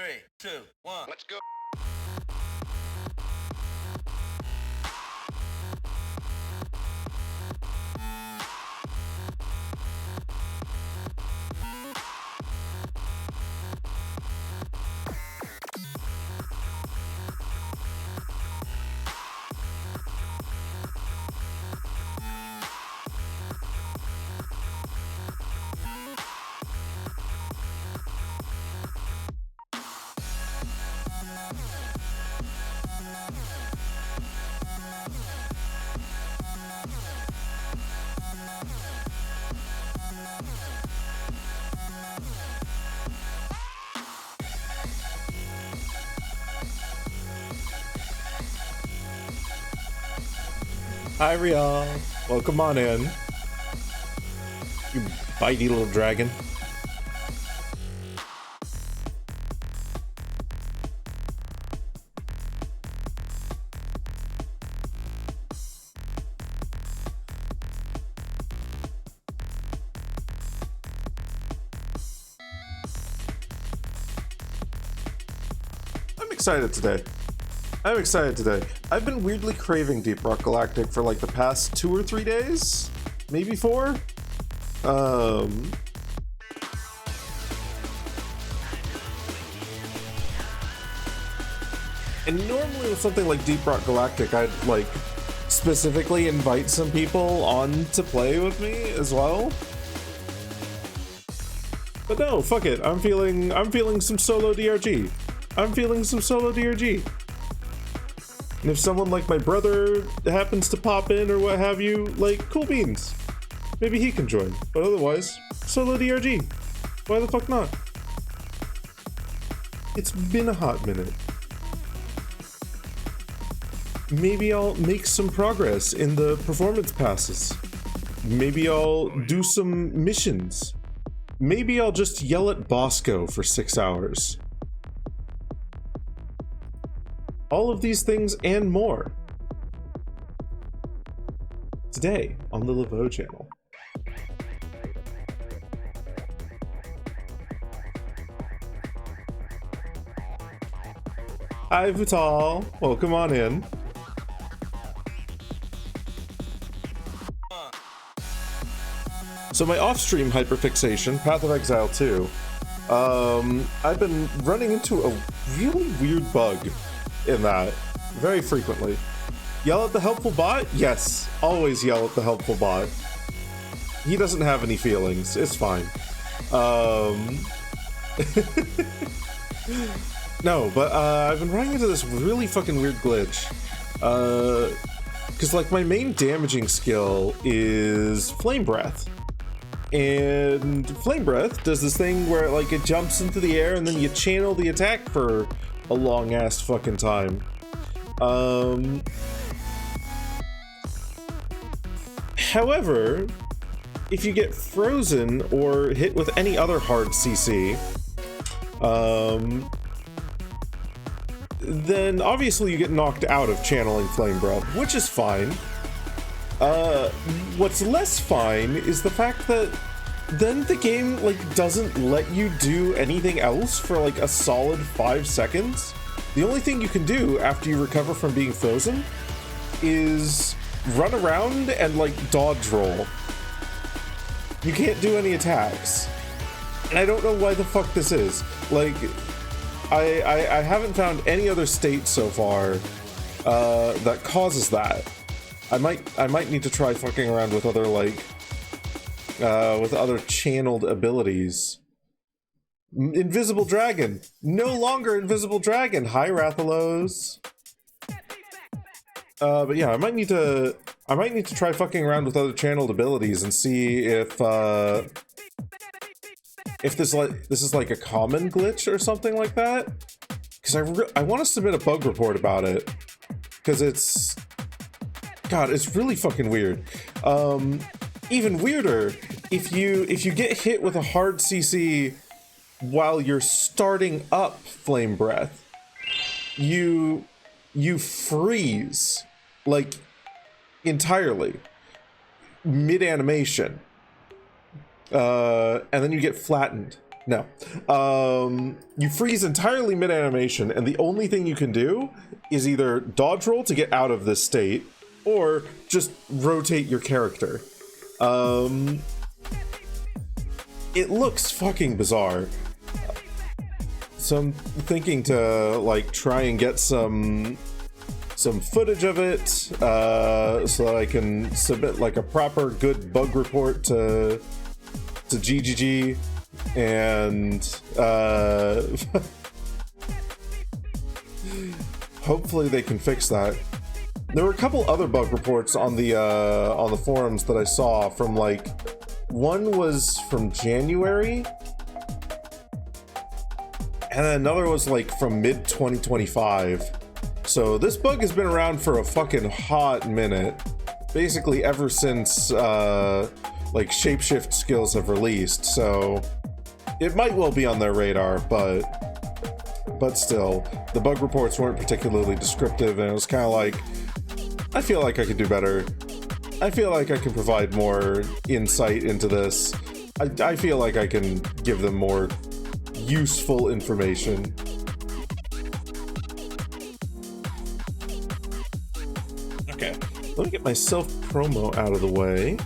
3, 2, 1. Let's go. Hi, Rial. Welcome on in. You bitey little dragon. I'm excited today. I've been weirdly craving Deep Rock Galactic for like the past 2 or 3 days, maybe 4. And normally with something like Deep Rock Galactic, I'd like specifically invite some people on to play with me as well. But no, fuck it. I'm feeling some solo DRG. And if someone like my brother happens to pop in or what have you, like, cool beans. Maybe he can join. But otherwise, solo DRG. Why the fuck not? It's been a hot minute. Maybe I'll make some progress in the performance passes. Maybe I'll do some missions. Maybe I'll just yell at Bosco for 6 hours. All of these things and more. Today on the Laveau channel. Hi Vital, welcome on in. So my off-stream hyperfixation, Path of Exile 2, I've been running into a really weird bug in that very frequently. Yell at the helpful bot? Yes, always yell at the helpful bot. He doesn't have any feelings, it's fine. No, but I've been running into this really fucking weird glitch. Because like my main damaging skill is Flame Breath. And Flame Breath does this thing where like it jumps into the air and then you channel the attack for a long ass fucking time. However, if you get frozen or hit with any other hard CC, then obviously you get knocked out of channeling Flame Breath, which is fine. What's less fine is the fact that then the game like doesn't let you do anything else for like a solid 5 seconds. The only thing you can do after you recover from being frozen is run around and like dodge roll. You can't do any attacks. And I don't know why the fuck this is. Like, I haven't found any other state so far that causes that. I might need to try fucking around with other like with other channeled abilities. Invisible Dragon, no longer Invisible Dragon. Hi Rathalos. But yeah, I might need to try fucking around with other channeled abilities and see if this is like a common glitch or something like that. Because I want to submit a bug report about it. Because it's really fucking weird. Even weirder, if you get hit with a hard CC while you're starting up Flame Breath, you freeze like entirely mid animation, and then you get flattened No. You freeze entirely mid-animation, and the only thing you can do is either dodge roll to get out of this state, or just rotate your character. It looks fucking bizarre. So I'm thinking to, like, try and get some footage of it, so that I can submit, like, a proper good bug report to GGG, and hopefully they can fix that. There were a couple other bug reports on the forums that I saw from, like, one was from January, and another was like from mid 2025. So this bug has been around for a fucking hot minute, basically ever since like shapeshift skills have released. So it might well be on their radar, but still, the bug reports weren't particularly descriptive, and it was kind of like, I feel like I could do better. I feel like I can provide more insight into this. I feel like I can give them more useful information. Okay, let me get my self-promo out of the way.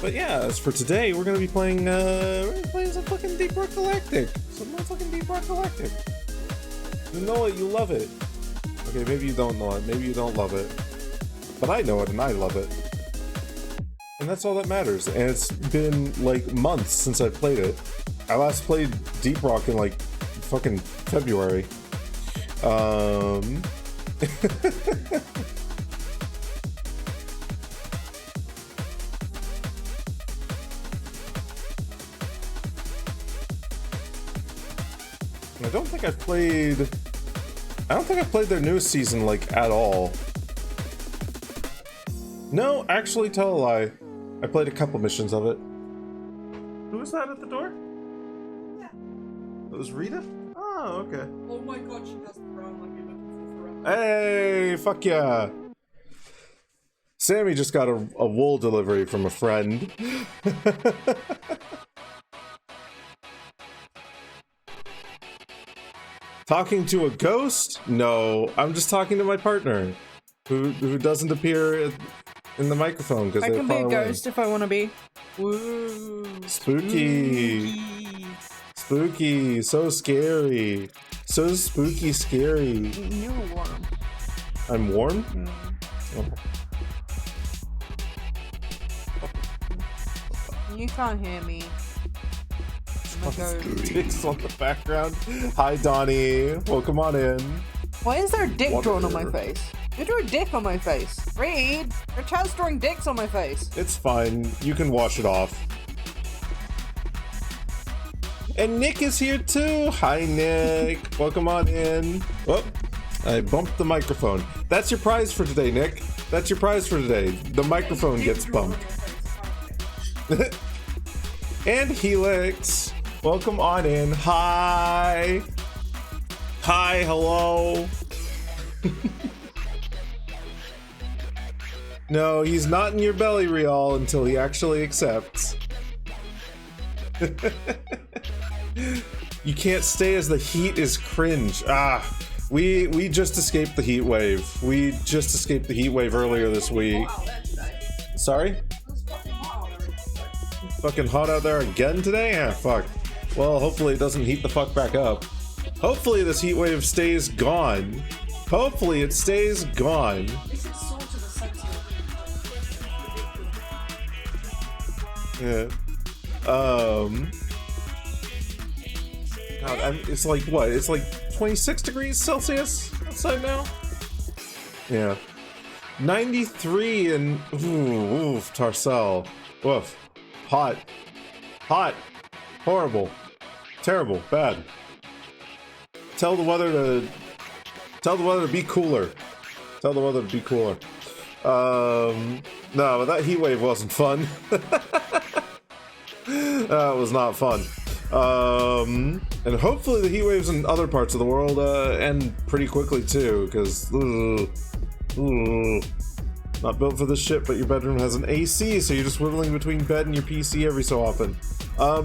But yeah, as for today, we're gonna be playing some fucking Deep Rock Galactic. Some motherfucking Deep Rock Galactic. You know it, you love it. Okay, maybe you don't know it, maybe you don't love it. But I know it and I love it. And that's all that matters. And it's been like months since I played it. I last played Deep Rock in like fucking February. I don't think I've played their newest season, like, at all. No, actually, tell a lie. I played a couple missions of it. Who was that at the door? Yeah. It was Rita? Oh, okay. Oh my god, she has the brown like you're looking for forever. Hey, fuck yeah. Sammy just got a wool delivery from a friend. Talking to a ghost? No, I'm just talking to my partner, who doesn't appear in the microphone because I they're can be far a away. ghost if I want to be. Woo. Spooky. Spooky. So scary. So spooky scary. You're warm. I'm warm? Mm. Oh. You can't hear me. I'm a ghost. Dicks on the background. Hi, Donnie. Welcome on in. Why is there a dick Water. drawn on my face? You drew a dick on my face. Reed! Your child's drawing dicks on my face. It's fine. You can wash it off. And Nick is here too. Hi, Nick. Welcome on in. Oh, I bumped the microphone. That's your prize for today, Nick. That's your prize for today. The microphone gets bumped. And Helix. Welcome on in. Hi. Hi, hello. No, he's not in your belly, Rial, until he actually accepts. You can't stay as the heat is cringe. We just escaped the heat wave. We just escaped the heat wave earlier this week. Sorry? Fucking hot out there again today? Ah, fuck. Well, hopefully it doesn't heat the fuck back up. Hopefully this heat wave stays gone. Hopefully it stays gone. Yeah. God, it's like what? It's like 26 degrees Celsius outside now? Yeah. 93 and oof, Tarcel. Woof. Hot. Hot. Horrible. Terrible. Bad. Tell the weather to be cooler. Tell the weather to be cooler. No, that heat wave wasn't fun. That was not fun. And hopefully the heat waves in other parts of the world end pretty quickly too, because not built for this shit, but your bedroom has an AC, so you're just whittling between bed and your PC every so often.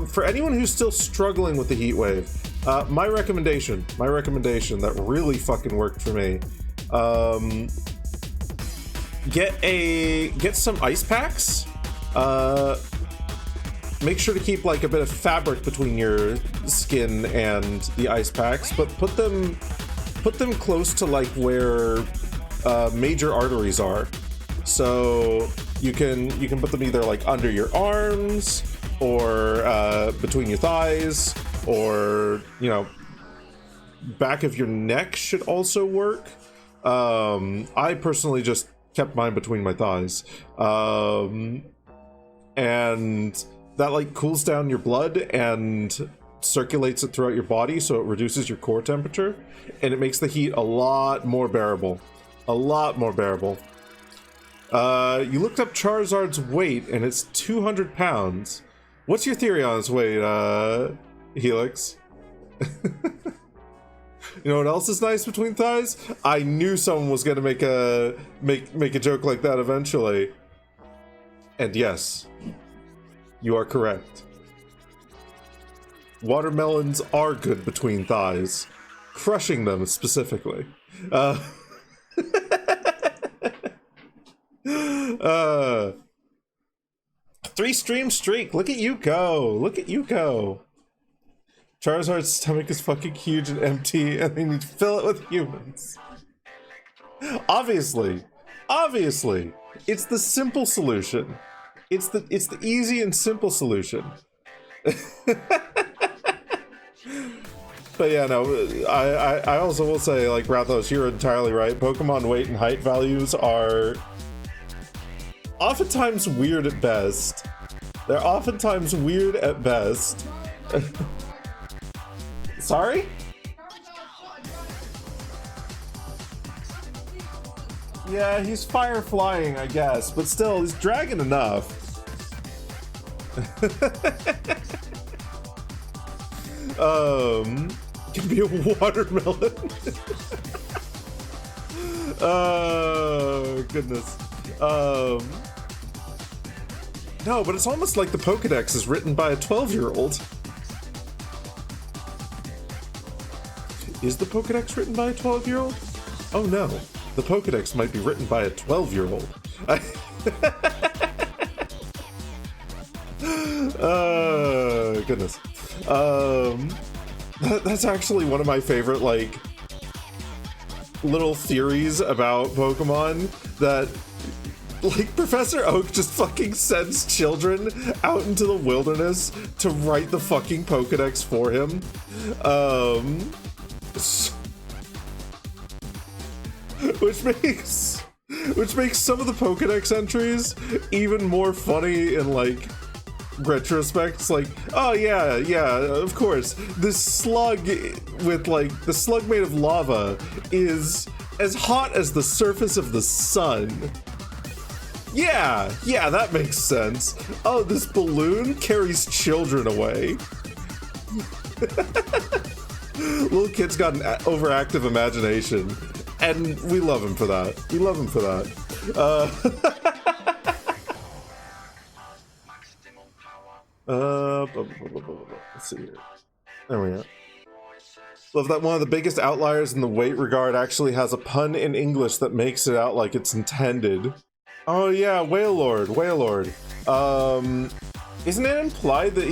For anyone who's still struggling with the heat wave, my recommendation that really fucking worked for me, get some ice packs. Make sure to keep like a bit of fabric between your skin and the ice packs, but put them close to like where major arteries are. So you can put them either like under your arms or between your thighs, or you know, back of your neck should also work. I personally just kept mine between my thighs, and that like cools down your blood and circulates it throughout your body, so it reduces your core temperature and it makes the heat a lot more bearable. You looked up Charizard's weight and it's 200 pounds. What's your theory on his weight, Helix? You know what else is nice between thighs? I knew someone was gonna make a joke like that eventually. And yes, you are correct. Watermelons are good between thighs. Crushing them specifically. 3-stream streak. Look at you go. Charizard's stomach is fucking huge and empty, and they need to fill it with humans. Obviously. It's the simple solution. It's the easy and simple solution. But yeah, no, I also will say, like, Rathos, you're entirely right. Pokemon weight and height values are oftentimes weird at best. They're oftentimes weird at best. Sorry? Yeah, he's fire flying, I guess, but still, he's dragon enough. Can be a watermelon. Oh, goodness. No, but it's almost like the Pokedex is written by a 12-year-old. Is the Pokedex written by a 12-year-old? Oh no, the Pokedex might be written by a 12-year-old. Goodness. That's actually one of my favorite, like, little theories about Pokemon, that, like, Professor Oak just fucking sends children out into the wilderness to write the fucking Pokedex for him. Which makes some of the Pokedex entries even more funny in, like, retrospect. It's like, oh yeah, of course, this slug with, like, the slug made of lava is as hot as the surface of the sun. Yeah, that makes sense. Oh, this balloon carries children away. Little kid's got an overactive imagination, and we love him for that. Let's see here. There we go. Love that one of the biggest outliers in the weight regard actually has a pun in English that makes it out like it's intended. Oh yeah, Wailord. Isn't it implied that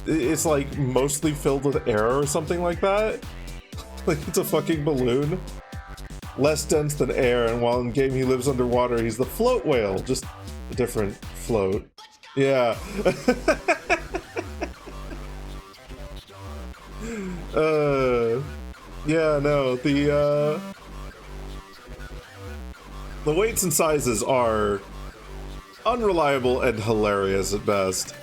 it's like mostly filled with air or something like that? Like it's a fucking balloon? Less dense than air, and while in game he lives underwater, he's the float whale, just a different float. Yeah. Yeah, no, the weights and sizes are unreliable and hilarious at best.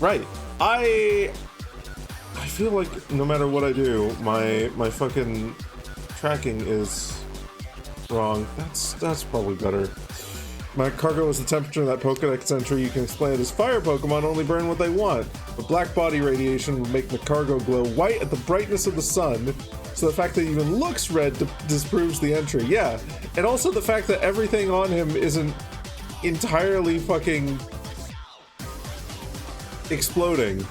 Right. I feel like no matter what I do, my fucking tracking is Wrong. That's probably better. My cargo is the temperature of that Pokedex entry. You can explain it as fire Pokemon only burn what they want. But black body radiation will make the cargo glow white at the brightness of the sun. So the fact that it even looks red disproves the entry. Yeah. And also the fact that everything on him isn't entirely fucking exploding.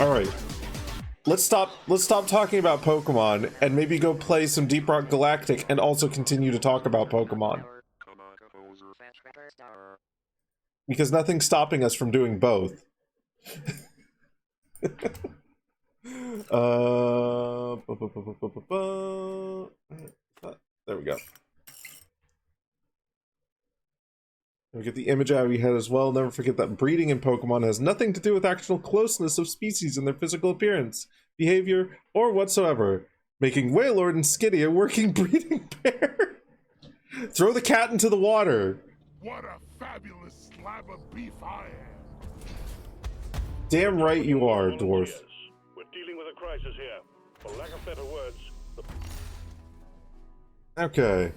All right. Let's stop talking about Pokemon and maybe go play some Deep Rock Galactic and also continue to talk about Pokemon. Because nothing's stopping us from doing both. There we go. We get the image out of your head as well. Never forget that breeding in Pokemon has nothing to do with actual closeness of species and their physical appearance, behavior, or whatsoever, making Wailord and Skitty a working breeding pair. Throw the cat into the water. What a fabulous slab of beef I am. Damn right you are, dwarf. We're dealing with a crisis here. For lack of better words. Okay.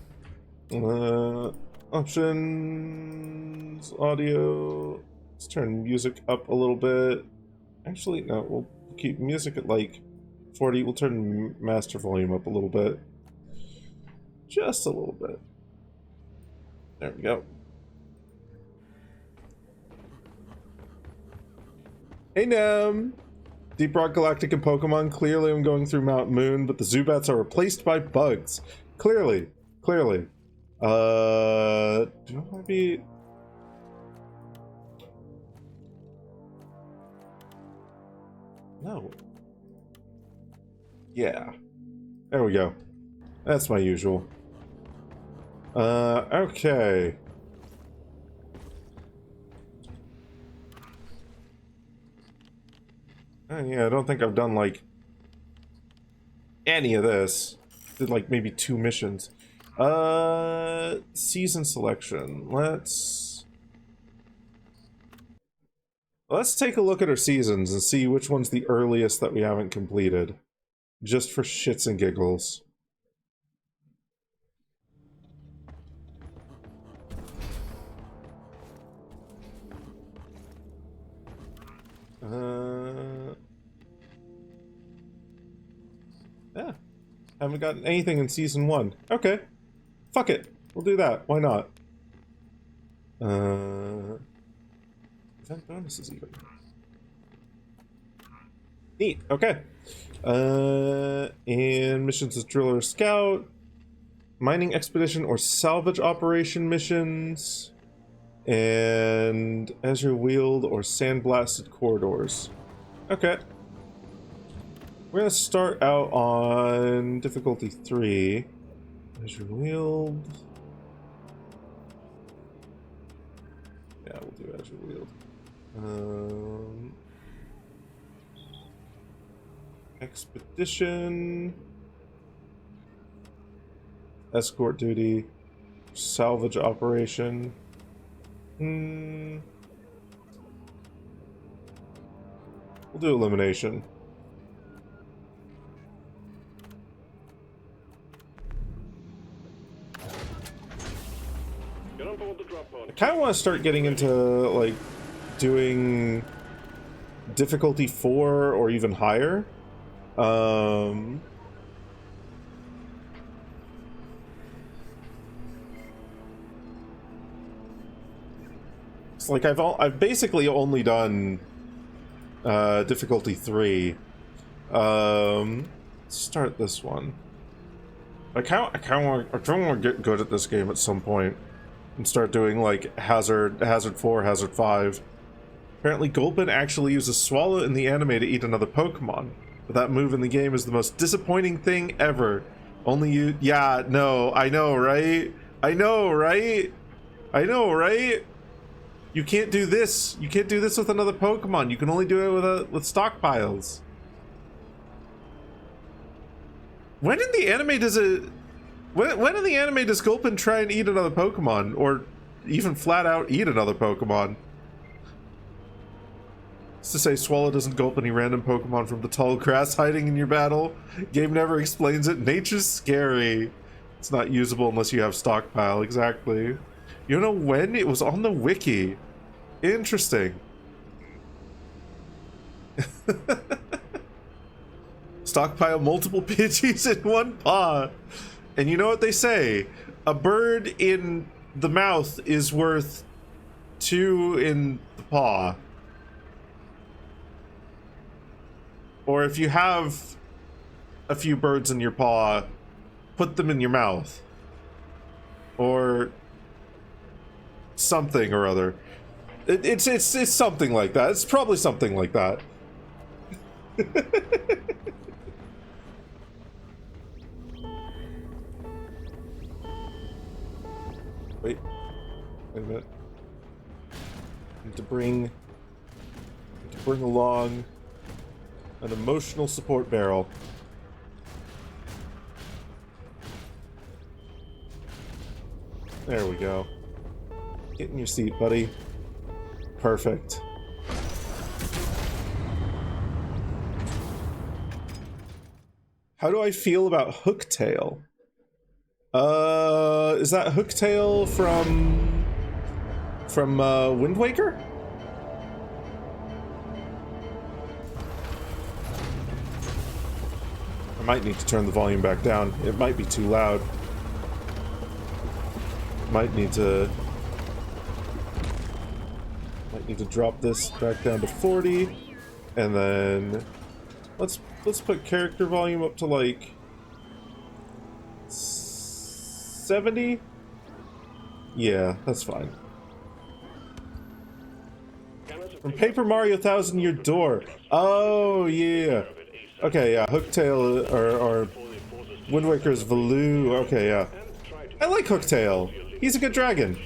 Options, audio. Let's turn music up a little bit. Actually, no, we'll keep music at like 40. We'll turn master volume up a little bit. Just a little bit. There we go. Hey, Nam! Deep Rock Galactic and Pokemon. Clearly I'm going through Mount Moon, but the Zubats are replaced by bugs. Clearly. Do I want to be... No. Yeah. There we go. That's my usual. Okay. Yeah, I don't think I've done, like, any of this. Did, like, maybe 2 missions. Season selection. Let's take a look at our seasons and see which one's the earliest that we haven't completed. Just for shits and giggles. Yeah. Haven't gotten anything in season 1. Okay. Fuck it. We'll do that. Why not? Event bonuses even. Neat. Okay. And missions as driller or scout. Mining expedition or salvage operation missions. And Azure Wheeled or sandblasted corridors. Okay. We're gonna start out on difficulty 3. Azure Wheeled. Yeah, we'll do Azure Wheeled. Expedition. Escort duty. Salvage operation. We'll do elimination. I kind of want to start getting into, like, doing difficulty 4 or even higher. It's like I've basically only done difficulty 3. Start this one. I kind of want to get good at this game at some point and start doing like Hazard 4, Hazard 5. Apparently Gulpin actually uses Swallow in the anime to eat another Pokemon. But that move in the game is the most disappointing thing ever. Only you... Yeah, no, I know, right? I know, right? You can't do this. You can't do this with another Pokemon. You can only do it with stockpiles. When in the anime does it... When in the anime does Gulpin try and eat another Pokemon? Or even flat out eat another Pokemon. It's to say Swallow doesn't gulp any random Pokemon from the tall grass hiding in your battle. Game never explains it. Nature's scary. It's not usable unless you have stockpile. Exactly. You know when? It was on the wiki. Interesting. Stockpile multiple Pidgeys in one paw. And you know what they say? A bird in the mouth is worth 2 in the paw. Or if you have a few birds in your paw, put them in your mouth. Or something or other. It's something like that. It's probably something like that. Wait a minute. Need to bring along an emotional support barrel. There we go. Get in your seat, buddy. Perfect. How do I feel about Hooktail? Is that Hooktail from Wind Waker? I might need to turn the volume back down. It might be too loud. Might need to drop this back down to 40, and then let's put character volume up to like 70. Yeah, that's fine. From Paper Mario Thousand Year Door. Oh yeah. Okay, yeah. Hooktail or Wind Waker's Valoo. Okay, yeah. I like Hooktail. He's a good dragon.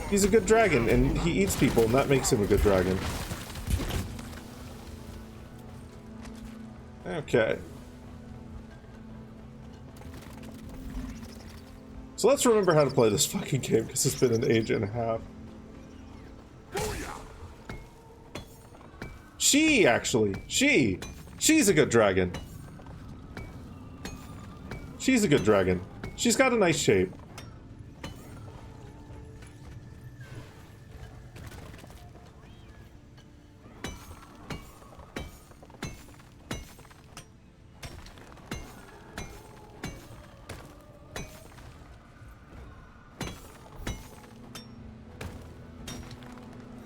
He's a good dragon, and he eats people, and that makes him a good dragon. Okay. So let's remember how to play this fucking game, because it's been an age and a half. She's a good dragon. She's a good dragon. She's got a nice shape.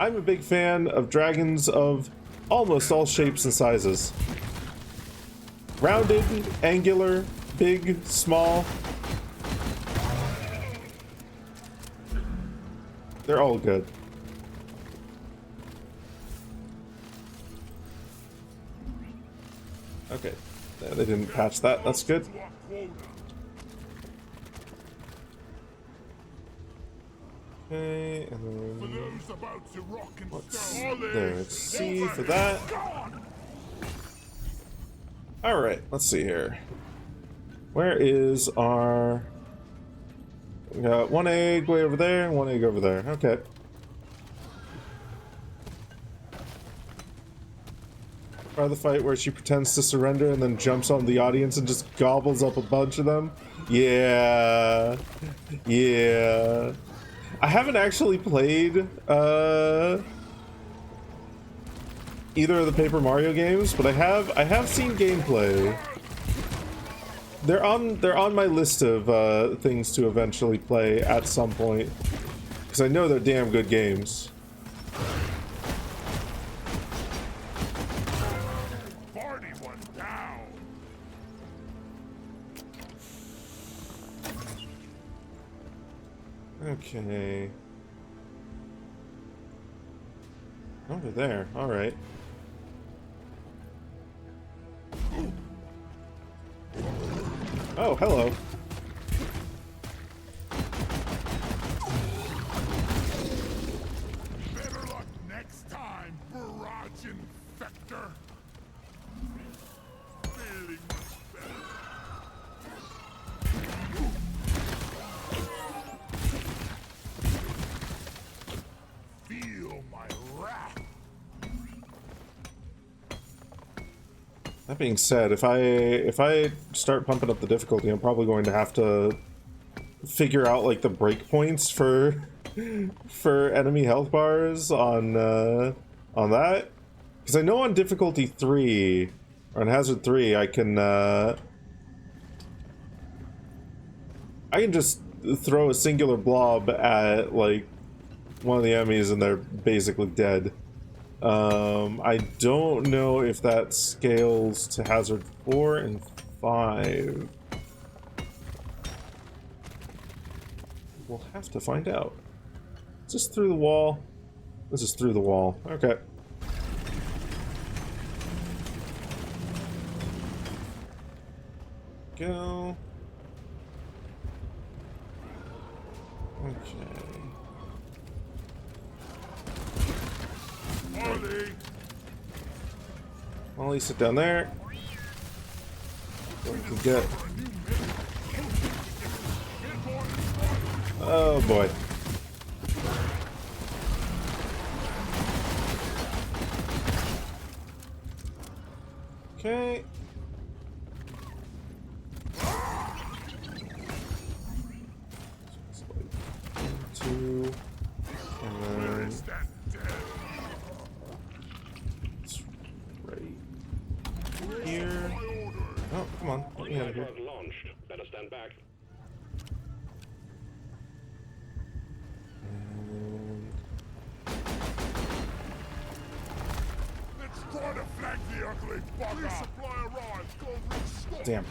I'm a big fan of dragons of almost all shapes and sizes. Rounded, angular, big, small. They're all good. Okay. Yeah, they didn't patch that. That's good. Okay, and then let's C for that. Alright, let's see here. Where is our... We got one egg way over there and one egg over there. Okay. Part of the fight where she pretends to surrender and then jumps on the audience and just gobbles up a bunch of them. Yeah. Yeah. I haven't actually played either of the Paper Mario games, but I have seen gameplay. They're on my list of things to eventually play at some point, because I know they're damn good games. Okay. Over there, alright. Oh, hello. Better luck next time, Barrage Infector. Feeling much better. feel my wrath. That being said, if I start pumping up the difficulty, I'm probably going to have to figure out like the breakpoints for enemy health bars on that, because I know on difficulty 3 or on hazard 3 I can just throw a singular blob at like one of the enemies and they're basically dead. I don't know if that scales to hazard 4 and 5. We'll have to find out. Is this through the wall? This is through the wall. Okay. Go. Okay. Molly, sit down there. What we can get. Oh boy. Okay. Two. And then it's right here. Oh, come on. Let me out of here. Launched. Better stand back. Let's try to flank the ugly bugger. Resupply arrives. Go restock. Damn.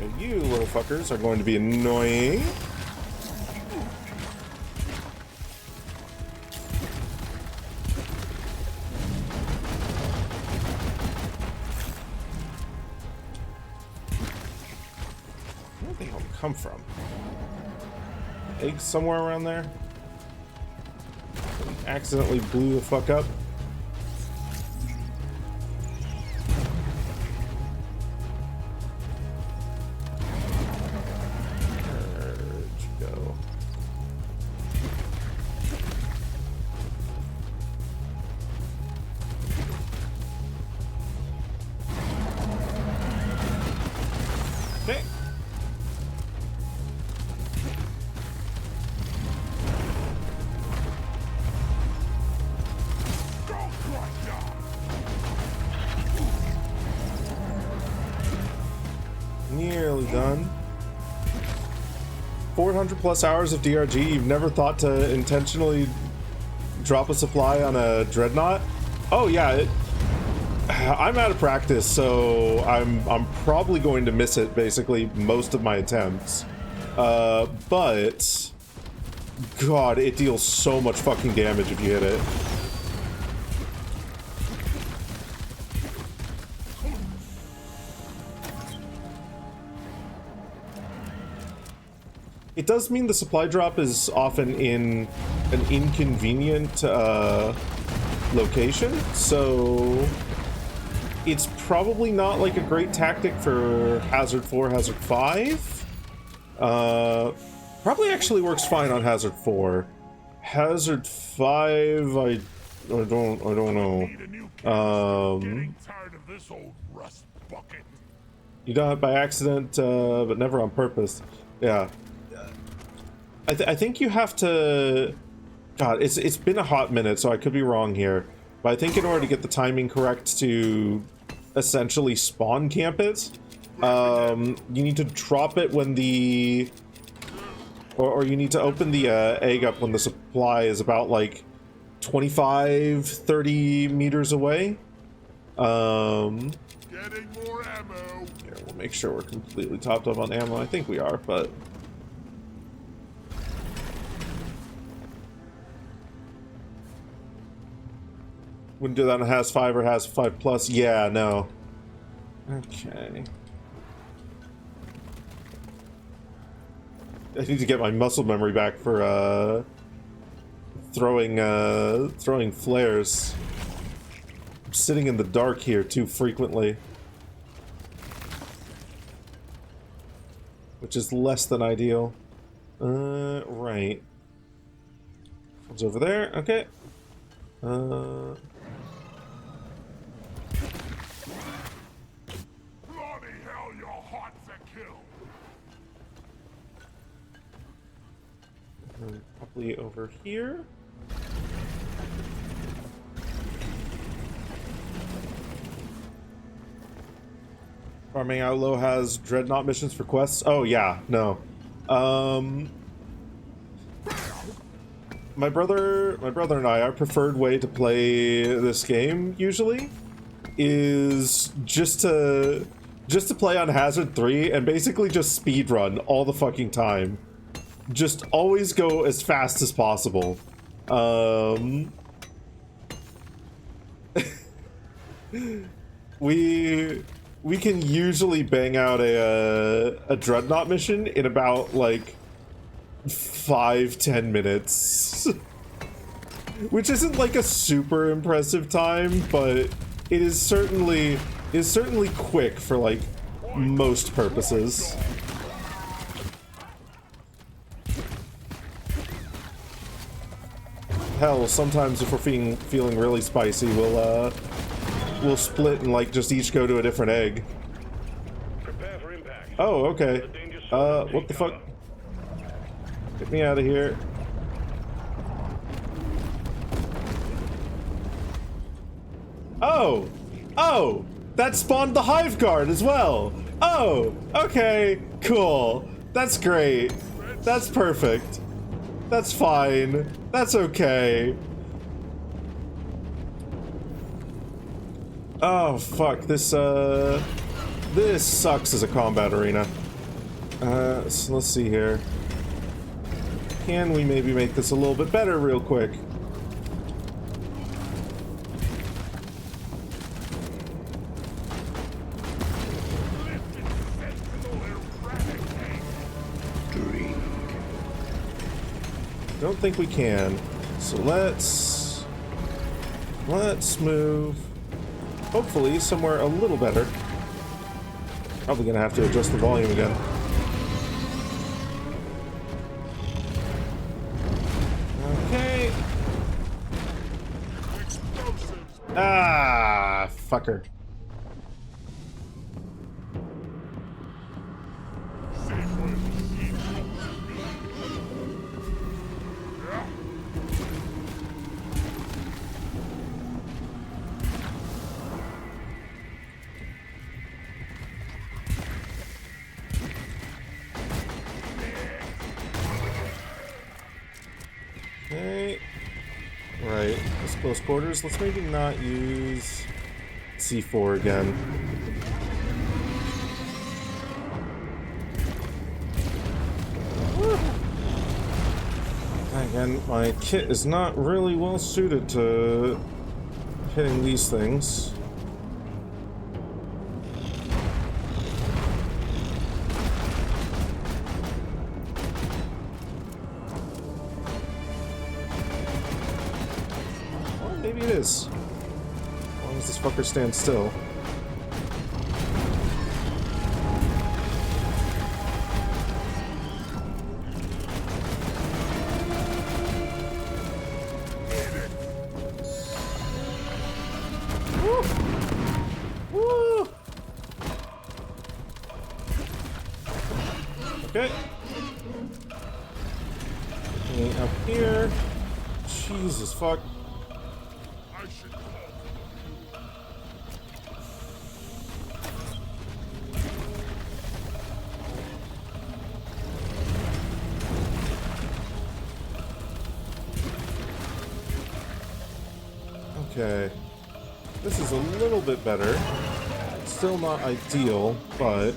And you little fuckers are going to be annoying. Where did they all come from? Eggs somewhere around there? Accidentally blew the fuck up. Where'd you go? Okay. Nearly done. 400 plus hours of DRG. You've never thought to intentionally drop a supply on a dreadnought? Oh yeah, I'm out of practice, so I'm probably going to miss it basically most of my attempts. But God, it deals so much fucking damage if you hit it. It does mean the supply drop is often in an inconvenient location, so it's probably not like a great tactic for Hazard 4, Hazard 5. Probably actually works fine on Hazard 4. Hazard 5, I don't know. Getting tired of this old rust bucket. You done it by accident, but never on purpose. Yeah. I think you have to... God, it's been a hot minute, so I could be wrong here. But I think in order to get the timing correct to essentially spawn camp it, you need to drop it when the... Or you need to open the egg up when the supply is about, like, 25, 30 meters away. Getting more ammo. Here, we'll make sure we're completely topped up on ammo. I think we are, but... Wouldn't do that on Has 5 or Has 5 Plus. Yeah, no. Okay. I need to get my muscle memory back for throwing flares. I'm sitting in the dark here too frequently, which is less than ideal. Right. One's over there. Okay. Bloody hell, your heart's a kill. Probably over here. Farming Outlaw has Dreadnought missions for quests. Oh yeah, no. My brother and I, our preferred way to play this game usually is just to play on Hazard 3 and basically just speed run all the fucking time. Just always go as fast as possible. We can usually bang out a Dreadnought mission in about like 5-10 minutes. Which isn't like a super impressive time, but it is certainly quick for like most purposes. Hell, sometimes if we're feeling really spicy, we'll split and like just each go to a different egg. Prepare for impact. Oh, okay. What the fuck? Get me out of here. Oh! Oh! That spawned the Hive Guard as well! Oh! Okay, cool. That's great. That's perfect. That's fine. That's okay. Oh, fuck. This sucks as a combat arena. So let's see here. Can we maybe make this a little bit better real quick? Don't think we can. So let's move hopefully somewhere a little better. Probably gonna have to adjust the volume again. Okay. Ah, fucker. Okay. Right. Let's close quarters. Let's maybe not use C4 again. Again, my kit is not really well suited to hitting these things. Or maybe it is. As long as this fucker stands still. Okay. Okay, up here. Jesus fuck. I should call. Okay. This is a little bit better. Still not ideal, but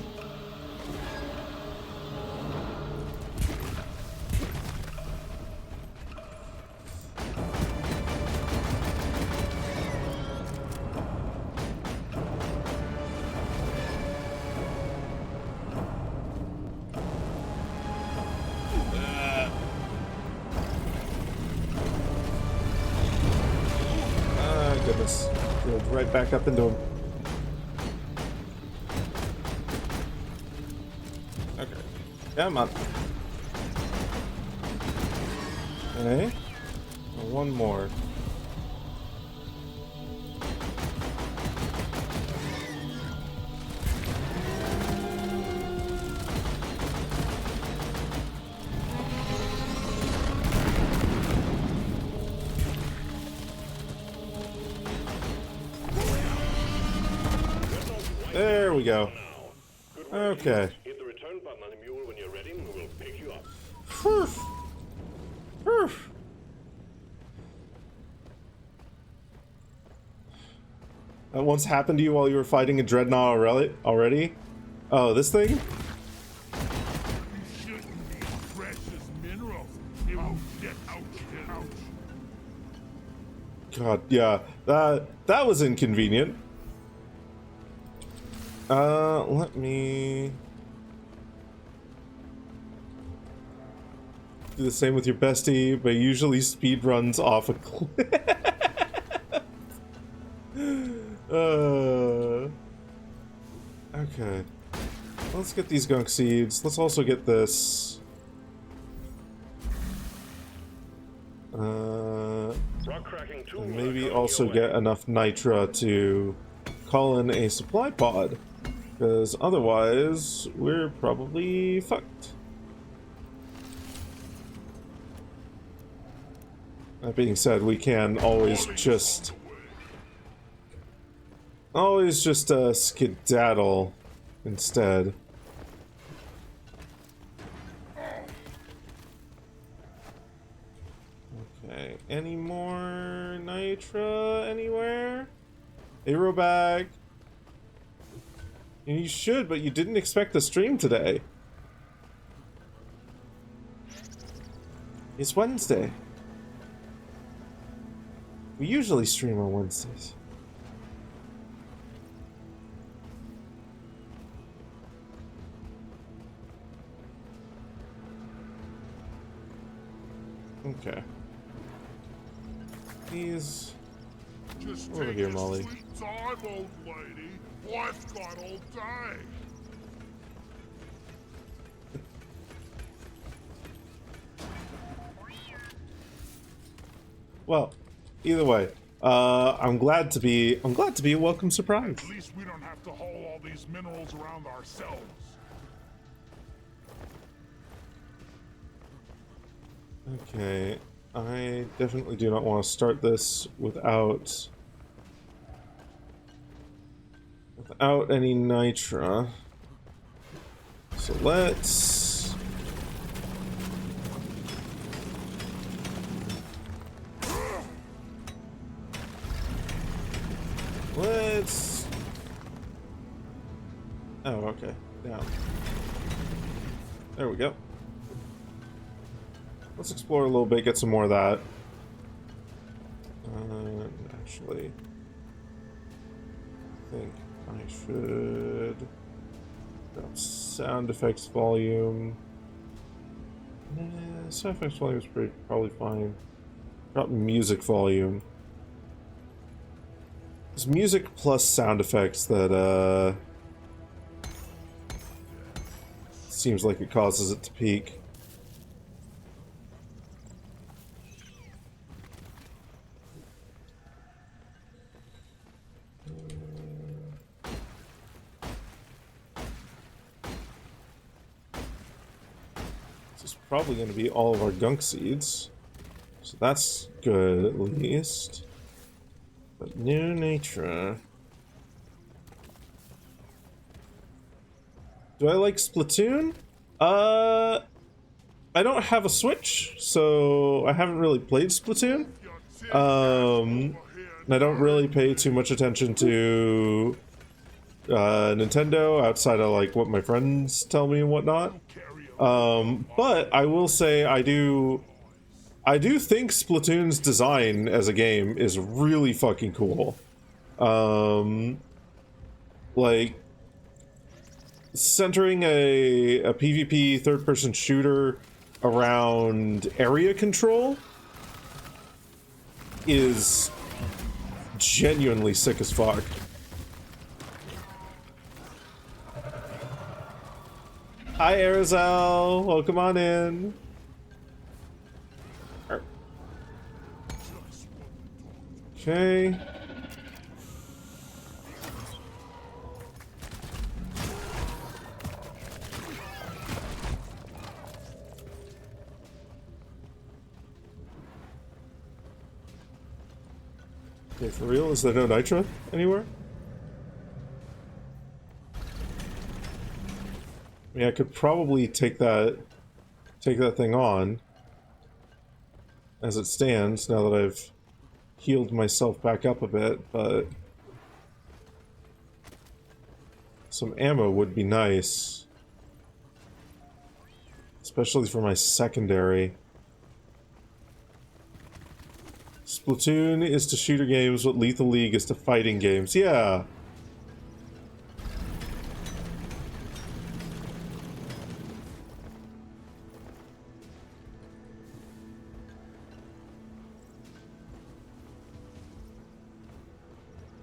Right back up into him. Okay. Come on. Okay. One more. There we go. Okay. Hit the return button on the mule when you're ready, and we will pick you up. Whew. Whew. That once happened to you while you were fighting a dreadnought already? Oh, this thing? You shouldn't need precious minerals. It will get out. God, yeah. That was inconvenient. Let me do the same with your bestie, but usually speed runs off a cliff. Okay. Let's get these gunk seeds. Let's also get this. Rock cracking tool. And maybe also get enough nitra to call in a supply pod. Because otherwise, we're probably fucked. That being said, we can always just skedaddle instead. Okay, any more nitra anywhere? Aero bag. You should, but you didn't expect the stream today. It's Wednesday. We usually stream on Wednesdays. Okay. These Just over take here, your Molly. sweet time, old lady. I've got all day. Well, either way, I'm glad to be a welcome surprise. At least we don't have to haul all these minerals around ourselves. Okay, I definitely do not want to start this without any nitra. So let's oh, okay, down. There we go. Let's explore a little bit, get some more of that. Actually, I think I should drop sound effects volume. Sound effects volume is probably fine. Drop music volume. It's music plus sound effects that seems like it causes it to peak. Probably going to be all of our gunk seeds, so that's good at least. But new nitra. Do I like Splatoon? I don't have a Switch, so I haven't really played Splatoon. And I don't really pay too much attention to Nintendo outside of like what my friends tell me and whatnot. But I will say I do think Splatoon's design as a game is really fucking cool. Like centering a PvP third-person shooter around area control is genuinely sick as fuck. Hi, Arizal. Welcome on in. Okay. Okay, for real? Is there no nitro anywhere? I mean, I could probably take that thing on as it stands now that I've healed myself back up a bit, but some ammo would be nice, especially for my secondary. Splatoon is to shooter games what Lethal League is to fighting games. Yeah.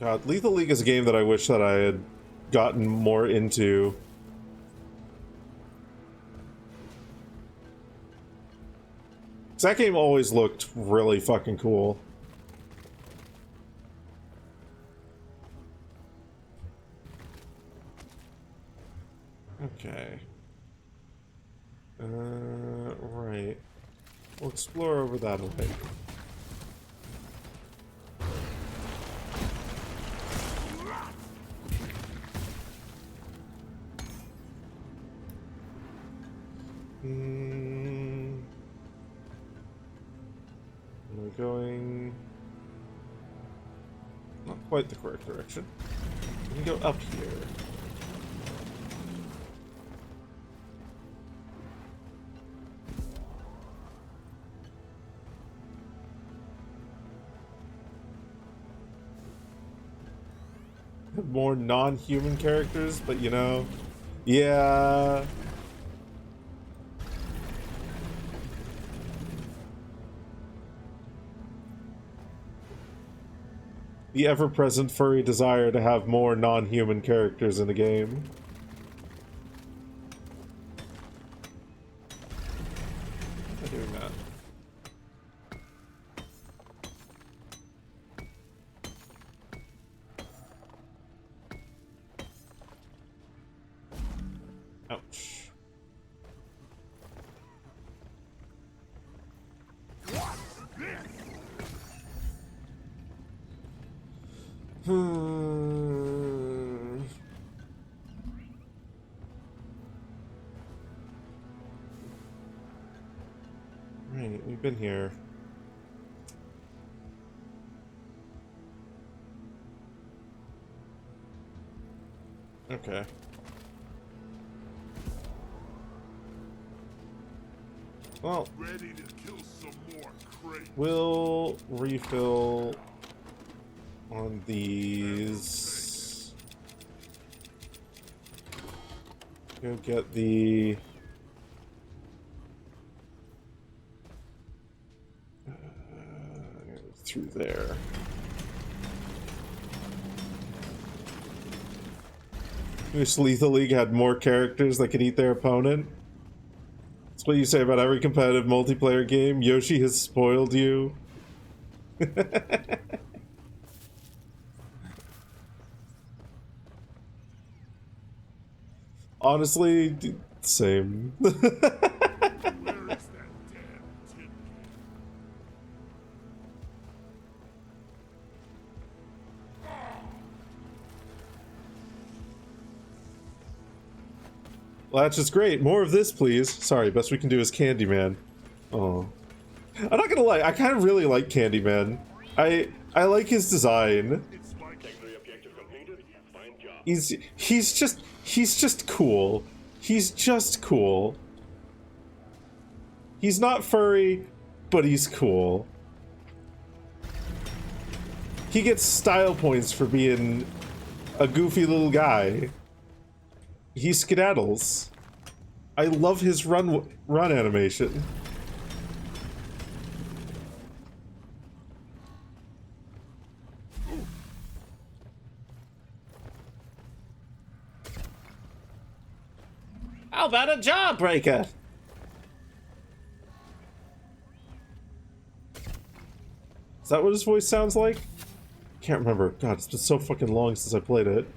God, Lethal League is a game that I wish that I had gotten more into. 'Cause that game always looked really fucking cool. Okay. Right. We'll explore over that way. We're going not quite the correct direction. We can go up here. More non-human characters, but you know, yeah. The ever-present furry desire to have more non-human characters in the game. I'm doing that. Ouch. Right, we've been here. Okay. Well, Ready to kill some more crates. we'll refill on these. Go get the through there. Wish Lethal League had more characters that could eat their opponent. That's what you say about every competitive multiplayer game. Yoshi has spoiled you. Honestly, same. Where is that damn tin? Well, that's just great. More of this, please. Sorry, best we can do is Candyman. Oh. I'm not gonna lie, I kind of really like Candyman. I like his design. It's like Secondary objective completed. Fine job. He's just cool. He's just cool. He's not furry, but he's cool. He gets style points for being a goofy little guy. He skedaddles. I love his run animation. How about a jawbreaker? Is that what his voice sounds like? Can't remember. God, it's been so fucking long since I played it.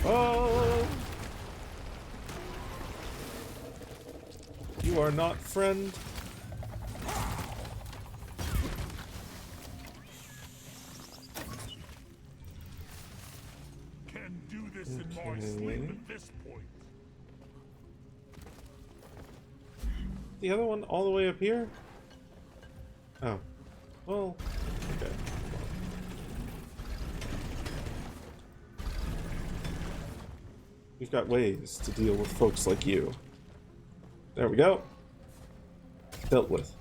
Oh! You are not friend. Can do this in my sleep at this point. The other one all the way up here? Oh. Well, okay. We've got ways to deal with folks like you. There we go. Dealt with.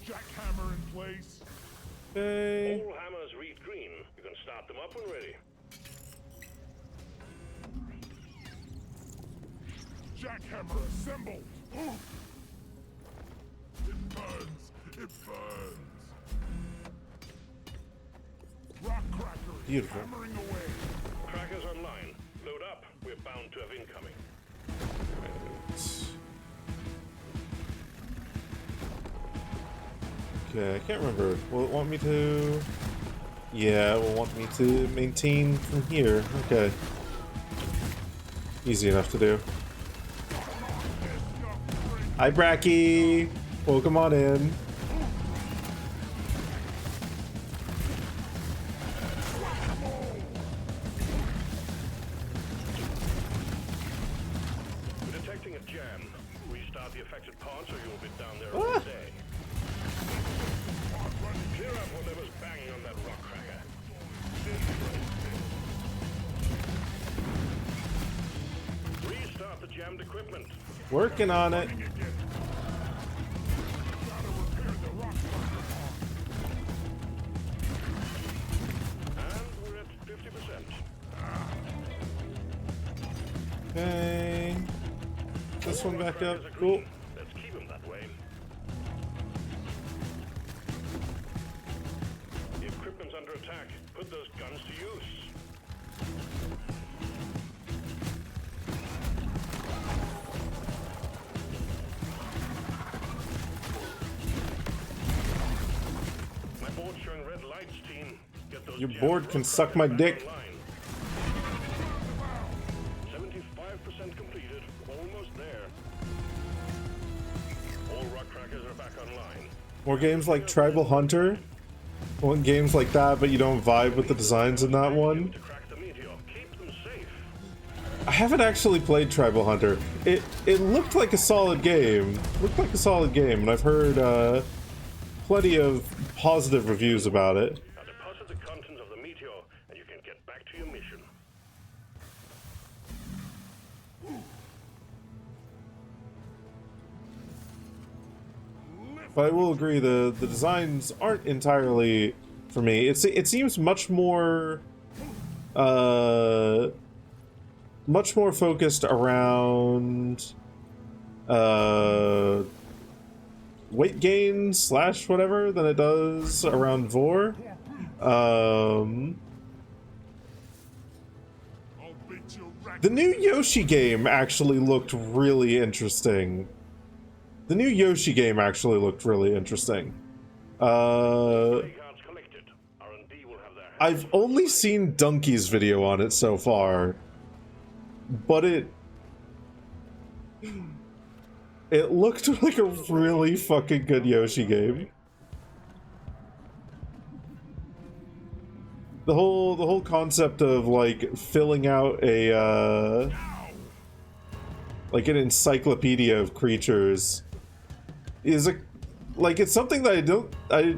Jackhammer in place. Okay. All hammers read green. You can start them up when ready. Jackhammer assembled. Ooh. It burns. It burns. Rock cracker. Beautiful. Hammering away. Crackers online. Load up. We're bound to have incoming. Okay, I can't remember. Will it want me to... Yeah, it will want me to maintain from here. Okay. Easy enough to do. Hi, Bracky! Welcome on in. We're detecting a jam. Restart the affected parts or you'll be down there all day. Clear up whatever's banging on that rock cracker. Restart the jammed equipment. Working on it. And we're at 50%. Okay. This one back up. Cool. Let's keep them that way. The equipment's under attack. Put those guns to use. My board's showing red lights, team. Get those Your jammed board can rock suck my crackers dick. back online. 75% completed. Almost there. All rock crackers are back online. More games like Tribal Hunter. I want games like that, but you don't vibe with the designs in that one. To crack the meteor. Keep them safe. I haven't actually played Tribal Hunter. It looked like a solid game. And I've heard plenty of positive reviews about it. Now deposit the contents of the meteor, and you can get back to your mission. But I will agree the designs aren't entirely for me. It seems much more focused around weight gain / whatever than it does around Vor. I'll beat you right. The new Yoshi game actually looked really interesting. Cards collected. R&D will have their hands I've only seen Donkey's video on it so far, but it looked like a really fucking good Yoshi game. The whole concept of like filling out a like an encyclopedia of creatures is it's something that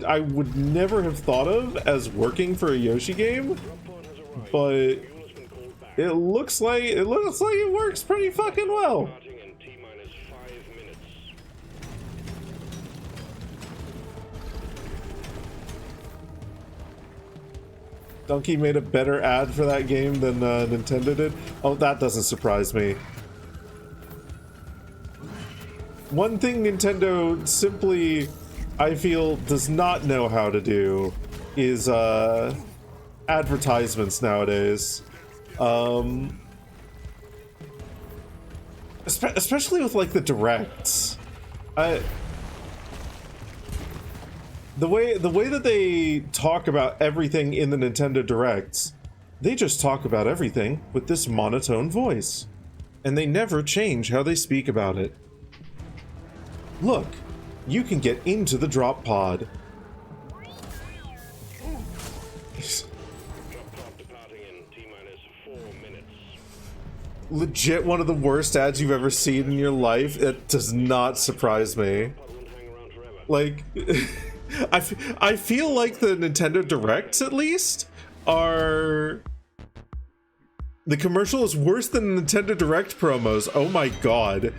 I would never have thought of as working for a Yoshi game, but it looks like it works pretty fucking well. starting in T-minus 5 minutes. Donkey made a better ad for that game than Nintendo did. Oh, that doesn't surprise me. one thing Nintendo simply, I feel, does not know how to do is advertisements nowadays. Especially with like the directs. The way that they talk about everything in the Nintendo Directs, they just talk about everything with this monotone voice. And they never change how they speak about it. Look, you can get into the drop pod. Legit one of the worst ads you've ever seen in your life. It does not surprise me. Like, I feel like the Nintendo Directs, at least, are... The commercial is worse than Nintendo Direct promos. Oh my god.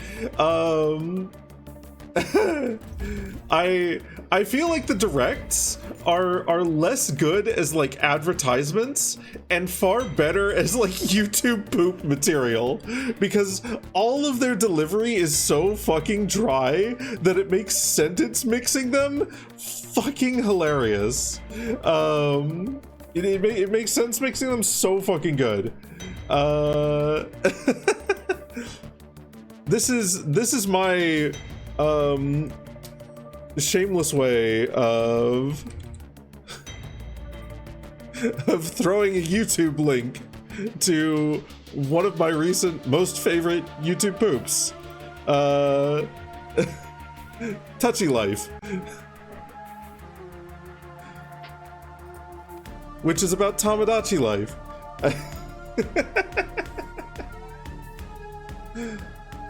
I feel like the directs are less good as like advertisements and far better as like YouTube poop material, because all of their delivery is so fucking dry that it makes sentence mixing them fucking hilarious. It makes sense mixing them so fucking good. This is my shameless way of throwing a YouTube link to one of my recent most favorite YouTube poops. Touchy Life. Which is about Tamagotchi life.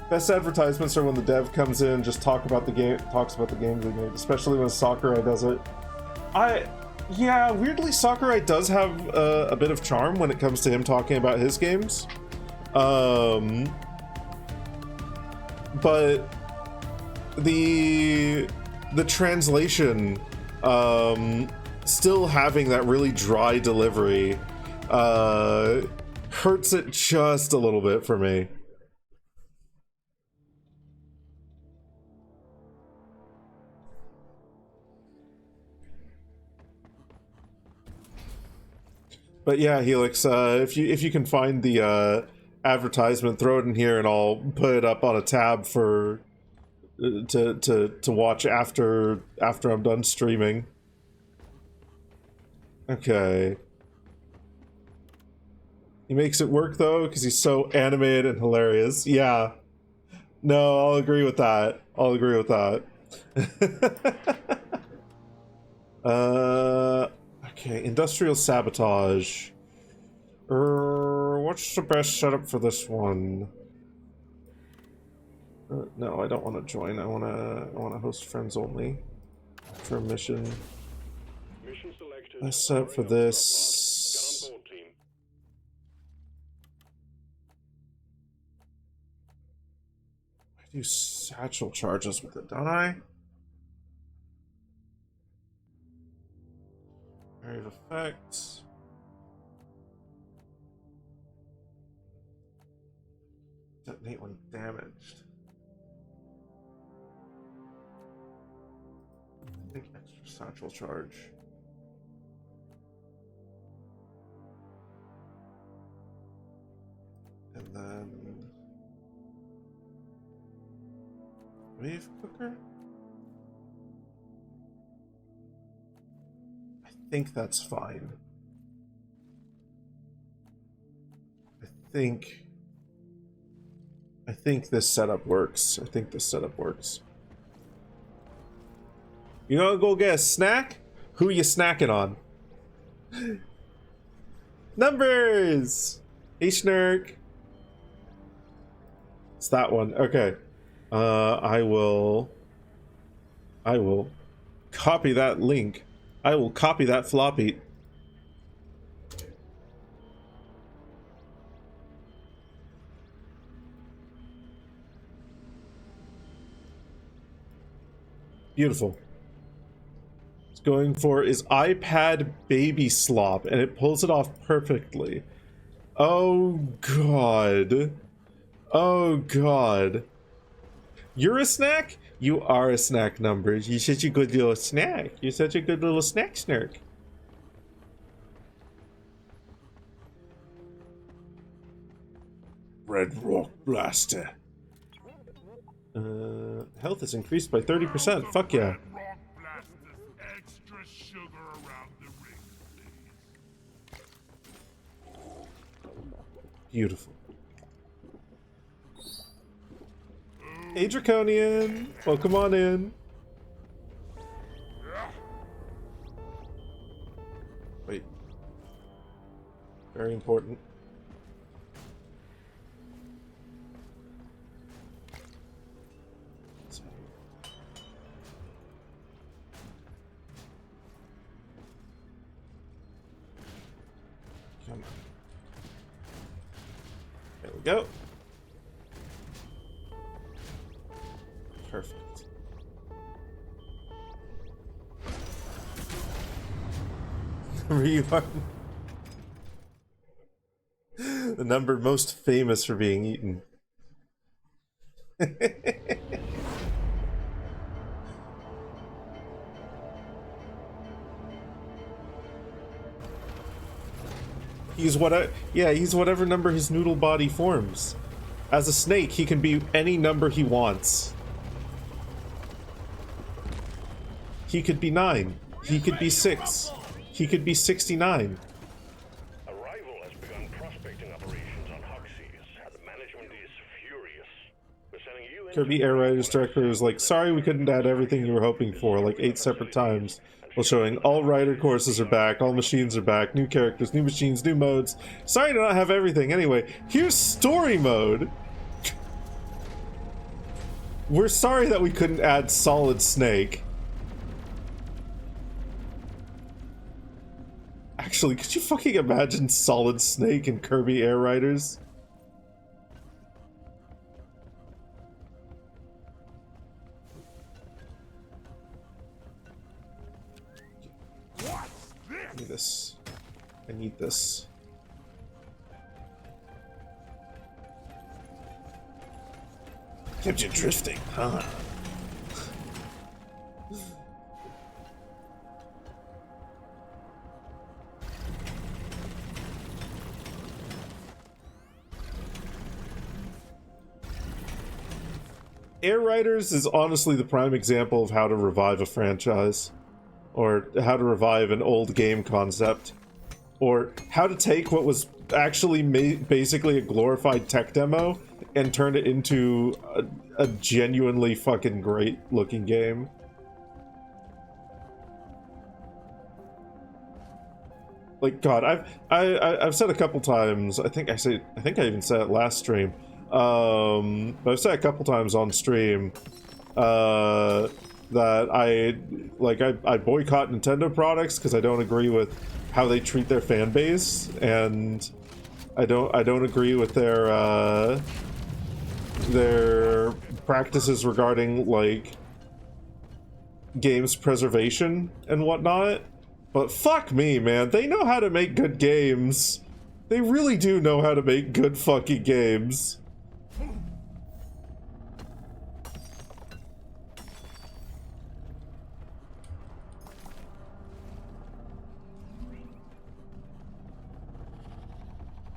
Best advertisements are when the dev comes in and just talks about the games they made, especially when Sakurai does it. Yeah, weirdly Sakurai does have a bit of charm when it comes to him talking about his games. But the translation, still having that really dry delivery, hurts it just a little bit for me. But yeah, Helix, if you can find the advertisement, throw it in here, and I'll put it up on a tab for to watch after I'm done streaming. Okay. He makes it work though because he's so animated and hilarious. Yeah. No, I'll agree with that. I'll agree with that. Okay, industrial sabotage. What's the best setup for this one? No, I don't want to join. I want to host friends only for a mission. Mission selected. Best setup for this. Get on board, team. I do satchel charges with it, don't I? Area of effects. Detonate when damaged. I think extra satchel charge. And then wave cooker? I think that's fine. I think this setup works. I think this setup works. You gonna go get a snack? Who you snacking on? Numbers! Hey, Schnurk. It's that one. Okay. I will copy that link. I will copy that floppy. Beautiful. It's going for is iPad baby slop, and it pulls it off perfectly. Oh god. Oh god. You're a snack? You are a snack, Numbers. You're such a good little snack. You're such a good little snack snark. Red Rock Blaster. Health is increased by 30%. Fuck yeah. Rock blasters extra sugar around the ring, please. Beautiful. Hey, Draconian. Welcome on in. Wait. Very important. Come on. There we go. Perfect. Rearm. The number most famous for being eaten. He's whatever number his noodle body forms. As a snake, he can be any number he wants. He could be 9. He could be 6. He could be 69. Arrival has begun prospecting operations on Hoxie's. The management is furious. We're sending you in Kirby Air Riders director was like, sorry we couldn't add everything you were hoping for, like 8 separate times. While showing all rider courses are back, all machines are back, new characters, new machines, new modes. Sorry to not have everything. Anyway, here's story mode. We're sorry that we couldn't add Solid Snake. Actually, could you fucking imagine Solid Snake in Kirby Air Riders? I need this. I need this. Kept you drifting, huh? Air Riders is honestly the prime example of how to revive a franchise. Or how to revive an old game concept. Or how to take what was actually basically a glorified tech demo and turn it into a genuinely fucking great looking game. Like, God, I've said a couple times, I think I even said it last stream. But I've said a couple times on stream that I boycott Nintendo products because I don't agree with how they treat their fan base, and I don't agree with their practices regarding like games preservation and whatnot. But fuck me, man, they know how to make good games. They really do know how to make good fucking games.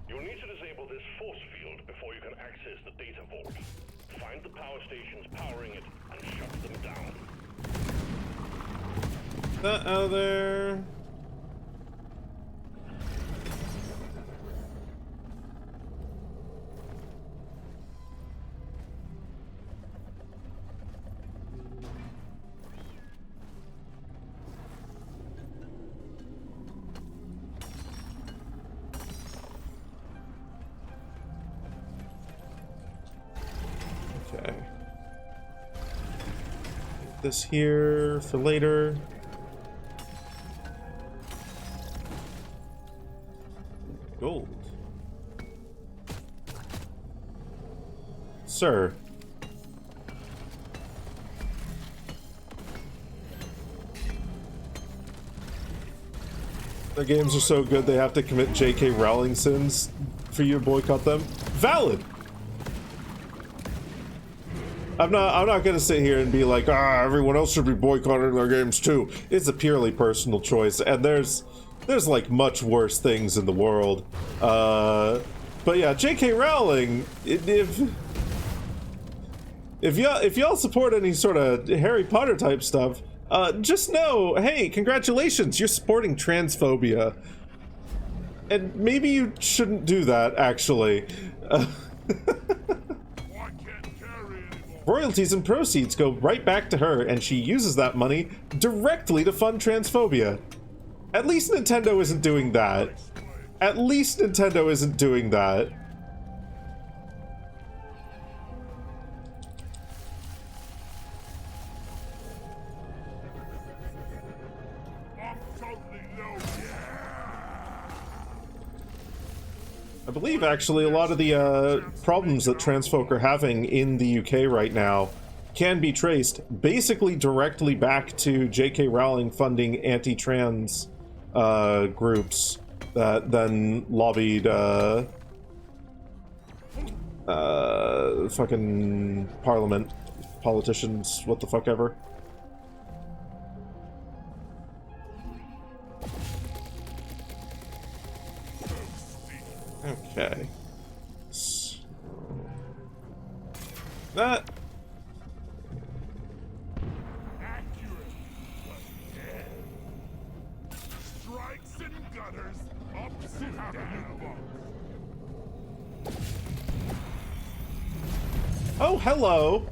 You'll need to disable this force field before you can access the data vault. Find the power stations powering it and shut them down. That out there. Okay. Put this here for later. Gold. Sir. Their games are so good they have to commit J.K. Rowling sins for you to boycott them. Valid! I'm not gonna sit here and be like, everyone else should be boycotting their games too. It's a purely personal choice, and there's like much worse things in the world. But yeah, J.K. Rowling, if y'all support any sort of Harry Potter type stuff, just know, hey, congratulations, you're supporting transphobia. And maybe you shouldn't do that, actually. Royalties and proceeds go right back to her, and she uses that money directly to fund transphobia. At least Nintendo isn't doing that. At least Nintendo isn't doing that. I believe, actually, a lot of the problems that trans folk are having in the UK right now can be traced basically directly back to J.K. Rowling funding anti-trans groups that then lobbied fucking parliament, politicians, what the fuck ever. Okay. That. Accurate, but dead. Strikes and gutters, ups and downs. Oh, hello.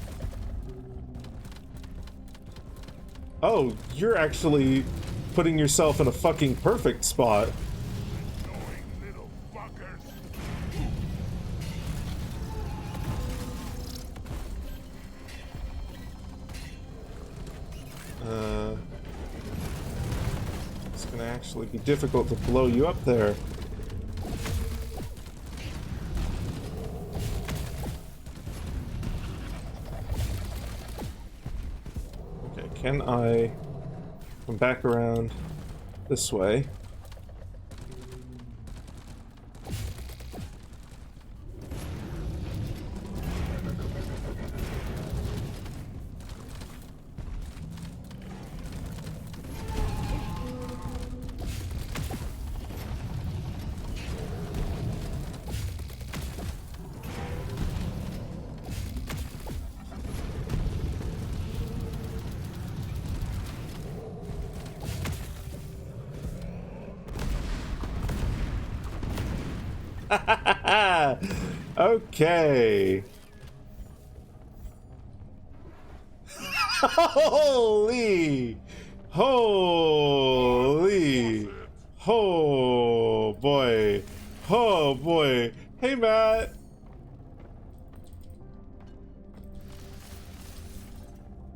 Oh, you're actually putting yourself in a fucking perfect spot. It's gonna actually be difficult to blow you up there. Okay, can I come back around this way? Okay. Holy! Holy! Oh boy! Oh boy! Hey, Matt!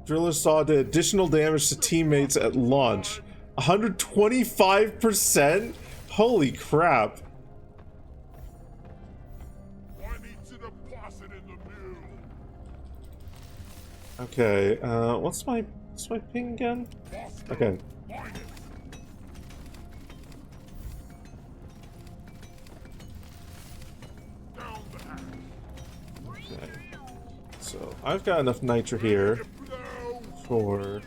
Driller Saw did additional damage to teammates at launch. 125%? Holy crap. Okay, what's my ping again? Okay. Okay. So, I've got enough nitro here for...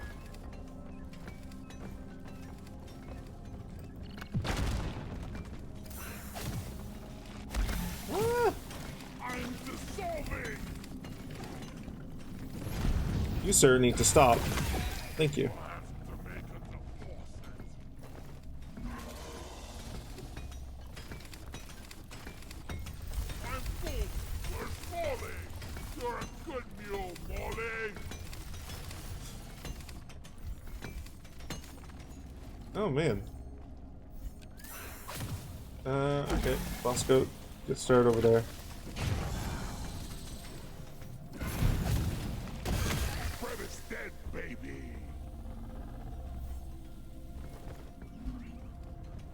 You, sir, need to stop. Thank you. Oh, man. Okay. Bosco, get started over there.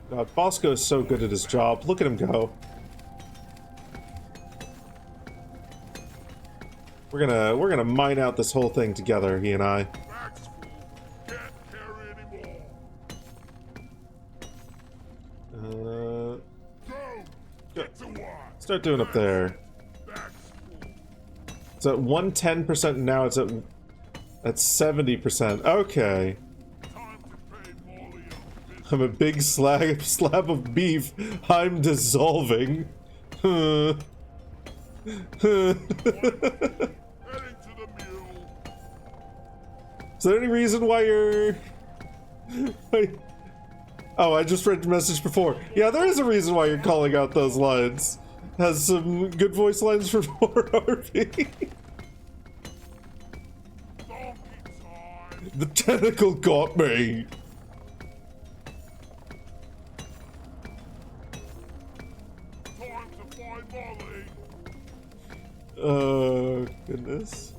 God, Bosco is so good at his job. Look at him go. We're gonna mine out this whole thing together, he and I. Start doing up there. It's at 110%, now it's at 70%. Okay. Time to pay Molly a visit. I'm a big slab of beef. I'm dissolving. Heading to the mule. Is there any reason why you're... Oh, I just read your message before. Yeah, there is a reason why you're calling out those lines. Has some good voice lines for 4 RP. Donkey time. The tentacle got me. Time to find Molly. Oh, goodness.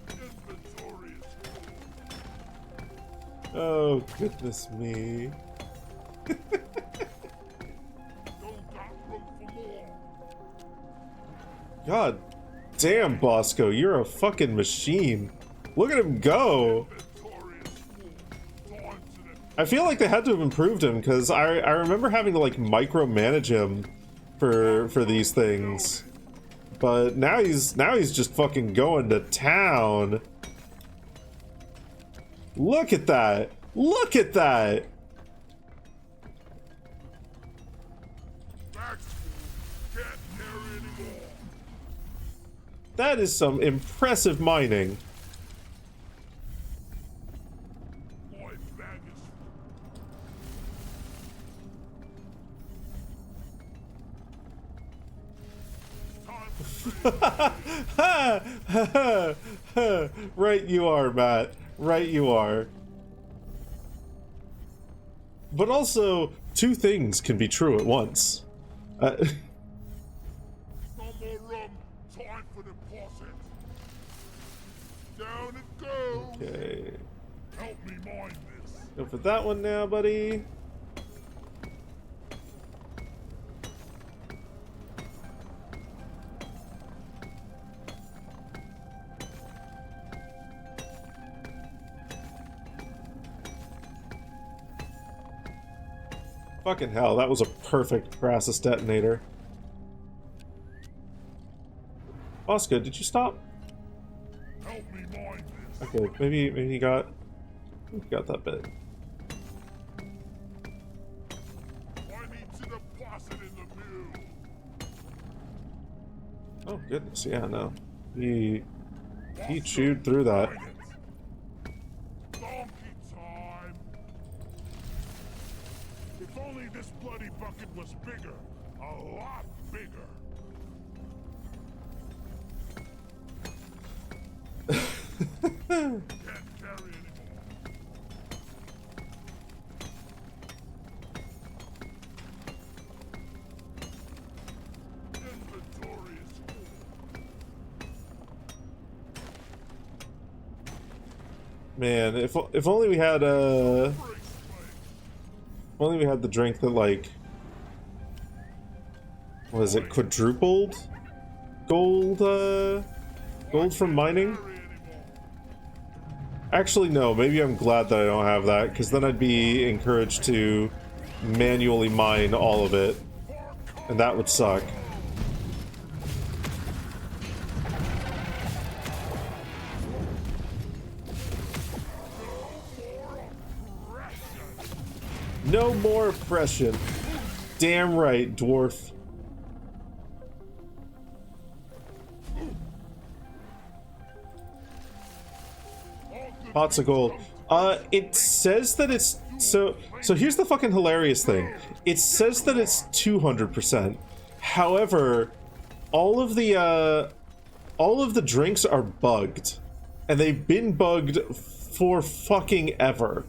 Inventory is full. Oh, goodness me. Don't got room for more. God damn, Bosco, you're a fucking machine. Look at him go. Inventory is full. Time to the I feel like they had to have improved him, because I remember having to, like, micromanage him for these things. But now he's just fucking going to town. Look at that! Look at that! back's full. Can't carry anymore. That is some impressive mining. My bag is full. Time to Right you are, Matt. Right you are. But also, two things can be true at once. no more rum. Time for deposit. Down it goes. Okay. Help me mine this. Go for that one now, buddy. Fucking hell, that was a perfect Crassus detonator. Oscar, did you stop? Help me mine this. Okay, maybe you got that bit. I need to deposit in the mule. Oh goodness, yeah, no. He chewed through that. Mine it. Donkey time. If only this bloody bucket was bigger. A lot bigger. Can't carry anymore. Inventory is full. Man, if only we had Brace legs. if only we had the drink that, like, what is it, quadrupled gold from mining? Carry anymore. Actually, no, maybe I'm glad that I don't have that, because then I'd be encouraged to manually mine all of it, and that would suck. No more oppression. Damn right, dwarf. Pots of gold. It says that it's so here's the fucking hilarious thing. It says that it's 200%. However, all of the drinks are bugged. And they've been bugged for fucking ever.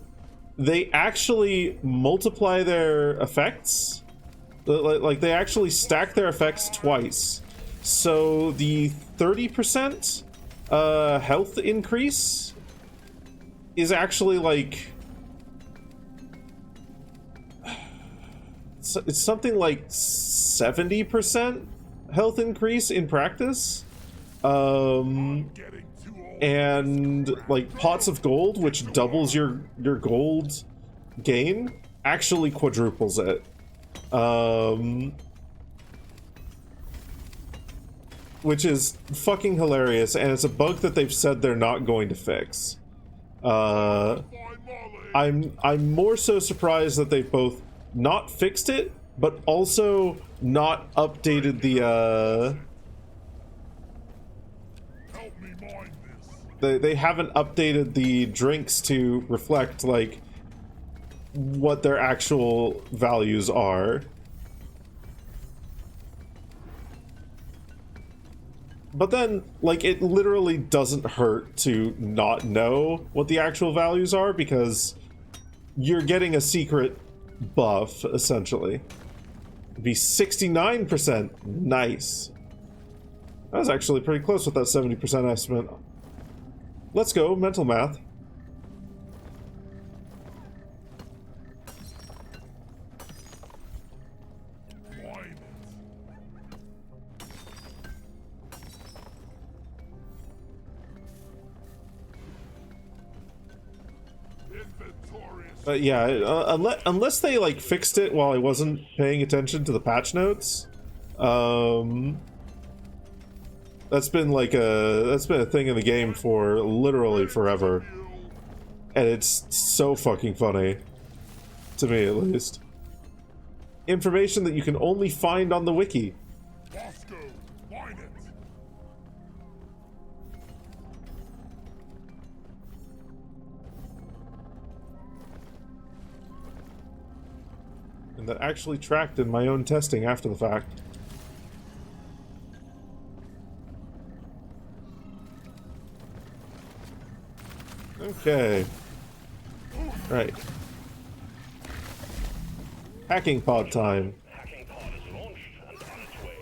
They actually multiply their effects. Like they actually stack their effects twice. So the 30% health increase is actually like it's something like 70% health increase in practice. Getting too old. And like pots of gold, which doubles your gold gain, actually quadruples it. which is fucking hilarious, and it's a bug that they've said they're not going to fix. I'm more so surprised that they've both not fixed it, but also not updated the Help me mine this. they haven't updated the drinks to reflect like what their actual values are. But then, like, it literally doesn't hurt to not know what the actual values are, because you're getting a secret buff, essentially. It'd be 69%. Nice. That was actually pretty close with that 70% estimate. Let's go, mental math. Mine it. Inventory is But yeah, unless they like fixed it while I wasn't paying attention to the patch notes, that's been a thing in the game for literally forever, and it's so fucking funny, to me at least. Information that you can only find on the wiki. Bosco. Mine it. And that actually tracked in my own testing after the fact. Okay. Right. Hacking pod time. Hacking pod is launched and on its way.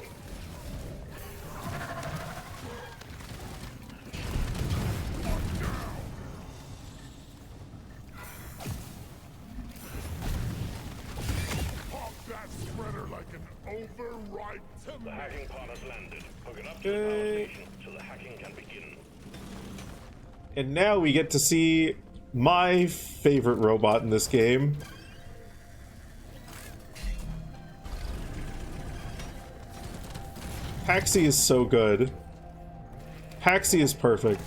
Pop that spreader like an overripe The tomato. hacking pod has landed. Hook it up to the power Okay. station so the hacking can begin. And now we get to see my favorite robot in this game. Paxi is so good. Paxi is perfect.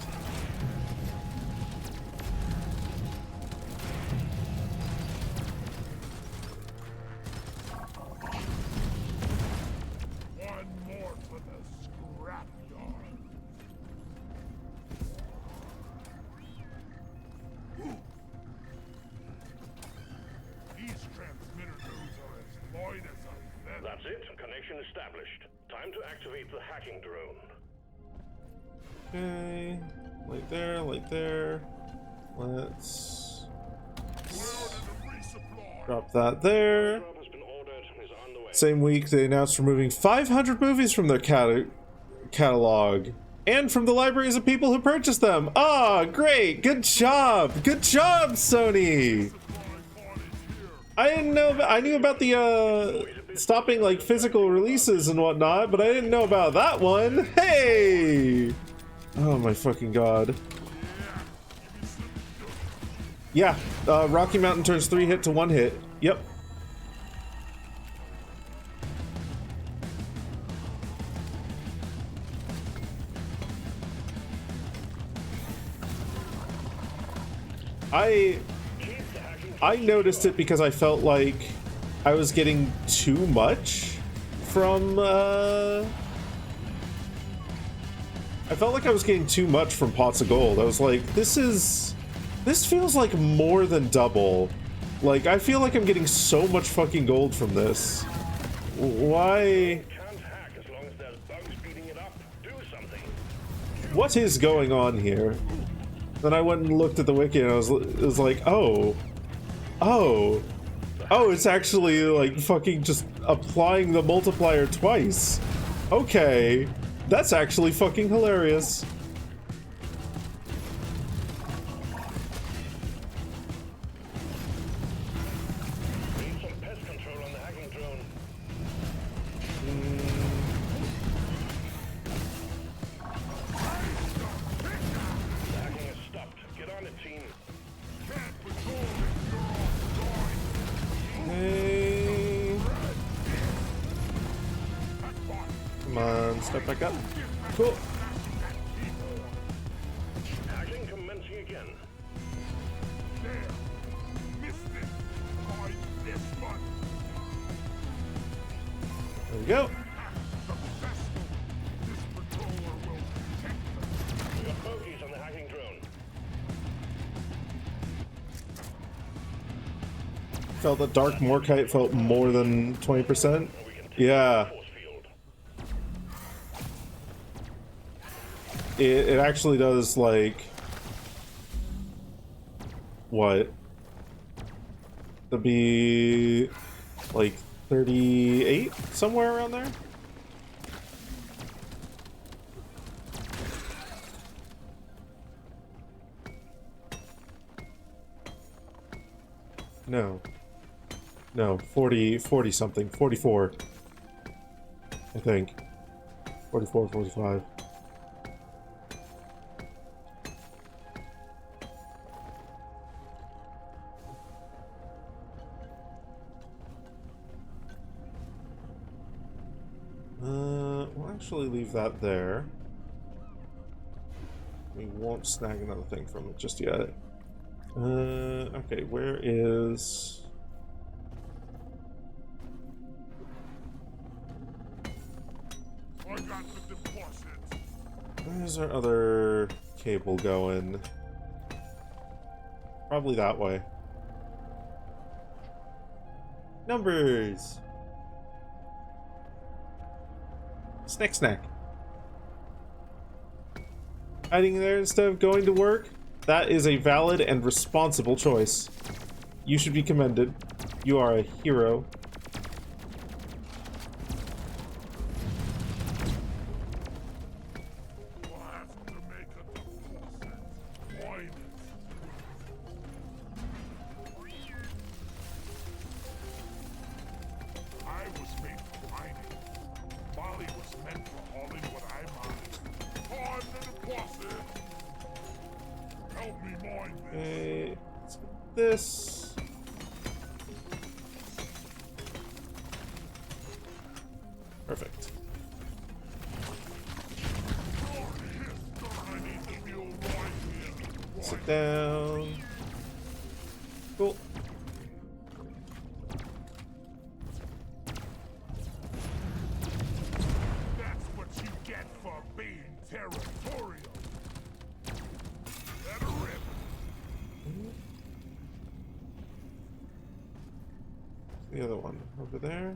One more for the scrapyard. These transmitter nodes are as light as a feather. That's it. Connection established. Time to activate the hacking drone. Okay. Like there, like there. Let's Order the resupply. drop that there. Drop has been ordered and is on the way. Same week, they announced removing 500 movies from their catalog. And from the libraries of people who purchased them. Ah, great! Good job! Good job, Sony! I didn't know. I knew about the stopping like physical releases and whatnot, but I didn't know about that one. Hey! Oh my fucking god! Yeah, Rocky Mountain turns 3 hit to 1 hit. Yep. I noticed it because I felt like I was getting too much from I felt like I was getting too much from pots of gold. I was like, this feels like more than double. Like, I feel like I'm getting so much fucking gold from this. Why? Can't hack as long as there's bugs beating it up. Do something. What is going on here? Then I went and looked at the wiki and it was like, oh, it's actually like fucking just applying the multiplier twice. Okay, that's actually fucking hilarious. Need some pest control on the hacking drone. The hacking has stopped. Get on it, team. Can't patrol if you're offline. Hey, Hackbot. come on, stop Start back up. Cool. Hacking commencing again. There. Missed it. By this much. There we go. Successful. This patroller will protect them. We got bogeys on the hacking drone. Felt that Dark Morkite felt more than 20%. Yeah. Force field. It actually does, like... What? To be... like 38? Somewhere around there? No. No, 40 something. 44. I think. 44, 45. We'll actually leave that there. We won't snag another thing from it just yet. Okay, where is... I got the deposit. Where's our other cable going? Probably that way. Numbers! Snack snack. Hiding there instead of going to work? That is a valid and responsible choice. You should be commended. You are a hero. We'll have to make a deposit. Why not? I was made for mining. Molly was meant for hauling what I mine. On the deposit. Help me mine this. Okay, let's get this. Perfect. I need to feel right here. Sit down. Cool. That's what you get for being territorial. Let her rip. The other one over there.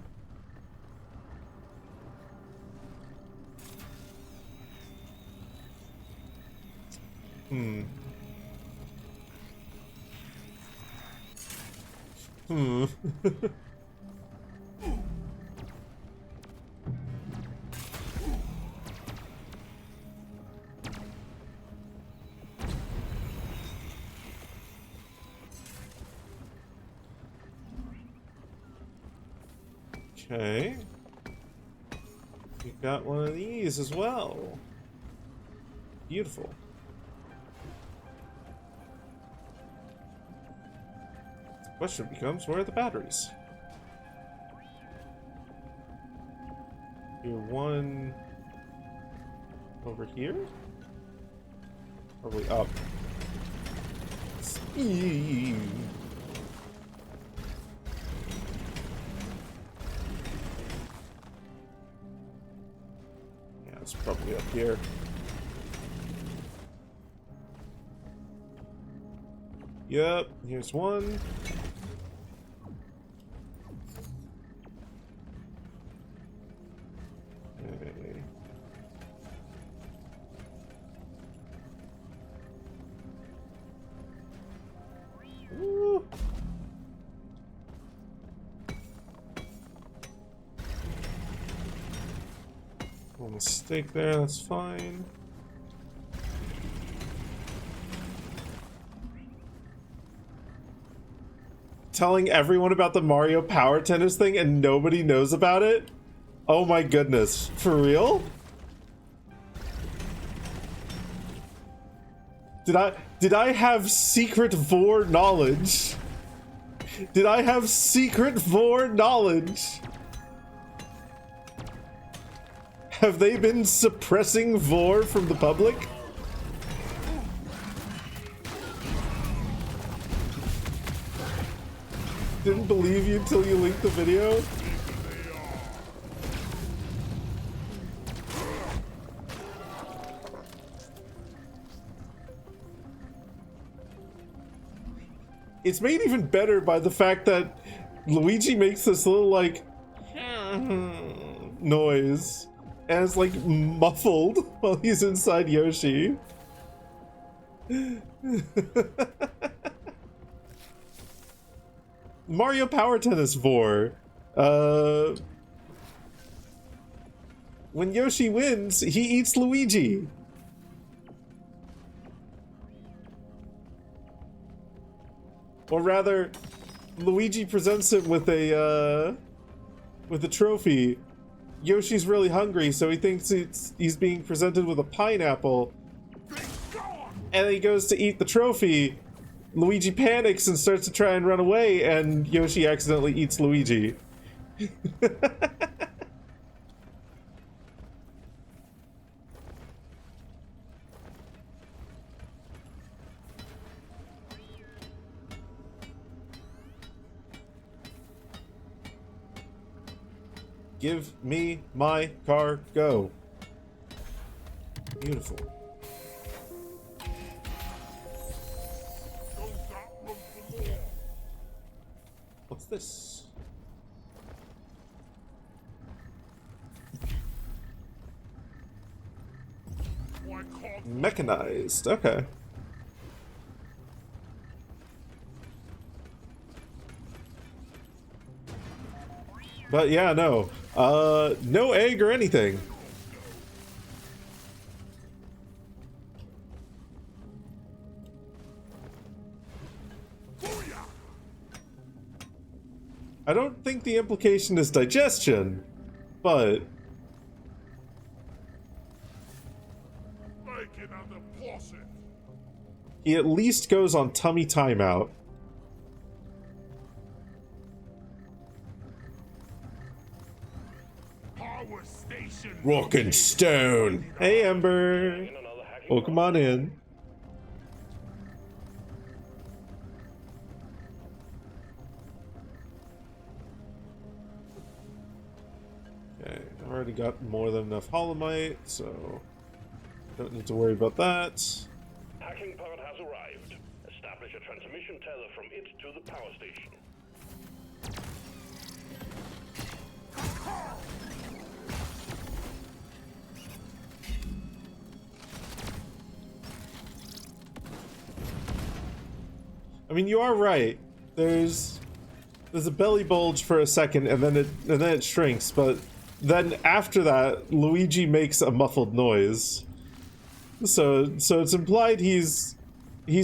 Hmm. Hmm. Okay. We got one of these as well. Beautiful. The question becomes, where are the batteries? Here, one over here? Probably up. Eee. Yeah, it's probably up here. Yep, here's one. Okay. Ooh. Little mistake there, that's fine. Telling everyone about the Mario Power Tennis thing and nobody knows about it? Oh my goodness. For real? Did I have secret Vor knowledge? Did I have secret Vor knowledge? Have they been suppressing Vor from the public? Didn't believe you till you linked the video? It's made even better by the fact that Luigi makes this little, like, noise. And it's, like, muffled while he's inside Yoshi. Mario Power Tennis Vor. When Yoshi wins, he eats Luigi. Or rather, Luigi presents him with a trophy. Yoshi's really hungry, so he thinks he's being presented with a pineapple. And he goes to eat the trophy. Luigi panics and starts to try and run away, and Yoshi accidentally eats Luigi. Give me my cargo. Beautiful. What's this? Mechanized. Okay. But yeah, no. No egg or anything. I don't think the implication is digestion, but he at least goes on tummy timeout. Rock and stone. Hey, Ember. Welcome on in. Okay, I've already got more than enough Holomite, so don't need to worry about that. Hacking pod has arrived. Establish a transmission tether from it to the power station. I mean, you are right. There's a belly bulge for a second, and then it shrinks. But then after that, Luigi makes a muffled noise. So it's implied he's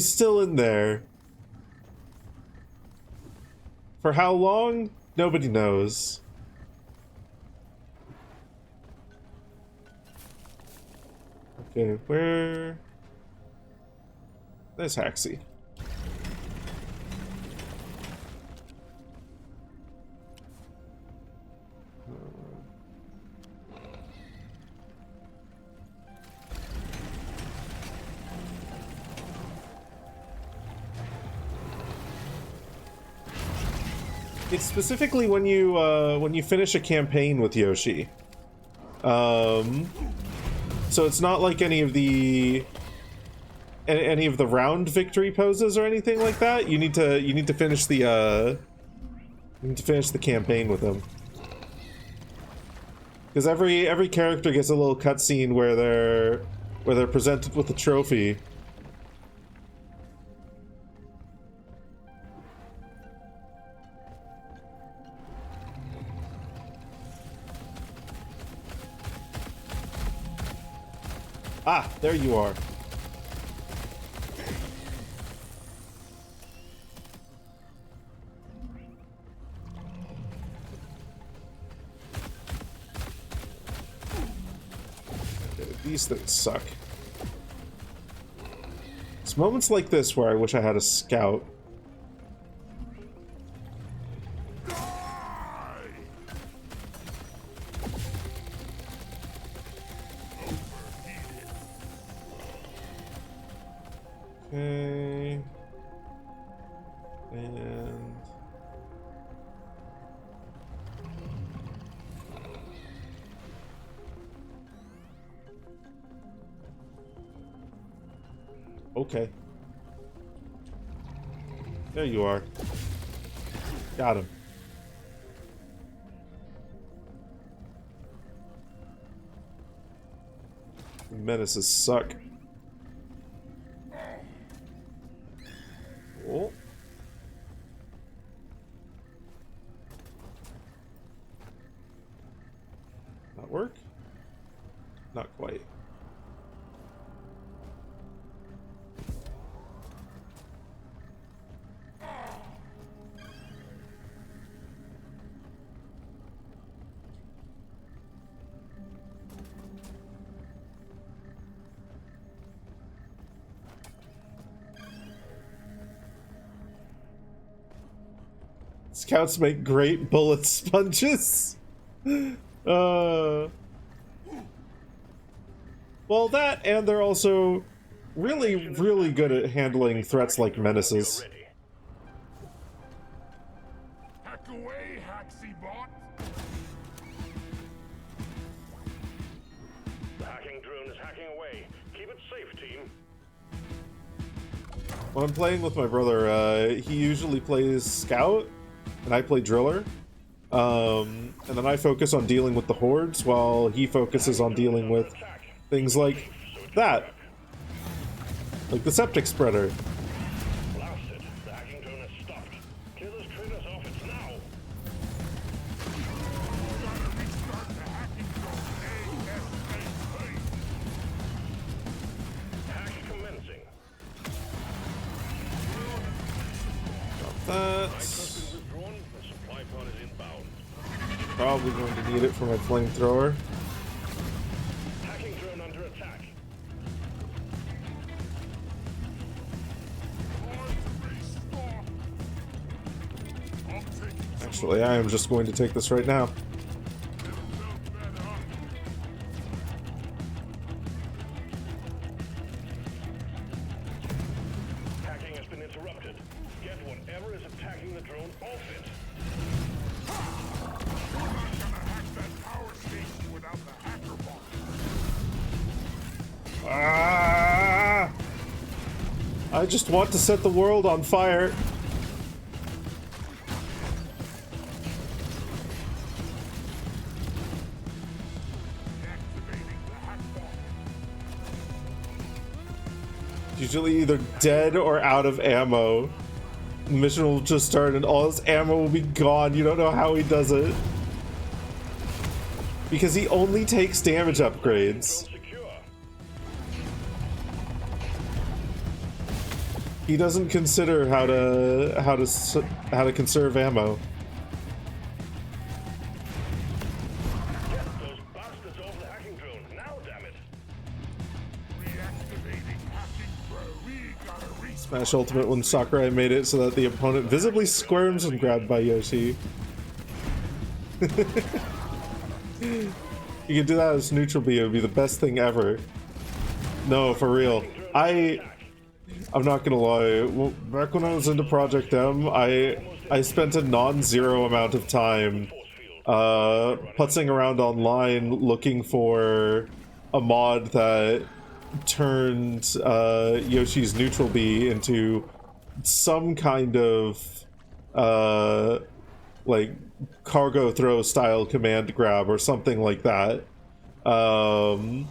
still in there. For how long? Nobody knows. Okay, where? There's Haxie. It's specifically when you finish a campaign with Yoshi. So it's not like any of the round victory poses or anything like that. You need to finish the campaign with him. Because every character gets a little cutscene where they're presented with a trophy. Ah, there you are. Okay, these things suck. It's moments like this where I wish I had a scout. Okay. There you are. Got him. Menaces suck. Oh. That work? Not quite. Scouts make great bullet sponges. Well, that, and they're also really, really good at handling threats like menaces. Hack away, Haxy bot! The hacking drone is hacking away. Keep it safe, team. When I'm playing with my brother, he usually plays Scout, and I play Driller. And then I focus on dealing with the hordes, while he focuses on dealing with things like that. Like the septic spreader. Blast it. The hacking drone has stopped. Clear those traitors off it now. Gotta restart the hacking drone ASAP! Hack commencing. That's Been withdrawn. The supply pod is inbound. probably going to need it for my flamethrower. Hacking drone under attack. Actually, I am just going to take this right now. Hacking has been interrupted. Get whatever is attacking the drone off it. We're not gonna hack that power station without the hacker bot. Ah! I just want to set the world on fire. Deactivating the hack bot. Usually either dead or out of ammo. The mission will just start and all his ammo will be gone. You don't know how he does it. Because he only takes damage upgrades. Drone secure. He doesn't consider how to conserve ammo. Get those bastards off the hacking drone now, damn it. Reactivating hacking pro. We gotta restart. Smash Ultimate when Sakurai made it so that the opponent visibly squirms when grabbed by Yoshi. You can do that as neutral B, it would be the best thing ever. No, for real. I'm not gonna lie, well, back when I was into Project M, I spent a non-zero amount of time putzing around online looking for a mod that turned Yoshi's neutral B into some kind of like cargo throw style command grab or something like that. And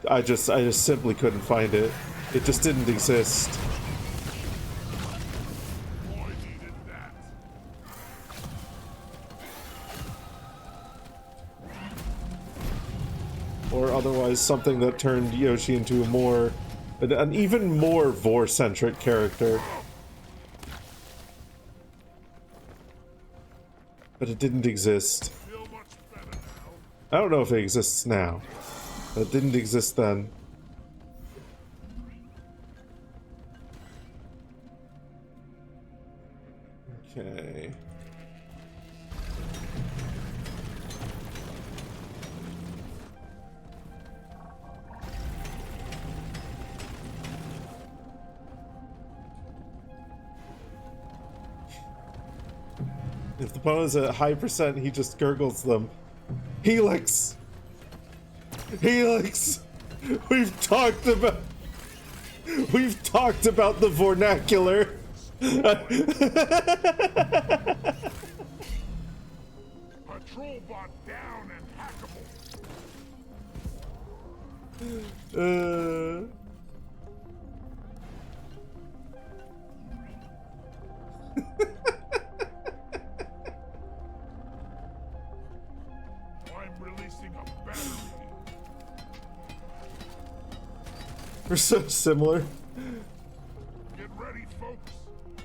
I just simply couldn't find it. It just didn't exist. Boy, needed that. Or otherwise something that turned Yoshi into an even more Vor-centric character. But it didn't exist. Feel much better now. I don't know if it exists now. But it didn't exist then. Okay. If the opponent's at high percent, he just gurgles them. Helix! Helix! We've talked about the vernacular. Patrol bot down and hackable. I'm releasing a battery. We're so similar. Get ready, folks.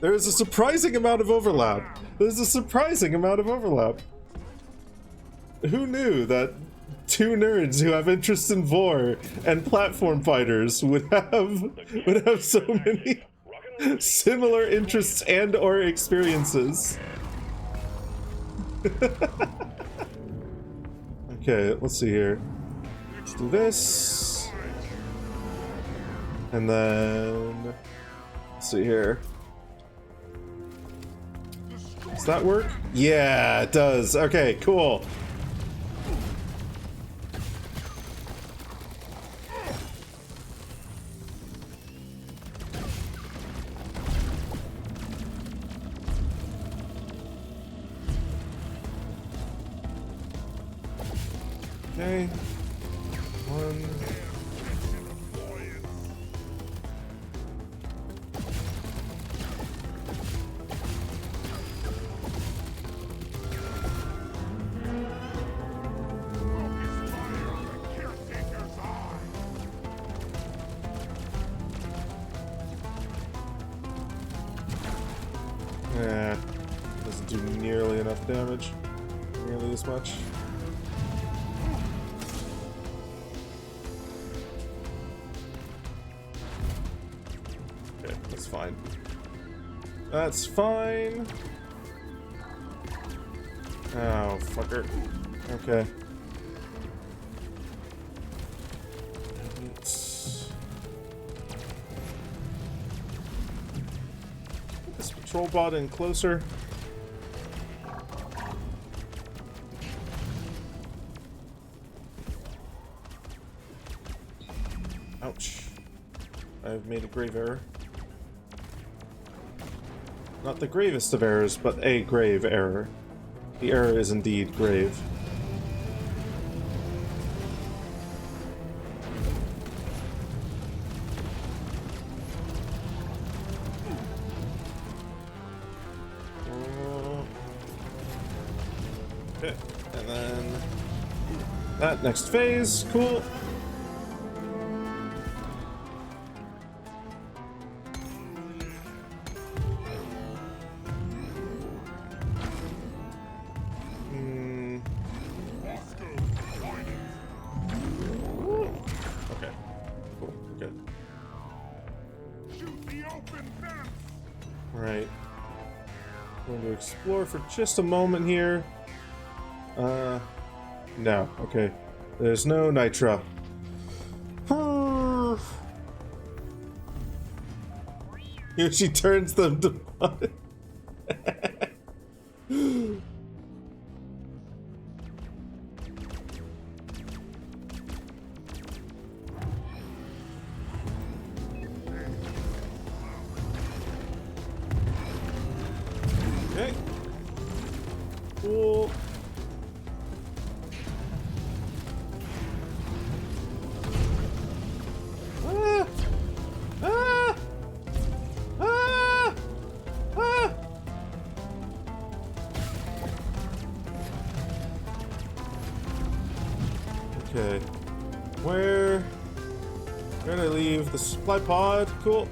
There is a surprising amount of overlap. Who knew that two nerds who have interests in vor and platform fighters would have so many similar interests and or experiences? Okay, let's see here. Let's do this. And then let's see here. Does that work? Yeah, it does. Okay, cool. Okay. One. Yeah, doesn't do nearly enough damage. Nearly as much. Okay, that's fine. That's fine. Oh, fucker. Okay. Let's get this patrol bot in closer. Ouch. I've made a grave error. Not the gravest of errors, but a grave error. The error is indeed grave. Okay, and then that next phase, cool. Okay, cool, good. Shoot the open fence. Right. Going to explore for just a moment here. No. Okay. There's no nitra. Here she turns them to blood. Okay. Cool. Ah! Ah! Ah! Ah! Okay. Where did I leave the supply pod? Cool.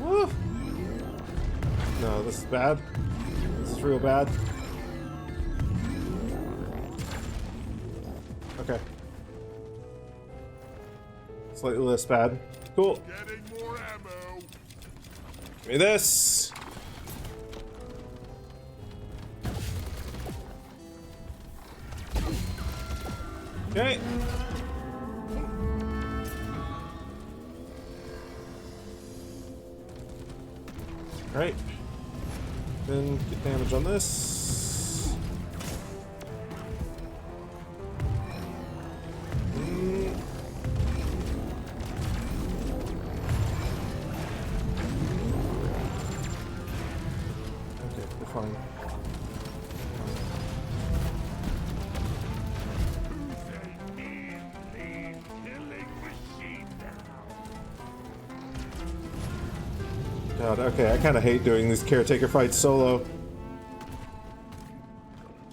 Woo! No, this is bad. This is real bad. Okay. Slightly less bad. Cool. Getting more ammo. Give me this. Okay. Right. Then get damage on this. Okay, we're fine. God, okay, I kind of hate doing these caretaker fights solo.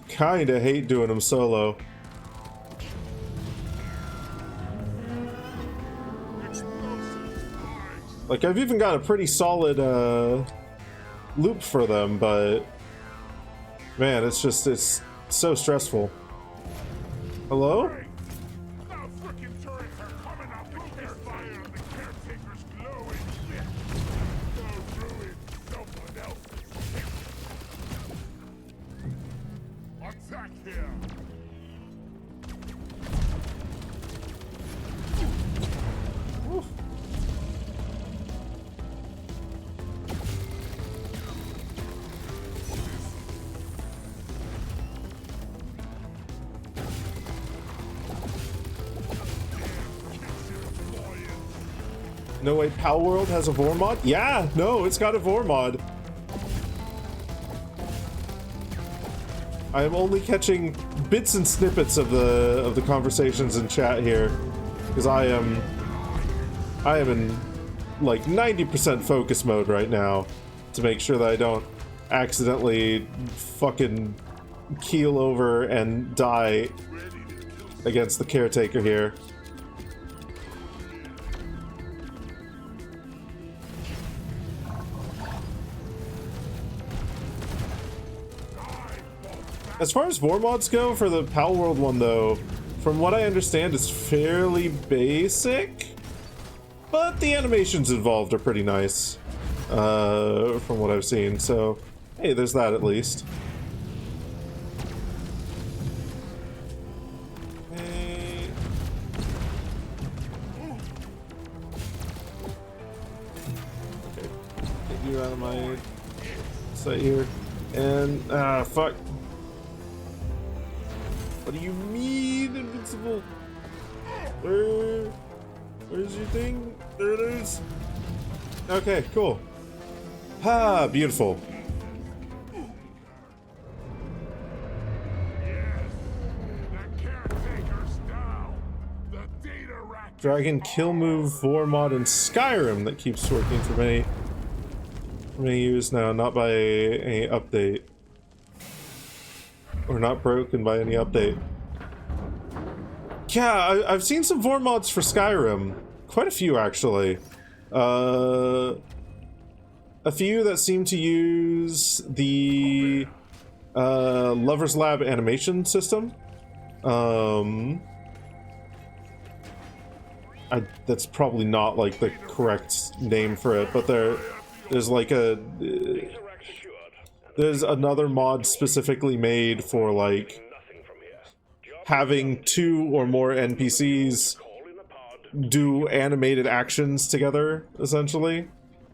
Kinda hate doing them solo. Like, I've even got a pretty solid loop for them, but man, it's so stressful. Hello? No way, Pal World has a Vor mod? Yeah, no, it's got a Vor mod. I am only catching bits and snippets of the conversations in chat here, because I am in like 90% focus mode right now to make sure that I don't accidentally fucking keel over and die against the caretaker here. As far as Vor mods go for the Pal World one, though, from what I understand, it's fairly basic, but the animations involved are pretty nice, from what I've seen. So, hey, there's that at least. Hey. Okay, get you out of my sight here, and fuck. What do you mean, invincible? Where's your thing? There it is. Okay, cool. Ah, beautiful. Dragon kill move Vor mod in Skyrim that keeps working for many years now, not by any update. Or not broken by any update. Yeah, I've seen some Vor mods for Skyrim. Quite a few, actually. A few that seem to use the Lover's Lab animation system. That's probably not like the correct name for it, but there's like there's another mod specifically made for like having 2 or more NPCs do animated actions together, essentially.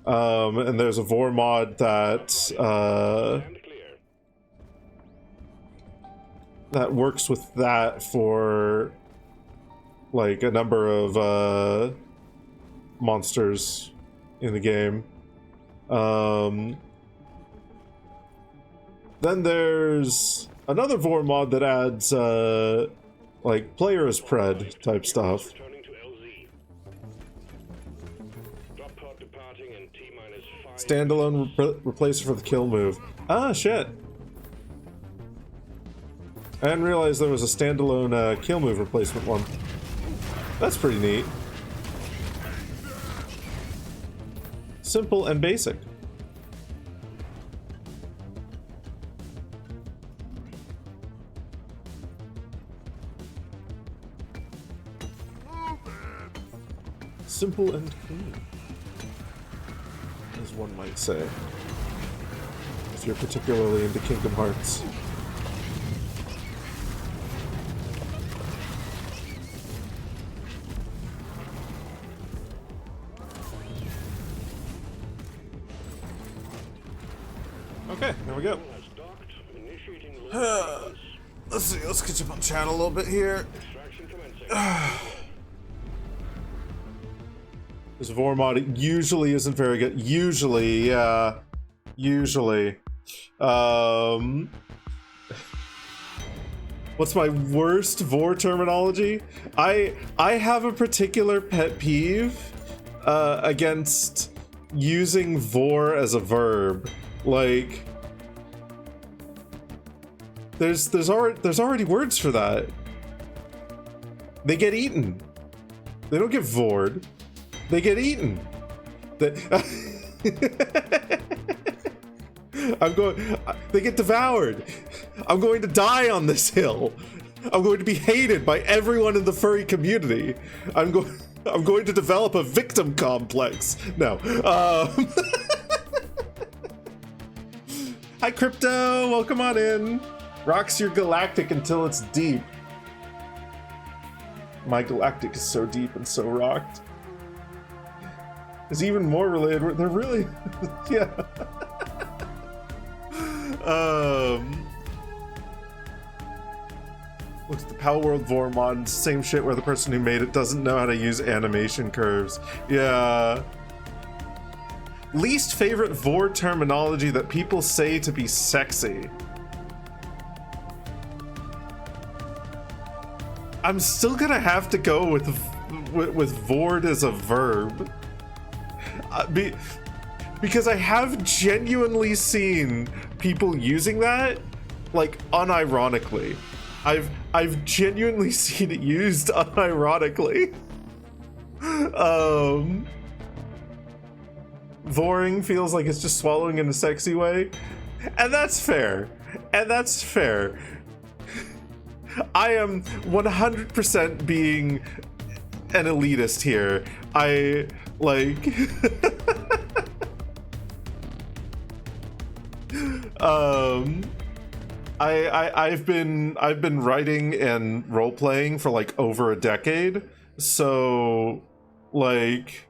And there's a Vor mod that that works with that for like a number of monsters in the game. Then there's another Vor mod that adds like player as pred type stuff. Standalone replacer for the kill move. Ah, shit. I didn't realize there was a standalone kill move replacement one. That's pretty neat. Simple and basic. Simple and clean, as one might say, if you're particularly into Kingdom Hearts. Okay, there we go. Has docked, initiating low Let's see, let's catch up on chat a little bit here. extraction commencing. This Vor mod usually isn't very good. Usually, yeah. Usually. What's my worst Vor terminology? I have a particular pet peeve against using Vor as a verb. Like, there's already words for that. They get eaten. They don't get vored. They get eaten. They get devoured. I'm going to die on this hill. I'm going to be hated by everyone in the furry community. I'm going to develop a victim complex. No. Hi, Crypto. Welcome on in. Rocks your galactic until it's deep. My galactic is so deep and so rocked. It's even more related. They're really, yeah. Looks at the Power World Vor mod, same shit where the person who made it doesn't know how to use animation curves. Yeah. Least favorite Vor terminology that people say to be sexy. I'm still gonna have to go with Vord as a verb. Because I have genuinely seen people using that, like, unironically. I've genuinely seen it used unironically. Voring feels like it's just swallowing in a sexy way. And that's fair. And that's fair. I am 100% being an elitist here. I, like... I've been writing and role-playing for like over a decade, so like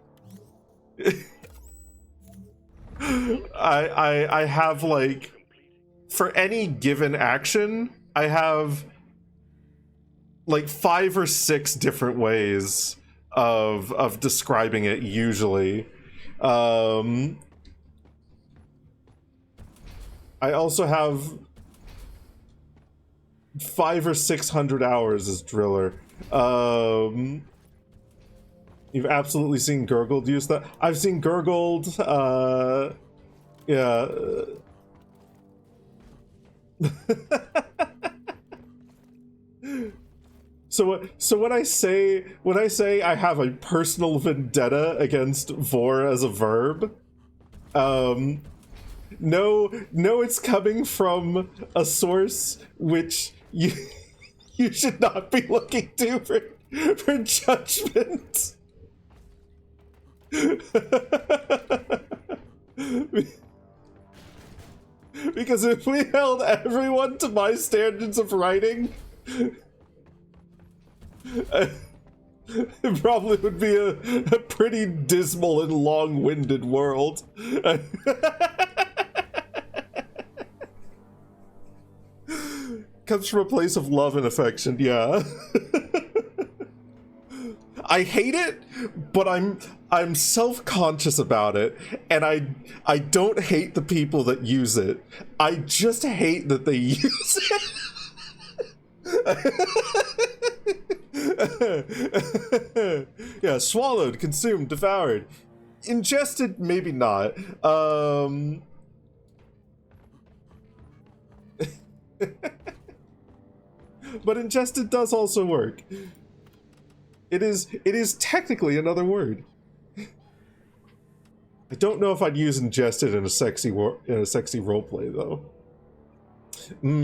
I have like, for any given action, I have like 5 or 6 different ways of describing it usually. I also have 500 or 600 hours as Driller. You've absolutely seen Gurgled use that. I've seen Gurgled, yeah. So when I say I have a personal vendetta against Vor as a verb, no, it's coming from a source which you should not be looking to for judgment. Because if we held everyone to my standards of writing, it probably would be a pretty dismal and long-winded world. Comes from a place of love and affection, yeah. I hate it, but I'm self-conscious about it, and I don't hate the people that use it. I just hate that they use it. Yeah, swallowed, consumed, devoured. Ingested, maybe not. But ingested does also work. It is technically another word. I don't know if I'd use ingested in a sexy roleplay though.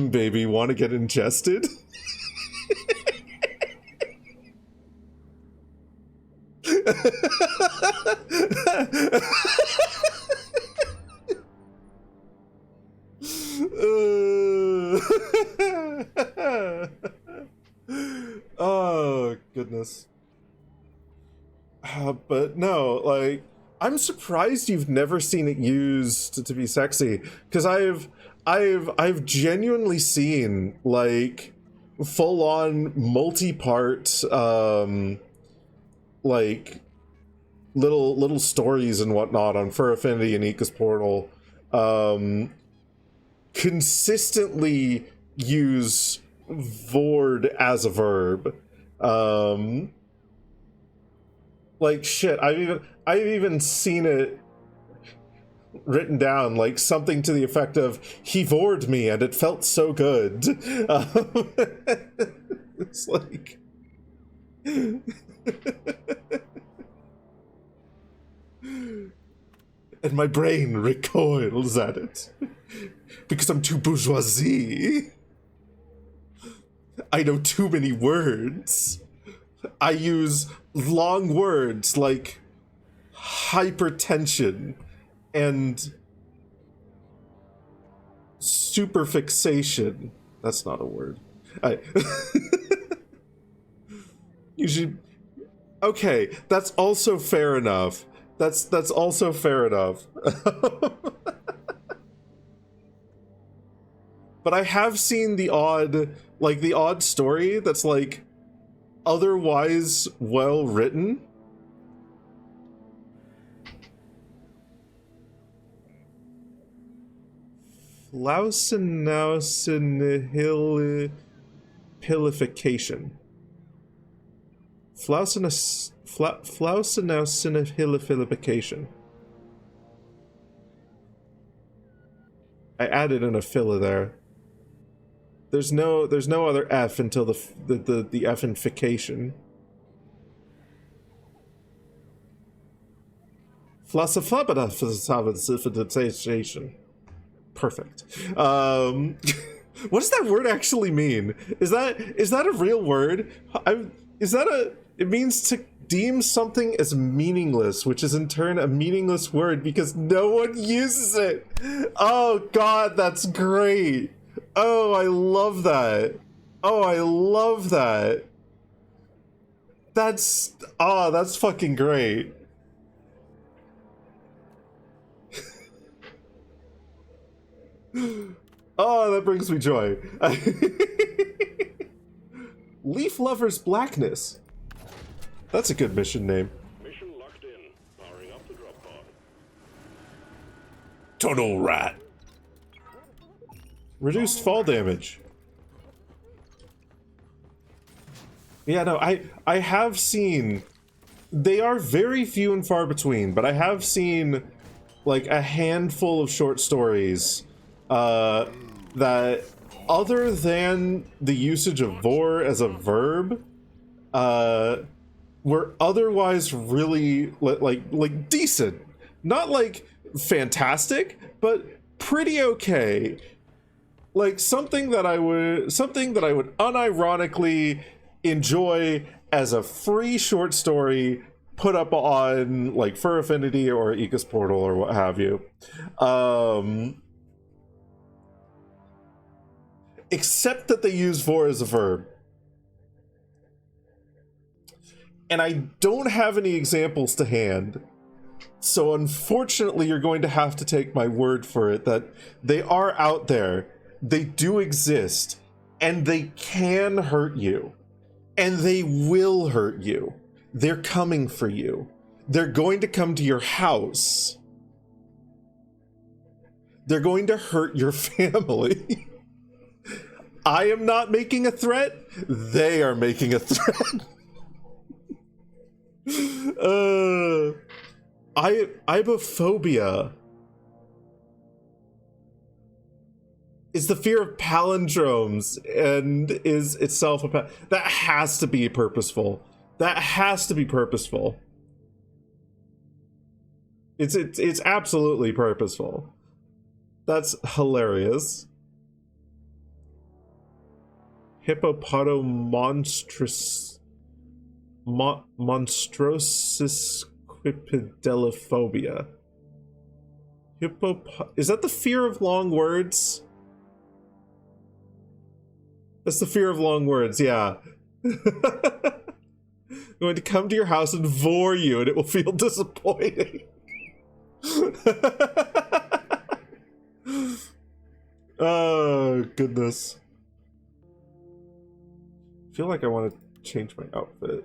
Baby, want to get ingested? Oh goodness. But no, like, I'm surprised you've never seen it used to be sexy, because I've genuinely seen like full-on multi-part like little stories and whatnot on Fur Affinity and Ika's Portal consistently use Vord as a verb. Like shit, I've even seen it written down, like something to the effect of "he vored me and it felt so good." It's like and my brain recoils at it because I'm too bourgeoisie. I know too many words. I use long words like hypertension and superfixation. That's not a word. You should. Okay, that's also fair enough. That's also fair enough. But I have seen the odd story that's like otherwise well written. Flausinausinihilification. Flausinausinihilification. I added in a filler there. There's no other F until the F in fication. Flausification. Perfect. What does that word actually mean? Is that a real word? It means to deem something as meaningless, which is in turn a meaningless word because no one uses it. Oh god, that's great. Oh, I love that. Oh, I love that. That's fucking great. Oh, that brings me joy. Leaf Lover's Blackness. That's a good mission name. Mission locked in. Powering up the drop pod. Tunnel Rat. Reduced fall damage. Yeah, no, I have seen... They are very few and far between, but I have seen like a handful of short stories that, other than the usage of vor as a verb, were otherwise really like decent. Not like fantastic, but pretty okay. Like something that I would unironically enjoy as a free short story put up on like Fur Affinity or Ika's Portal or what have you. Except that they use vor as a verb. And I don't have any examples to hand. So unfortunately, you're going to have to take my word for it that they are out there. They do exist. And they can hurt you. And they will hurt you. They're coming for you. They're going to come to your house. They're going to hurt your family. I am not making a threat. They are making a threat. Ibophobia is the fear of palindromes and is itself a that has to be purposeful. That has to be purposeful. It's absolutely purposeful. That's hilarious. Hippopotomonstrous monstrosis quipidelophobia. Is that the fear of long words? That's the fear of long words, yeah. Going to come to your house and vor you, and it will feel disappointing. Oh, goodness. I feel like I want to change my outfit.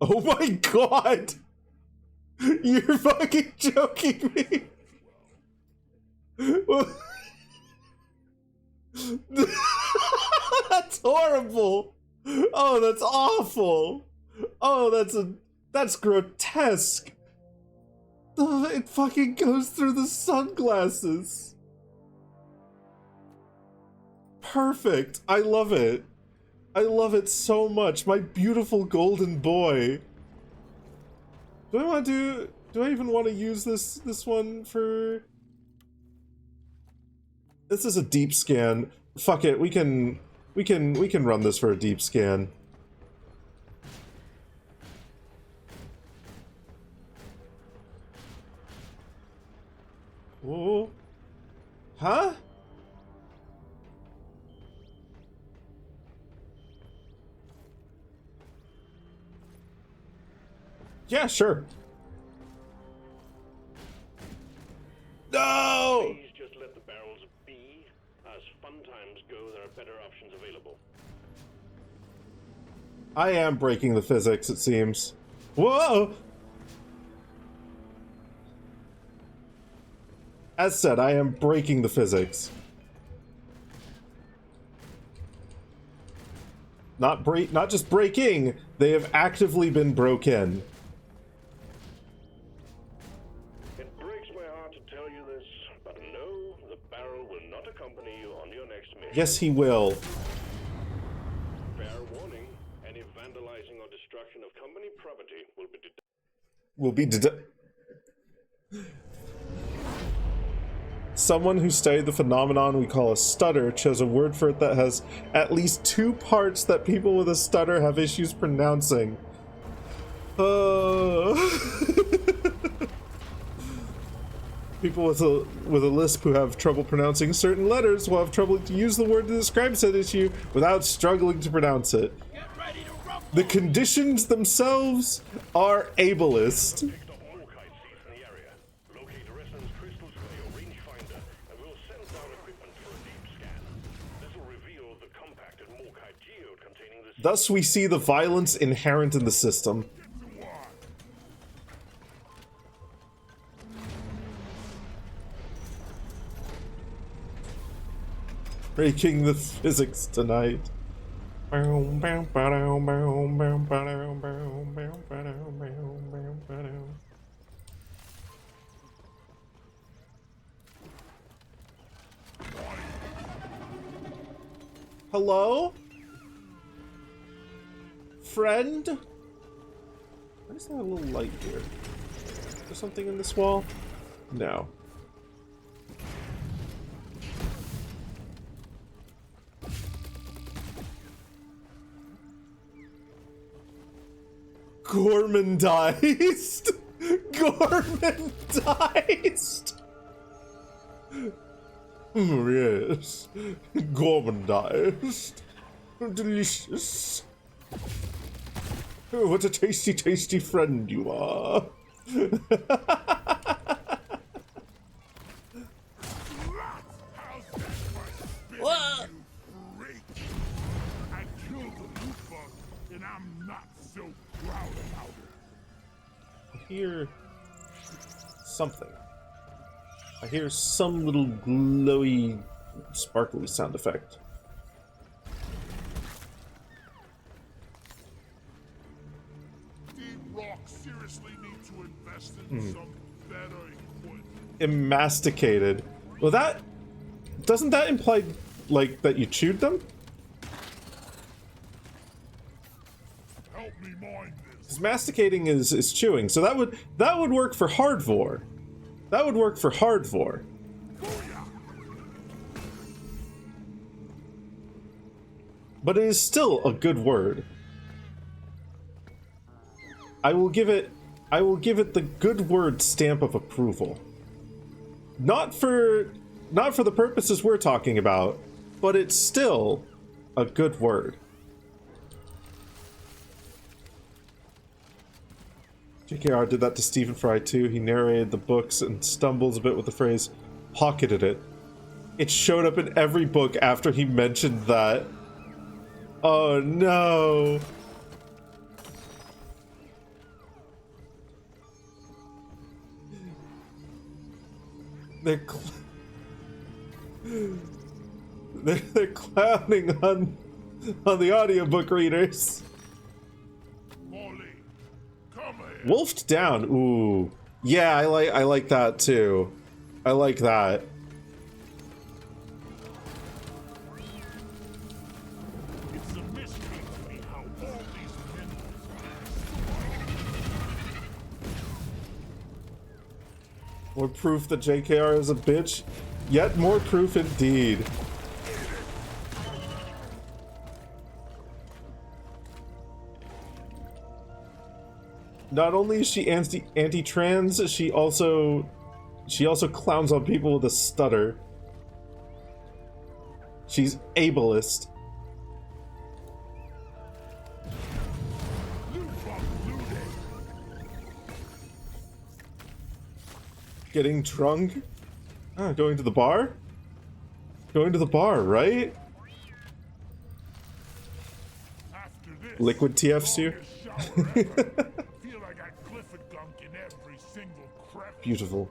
Oh my god! You're fucking joking me! That's horrible! Oh, that's awful! Oh, that's grotesque! Oh, it fucking goes through the sunglasses! Perfect! I love it! I love it so much! My beautiful golden boy! Do I even want to use this one for... This is a deep scan. Fuck it, we can run this for a deep scan. Whoa. Huh? Yeah, sure. No! Please just let the barrels be. As fun times go, there are better options available. I am breaking the physics, it seems. Whoa! As said, I am breaking the physics. Not just breaking, they have actively been broken. It breaks my heart to tell you this, but no, the barrel will not accompany you on your next mission. Yes, he will. Fair warning, any vandalizing or destruction of company property Will be Someone who studied the phenomenon we call a stutter chose a word for it that has at least 2 parts that people with a stutter have issues pronouncing. People with a lisp who have trouble pronouncing certain letters will have trouble to use the word to describe said issue without struggling to pronounce it. The conditions themselves are ableist. Thus we see the violence inherent in the system. Breaking the physics tonight. Hello? Friend? Why is there a little light here? Is there something in this wall? No. Gormandized! Gormandized! Oh, yes. Gormandized. Delicious. Oh, what a tasty, tasty friend you are. What? I killed the loot bug, and I'm not so proud about it. I hear something. I hear some little glowy, sparkly sound effect. Seriously need to invest in some better equipment. Emasticated. Well, that... Doesn't that imply, like, that you chewed them? Help me mind this. Because masticating is chewing, so that would work for hardvore. That would work for hardvore. But it is still a good word. I will give it the good word stamp of approval. Not for the purposes we're talking about, but it's still a good word. JKR did that to Stephen Fry too. He narrated the books and stumbles a bit with the phrase, pocketed it. It showed up in every book after he mentioned that. Oh no. They're clowning on the audiobook readers. Molly, come here. Wolfed down. Ooh. Yeah, I like that too. I like that. It's a mystery to me how all these minerals More proof that JKR is a bitch. Yet more proof indeed. Not only is she anti-trans, she also clowns on people with a stutter. She's ableist. Getting drunk? Ah, going to the bar? Going to the bar, right? after this. Liquid TFs you? Feel like I Clifford gunk in every single crevice. Beautiful.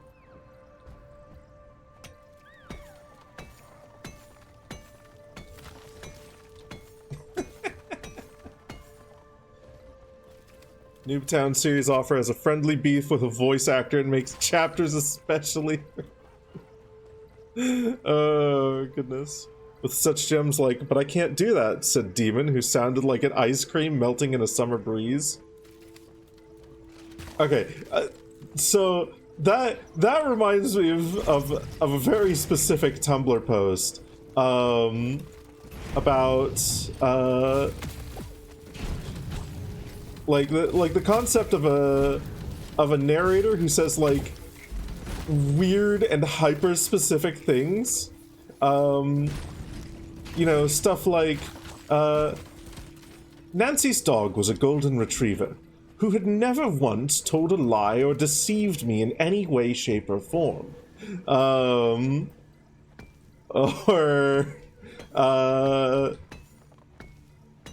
Noobtown series offer has a friendly beef with a voice actor and makes chapters especially. Oh, goodness. With such gems like, but I can't do that, said Demon, who sounded like an ice cream melting in a summer breeze. Okay, so that reminds me of a very specific Tumblr post about like the concept of a narrator who says like weird and hyper specific things. You know, stuff like Nancy's dog was a golden retriever who had never once told a lie or deceived me in any way, shape, or form.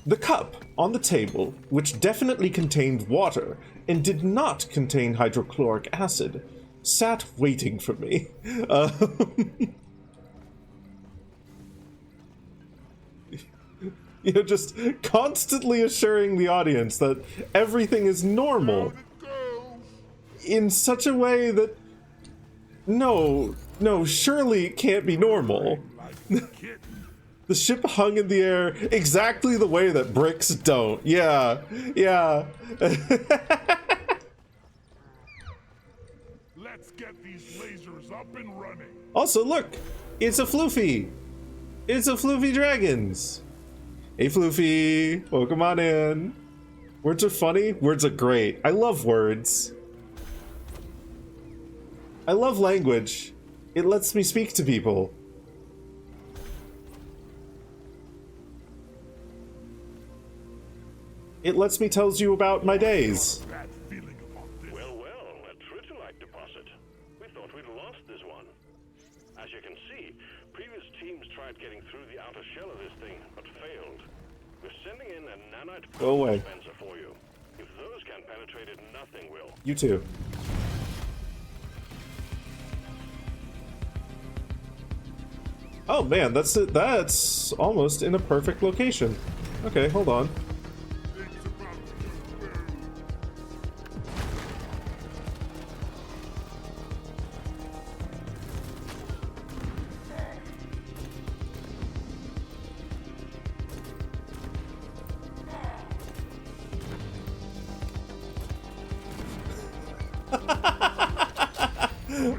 The cup on the table, which definitely contained water and did not contain hydrochloric acid, sat waiting for me. You know, just constantly assuring the audience that everything is normal in such a way that no, surely it can't be normal. The ship hung in the air exactly the way that bricks don't. Yeah. Let's get these lasers up and running. Also, look, it's a Floofy. It's a Floofy Dragons. Hey, Floofy, welcome on in. Words are funny. Words are great. I love words. I love language. It lets me speak to people. It lets me tell you about my days. Well, a Tritolite deposit. We thought we'd lost this one. As you can see, previous teams tried getting through the outer shell of this thing, but failed. We're sending in a nanite Go away. dispenser for you. If those can't penetrate it, nothing will. You too. Oh man, that's it. That's almost in a perfect location. Okay, hold on.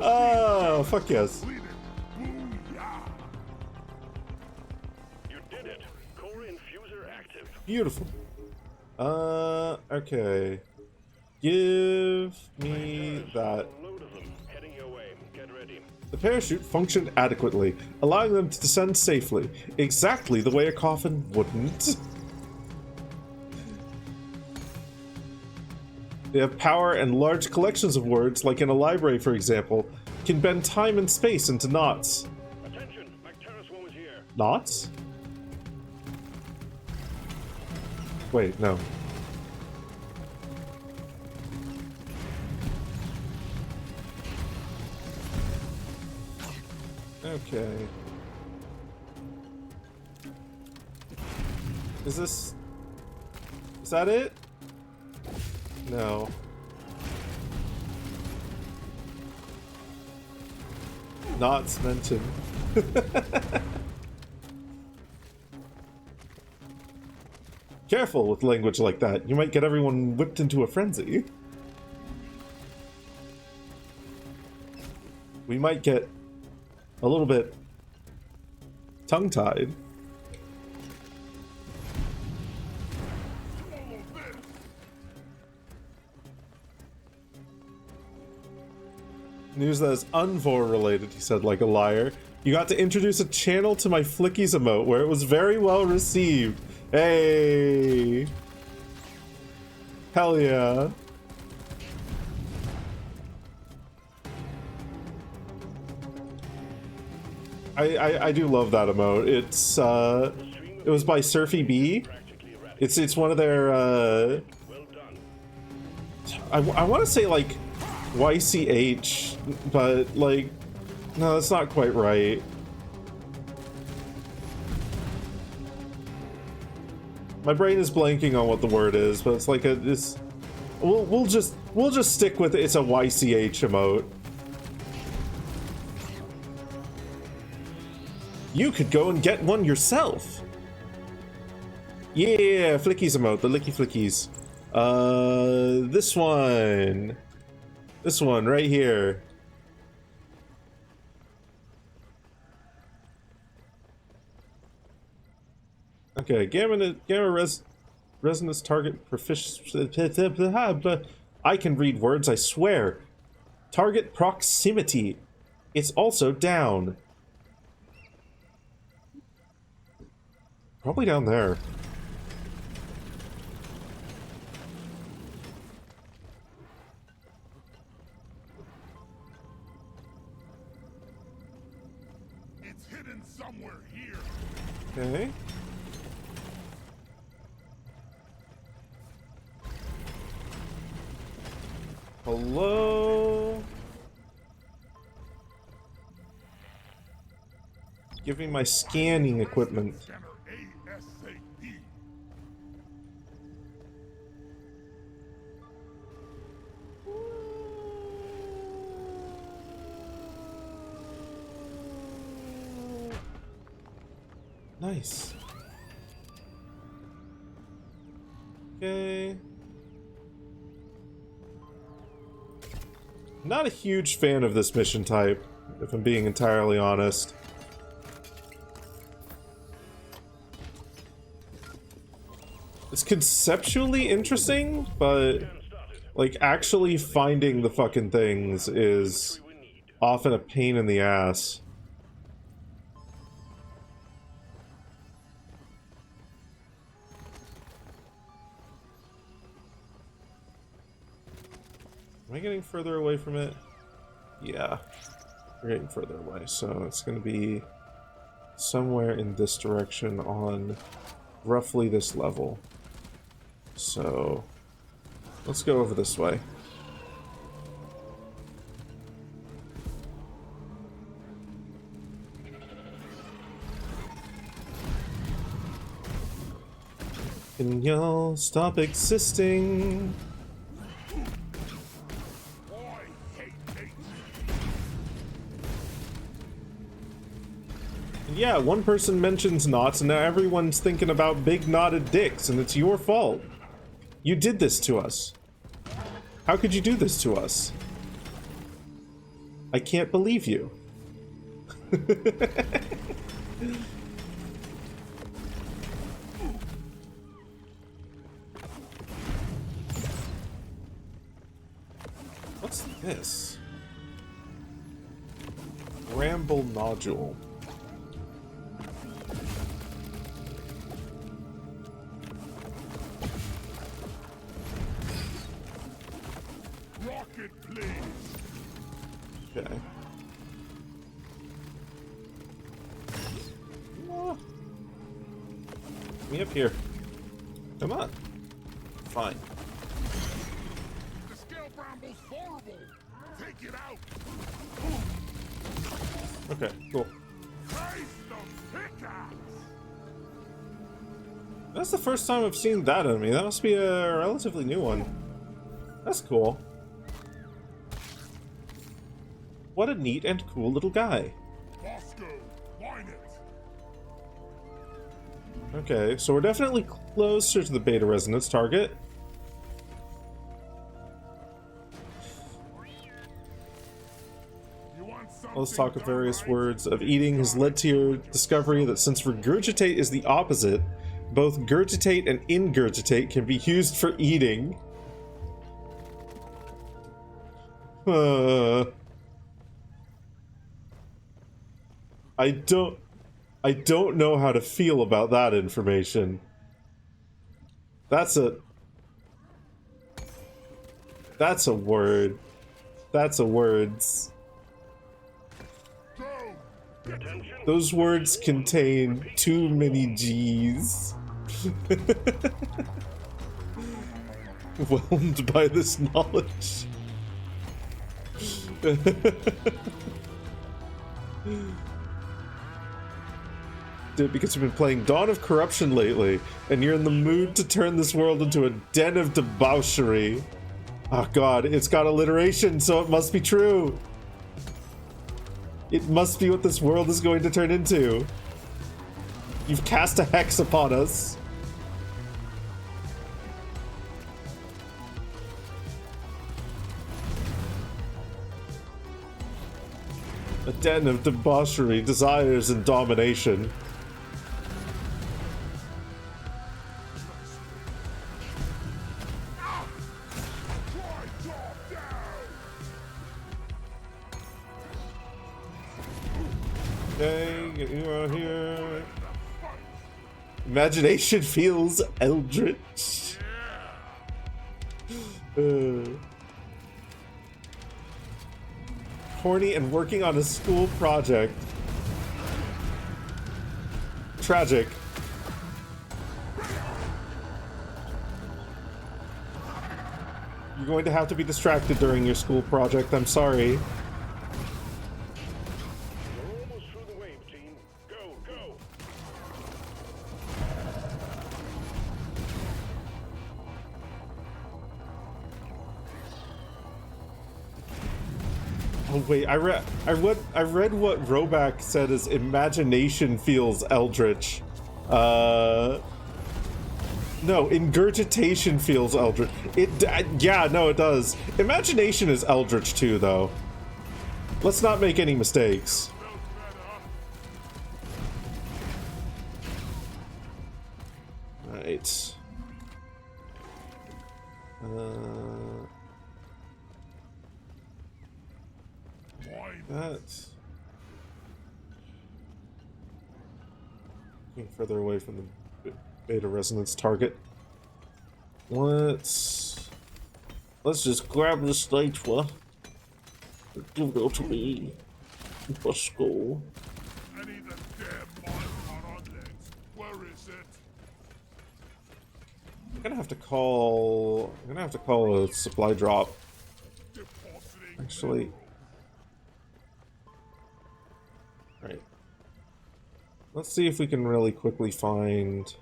Oh, fuck yes. You did it. Core infuser active. Beautiful. Okay. Give me that. A load of them heading your way. Get ready. The parachute functioned adequately, allowing them to descend safely, exactly the way a coffin wouldn't. They have power, and large collections of words, like in a library, for example, can bend time and space into knots. Attention, McTerrace woman's here. Knots? Wait, no. Okay. Is that it? No. Knots mentioned. Careful with language like that. You might get everyone whipped into a frenzy. We might get a little bit tongue-tied. News that is Unvor related, he said like a liar. You got to introduce a channel to my Flickies emote where it was very well received. Hey! Hell yeah. I do love that emote. It was by Surfy B. It's one of their I want to say like YCH, but like no, that's not quite right. My brain is blanking on what the word is, but it's like we'll just stick with it. It's a YCH emote. You could go and get one yourself. Yeah, Flickies emote, the licky flickies. This one right here. Okay, resonance target proficiency. I can read words, I swear. Target proximity. It's also down. Probably down there. It's hidden somewhere here. Okay. Hello? Give me my scanning equipment. Scanner ASAP. Nice. Okay. Not a huge fan of this mission type, if I'm being entirely honest. It's conceptually interesting, but like actually finding the fucking things is often a pain in the ass. Am I getting further away from it? Yeah, we're getting further away, so it's going to be somewhere in this direction on roughly this level. So let's go over this way. Can y'all stop existing? Yeah, one person mentions knots and now everyone's thinking about big knotted dicks, and it's your fault. You did this to us. How could you do this to us? I can't believe you. What's this? Bramble nodule. it, please. Okay. Ah. Me up here. Come on. Fine. The scale bramble's horrible. Take it out. Okay, cool. Raise the pickaxe. That's the first time I've seen that enemy. That must be a relatively new one. That's cool. What a neat and cool little guy. Bosco, wine it. Okay, so we're definitely closer to the beta resonance target. You want something Let's talk of done various right? words of eating has led to your discovery that since regurgitate is the opposite, both gurgitate and ingurgitate can be used for eating. I don't know how to feel about that information. That's a word. That's a words. Those words contain too many G's. Whelmed by this knowledge. Dude, because you've been playing Dawn of Corruption lately, and you're in the mood to turn this world into a den of debauchery. Oh god, it's got alliteration, so it must be true. It must be what this world is going to turn into. You've cast a hex upon us. A den of debauchery, desires, and domination. Okay, get you out here. Imagination feels eldritch. Horny and working on a school project. Tragic. You're going to have to be distracted during your school project, I'm sorry. We're almost through the wave, team. Go, go! Oh wait, I read what Roback said is imagination feels eldritch. No, ingurgitation feels eldritch. Yeah, no, it does. Imagination is eldritch too, though. Let's not make any mistakes. Right. That. Getting further away from the beta resonance target. Let's just grab the statue. Give it to me. Bosco. I need the damn mod on legs. Where is it? I'm gonna have to call a supply drop. Depositing. Actually. Right. Let's see if we can really quickly find.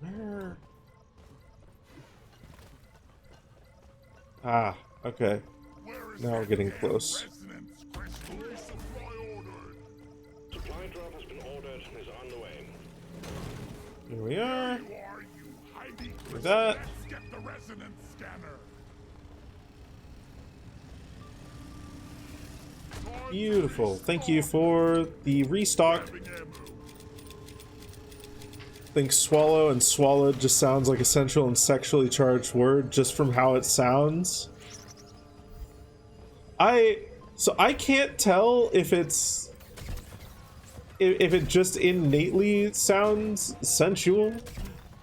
Where? Ah, okay. Now we're getting close. Supply drop has been ordered and is on the way. Here we are. With that. Let's get the resonance scanner. Beautiful. Thank you for the restock. Think swallow and swallowed just sounds like a sensual and sexually charged word just from how it sounds. So I can't tell if it just innately sounds sensual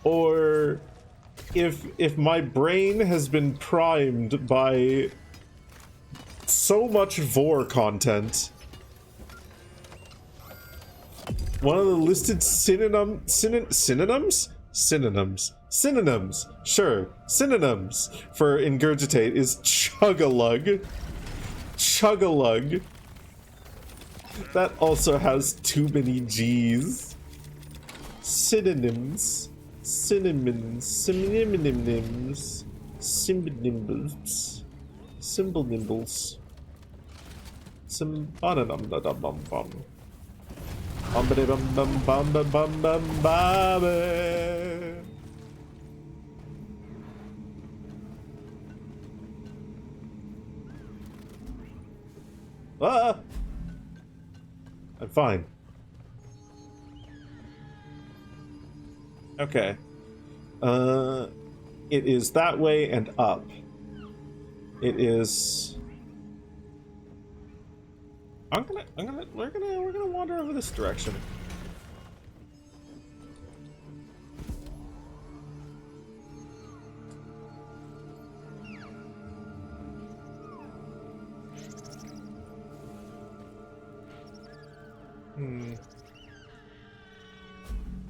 or if my brain has been primed by so much vor content, one of the listed synonyms, sure, synonyms for ingurgitate is chug-a-lug. Chug-a-lug. That also has too many G's. Synonyms. Synonyms. Synonyms. Symbolnimbles. Symbolnimbles. Bum-ba-da-dum-da-dum-bum-bum. Bum-ba-da-bum-bum-bum-bum-bum-bum. Ah! I'm fine. Okay. It is that way and up. It is. We're gonna wander over this direction.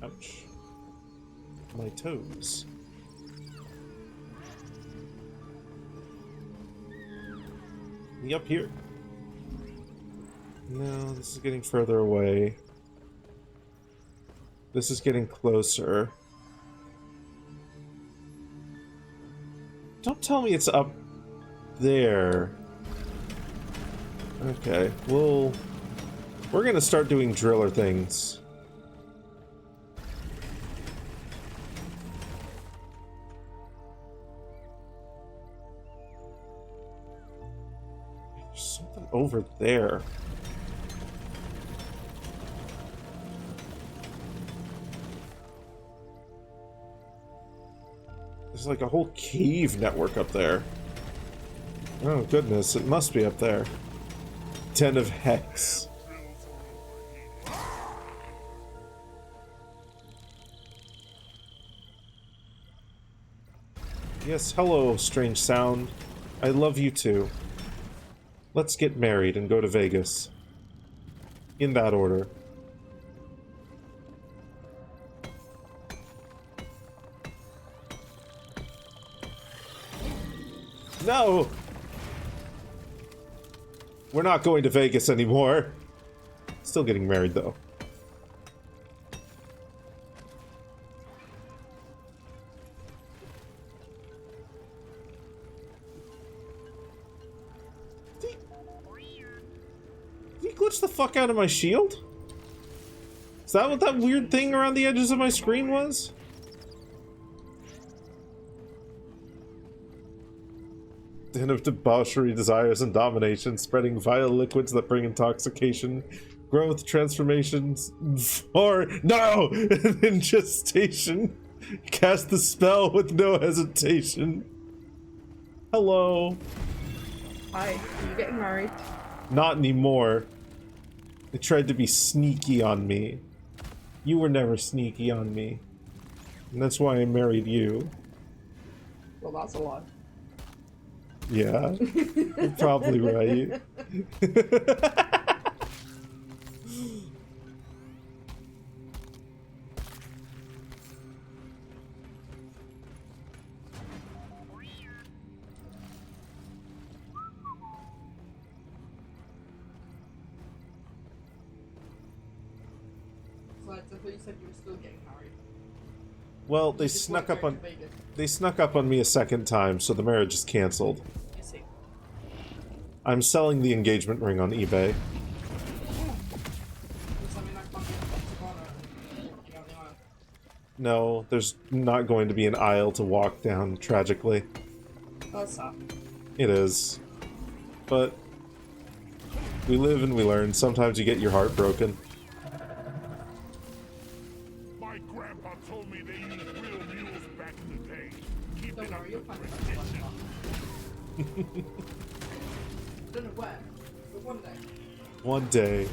Ouch. My toes. Me up here? No, this is getting further away. This is getting closer. Don't tell me it's up there. Okay, we're gonna start doing driller things. There's something over there. There's like a whole cave network up there. Oh goodness, it must be up there. 10 of Hex. Yes, hello, strange sound. I love you too. Let's get married and go to Vegas. In that order. No! We're not going to Vegas anymore. Still getting married, though. Did he glitch the fuck out of my shield? Is that what that weird thing around the edges of my screen was? Den of debauchery, desires, and domination, spreading vile liquids that bring intoxication, growth, transformations, or no! Ingestation. Cast the spell with no hesitation. Hello. Hi, are you getting married? Not anymore. They tried to be sneaky on me. You were never sneaky on me. And that's why I married you. Well, that's a lot. Yeah, you're probably right. So I thought you said you were still getting married. Well, they snuck up on me a second time, so the marriage is canceled. I see. I'm selling the engagement ring on eBay. Does that mean I can't get the corner and walking out the aisle? No, there's not going to be an aisle to walk down, tragically. That's sad. It is. But we live and we learn. Sometimes you get your heart broken. My grandpa told me they used real mules back in the day. Keep Don't it up worry, you'll the find tradition. it. Don't know where, but one day. One day.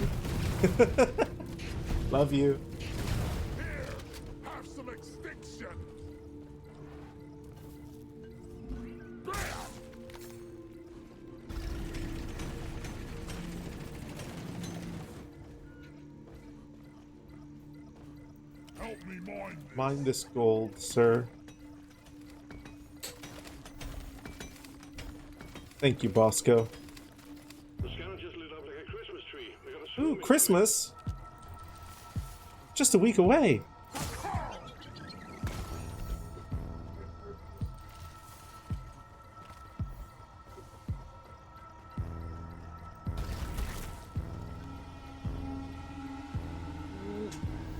Love you. Here, have some extinction. Help me mine this. Mine this gold, sir. Thank you, Bosco. The scanner just lit up like a Christmas tree. We got a Ooh, swimming Christmas! Just a week away.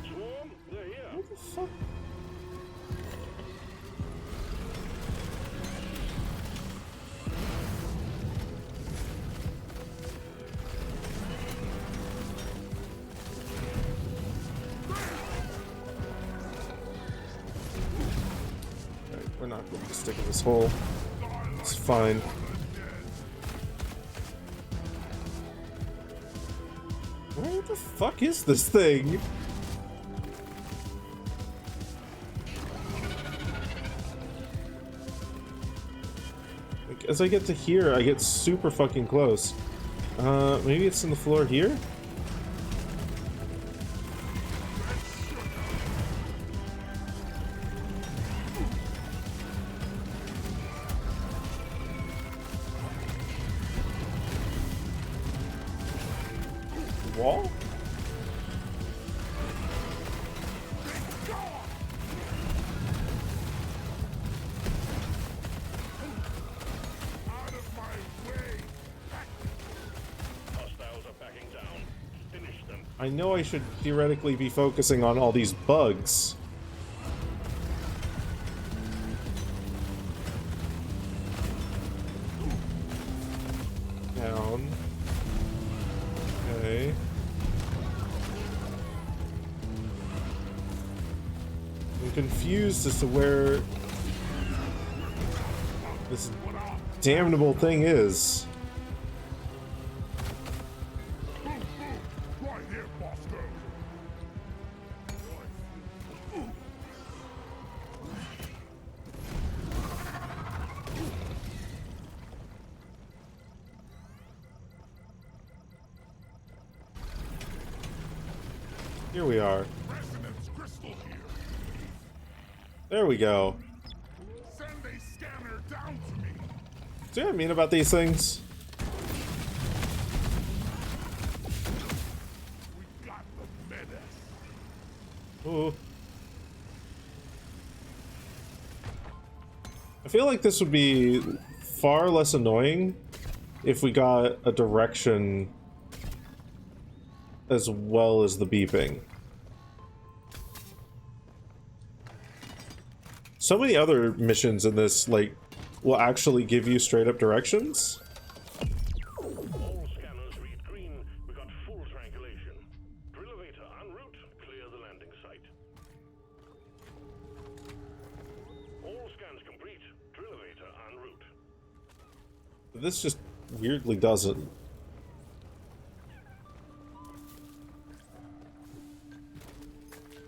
swarm. They're here. What the fuck? Alright, we're not going to stick in this hole. It's fine. Where the fuck is this thing? Like, as I get to here, I get super fucking close. Maybe it's in the floor here? Wall? Out of my way. Hostiles are backing down. Finish them. I know I should theoretically be focusing on all these bugs. Down. Okay. I'm confused as to where this damnable thing is. Right here, Bosco. Here we are. Resonance crystal here. There we go. Send a scanner down to me. See what I mean about these things? We got the menace. Ooh. I feel like this would be far less annoying if we got a direction as well as the beeping. So many other missions in this, like, will actually give you straight up directions. All scanners read green. We got full triangulation. Drill elevator en route. Clear the landing site. All scans complete. Drill elevator en route. This just weirdly doesn't.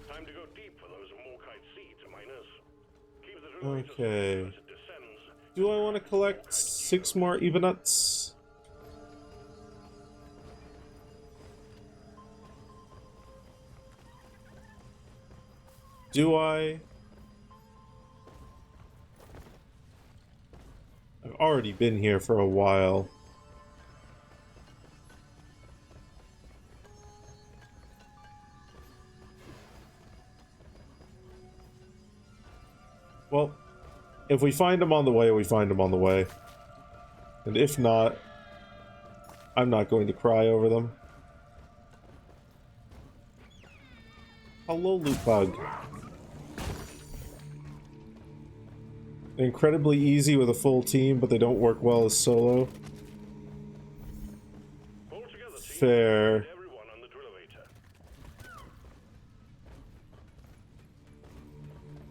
Time to go deep for those Morkite seeds, miners. Keep the drill elevator Okay. as it descends. Do I want to collect 6 more Ebenuts? Do I? I've already been here for a while. Well, if we find them on the way, we find them on the way. And if not, I'm not going to cry over them. Hello, loot bug. Incredibly easy with a full team, but they don't work well as solo. Hold together, team. Fair. Everyone on the drill elevator.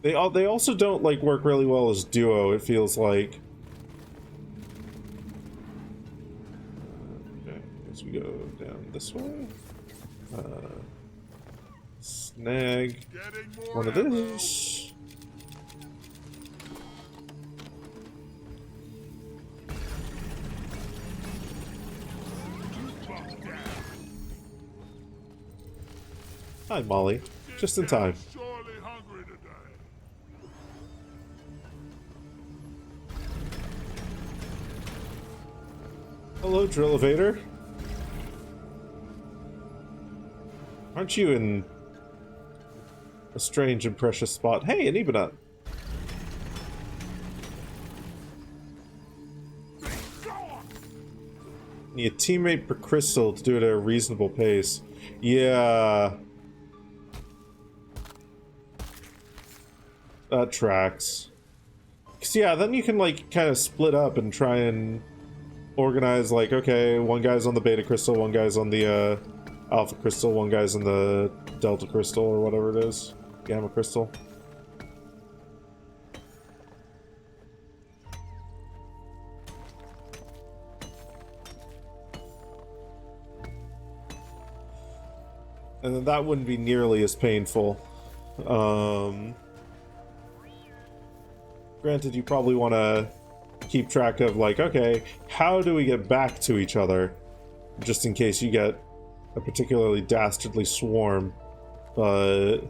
They also don't like work really well as duo, it feels like. Okay, as we go down this way. Snag Getting more one of ammo. these. Buck down. Hi, Molly. Just in time. Sure Hello, drill elevator. Aren't you in a strange and precious spot? Hey, an Ibanut. Need a teammate per crystal to do it at a reasonable pace. Yeah. That tracks. 'Cause yeah, then you can like kind of split up and try and organize like, okay, one guy's on the beta crystal, one guy's on the alpha crystal, one guy's in the delta crystal or whatever it is. Gamma crystal. And then that wouldn't be nearly as painful. Granted, you probably want to keep track of, like, okay, how do we get back to each other? Just in case you get a particularly dastardly swarm. But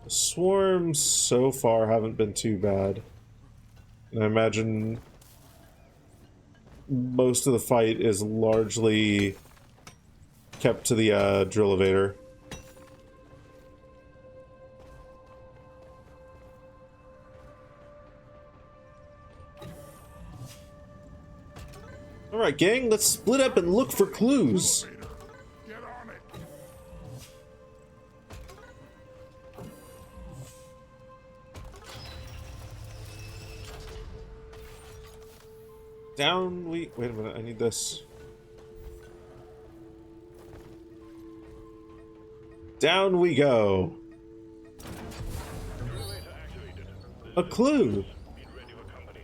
the swarms so far haven't been too bad. And I imagine most of the fight is largely kept to the drill elevator. Alright, gang, let's split up and look for clues. Get on it. Down we... Wait a minute, I need this. Down we go. A clue. Be ready for company.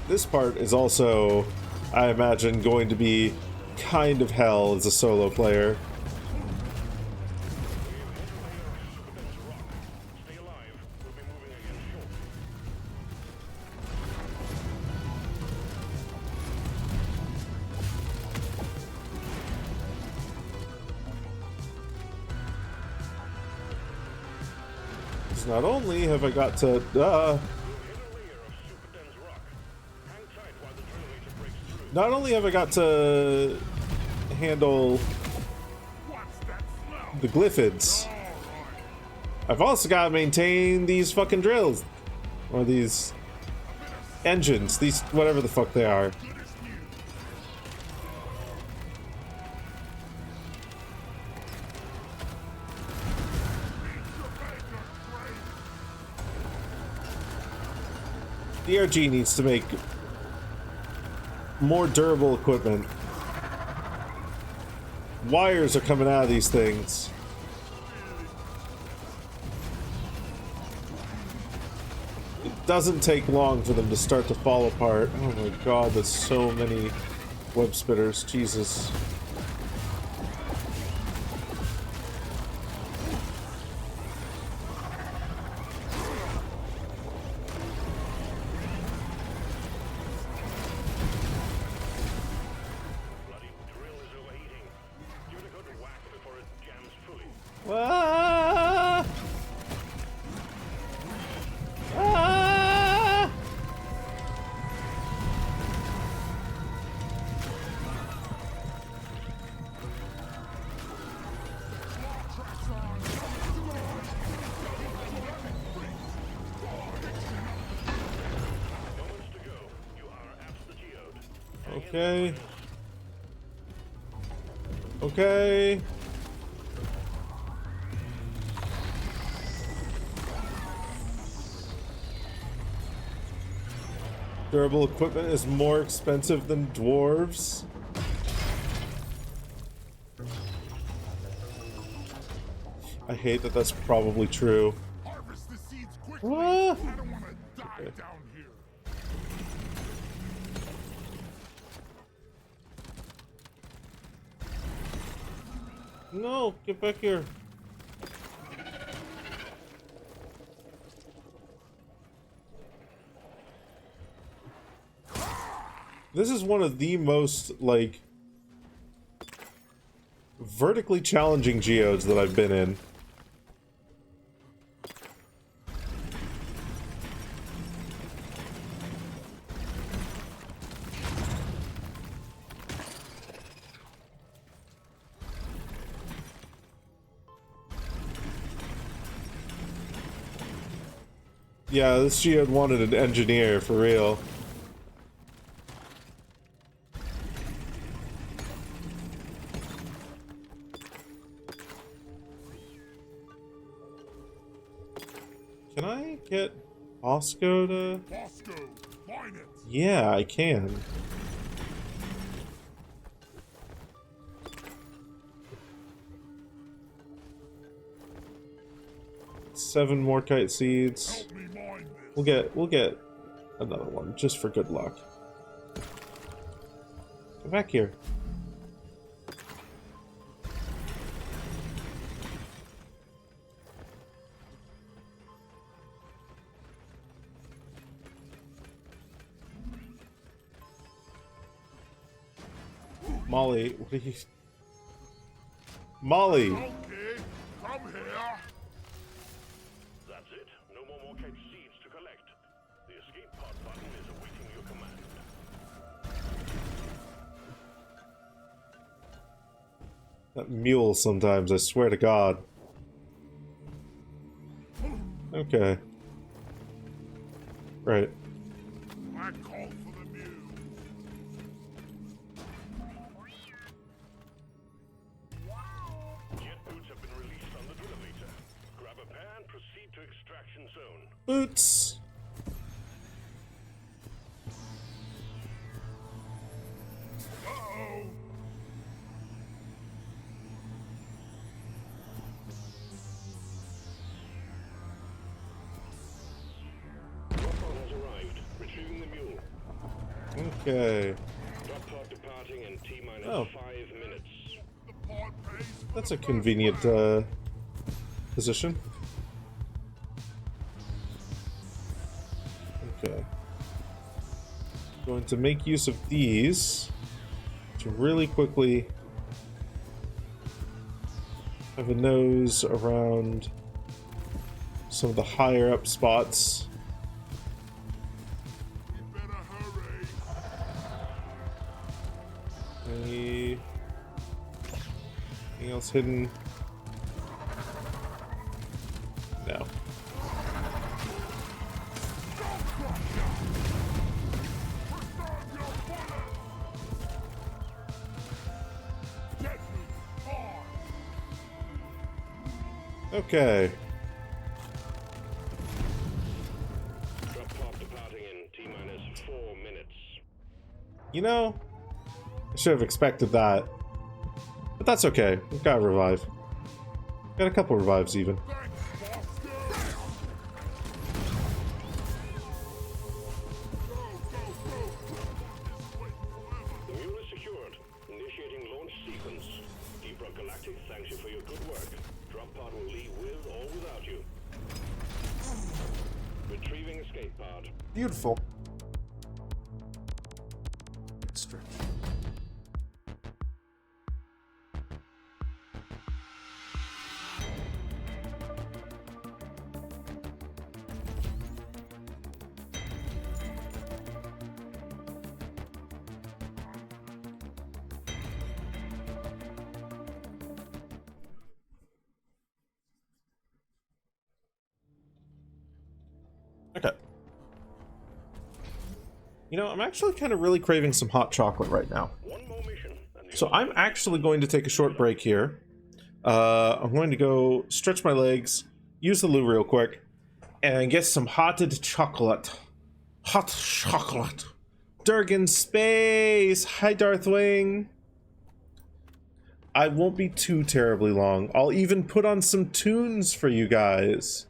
This part is also, I imagine, going to be kind of hell as a solo player. Stay alive. We'll be moving again shortly. Because not only have I got to, not only have I got to handle What's that smell? the glyphids, I've also got to maintain these fucking drills. Or these engines, these whatever the fuck they are. DRG needs to make more durable equipment. Wires are coming out of these things. It doesn't take long for them to start to fall apart. Oh my god, there's so many web spitters. Jesus. Bloody drill is overheating. Give it a good whack before it jams fully. Ah! Ah! Moments to go. You are at the geode. Okay. Okay. Durable equipment is more expensive than dwarves. I hate that that's probably true. Harvest the seeds quickly. What? I don't want to die down here. No, get back here. This is one of the most, like, vertically challenging geodes that I've been in. Yeah, this geode wanted an engineer, for real. Can I get Bosco to... Bosco, mine it. Yeah, I can. Seven more kite seeds. Help me mine this. We'll get another one just for good luck. Come back here. Molly, what are you... Molly! Okay, come here. That's it. No more kite seeds to collect. The escape pod button is awaiting your command. That mule sometimes, I swear to God. Okay. Right. I call for the mule. Jet boots have been released on the elevator. Grab a pair and proceed to extraction zone. Boots! Uh-oh. Drop pod has arrived. Retrieving the mule. Okay. Drop pod departing in T-minus Oh. 5 minutes. The pod pays for That's the a first convenient, one. position. Okay. Going to make use of these to really quickly have a nose around some of the higher up spots. You better hurry. Anything else hidden? No. Jet boots, on. Okay. Drop pod departing in T-minus 4 minutes. You know, I should have expected that. But that's okay. We've got a revive. Got a couple revives even. Thanks, Bosco. The mule is secured. Initiating launch sequence. Deep Rock Galactic thanks you for your good work. Drop pod will leave with or without you. Retrieving escape pod. Beautiful. Stretch. Okay. You know, I'm actually kind of really craving some hot chocolate right now. One more mission. And So I'm actually going to take a short break here. I'm going to go stretch my legs, use the loo real quick, and get some hotted chocolate. Hot chocolate. Durgan Space! Hi, Darthwing! I won't be too terribly long. I'll even put on some tunes for you guys.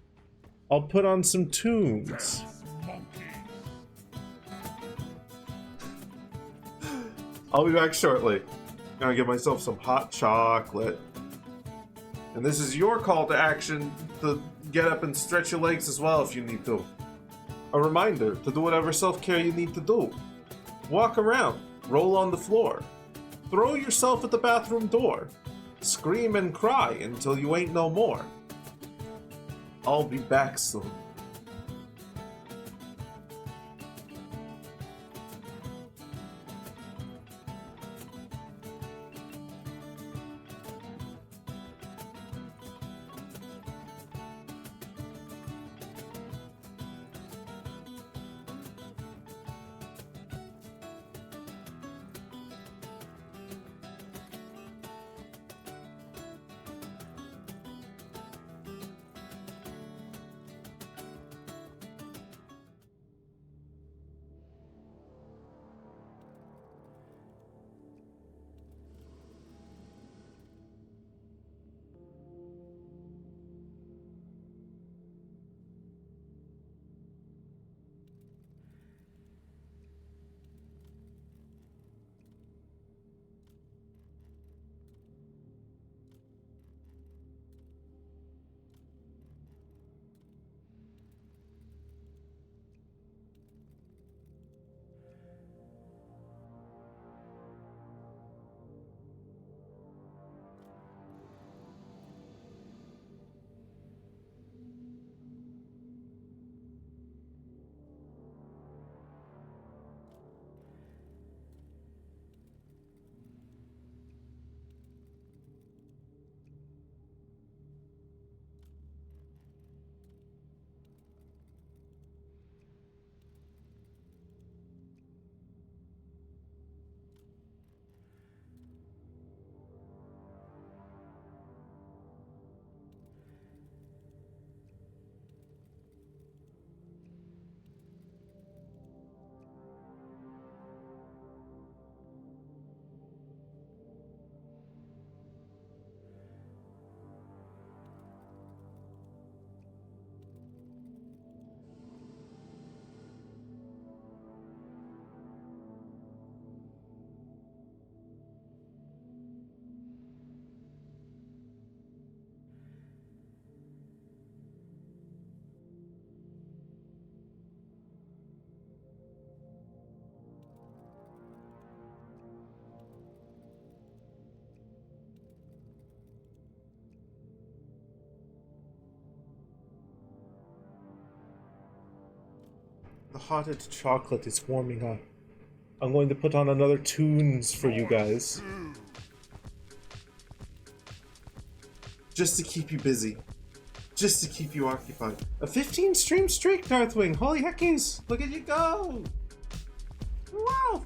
I'll put on some tunes. I'll be back shortly. Gonna get myself some hot chocolate. And this is your call to action to get up and stretch your legs as well if you need to. A reminder to do whatever self-care you need to do. Walk around, roll on the floor, throw yourself at the bathroom door, scream and cry until you ain't no more. I'll be back soon. The hotted chocolate is warming up. I'm going to put on another tunes for you guys. Just to keep you busy. Just to keep you occupied. A 15 stream streak, Darthwing! Holy heckies! Look at you go! Wow!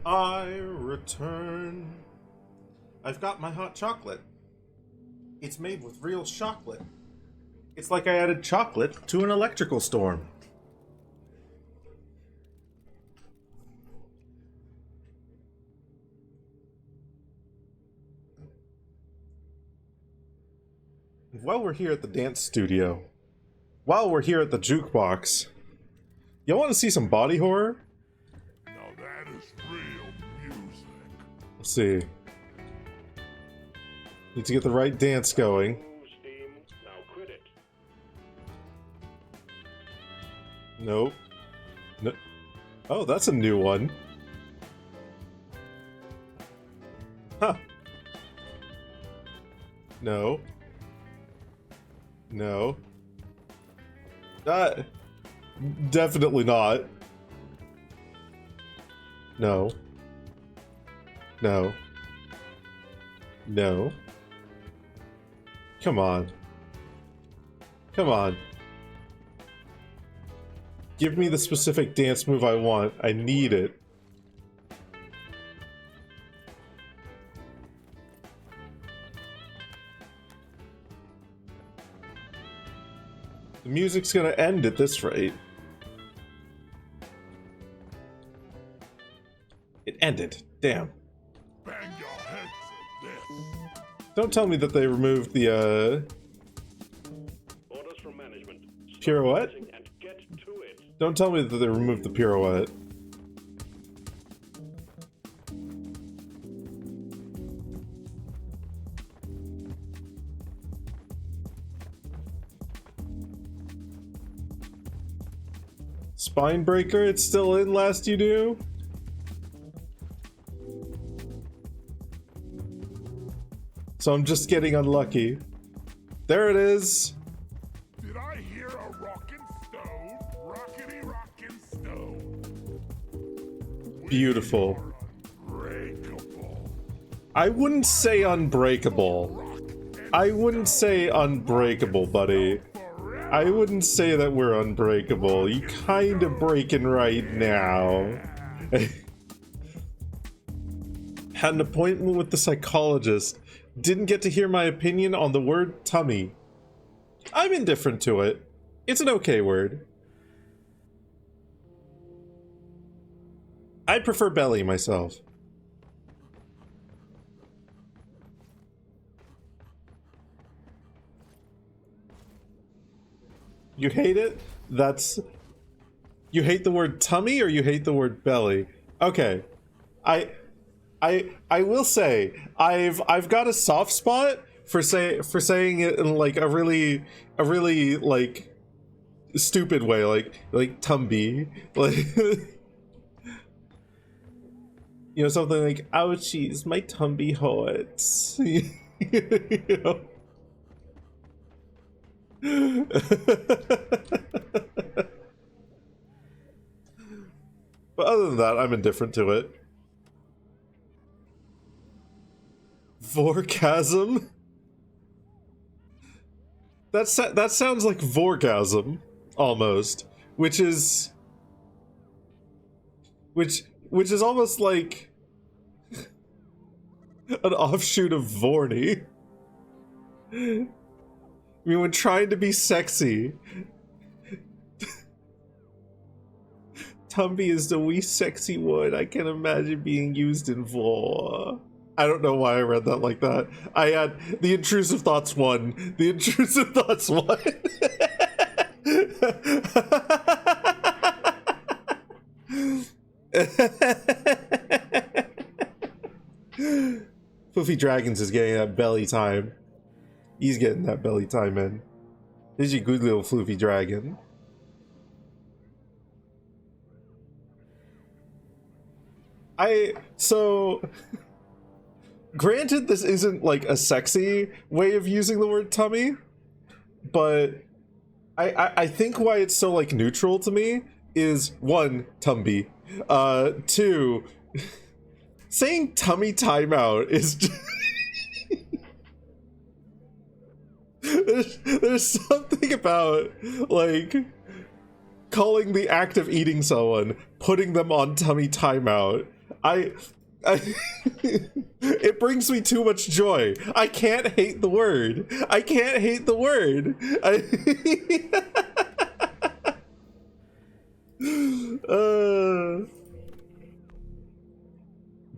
I return. I've got my hot chocolate. It's made with real chocolate. It's like I added chocolate to an electrical storm. While we're here at the dance studio, while we're here at the jukebox, y'all want to see some body horror? Now that is real music. Let's see. Need to get the right dance going. Steam, now quit it. Nope. No. Oh, that's a new one. Huh. No. No. Definitely not. No. No. No. Come on. Come on. Give me the specific dance move I want. I need it. The music's gonna end at this rate. It ended. Damn. Bang your heads at this. Don't tell me that they removed the, Orders from management. Stop pirouette? dancing and get to it. Don't tell me that they removed the pirouette. Spine breaker, it's still in last you knew? So I'm just getting unlucky. There it is. Did I hear a rockin' stone? Rockety rockin' stone. Beautiful. Unbreakable. I wouldn't say unbreakable. I wouldn't say unbreakable, buddy. I wouldn't say that we're unbreakable. You kind of breaking right now. Had an appointment with the psychologist. Didn't get to hear my opinion on the word tummy. I'm indifferent to it. It's an okay word. I prefer belly myself. You hate it? That's... You hate the word tummy or you hate the word belly? Okay. I will say I've got a soft spot for saying it in like a really like stupid way, like tumby, like you know, something like ouchies, my tumby hurts. You know? But other than that, I'm indifferent to it. Vorgasm? That sounds like vorgasm, almost, which is almost like an offshoot of Vorny. I mean, when trying to be sexy, Tumby is the wee sexy word I can imagine being used in Vor. I don't know why I read that like that. I had the intrusive thoughts one. The intrusive thoughts one. Floofy Dragons is getting that belly time. He's getting that belly time in. This is your good little Floofy Dragon. Granted, this isn't like a sexy way of using the word tummy, but I think why it's so like neutral to me is one, tumby, two, saying tummy timeout is just there's something about like calling the act of eating someone, putting them on tummy timeout, It brings me too much joy. I can't hate the word. I can't hate the word.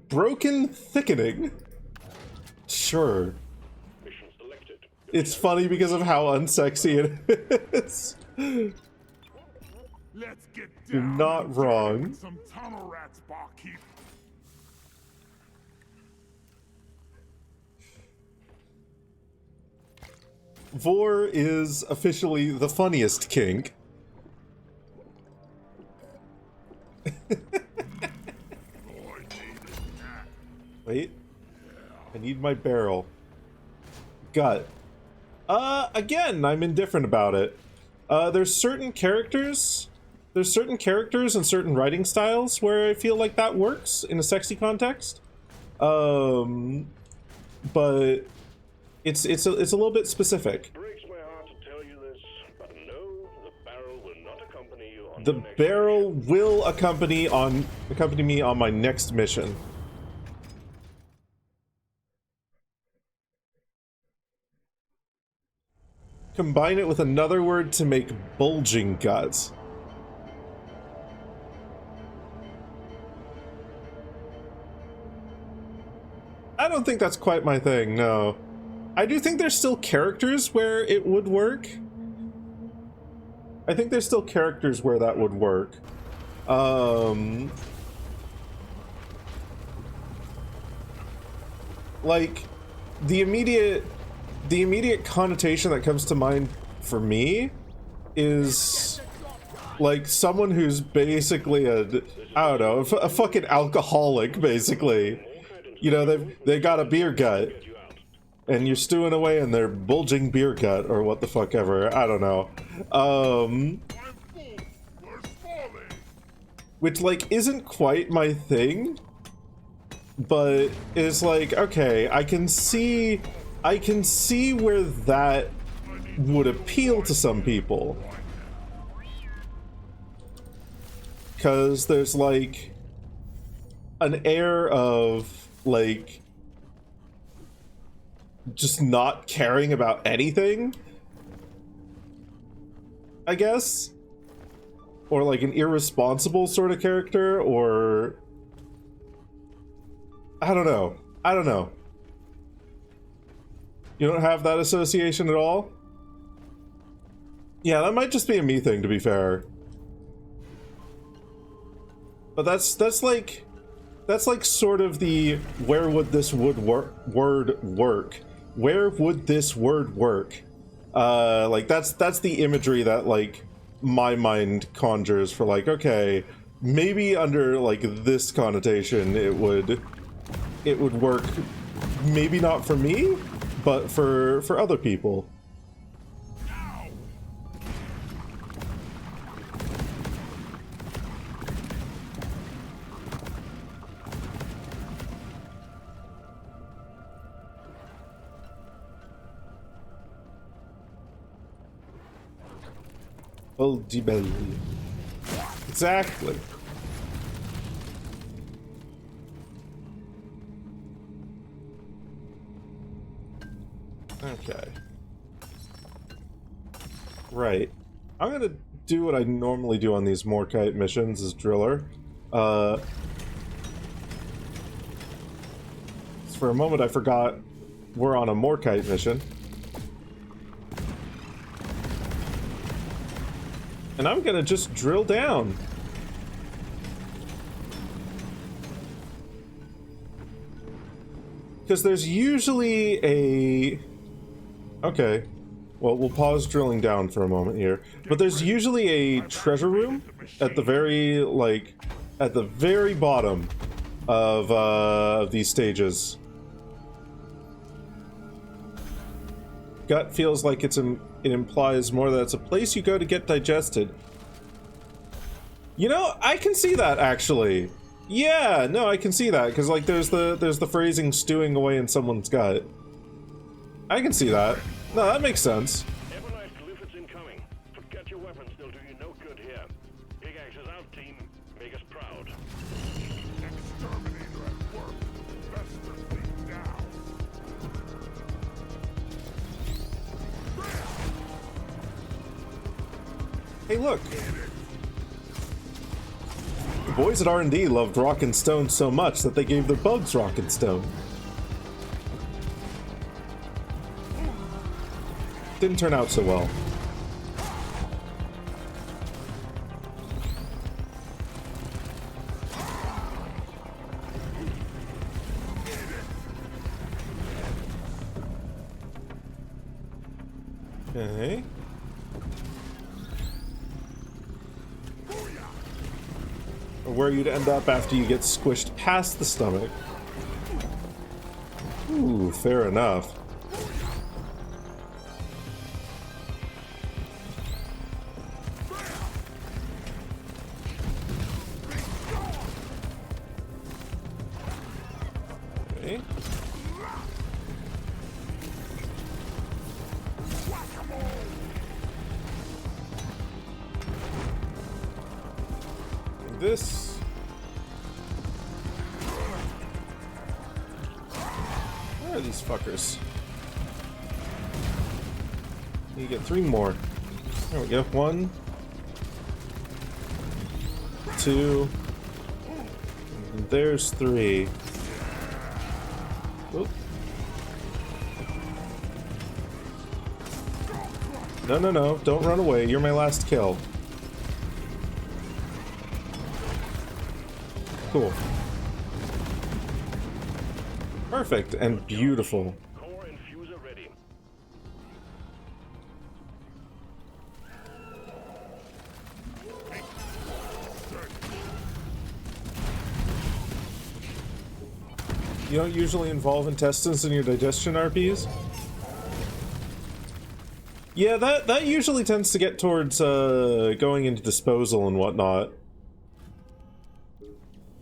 Broken thickening. Sure. Mission selected. It's funny because of how unsexy it is. Let's get You're down not and wrong. dirty some tunnel rats, barkeep. Vor is officially the funniest kink. Wait. I need my barrel. Gut. Again, I'm indifferent about it. There's certain characters and certain writing styles where I feel like that works in a sexy context. But it's a little bit specific. Breaks my heart to tell you this, but no, the barrel will not accompany you on The your next barrel mission. will accompany me on my next mission. Combine it with another word to make bulging guts. I don't think that's quite my thing, no. I do think there's still characters where it would work. I think there's still characters where that would work. Like, the immediate connotation that comes to mind for me is like someone who's basically I don't know, a fucking alcoholic, basically. You know, they got a beer gut, and you're stewing away in their bulging beer gut, or what the fuck ever. I don't know. Which, like, isn't quite my thing, but is like, okay, I can see where that would appeal to some people. Because there's, like, an air of, like, just not caring about anything, I guess? Or, like, an irresponsible sort of character, or... I don't know. You don't have that association at all? Yeah, that might just be a me thing, to be fair. But that's like sort of the where would this word work? Where would this word work? Like that's the imagery that like my mind conjures for like, okay, maybe under like this connotation it would work, maybe not for me, but for other people. Belly. Exactly. Okay. Right. I'm gonna do what I normally do on these Morkite missions as Driller. For a moment I forgot we're on a Morkite mission. And I'm gonna just drill down. Because there's usually a... Okay. Well, we'll pause drilling down for a moment here. But there's usually a treasure room at the very, like, at the very bottom of these stages. Gut feels like it implies more that it's a place you go to get digested. You know, I can see that, actually. Yeah, no, I can see that, because, like, there's the phrasing stewing away in someone's gut. I can see that. No, that makes sense. Evernight Glyphids incoming. Forget your weapons, they'll do you no good here. Big Axe is out, team. Make us proud. Exterminator at work. Fester thing down. Hey, look. The boys at R&D loved Rock and Stone so much that they gave their bugs Rock and Stone. Didn't turn out so well. Okay. Where you'd end up after you get squished past the stomach. Ooh, fair enough. Okay. This. Where are these fuckers? You get 3 more. There we go. 1, 2. And there's 3. Oop. No, no, no. Don't run away. You're my last kill. Cool. Perfect and beautiful. Core infuser ready. You don't usually involve intestines in your digestion RPs? Yeah, that usually tends to get towards going into disposal and whatnot.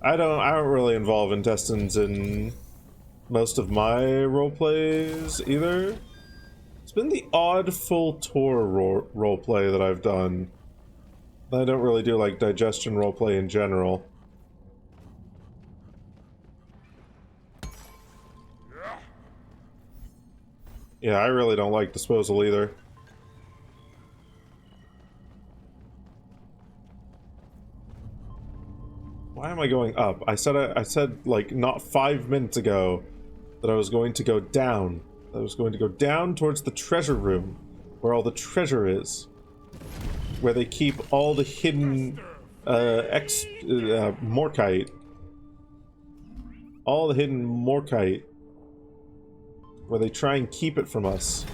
I don't really involve intestines in most of my role plays either. It's been the odd full tour role play that I've done. I don't really do like digestion role play in general. Yeah, I really don't like disposal either. Why am I going up? I said like not 5 minutes ago that I was going to go down. I was going to go down towards the treasure room, where all the treasure is. Where they keep all the hidden Morkite. All the hidden Morkite. Where they try and keep it from us.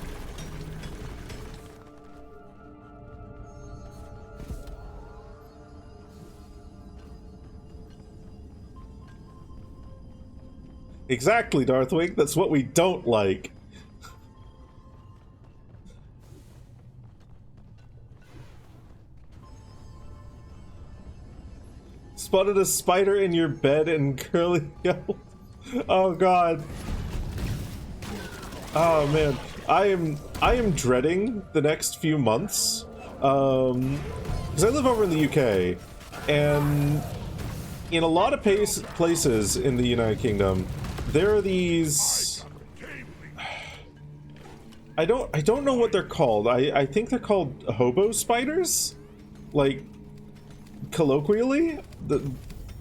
Exactly, Darthwig. That's what we don't like. Spotted a spider in your bed and Curly yelled. Oh god. Oh man. I am dreading the next few months. Because I live over in the UK, and in a lot of places in the United Kingdom, there are these. I don't know what they're called. I think they're called hobo spiders, like colloquially.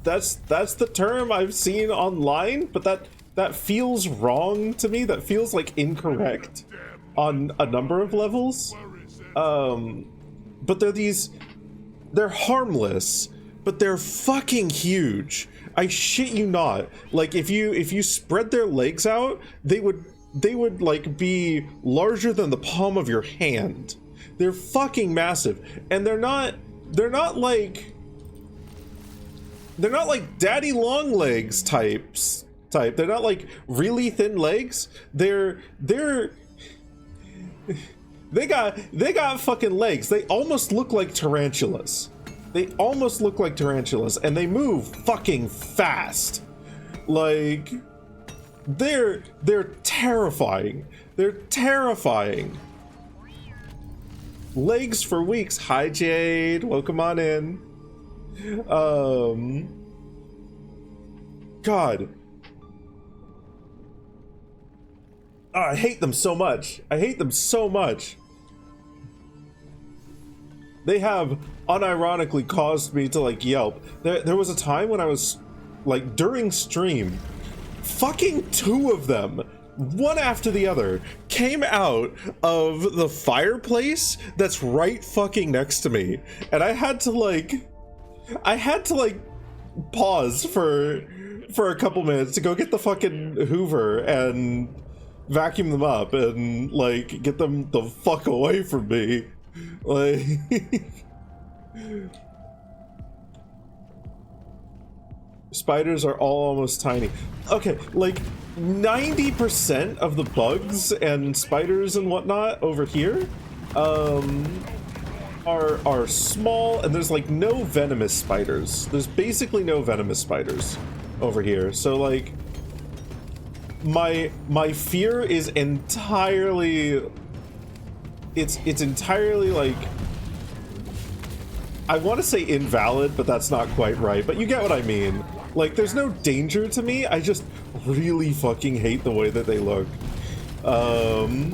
That's the term I've seen online, but that feels wrong to me. That feels like incorrect on a number of levels. But they're harmless, but they're fucking huge. I shit you not. Like if you spread their legs out, they would like be larger than the palm of your hand. They're fucking massive, and they're not like daddy long legs type. They're not like really thin legs. They got fucking legs. They almost look like tarantulas. And they move fucking fast. Like they're terrifying. Legs for weeks. Hi Jade, welcome on in. God. Oh, I hate them so much. I hate them so much. They have unironically caused me to like yelp. There was a time when I was like during stream, fucking 2 of them, one after the other, came out of the fireplace that's right fucking next to me. And I had to like pause for a couple minutes to go get the fucking Hoover and vacuum them up and like get them the fuck away from me. Like spiders are all almost tiny. Okay, like 90% of the bugs and spiders and whatnot over here are small, and there's like no venomous spiders. There's basically no venomous spiders over here. So like my fear is entirely it's entirely like, I want to say invalid, but that's not quite right, but you get what I mean. Like, there's no danger to me, I just really fucking hate the way that they look. But,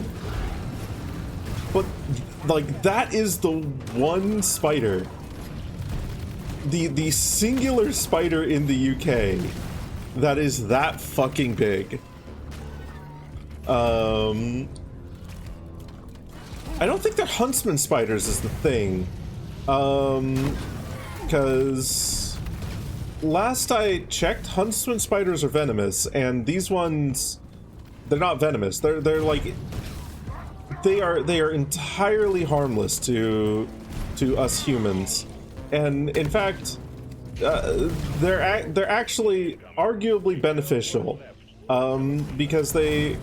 like, that is the one spider, the singular spider in the UK that is that fucking big. I don't think they're huntsman spiders is the thing. Because last I checked, huntsman spiders are venomous, and these ones, they're not venomous. They're like, they are entirely harmless to us humans, and in fact, they're actually arguably beneficial, because they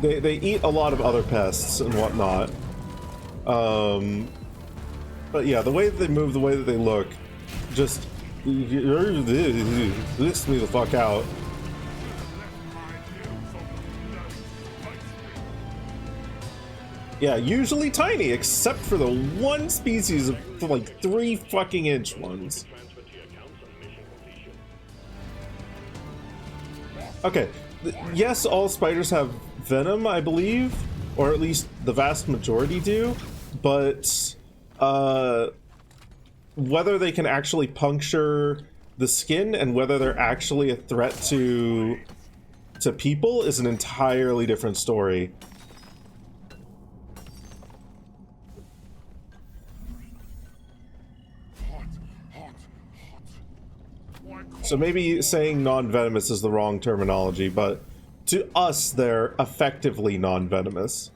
eat a lot of other pests and whatnot. But yeah, the way that they move, the way that they look, just this me the fuck out. Yeah, usually tiny, except for the one species of like 3 fucking inch ones. Okay, yes, all spiders have venom, I believe, or at least the vast majority do, but whether they can actually puncture the skin and whether they're actually a threat to people is an entirely different story. So maybe saying non-venomous is the wrong terminology, but to us, they're effectively non-venomous.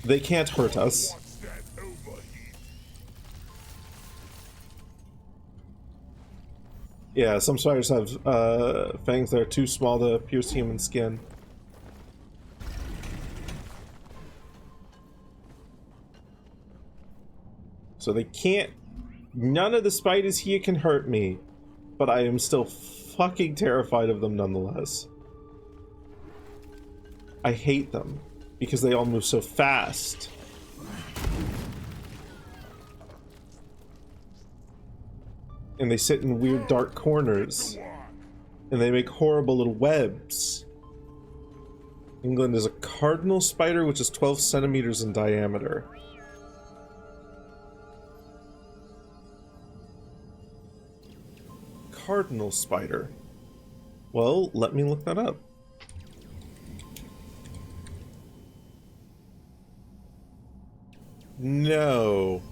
They can't hurt us. Yeah, some spiders have fangs that are too small to pierce human skin. So they can't... None of the spiders here can hurt me, but I am still fucking terrified of them nonetheless. I hate them because they all move so fast. And they sit in weird dark corners. And they make horrible little webs. England is a cardinal spider which is 12 centimeters in diameter. Cardinal spider. Well, let me look that up. No.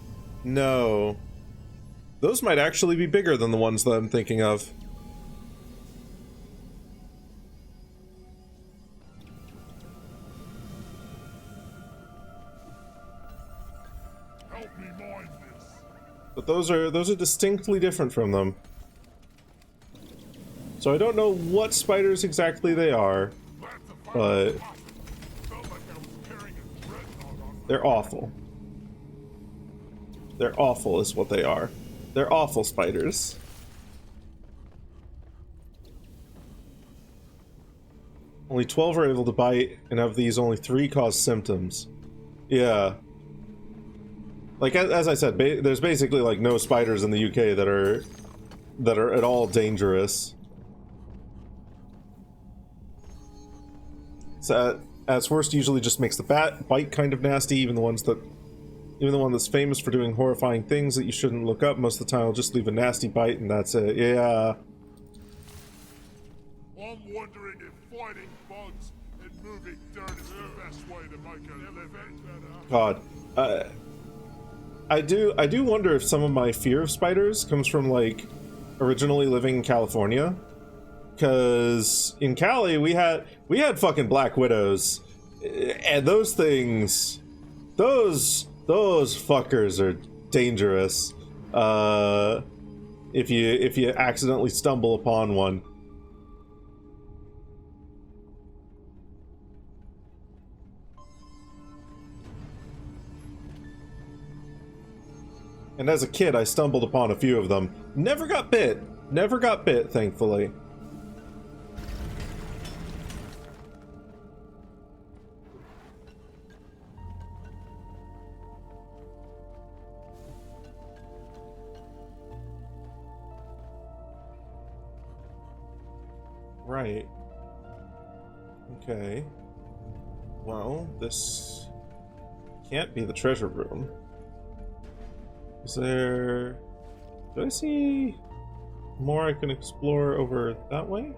No. Those might actually be bigger than the ones that I'm thinking of. Help me mind this. But those are distinctly different from them. So I don't know what spiders exactly they are, but they're awful. They're awful is what they are. They're awful spiders. Only 12 are able to bite, and of these, only 3 cause symptoms. Yeah. Like, as I said, there's basically, like, no spiders in the UK that are that are at all dangerous. So at its worst, usually just makes the bite kind of nasty. Even the one that's famous for doing horrifying things that you shouldn't look up, most of the time will just leave a nasty bite, and that's it. Yeah. I'm wondering if fighting bugs and moving dirt is the best way to make a living better. God, I do wonder if some of my fear of spiders comes from like originally living in California, because in Cali we had fucking black widows, and those things, those fuckers are dangerous. If you accidentally stumble upon one. And as a kid, I stumbled upon a few of them. Never got bit. Never got bit, thankfully. Right. Okay. Well, this can't be the treasure room. Is there... do I see more I can explore over that way?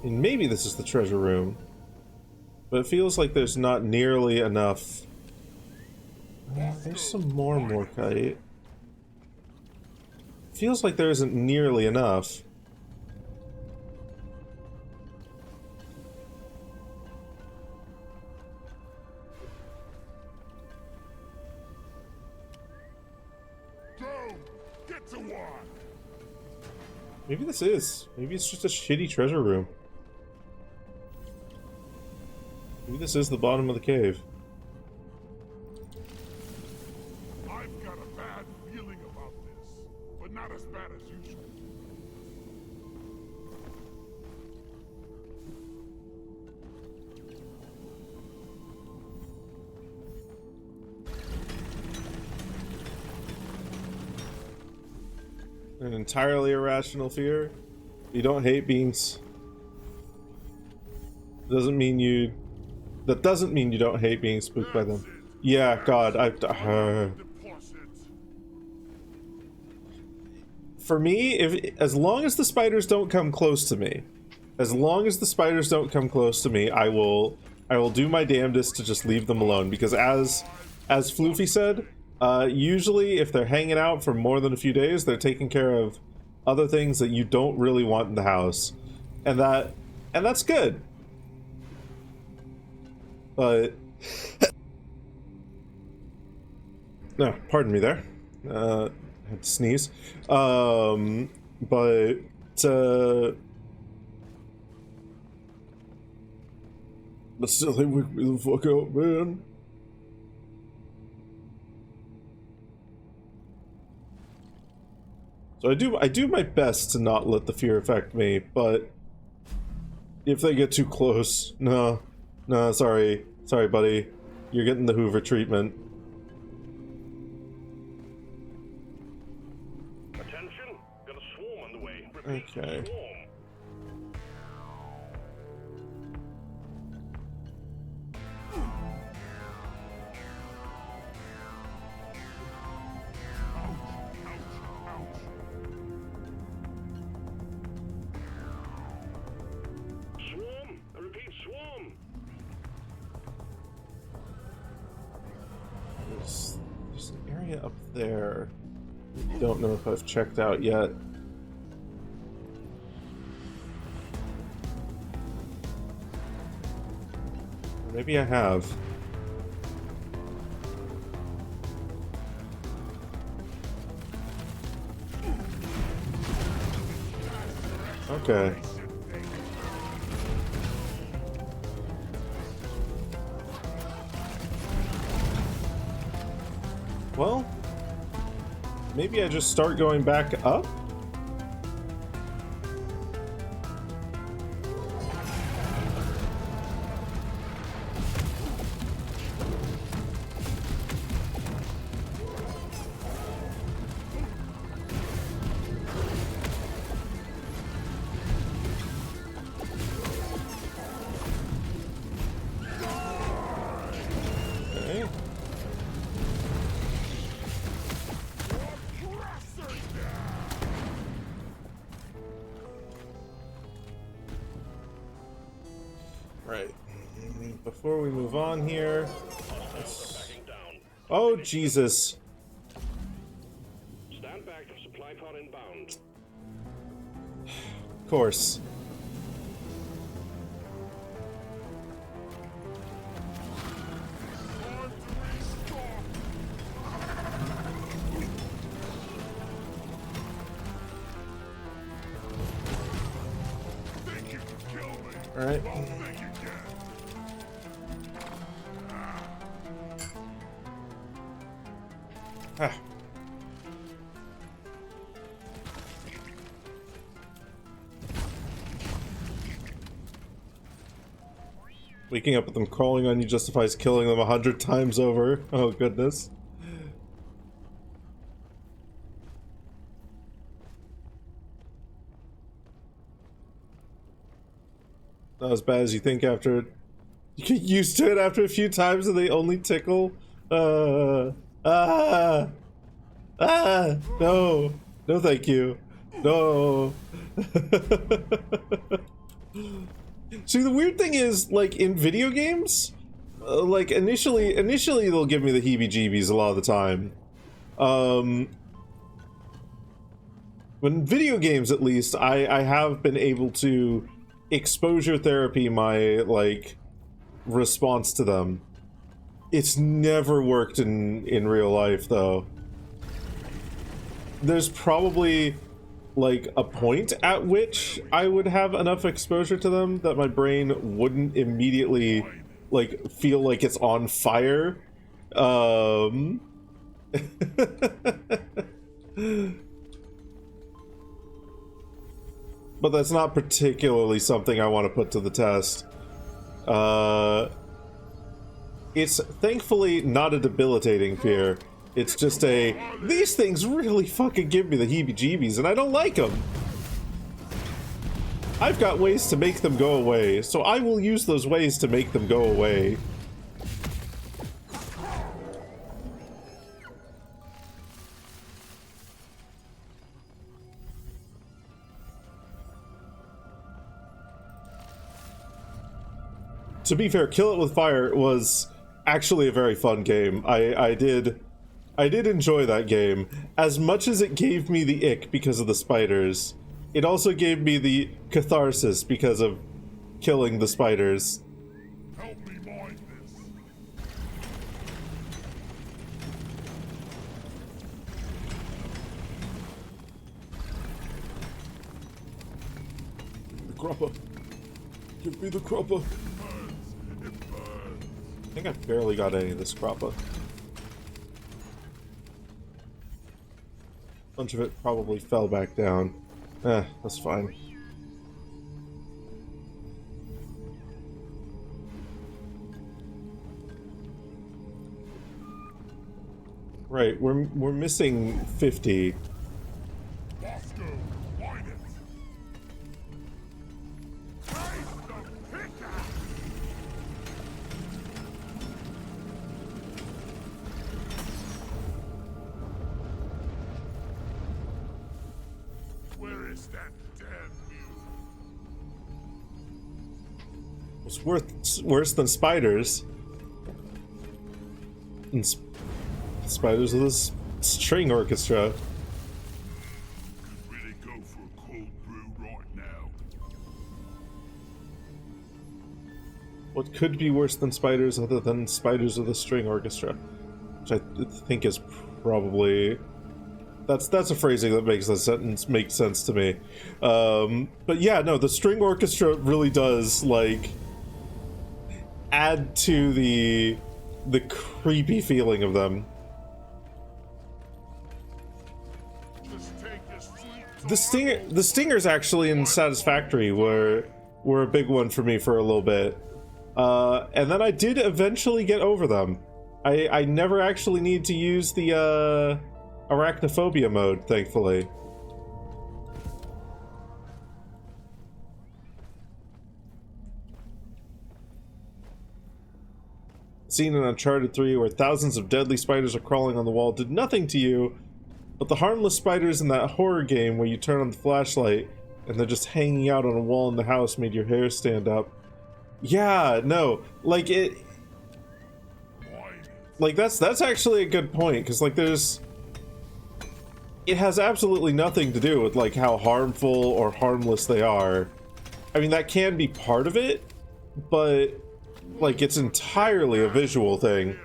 And maybe this is the treasure room. But it feels like there's not nearly enough... there's some more Morkite. Feels like there isn't nearly enough. Maybe this is. Maybe it's just a shitty treasure room. Maybe this is the bottom of the cave. I've got a bad feeling about this, but not as bad as usual. An entirely irrational fear. You don't hate beings. Doesn't mean you. That doesn't mean you don't hate being spooked by them. Yeah, God, for me, as long as the spiders don't come close to me, I will do my damnedest to just leave them alone. Because as Floofy said. Usually, if they're hanging out for more than a few days, they're taking care of other things that you don't really want in the house, and that's good. But no, pardon me there. I had to sneeze. But still, they wake me the fuck up, man. So I do my best to not let the fear affect me, but if they get too close, no, sorry, buddy, you're getting the Hoover treatment. Attention, got a swarm on the way. Okay. Swarm. There's an area up there. Don't know if I've checked out yet. Maybe I have. Okay. Well, maybe I just start going back up? Before we move on here. Backing down. Oh, Jesus. Stand back. Supply pod inbound. Of course. Time to restock. Think you can kill me? All right. Don't think you can. Ah. Waking up with them crawling on you justifies killing them 100 times over. Oh, goodness. Not as bad as you think after... You get used to it after a few times and they only tickle. No. No, thank you. No. See, the weird thing is, like, in video games, like, initially they'll give me the heebie-jeebies a lot of the time. When video games, at least, I have been able to exposure therapy my, like, response to them. It's never worked in real life, though. There's probably, like, a point at which I would have enough exposure to them that my brain wouldn't immediately, like, feel like it's on fire. But that's not particularly something I want to put to the test. It's thankfully not a debilitating fear. It's just a, these things really fucking give me the heebie-jeebies and I don't like them. I've got ways to make them go away, so I will use those ways to make them go away. To be fair, Kill It With Fire was actually a very fun game. I did enjoy that game. As much as it gave me the ick because of the spiders, it also gave me the catharsis because of killing the spiders. Help me mind this. The cropper. Give me the cropper. I think I barely got any of this cropper. A bunch of it probably fell back down. That's fine. Right, we're missing 50. Bosco, mind it. Raise the pickaxe. Where is that damn mule? It's worse than spiders. And spiders with a string orchestra. Could really go for a cold brew right now. What could be worse than spiders other than spiders with a string orchestra? Which I think is probably... That's a phrasing that makes that sentence make sense to me. But yeah, no, the string orchestra really does, like, add to the creepy feeling of them. Just take a sweet The stingers actually in Satisfactory were a big one for me for a little bit. And then I did eventually get over them. I never actually need to use the arachnophobia mode, thankfully. Scene in Uncharted 3 where thousands of deadly spiders are crawling on the wall did nothing to you, but the harmless spiders in that horror game where you turn on the flashlight and they're just hanging out on a wall in the house made your hair stand up. Yeah, no, like it, like that's actually a good point, because like it has absolutely nothing to do with like how harmful or harmless they are. I mean, that can be part of it, but like it's entirely a visual thing.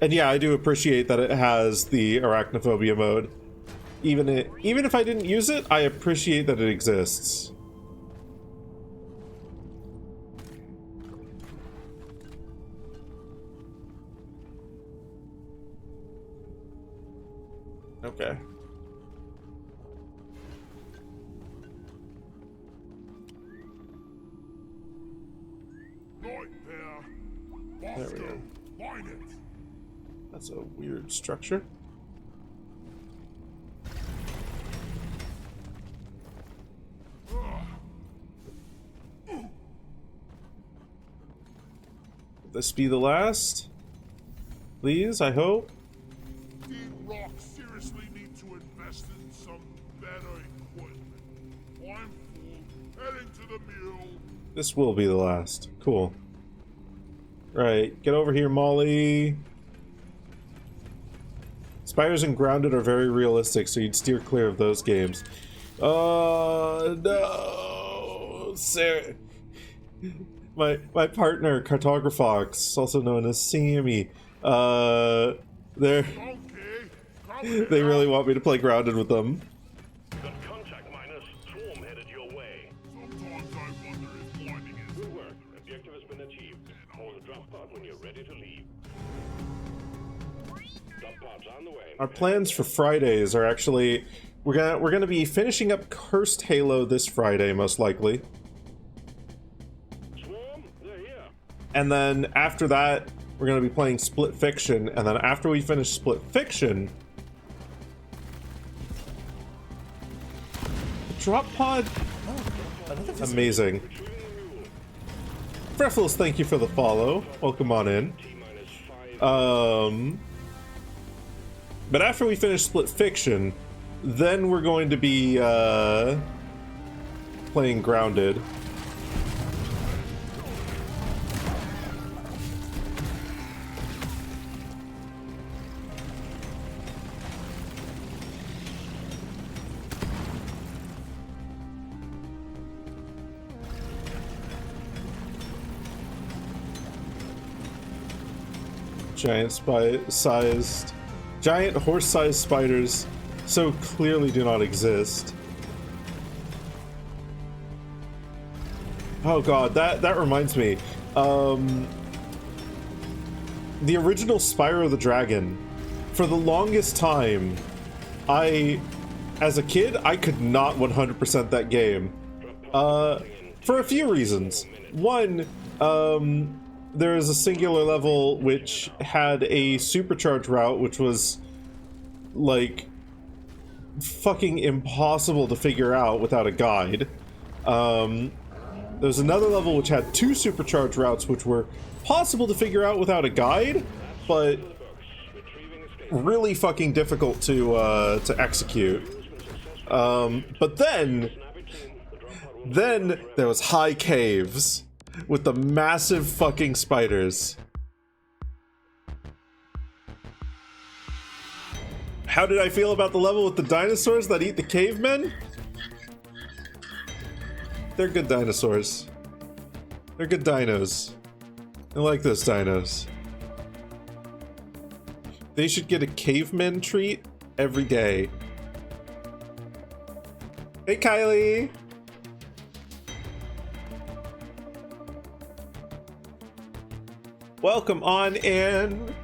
And yeah, I do appreciate that it has the arachnophobia mode. Even if I didn't use it, I appreciate that it exists. Okay. There we go. That's a weird structure. Would this be the last? Please, I hope. Rock seriously need to invest in some better equipment. I'm full. Heading to the mill. This will be the last. Cool. Right, get over here, Molly. Spiders and Grounded are very realistic, so you'd steer clear of those games. No, Sarah. My partner, Cartographox, also known as Sammy. They really want me to play Grounded with them. Got contact miners. Swarm headed your way. Sometimes I wonder if finding is Good work. Objective has been achieved. Hold the drop pod when you're ready to leave. Drop pod's on the way. Our plans for Fridays are actually we're gonna be finishing up Cursed Halo this Friday, most likely. Swarm, they're here. And then after that, we're going to be playing Split Fiction, and then after we finish Split Fiction, drop pod, amazing. Freckles, thank you for the follow. Welcome on in. But after we finish Split Fiction, then we're going to be playing Grounded. Giant horse-sized spiders so clearly do not exist. Oh god, that reminds me. The original Spyro the Dragon, for the longest time, as a kid, I could not 100% that game. For a few reasons. One, there is a singular level which had a supercharged route, which was like fucking impossible to figure out without a guide. There's another level which had two supercharged routes which were possible to figure out without a guide, but really fucking difficult to execute. But then there was High Caves with the massive fucking spiders. How did I feel about the level with the dinosaurs that eat the cavemen? They're good dinosaurs. They're good dinos. I like those dinos. They should get a caveman treat every day. Hey, Kylie! Welcome on in!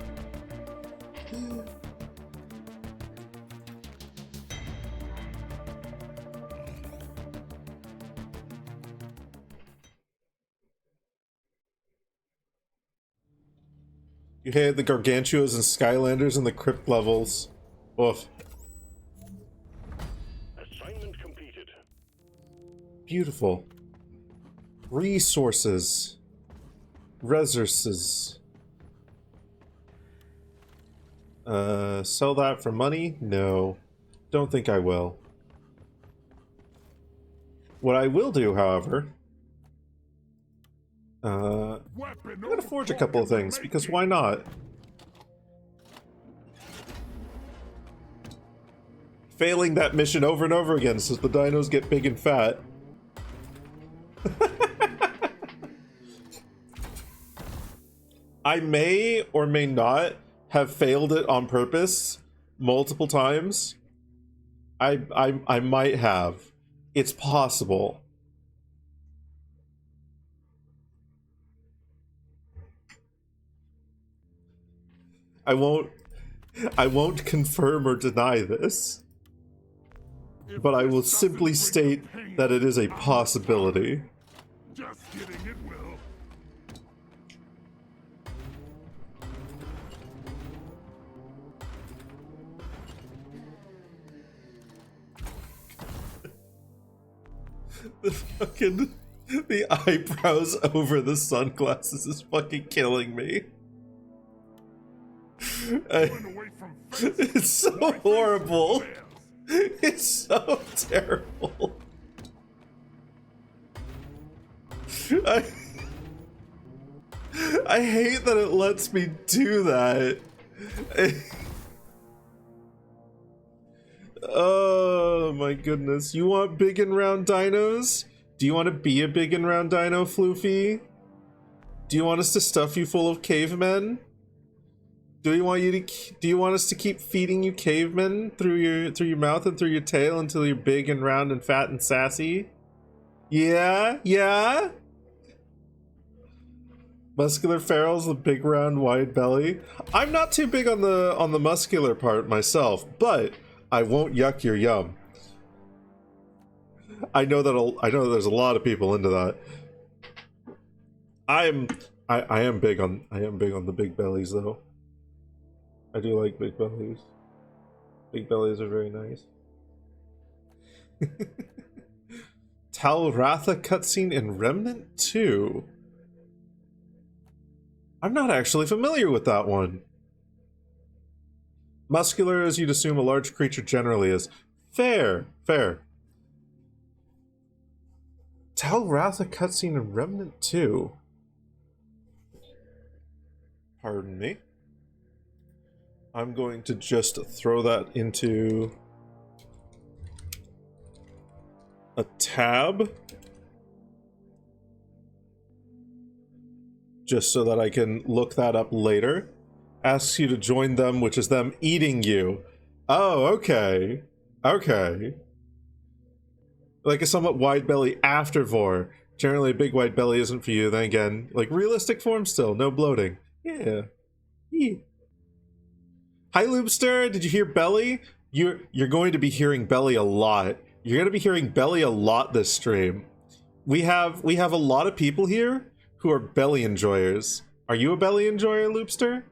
You hated the Gargantuas and Skylanders and the Crypt levels. Oof. Assignment completed. Beautiful. Resources. Resources. Sell that for money? No. Don't think I will. What I will do, however, I'm Weapon gonna forge a couple of things, because why not? Failing that mission over and over again since the dinos get big and fat. I may or may not have failed it on purpose multiple times. I might have. It's possible. I won't confirm or deny this, but I will simply state that it is a possibility. Just kidding, it will. The eyebrows over the sunglasses is fucking killing me. It's so horrible. It's so terrible. I hate that it lets me do that. Oh my goodness. You want big and round dinos? Do you want to be a big and round dino, Floofy? Do you want us to stuff you full of cavemen? Do you want us to keep feeding you cavemen through your mouth and through your tail until you're big and round and fat and sassy? Yeah? Yeah? Muscular ferals with big round wide belly. I'm not too big on the muscular part myself, but I won't yuck your yum. I know that there's a lot of people into that. I am big on the big bellies though. I do like big bellies. Big bellies are very nice. Talratha cutscene in Remnant 2. I'm not actually familiar with that one. Muscular, as you'd assume a large creature generally is. Fair. Talratha cutscene in Remnant 2. Pardon me. I'm going to just throw that into a tab. Just so that I can look that up later. Asks you to join them, which is them eating you. Oh, okay. Okay. Like a somewhat wide belly aftervore. Generally a big wide belly isn't for you. Then again, like realistic form still. No bloating. Yeah. Hi Loopster, did you hear belly? You're going to be hearing belly a lot. You're going to be hearing belly a lot this stream. We have a lot of people here who are belly enjoyers. Are you a belly enjoyer, Loopster?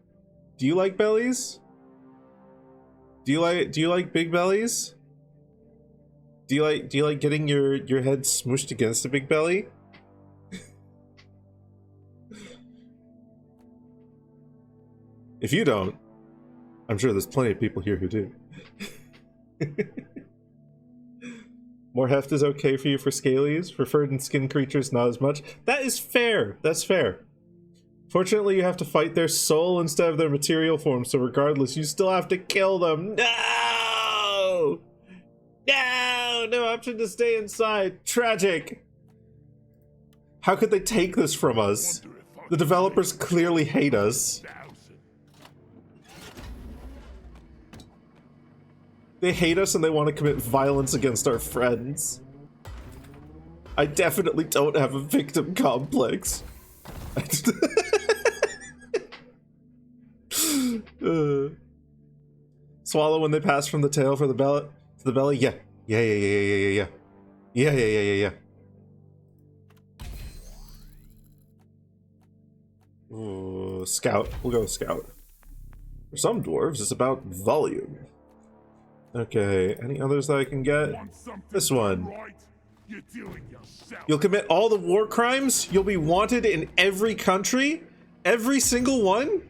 Do you like bellies? Do you like big bellies? Do you like getting your head smooshed against a big belly? If you don't, I'm sure there's plenty of people here who do. More heft is okay for you for scalies. For furred and skin creatures, not as much. That is fair. That's fair. Fortunately, you have to fight their soul instead of their material form, so regardless, you still have to kill them. No! No! No option to stay inside. Tragic. How could they take this from us? The developers clearly hate us. They hate us and they want to commit violence against our friends. I definitely don't have a victim complex. Swallow when they pass from the tail for the belly to the belly. Yeah. Ooh, scout. We'll go with scout. For some dwarves, it's about volume. Okay, any others that I can get? This one. You'll commit all the war crimes? You'll be wanted in every country? Every single one?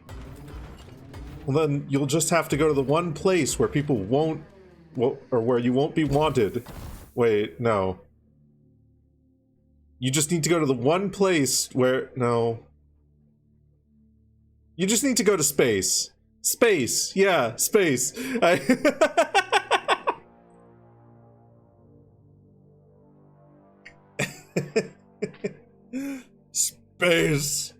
Well, then you'll just have to go to the one place where people won't, or where you won't be wanted. Wait, no. You just need to go to the one place where... No. You just need to go to space. Space. Yeah, space. Space.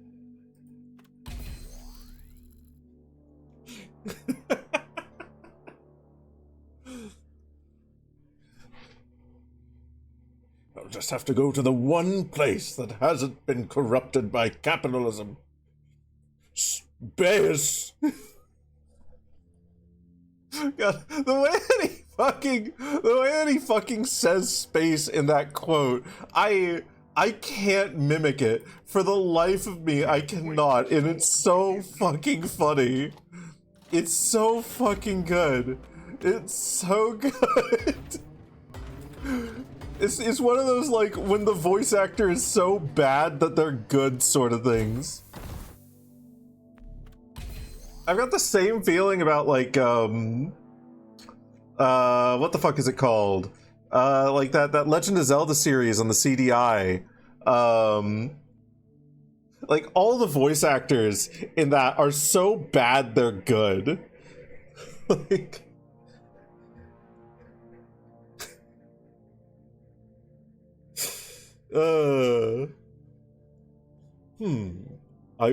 I'll just have to go to the one place that hasn't been corrupted by capitalism. Space. God, the way that he fucking says space in that quote, I can't mimic it. For the life of me, I cannot, and it's so fucking funny. It's so fucking good. It's so good. It's one of those, like, when the voice actor is so bad that they're good sort of things. I've got the same feeling about, like, what the fuck is it called? Like that Legend of Zelda series on the CDI. Like, all the voice actors in that are so bad they're good. Like... I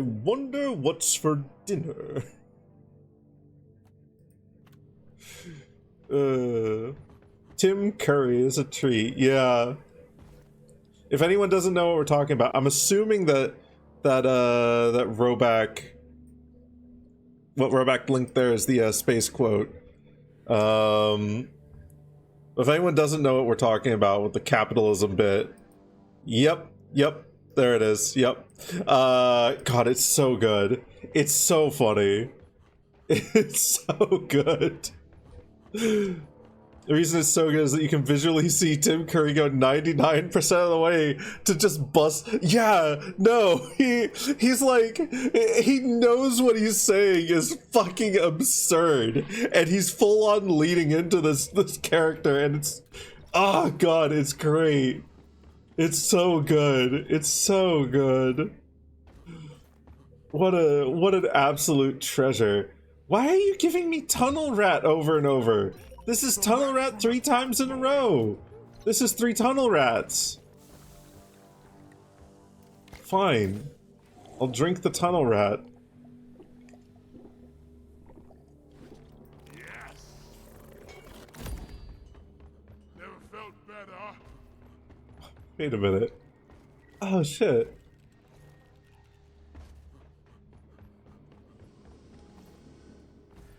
wonder what's for dinner. Tim Curry is a treat. Yeah. If anyone doesn't know what we're talking about, I'm assuming that Roback, what Roback linked there is the space quote. If anyone doesn't know what we're talking about with the capitalism bit, yep, there it is. Yep. God, it's so good. It's so funny. It's so good. The reason it's so good is that you can visually see Tim Curry go 99% of the way to just bust. Yeah, no, he's like, he knows what he's saying is fucking absurd, and he's full on leading into this character, and it's, oh god, it's great. It's so good. It's so good. What an absolute treasure. Why are you giving me Tunnel Rat over and over? This is Tunnel Rat 3 times in a row. This is 3 Tunnel Rats. Fine. I'll drink the Tunnel Rat. Yes. Never felt better. Wait a minute. Oh shit.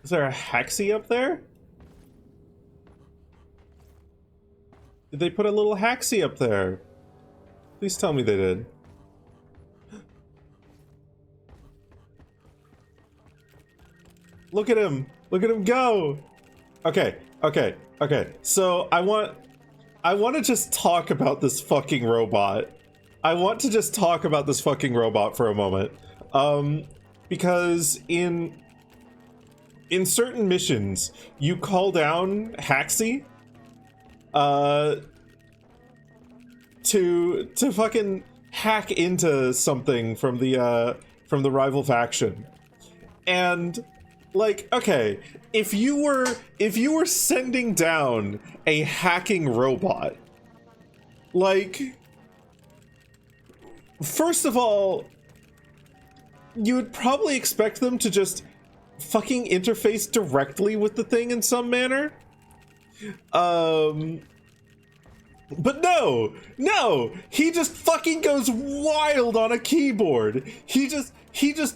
Is there a Haxie up there? Did they put a little Haxie up there? Please tell me they did. Look at him! Look at him go! Okay. So I want to just talk about this fucking robot. I want to just talk about this fucking robot for a moment. Because in certain missions, you call down Haxie to fucking hack into something from the rival faction. And like, okay, if you were sending down a hacking robot, like, first of all, you would probably expect them to just fucking interface directly with the thing in some manner. But no, he just fucking goes wild on a keyboard. He just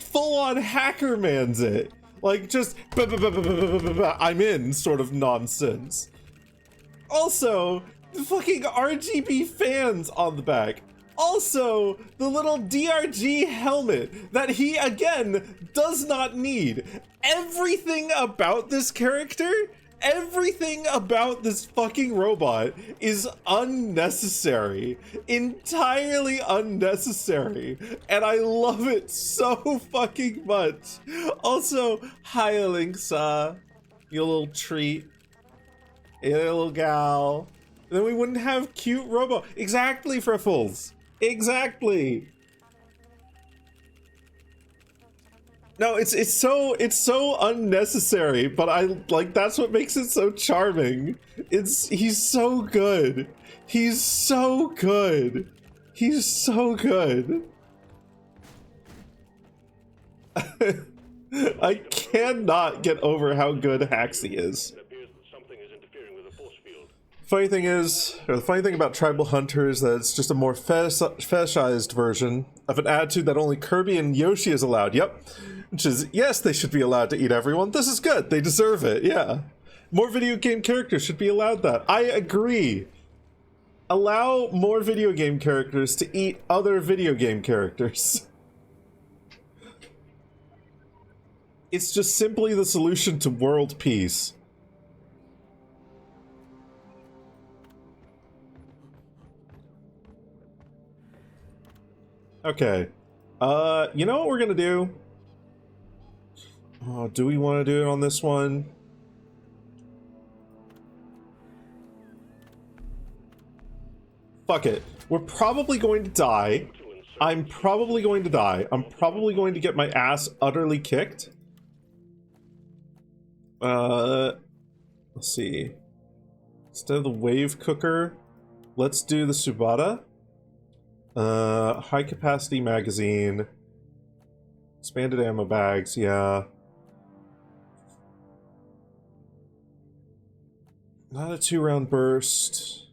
full on hackermans it. Like, just I'm in sort of nonsense. Also, the fucking RGB fans on the back. Also, the little DRG helmet that he, again, does not need. Everything about this character, everything about this fucking robot is unnecessary. Entirely unnecessary. And I love it so fucking much. Also, hi, Alexa, you little treat. Hey, little gal. Then we wouldn't have cute robo. Exactly, Friffles. Exactly. No, it's so unnecessary, but I like that's what makes it so charming. He's so good. He's so good. He's so good. I cannot get over how good Haxie is. It appears that something is interfering with the force field. Funny thing is, or the funny thing about Tribal Hunter is that it's just a more fetishized version of an attitude that only Kirby and Yoshi is allowed. Yep. Which is, yes, they should be allowed to eat everyone. This is good. They deserve it. Yeah. More video game characters should be allowed that. I agree. Allow more video game characters to eat other video game characters. It's just simply the solution to world peace. Okay. You know what we're gonna do? Oh, do we want to do it on this one? Fuck it. We're probably going to die. I'm probably going to die. I'm probably going to get my ass utterly kicked. Let's see. Instead of the wave cooker, let's do the Subata. High capacity magazine. Expanded ammo bags, yeah. Not a 2-round burst.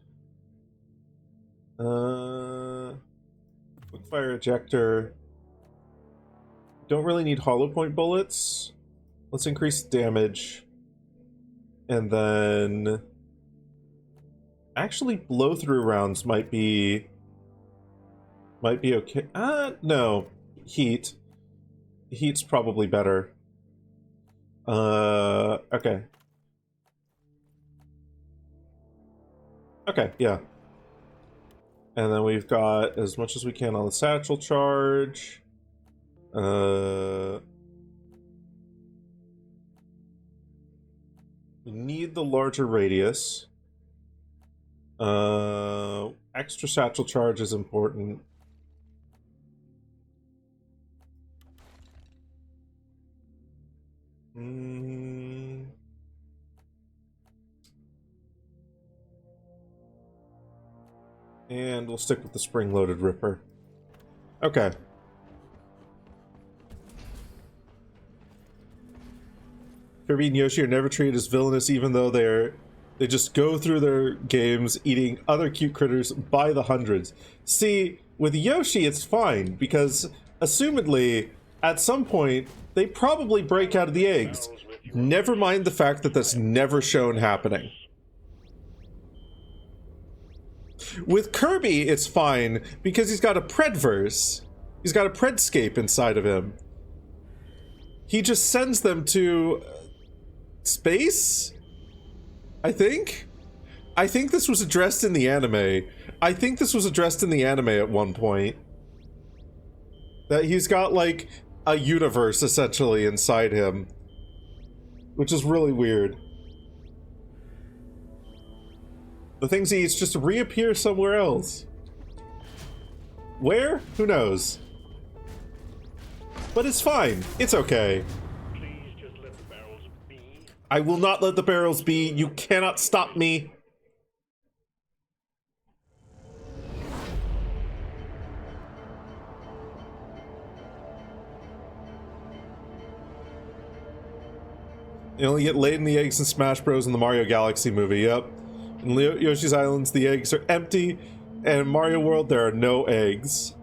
Quick fire ejector. Don't really need hollow point bullets. Let's increase damage. And then... Actually, blow-through rounds might be okay. No. Heat. Heat's probably better. Okay. Okay, yeah. And then we've got as much as we can on the satchel charge. We need the larger radius. Extra satchel charge is important. And we'll stick with the spring-loaded Ripper. Okay. Kirby and Yoshi are never treated as villainous, even though they just go through their games eating other cute critters by the hundreds. See, with Yoshi it's fine, because assumedly, at some point, they probably break out of the eggs. Never mind the fact that that's never shown happening. With Kirby, it's fine, because he's got a Predverse. He's got a Predscape inside of him. He just sends them to... space? I think? I think this was addressed in the anime. I think this was addressed in the anime at one point. That he's got, like, a universe, essentially, inside him. Which is really weird. The things he eats just reappear somewhere else. Where? Who knows? But it's fine. It's okay. Please just let the barrels be. I will not let the barrels be. You cannot stop me. You only get laid in the eggs in Smash Bros. In the Mario Galaxy movie, yep. In Yoshi's Islands, the eggs are empty, and in Mario World, there are no eggs.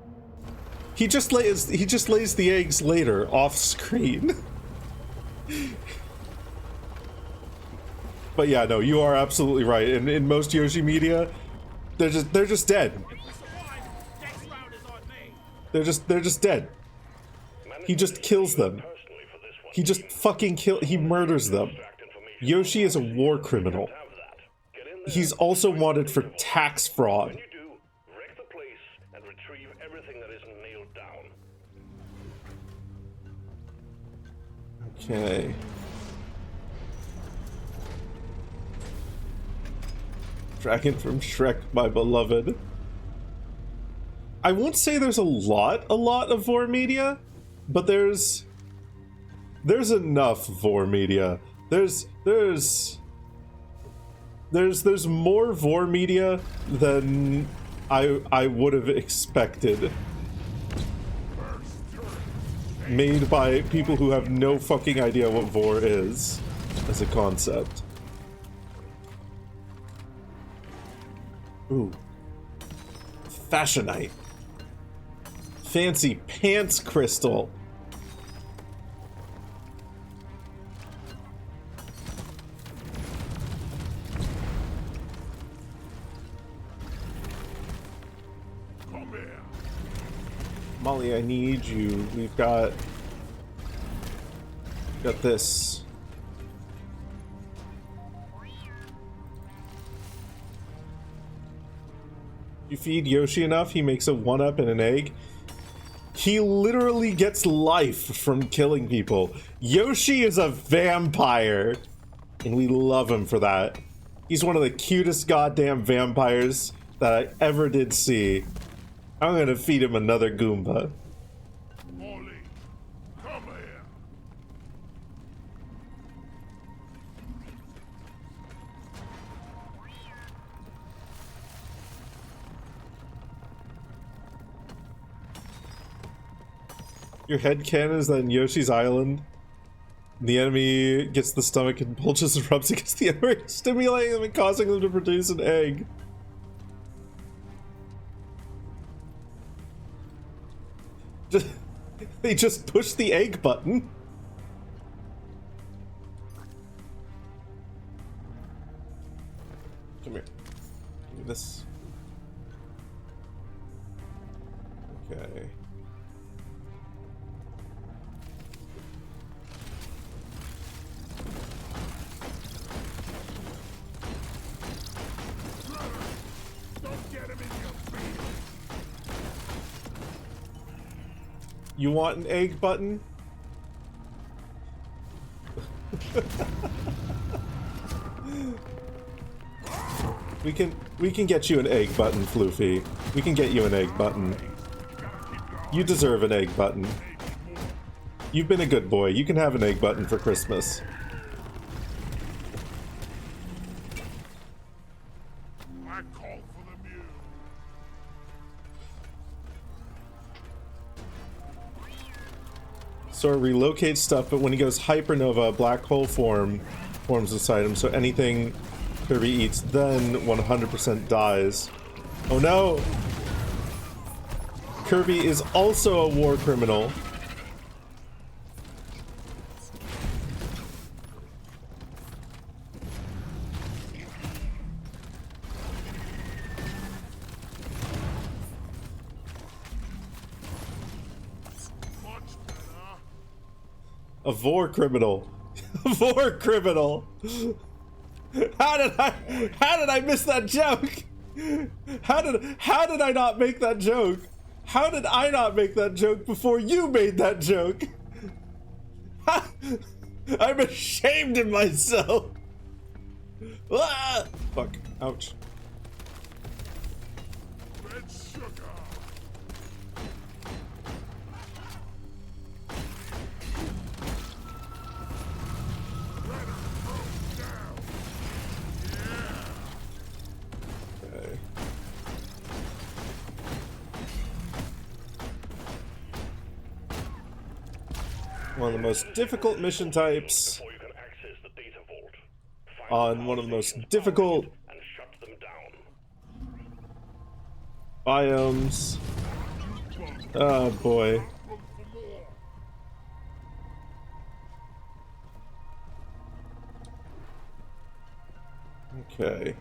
He just lays the eggs later, off screen. But yeah, no, you are absolutely right. In most Yoshi media, they're just dead. They're just dead. He just kills them. He just fucking he murders them. Yoshi is a war criminal. He's also wanted for tax fraud. When you do, wreck the place and retrieve everything that isn't nailed down. Okay. Dragon from Shrek, my beloved. I won't say there's a lot of vor media, but there's enough vor media. There's more vor media than I would have expected. Made by people who have no fucking idea what vor is as a concept. Ooh. Fashionite. Fancy pants crystal. Come here. Molly, I need you. We've got this. You feed Yoshi enough, he makes a 1-up and an egg. He literally gets life from killing people. Yoshi is a vampire, and we love him for that. He's one of the cutest goddamn vampires that I ever did see. I'm gonna feed him another Goomba. Molly, come here. Your headcanon is that in Yoshi's Island, the enemy gets the stomach and bulges and rubs against the enemy, stimulating them and causing them to produce an egg. They just push the egg button. Come here. Give me this. Okay. Don't get him in your face. You want an egg button? We can get you an egg button, Floofy. We can get you an egg button. You deserve an egg button. You've been a good boy. You can have an egg button for Christmas. I call for the mule. So it relocates stuff, but when he goes hypernova, black hole forms inside him, so anything Kirby eats then 100% dies. Oh no! Kirby is also a war criminal. Much better. A vor criminal. A vor criminal. How did I miss that joke? How did I not make that joke? How did I not make that joke before you made that joke? I'm ashamed of myself. Ah! Fuck. Ouch. Red sugar. Okay. One of the most difficult mission types Before you can access the data vault. on one of the most difficult And shut them down. biomes. Oh boy. Okay.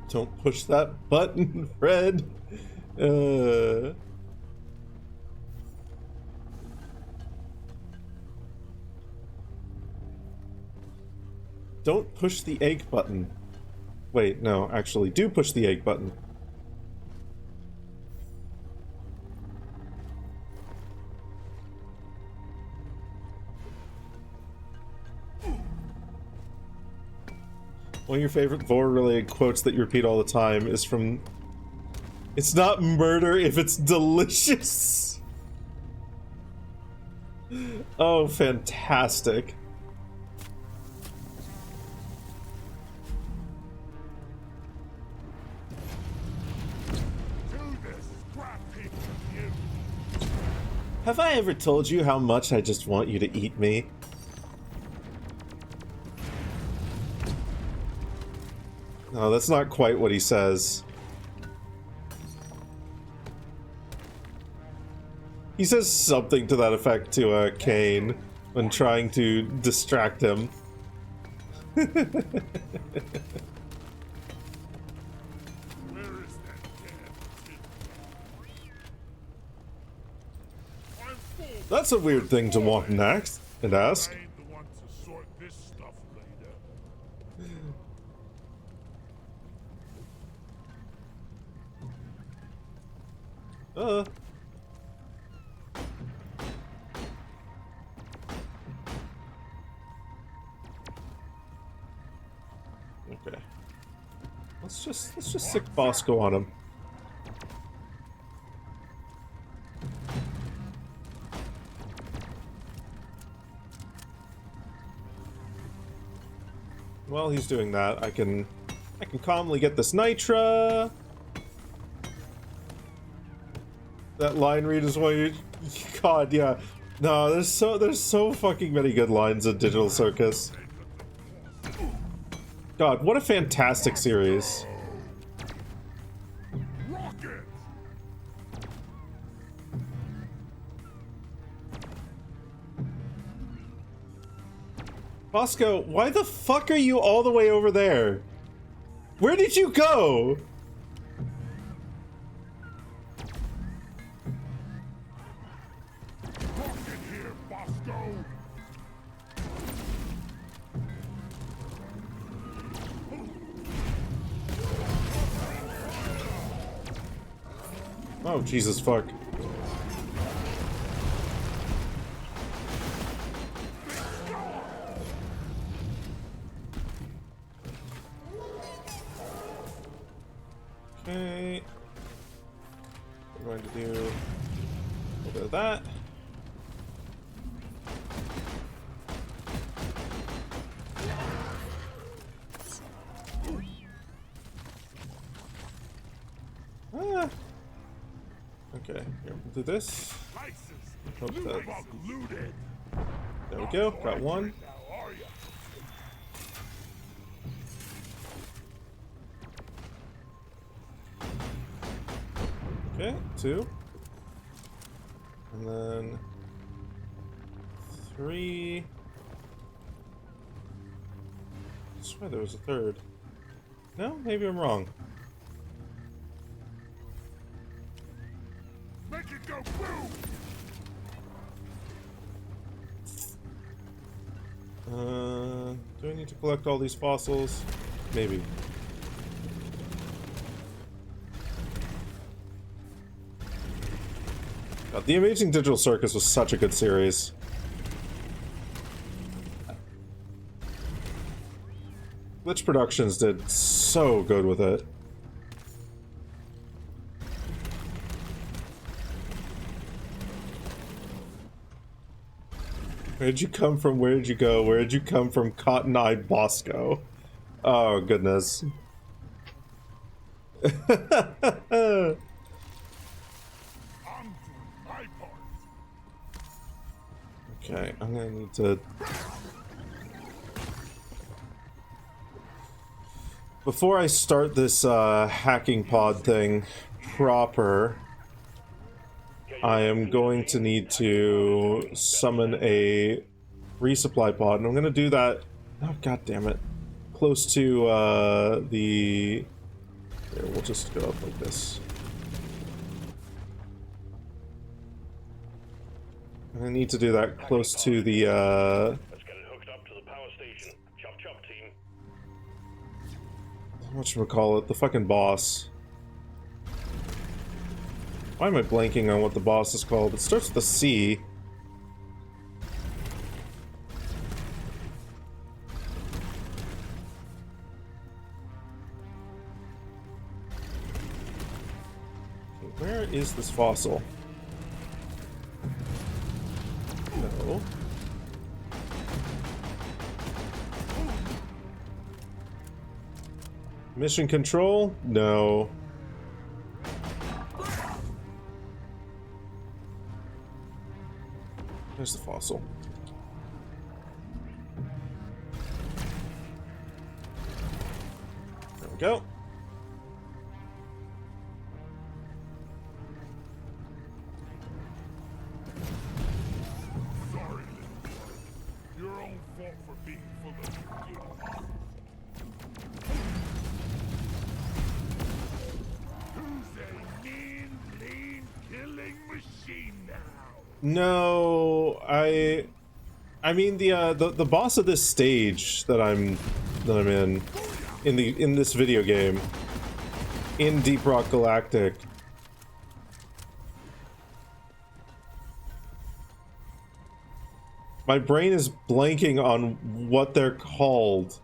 Don't push that button, Fred. Don't push the egg button. Wait, no, actually, do push the egg button. One of your favorite Vor-related quotes that you repeat all the time is from... It's not murder if it's delicious! Oh, fantastic. Have I ever told you how much I just want you to eat me? No, that's not quite what he says. He says something to that effect to Kane when trying to distract him. Where is that damn kid? I'm full. That's a weird thing to want next and ask. I ain't the one to sort this stuff later. Okay. Let's just sick Bosco on him. While he's doing that, I can calmly get this Nitra. That line read is why you... God, yeah. No, there's so fucking many good lines in Digital Circus. God, what a fantastic series. Rocket! Bosco, why the fuck are you all the way over there? Where did you go? Rocket here, Bosco! Oh, Jesus fuck. Okay. We're going to do a little bit of that. Ah. Okay, here, we'll do this. Hope that... There we go, got one. Okay, two. And then... three... I swear there was a third. No? Maybe I'm wrong. Make it go boom! Do I need to collect all these fossils? Maybe. God, The Amazing Digital Circus was such a good series. Glitch Productions did so good with it. Where'd you come from? Where did you go? Where did you come from, Cotton Eye Bosco? Oh, goodness. I'm doing my part. Okay, I'm gonna need to... Before I start this hacking pod thing proper, I am going to need to summon a resupply pod, and I'm going to do that... Oh, god damn it. Close to the... Here, we'll just go up like this. I need to do that close to the Let's get it hooked up to the power station. Chop chop, team. whatchamacallit, the fucking boss. Why am I blanking on what the boss is called? It starts with a C. is this fossil? No. Mission control? No. There's the fossil. There we go. Sorry, little boy. Your own fault for being full of good heart. Who's a mean, lean, killing machine now? No, I mean the boss of this stage that I'm in this video game in Deep Rock Galactic. My brain is blanking on what they're called.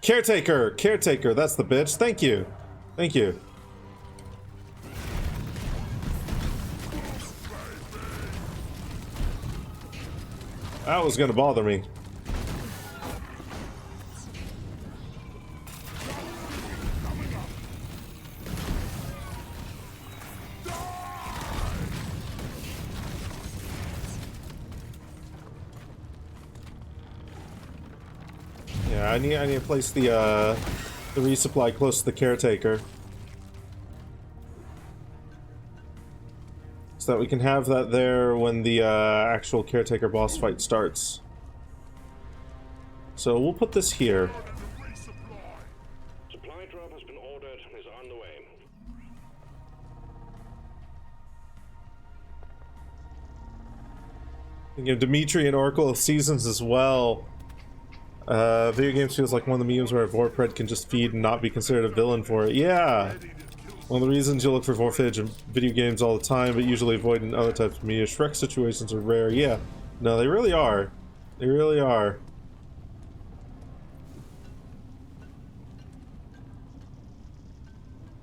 Caretaker, that's the bitch. Thank you. Thank you. That was gonna bother me. Yeah, I need to place the resupply close to the caretaker, so that we can have that there when the actual caretaker boss fight starts. So we'll put this here. Supply drop has been ordered and is on the way. Thinking of Dimitri and Oracle of Seasons as well. Video games feels like one of the memes where Vorpred can just feed and not be considered a villain for it. Yeah! One of the reasons you look for Vorfage in video games all the time, but usually avoid in other types of media. Shrek situations are rare. Yeah. No, they really are. They really are.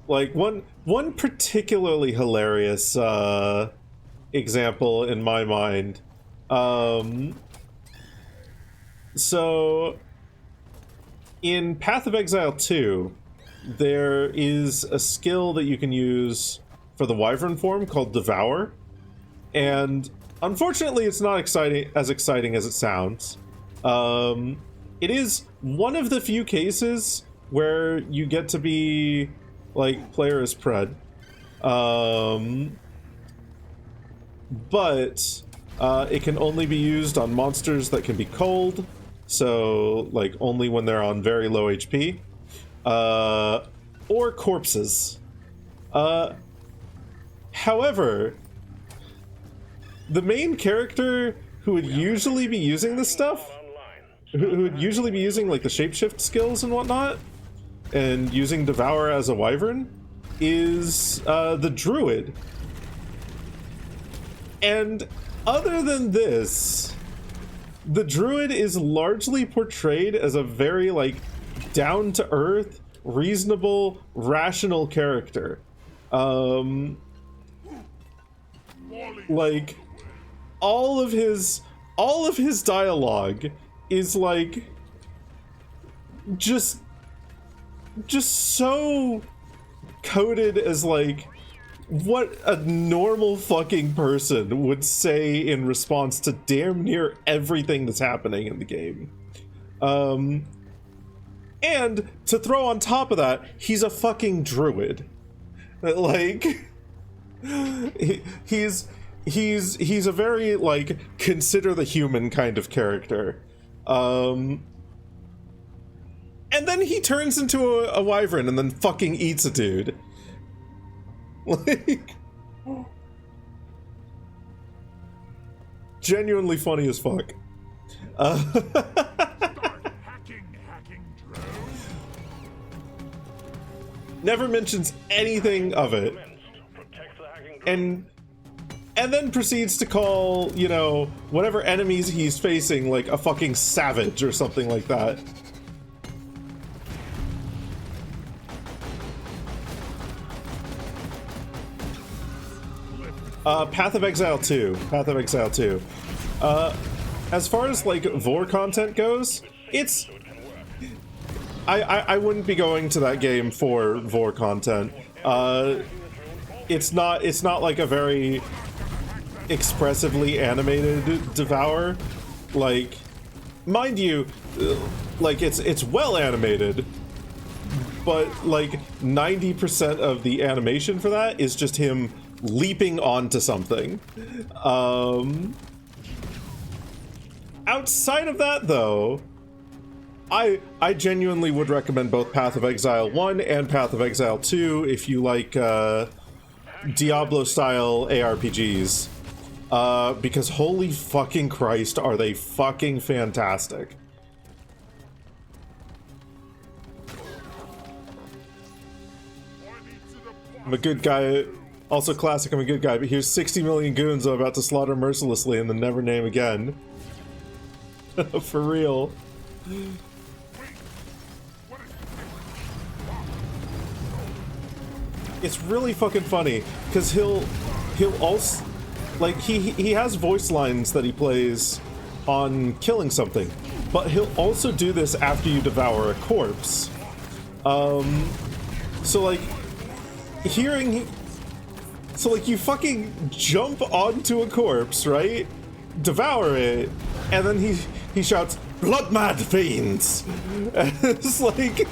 Like, one particularly hilarious example in my mind. So, in Path of Exile 2, there is a skill that you can use for the Wyvern form called Devour, and unfortunately it's not as exciting as it sounds. It is one of the few cases where you get to be, like, player as Pred. But it can only be used on monsters that can be cold, so, like, only when they're on very low HP. Or corpses. However, the main character who would usually be using this stuff, who would usually be using, like, the shapeshift skills and whatnot, and using Devour as a Wyvern, is the Druid. And other than this, the Druid is largely portrayed as a very, like, down-to-earth, reasonable, rational character. Like, all of his dialogue is, like, just so coded as, like, what a normal fucking person would say in response to damn near everything that's happening in the game. And to throw on top of that, he's a fucking druid. Like, he's a very, like, consider the human kind of character. And then he turns into a wyvern and then fucking eats a dude. Like, genuinely funny as fuck. Never mentions anything of it, and then proceeds to call, you know, whatever enemies he's facing, like, a fucking savage or something like that. Path of Exile 2. Path of Exile 2. As far as like Vor content goes, it's I wouldn't be going to that game for Vor content. It's not like a very expressively animated Devour. Like, mind you, like it's well animated, but like 90% of the animation for that is just him leaping onto something. Outside of that, though, I genuinely would recommend both Path of Exile 1 and Path of Exile 2 if you like Diablo-style ARPGs. Because holy fucking Christ, are they fucking fantastic. I'm a good guy. Also classic, I'm a good guy, but here's 60 million goons I'm about to slaughter mercilessly and then never name again. For real. It's really fucking funny, because he'll also, like, he has voice lines that he plays on killing something, but he'll also do this after you devour a corpse. So like, so like you fucking jump onto a corpse, right? Devour it, and then he shouts, "Blood mad fiends!" And it's like,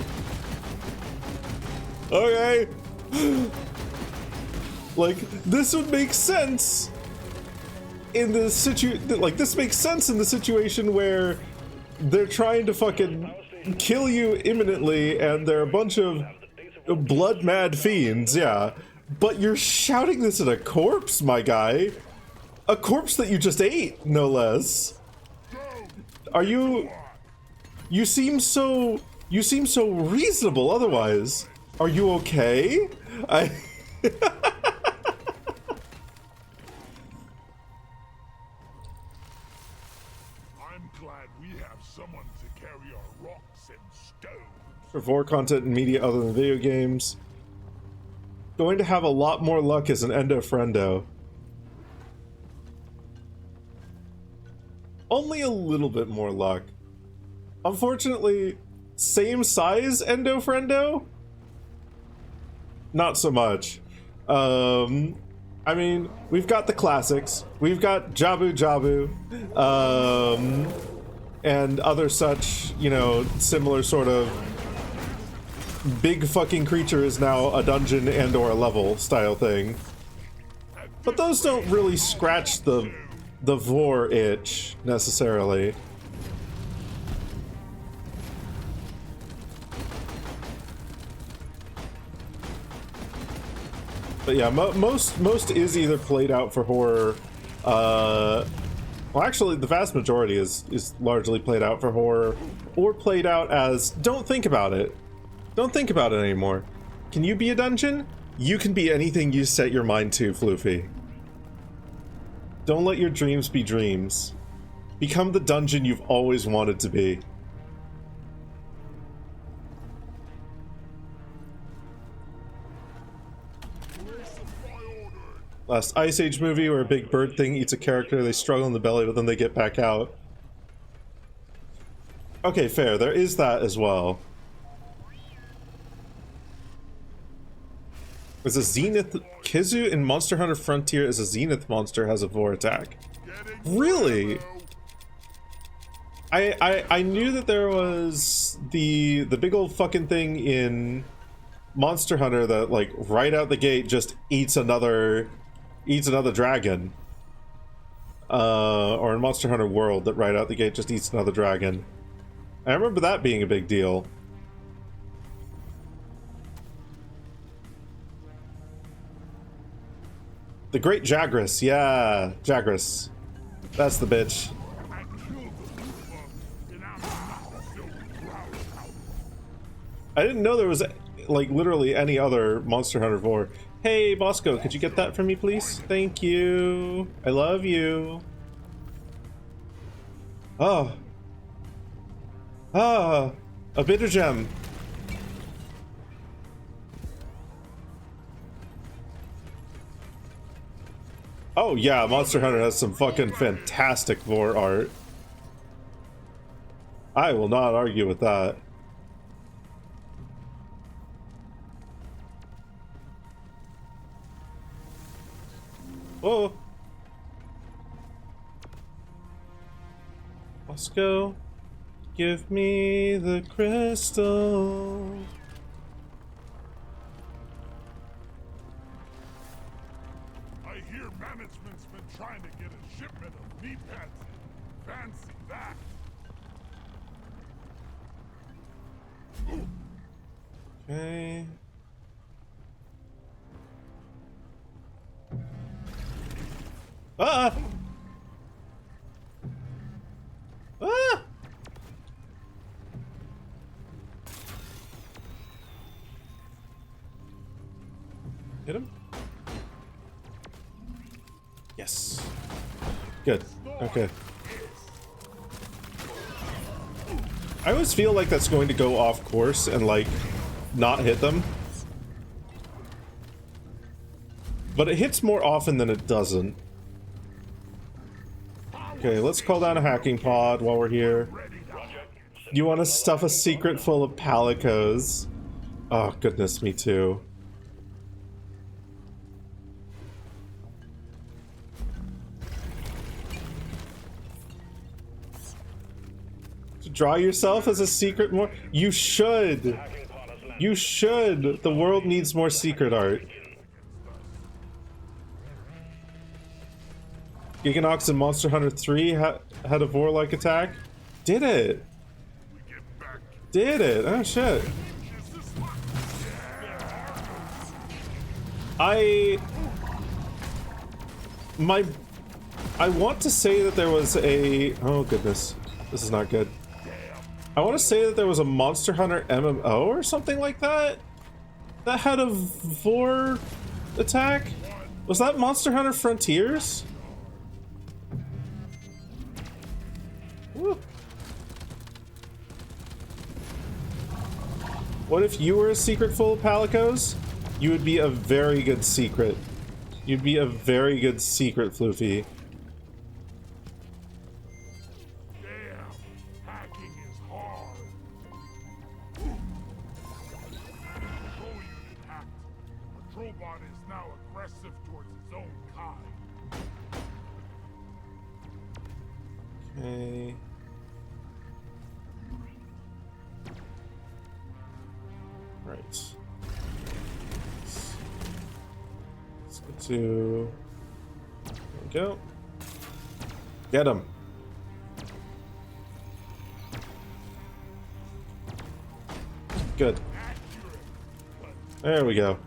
okay. Like, this would make sense in the this makes sense in the situation where they're trying to fucking kill you imminently and they're a bunch of blood mad fiends, yeah. But you're shouting this at a corpse, my guy. A corpse that you just ate, no less. Are you... You seem so reasonable otherwise. Are you okay? I'm glad we have someone to carry our rocks and stones. For Vor content and media other than video games. Going to have a lot more luck as an endo-friendo. Only a little bit more luck. Unfortunately, same size endo-friendo? Not so much. I mean, we've got the classics. We've got Jabu Jabu, and other such, you know, similar sort of big fucking creature is now a dungeon and or a level style thing. But those don't really scratch the Vor itch, necessarily. But yeah, most is either played out for horror, well actually the vast majority is largely played out for horror, or played out as, don't think about it. Don't think about it anymore. Can you be a dungeon? You can be anything you set your mind to, Floofy. Don't let your dreams be dreams. Become the dungeon you've always wanted to be. Last Ice Age movie where a big bird thing eats a character, they struggle in the belly, but then they get back out. Okay, fair. There is that as well. There's a Zenith... Kizu in Monster Hunter Frontier as a Zenith monster has a Vor attack. Really? I knew that there was the big old fucking thing in Monster Hunter that, like, right out the gate just eats another dragon. Or in Monster Hunter World that right out the gate just eats another dragon. I remember that being a big deal. The Great Jagras, yeah, Jagras. That's the bitch. I didn't know there was, like, literally any other Monster Hunter Vor. Hey, Bosco, could you get that for me, please? Thank you. I love you. Oh. Ah, a bitter gem. Oh yeah, Monster Hunter has some fucking fantastic vor art. I will not argue with that. Whoa. Let's go. Give me the crystal. I hear management's been trying to get a shipment of knee pads in. Fancy that. Okay. Ah! Ah! Hit him? Yes. Good. Okay. I always feel like that's going to go off course and like not hit them. But it hits more often than it doesn't. Okay, let's call down a hacking pod while we're here. You want to stuff a secret full of palicos? Oh, goodness, me too. To draw yourself as a secret more? You should! You should! The world needs more secret art. Giganox in Monster Hunter 3 had a vor-like attack? Did it? Did it? Oh shit. I want to say that there was a... Oh goodness. This is not good. I want to say that there was a Monster Hunter MMO or something like that that had a vor attack? Was that Monster Hunter Frontiers? Woo. What if you were a secret full of palicos? You would be a very good secret. You'd be a very good secret, Floofy. Damn, hacking is hard. Patrol unit hacked. Patrol bot is now aggressive towards his own kind. Okay. Right. Let's go to... There we go. Get him. Good. There we go.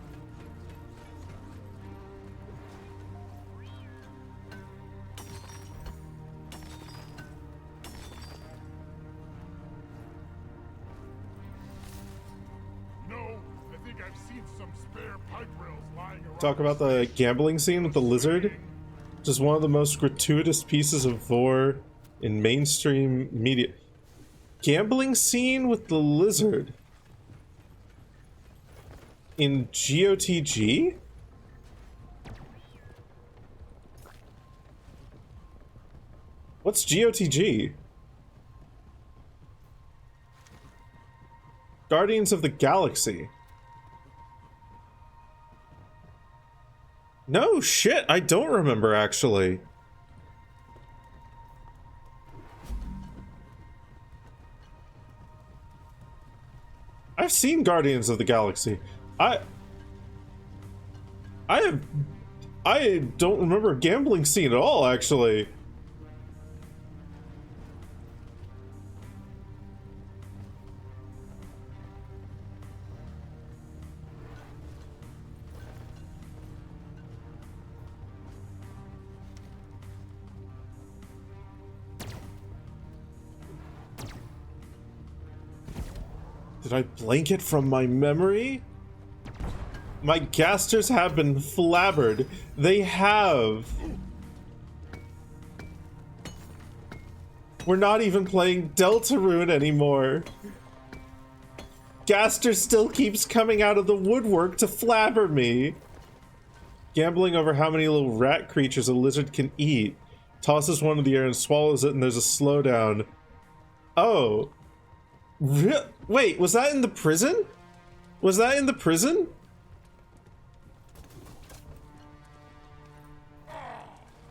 Talk about the gambling scene with the lizard, which is one of the most gratuitous pieces of vor in mainstream media. Gambling scene with the lizard in GOTG? What's GOTG? Guardians of the Galaxy. No shit, I don't remember actually. I've seen Guardians of the Galaxy. I don't remember a gambling scene at all, actually. Did I blank it from my memory? My gasters have been flabbered. They have. We're not even playing Deltarune anymore. Gaster still keeps coming out of the woodwork to flabber me. Gambling over how many little rat creatures a lizard can eat. Tosses one in the air and swallows it, and there's a slowdown. Oh. Wait, was that in the prison? Was that in the prison?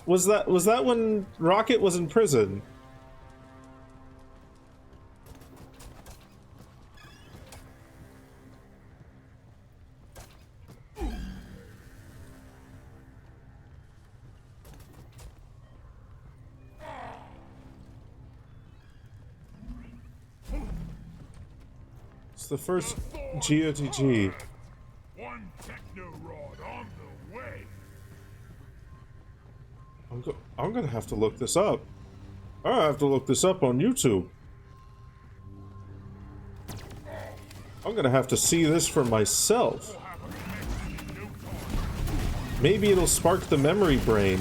Was that when Rocket was in prison? It's the first GOTG. One techno rod on the way. I'm gonna have to look this up. I have to look this up on YouTube. I'm gonna have to see this for myself. Maybe it'll spark the memory brain.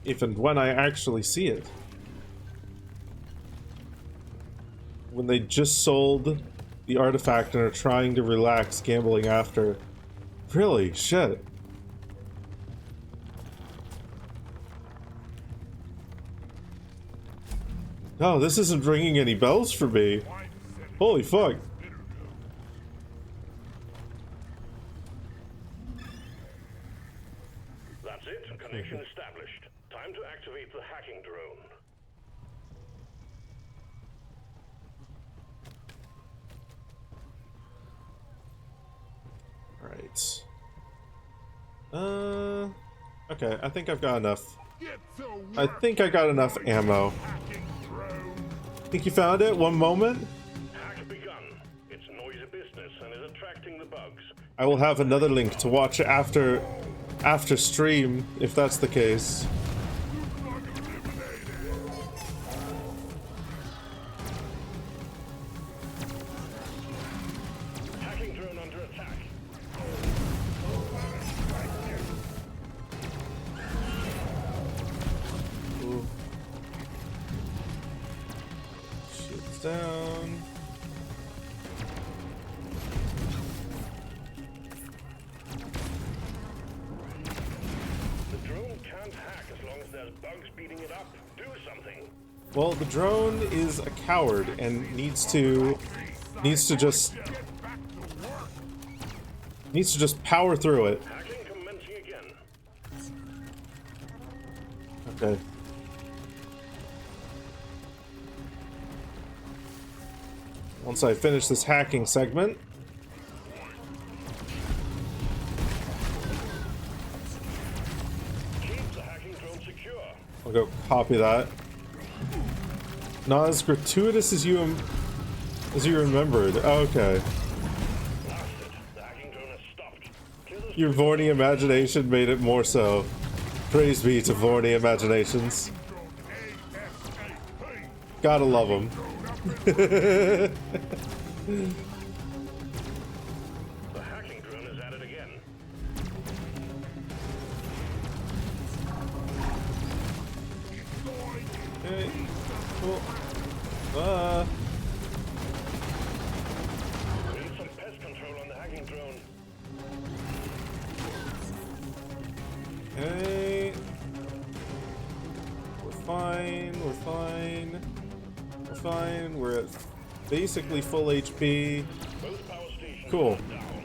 If and when I actually see it. When they just sold the artifact and are trying to relax gambling after. Really? Shit. No, this isn't ringing any bells for me. Holy fuck. That's it. Connection established. Time to activate the hacking drone. Right. Okay, I think I've got enough. I think I got enough ammo. Think you found it? One moment? Hack begun. It's noisy business and is attracting the bugs. I will have another link to watch after stream, if that's the case. Hacking drone under attack. Ooh. Shit's down. The drone can't hack as long as there's bugs beating it up. Do something. Well, the drone is a coward and needs to just power through it. Hacking commencing again. Okay. Once I finish this hacking segment, Keep the hacking drone secure. I'll go copy that. Not as gratuitous as you remembered. Okay. Blasted. The hacking drone has stopped. Clear the Your Vorny imagination made it more so. Praise be to Vorny imaginations. Gotta love them. The hacking drone is at it again. Okay. Cool. We need some pest control on the hacking drone. Okay. We're fine. We're fine. We're fine. We're at basically full HP. Both power stations Cool. are down.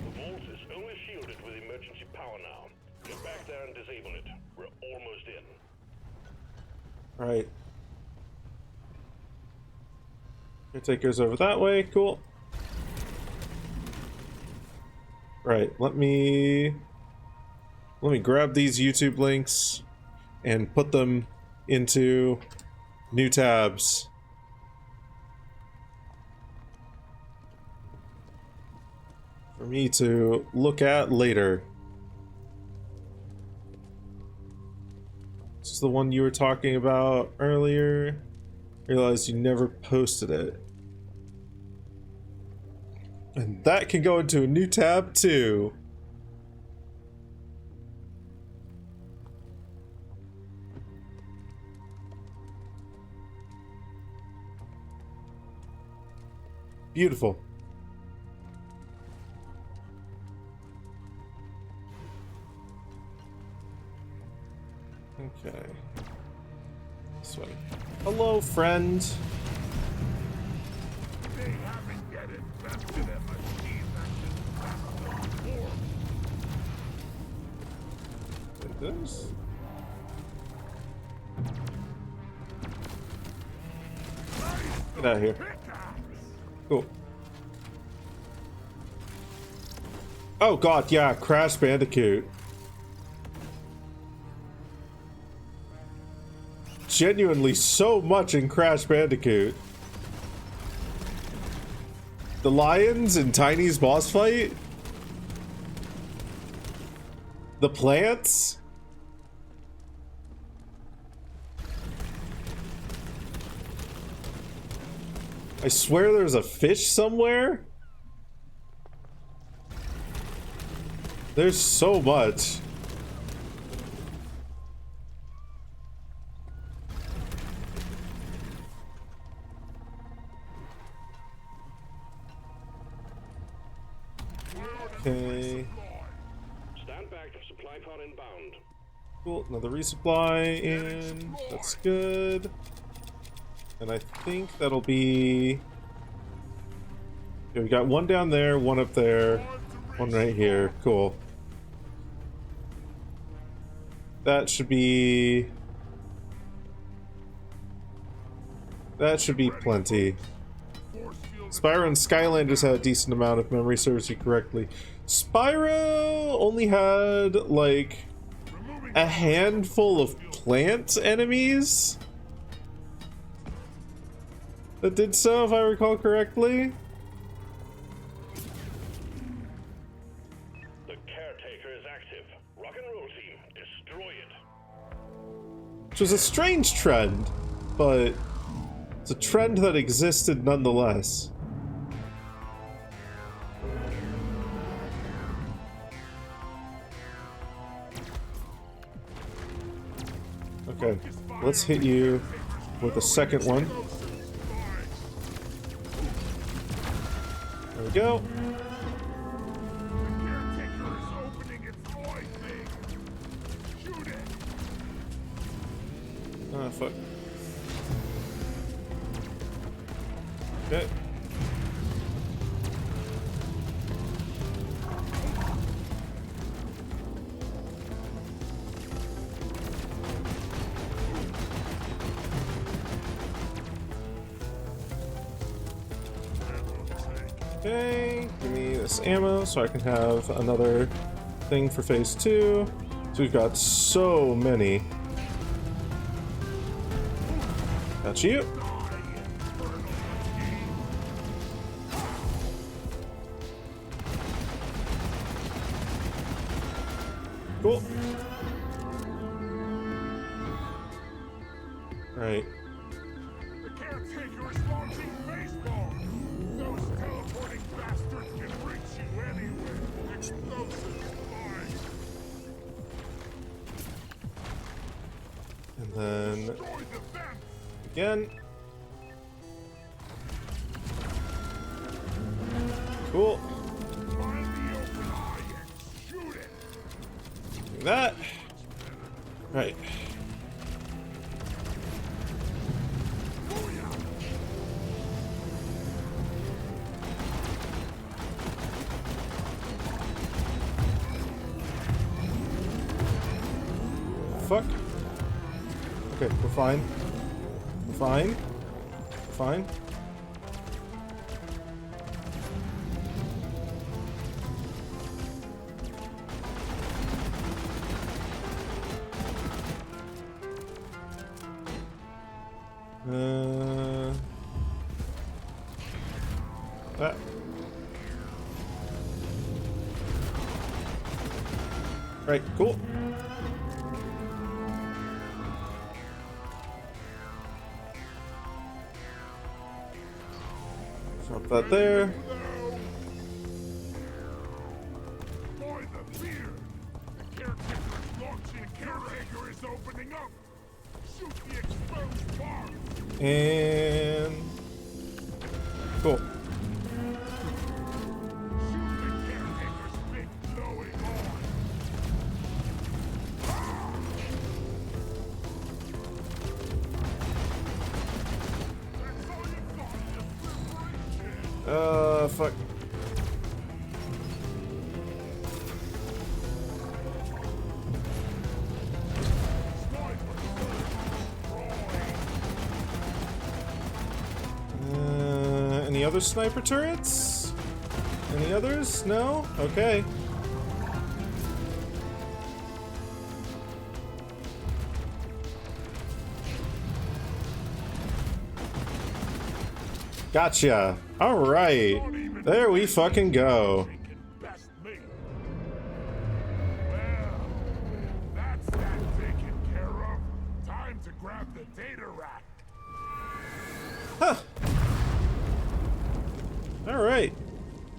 The vault is only shielded with emergency power now. Get back there and disable it. We're almost in. Alright. Caretaker's over that way. Cool. Right. Let me grab these YouTube links and put them into new tabs. For me to look at later. This is the one you were talking about earlier. Realized you never posted it. And that can go into a new tab too. Beautiful. Okay. This way. Hello, friend. They haven't yet invested a machine that can pass the war. Like this. Get out of here. Cool. Oh god, yeah, Crash Bandicoot. Genuinely so much in Crash Bandicoot. The lions in Tiny's boss fight? The plants? I swear there's a fish somewhere? There's so much. Okay. Stand back. Supply pod inbound. Cool. Another resupply in. That's good. And I think that'll be... Okay, we got one down there, one up there, one right here. Cool. That should be... That should be plenty. Spyro and Skylanders had a decent amount if memory serves you correctly. Spyro only had, like, a handful of plant enemies that did so, if I recall correctly. The caretaker is active. Rock and roll team, destroy it. Which was a strange trend, but it's a trend that existed nonetheless. Okay, let's hit you with a second one. There we go. The caretaker is opening its eye thing. Shoot it. Ah, fuck. Okay. Okay, give me this ammo so I can have another thing for phase 2. So we've got so many. Got you. Cool. Alright. The caretaker is launching baseball. Those teleporting bastards can reach you anywhere. Explosives flying. And then Destroy the fence. again. Cool. Find the open eye and shoot it. Do that. Right. Fuck. Okay, we're fine. We're fine. We're fine. That. Right, cool. Drop that there. By the fear. The caretaker is launching. The caretaker is opening up. Shoot the exposed bar. And cool. Fuck. Any other sniper turrets? Any others? No? Okay. Gotcha. Alright. There we fucking go. That's that taken care of. Time to grab the data rack. Huh. Alright.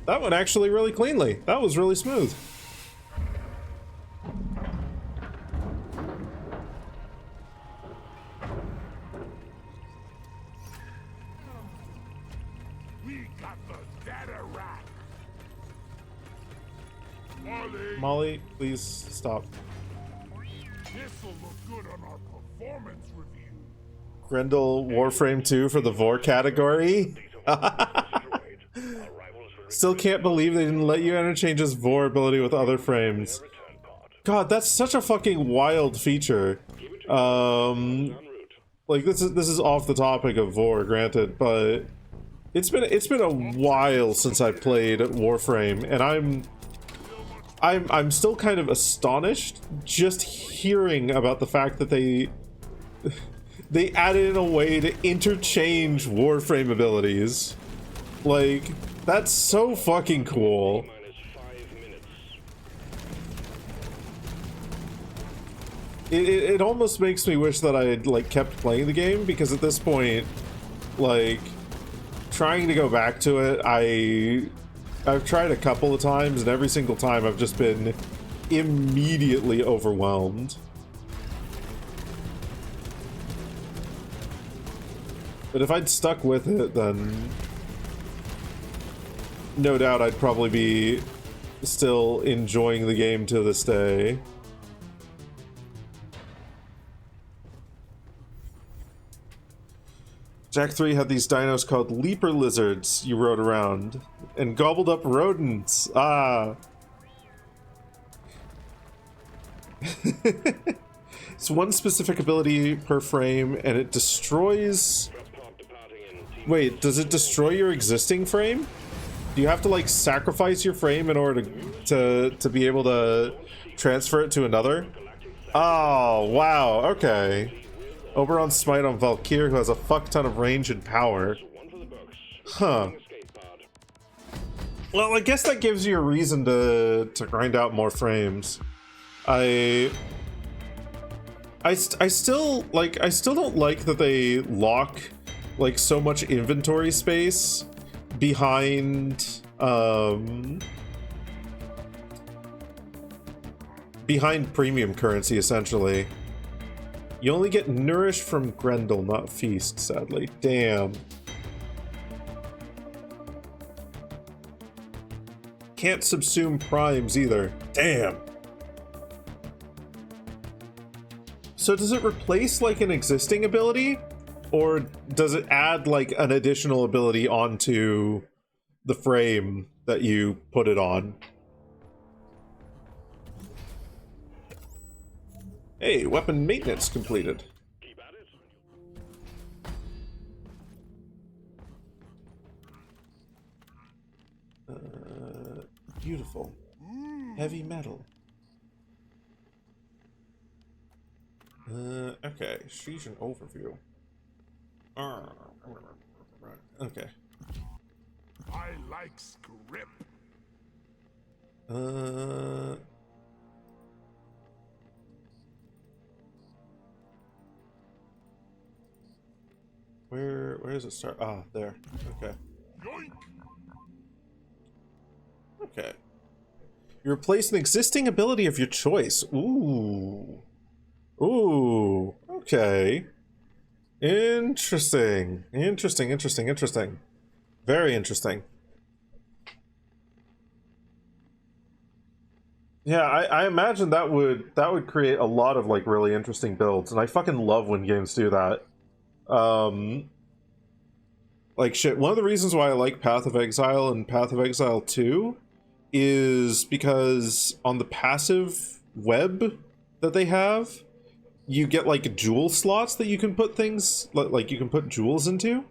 That went actually really cleanly. That was really smooth. We got the data rack. Molly, please stop. This'll look good on our performance review. Grendel Warframe 2 for the Vor category? Still can't believe they didn't let you interchange his Vor ability with other frames. God, that's such a fucking wild feature. Like this is off the topic of Vor, granted, but it's been a while since I played Warframe, and I'm still kind of astonished just hearing about the fact that they added in a way to interchange Warframe abilities. Like, that's so fucking cool. It almost makes me wish that I had, like, kept playing the game, because at this point, like, trying to go back to it, I've tried a couple of times, and every single time I've just been immediately overwhelmed. But if I'd stuck with it, then no doubt I'd probably be still enjoying the game to this day. Jack 3 had these dinos called leaper lizards you rode around and gobbled up rodents. Ah. It's one specific ability per frame and it destroys... Wait, does it destroy your existing frame? Do you have to, like, sacrifice your frame in order to be able to transfer it to another? Oh, wow, okay. Oberon's smite on Valkyr, who has a fuck ton of range and power. Huh. Well, I guess that gives you a reason to grind out more frames. I still don't like that they lock, like, so much inventory space behind premium currency, essentially. You only get nourished from Grendel, not feast, sadly. Damn. Can't subsume primes either. Damn. So does it replace, like, an existing ability? Or does it add, like, an additional ability onto the frame that you put it on? Hey, weapon maintenance completed. Beautiful. Heavy metal. Okay, she's an overview. Okay. I like script. Where does it start? Ah, there. Okay. Yoink. Okay. You replace an existing ability of your choice. Ooh. Ooh. Okay. Interesting. Interesting. Very interesting. Yeah, I imagine that would create a lot of, like, really interesting builds, and I fucking love when games do that. Like shit, one of the reasons why I like Path of Exile and Path of Exile 2 is because on the passive web that they have, you get like jewel slots that you can put things, like you can put jewels into.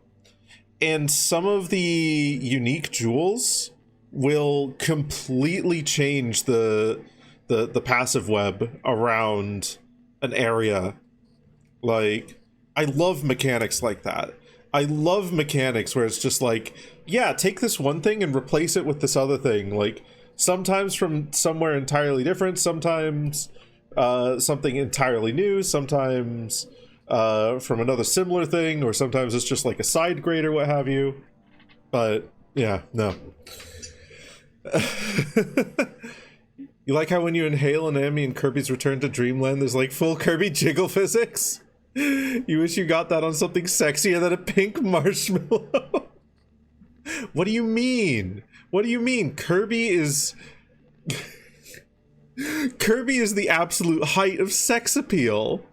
And some of the unique jewels will completely change the passive web around an area. Like, I love mechanics like that. I love mechanics where it's just like, yeah, take this one thing and replace it with this other thing. Like, sometimes from somewhere entirely different, sometimes something entirely new, sometimes from another similar thing, or sometimes it's just like a side grade or what have you. But, yeah, no. You like how when you inhale an enemy in Kirby's Return to Dreamland, there's like full Kirby jiggle physics? You wish you got that on something sexier than a pink marshmallow. What do you mean? What do you mean? Kirby is the absolute height of sex appeal.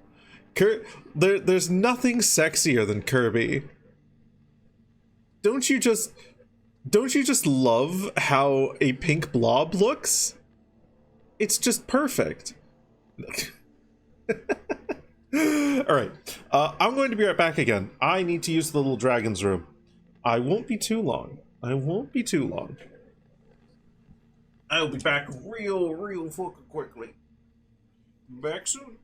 There's nothing sexier than Kirby. Don't you just love how a pink blob looks? It's just perfect. Alright, I'm going to be right back again. I need to use the little dragon's room. I won't be too long. I'll be back real fucking quickly. Back soon.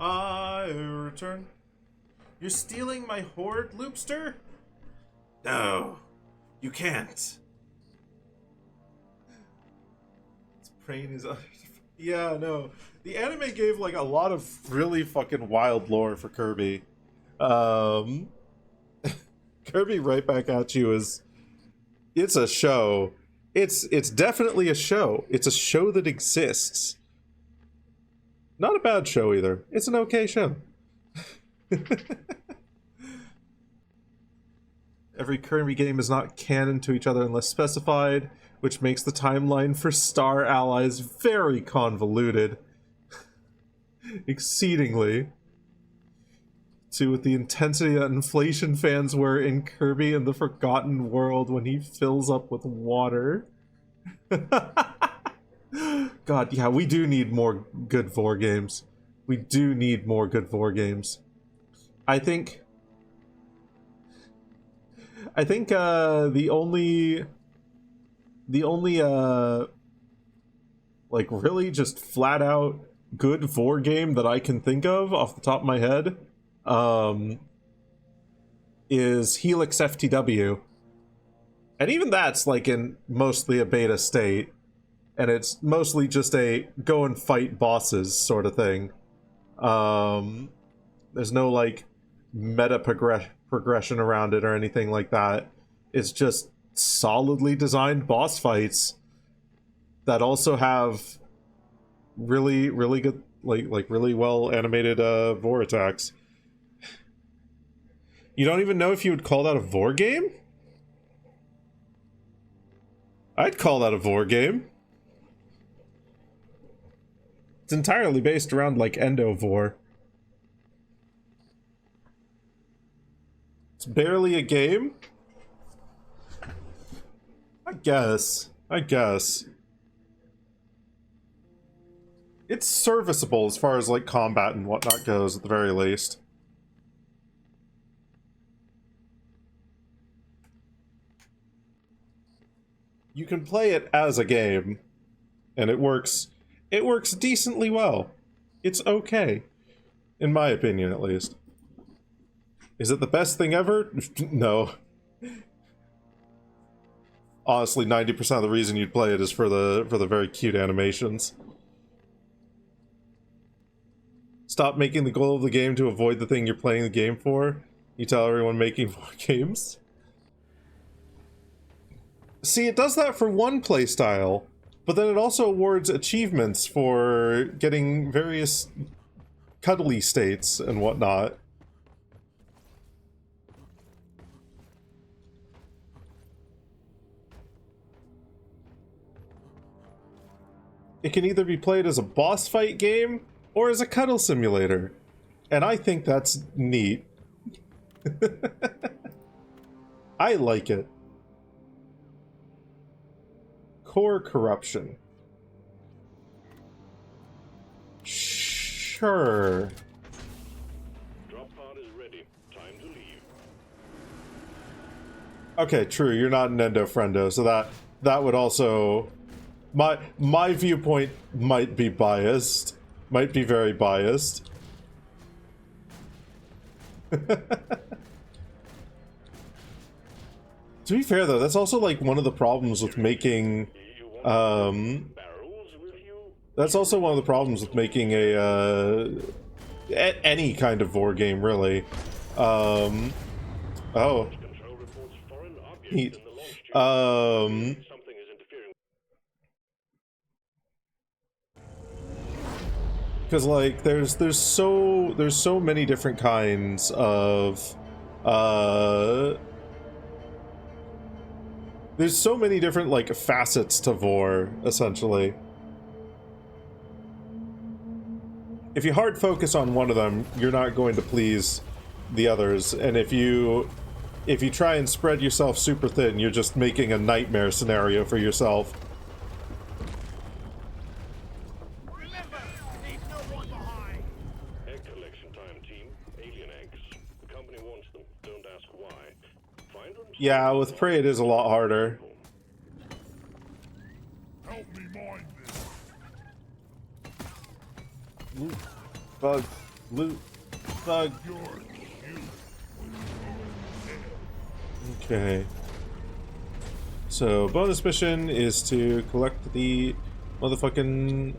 I return. You're stealing my hoard, Loopster? No, you can't. Its brain is... Yeah, no. The anime gave, like, a lot of really fucking wild lore for Kirby. Kirby right back at you is... It's a show. It's definitely a show. It's a show that exists. Not a bad show either. It's an okay show. Every Kirby game is not canon to each other unless specified. which makes the timeline for star allies very convoluted. Exceedingly. To with the intensity that inflation fans were in Kirby and the Forgotten World when he fills up with water. God, yeah, we do need more good Vor games. We do need more good Vor games. I think the only like really just flat out good Vor game that I can think of off the top of my head is Helix FTW. And even that's like in mostly a beta state. And it's mostly just a go and fight bosses sort of thing. There's no like meta progression around it or anything like that. It's just solidly designed boss fights that also have really good like really well animated Vor attacks. You don't even know if you would call that a Vor game? I'd call that a Vor game. It's entirely based around like Endovor. It's barely a game? I guess. It's serviceable as far as like combat and whatnot goes at the very least. You can play it as a game, and it works decently well. It's okay. In my opinion, at least. Is it the best thing ever? No. Honestly, 90% of the reason you'd play it is for the very cute animations. Stop making the goal of the game to avoid the thing you're playing the game for. You tell everyone making more games. See, it does that for one playstyle, but then it also awards achievements for getting various cuddly states and whatnot. It can either be played as a boss fight game or as a cuddle simulator. And I think that's neat. I like it. Core corruption. Sure. Drop pod is ready. Time to leave. Okay, true. You're not an endo-friendo, so that would also... My viewpoint might be biased. Might be very biased. To be fair, though, that's also, like, one of the problems with making... That's also one of the problems with making any kind of Vor game, really. Oh. Neat. Because, like, there's so many different kinds of there's so many different like facets to Vor, essentially. If you hard focus on one of them, you're not going to please the others, and if you try and spread yourself super thin, you're just making a nightmare scenario for yourself. Yeah, with Prey it is a lot harder. Help me mind this. Loot. Bug. Loot. Bug. Okay. So, bonus mission is to collect the motherfucking...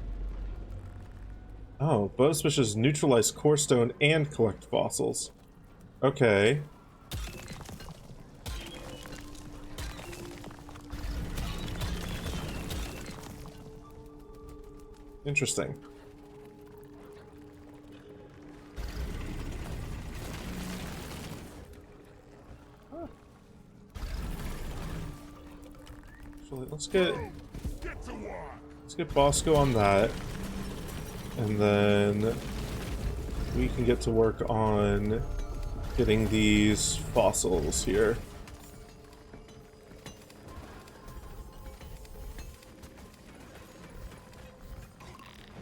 Oh, bonus mission is neutralize core stone and collect fossils. Okay. Interesting. Actually, let's Get to work. get Bosco on that. And then we can get to work on getting these fossils here.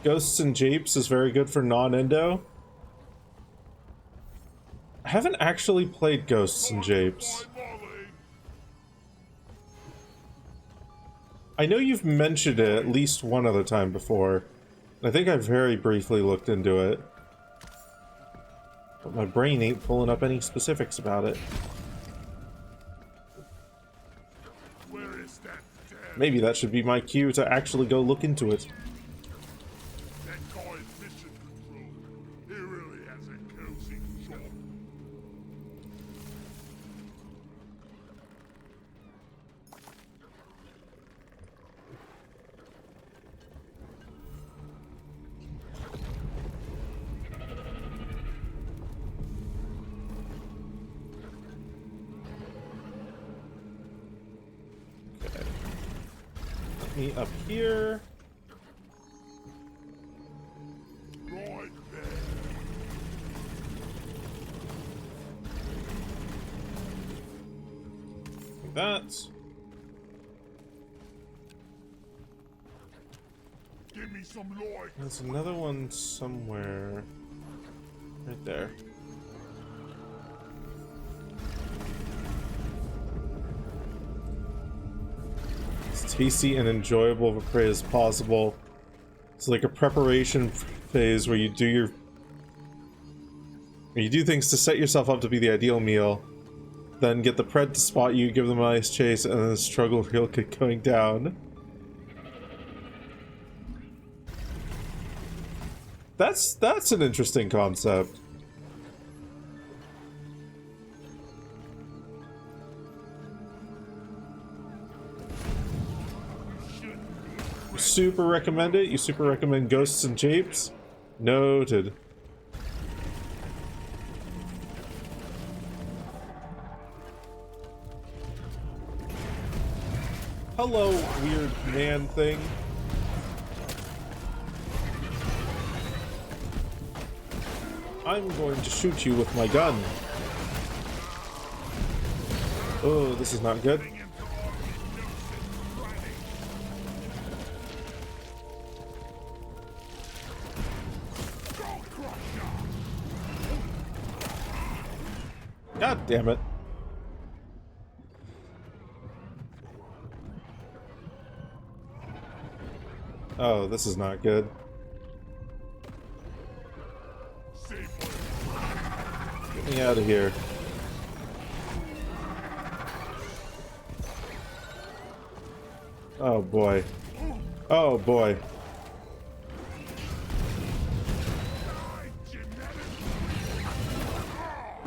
Ghosts and Japes is very good for non-endo. I haven't actually played Ghosts and Japes. I know you've mentioned it at least one other time before. I think I very briefly looked into it. But my brain ain't pulling up any specifics about it. Where is that dead? Maybe that should be my cue to actually go look into it. That guy is mission control. He really has a cozy job. Okay. Let me up here. Right there. Like that. Give me some light. There's another one somewhere. Right there. As tasty and enjoyable of a prey as possible. It's like a preparation phase where you do things to set yourself up to be the ideal meal. Then get the pred to spot you, give them a nice chase, and then struggle real get going down. That's an interesting concept. You super recommend it? You super recommend Ghosts and Japes? Noted. Hello, weird man thing. I'm going to shoot you with my gun. Oh, this is not good. God damn it. Oh, this is not good. Get me out of here. Oh boy. Oh boy.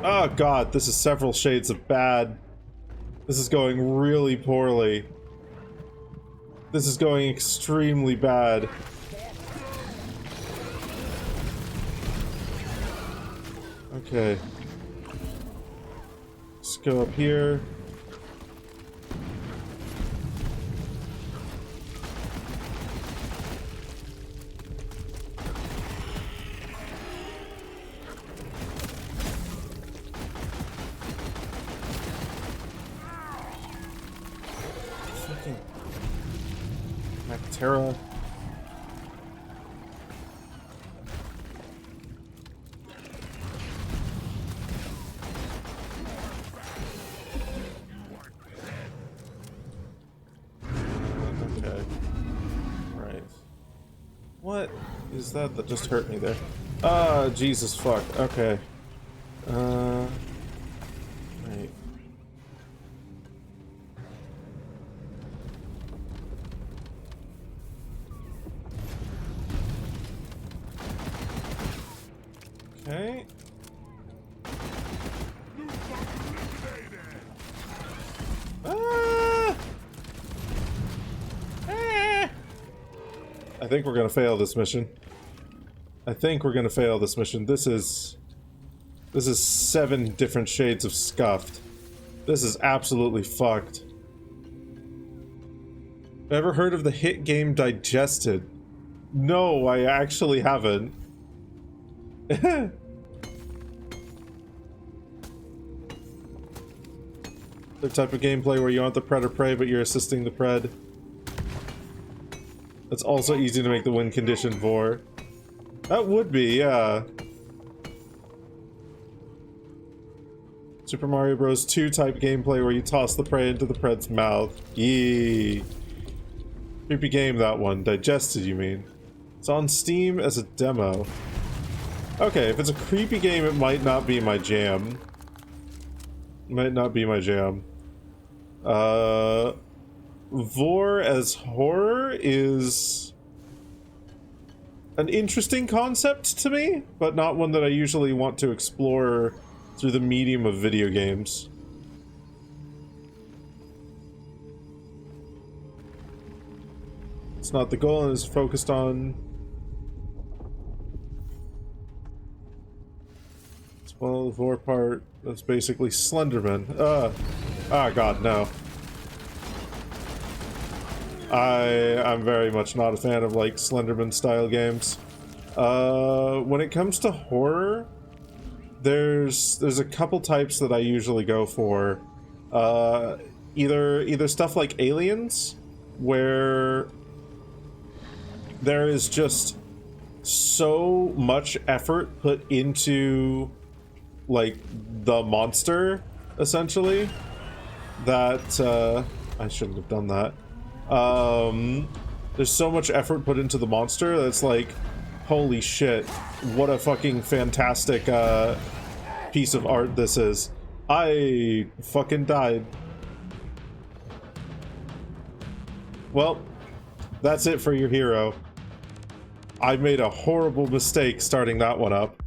Oh god, this is several shades of bad. This is going really poorly. This is going extremely bad. Okay. Let's go up here. Fucking Mactera. Okay. Right. What is that that just hurt me there? Ah, Jesus fuck. Okay. Right. Okay. Ah! Ah! I think we're gonna fail this mission. I think we're gonna fail this mission. This is 7 different shades of scuffed. This is absolutely fucked. Ever heard of the hit game Digested? No, I actually haven't. The type of gameplay where you aren't the pred or prey, but you're assisting the pred. It's also easy to make the win condition for. That would be, yeah. Super Mario Bros. 2 type gameplay where you toss the prey into the pred's mouth. Yee. Creepy game, that one. Digested, you mean? It's on Steam as a demo. Okay, if it's a creepy game, it might not be my jam. Might not be my jam. Vor as horror is an interesting concept to me, but not one that I usually want to explore through the medium of video games. It's not the goal and is focused on... It's well, the Vor part, that's basically Slenderman. God, no. I'm very much not a fan of, like, Slenderman style games. When it comes to horror, there's a couple types that I usually go for. Either stuff like Aliens, where there is just so much effort put into, like, the monster, essentially, that, I shouldn't have done that. There's so much effort put into the monster that's like, holy shit, what a fucking fantastic, piece of art this is. I fucking died. Well, that's it for your hero. I made a horrible mistake starting that one up.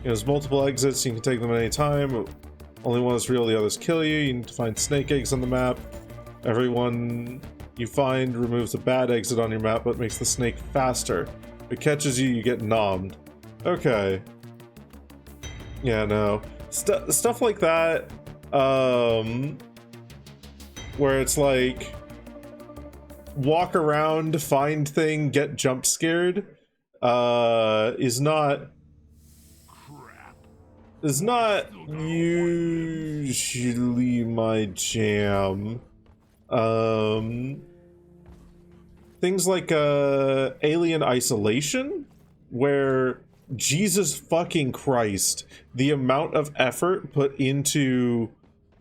There's multiple exits, you can take them at any time. Only one is real, the others kill you. You need to find snake eggs on the map. Everyone you find removes a bad exit on your map, but makes the snake faster. If it catches you, you get nommed. Okay. Yeah, no. Stuff like that, where it's like, walk around, find thing, get jump scared, is not usually my jam. Things like Alien Isolation, where Jesus fucking Christ, the amount of effort put into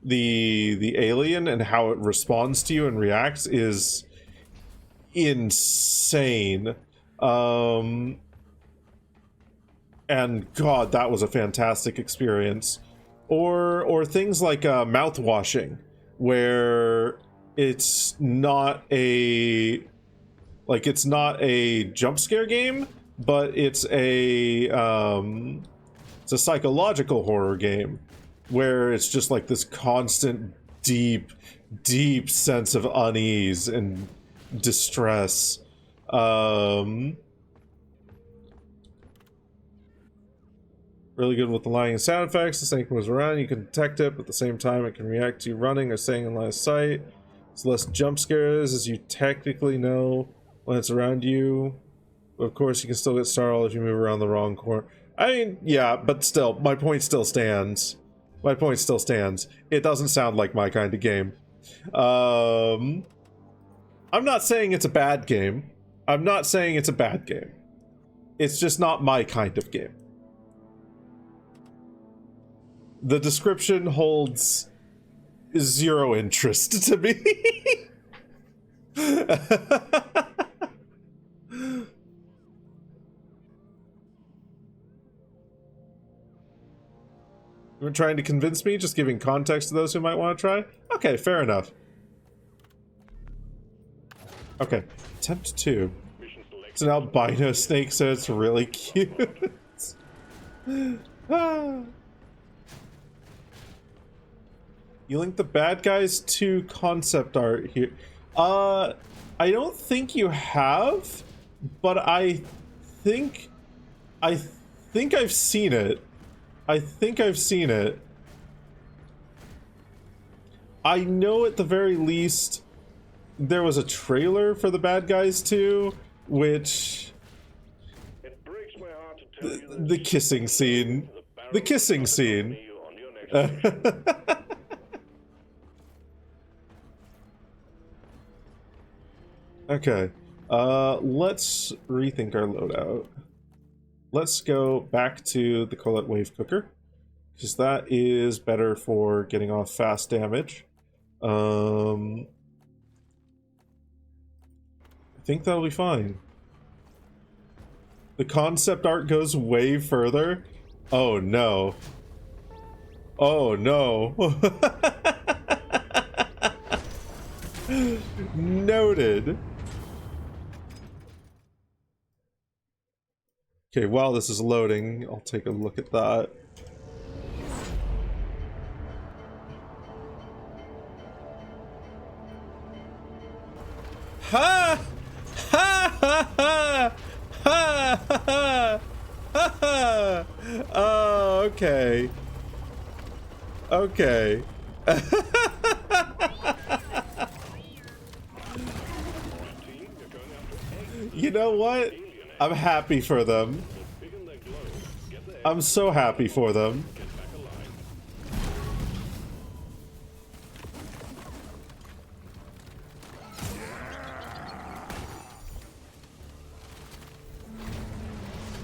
the alien and how it responds to you and reacts is insane. And God, that was a fantastic experience. Or things like mouth washing, where it's not a jump scare game, but it's a psychological horror game, where it's just like this constant deep sense of unease and distress. Really good with the lighting and sound effects. The snake moves around, you can detect it, but at the same time it can react to you running or staying in line of sight. It's less jump scares, as you technically know when it's around you. But of course, you can still get startled if you move around the wrong corner. I mean, yeah, but still, my point still stands. It doesn't sound like my kind of game. I'm not saying it's a bad game. It's just not my kind of game. The description holds zero interest to me. You're trying to convince me, just giving context to those who might want to try? Okay, fair enough. Okay, attempt 2. It's an albino snake, so it's really cute. You link the bad guys to concept art here. I don't think you have, but I think I've seen it. I know at the very least there was a trailer for the Bad Guys 2, which It breaks my heart to tell you the kissing scene. The kissing scene. on your next mission. Okay. Let's rethink our loadout. Let's go back to the Colette Wave Cooker, because that is better for getting off fast damage. I think that'll be fine. The concept art goes way further. Oh no. Oh no. Noted. Okay, while this is loading, I'll take a look at that. Ha! Ha ha ha! Ha ha ha! Ha! Oh, okay. Okay. You know what? I'm happy for them. I'm so happy for them.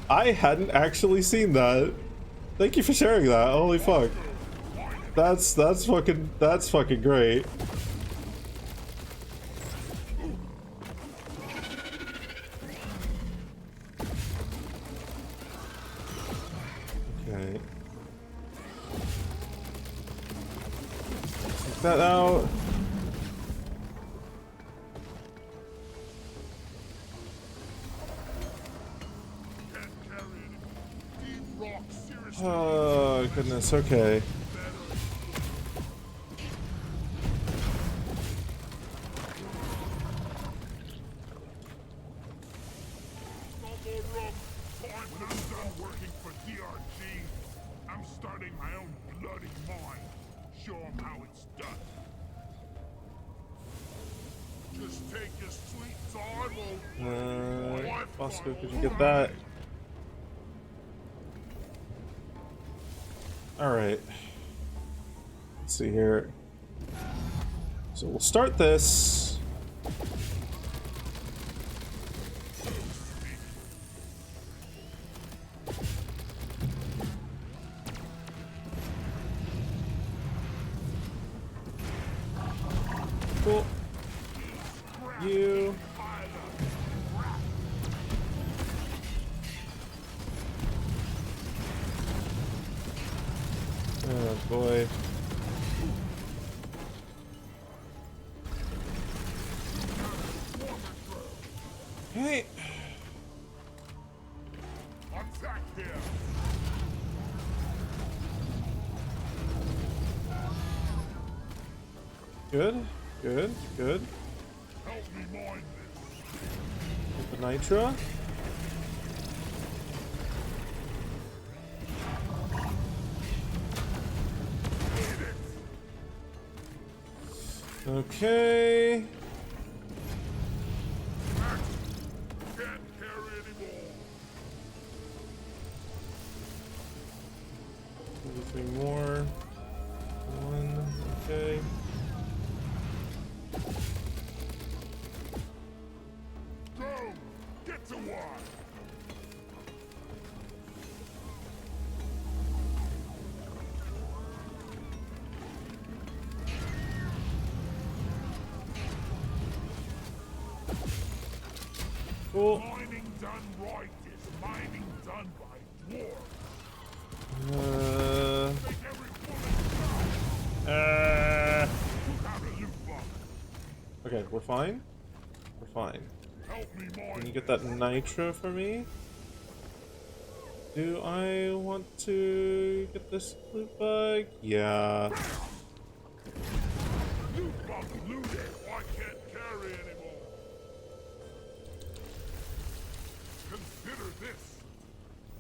I hadn't actually seen that. Thank you for sharing that. Holy fuck. That's fucking great. Okay. Take that out. Oh goodness, okay. I'm starting my own bloody mine. Show 'em how it's done. Just take your sweet time, old Bosco, could you get that? Alright. Let's see here. So we'll start this. Cool. You. Oh boy. Hey. attack here. Good. Good. Good. Help me mine this. Get the nitro. Okay. Can't carry anymore. Maybe 3 more. 1. Okay. Go! Get to work! Cool. Mining done right is mining done by dwarf. Make every bullet count. You have a loot box. Okay, we're fine. We're fine. Help me mine. Can you get that nitro for me? Do I want to get this loot bug? Yeah. Loot box looted. I can't carry anymore. Consider this.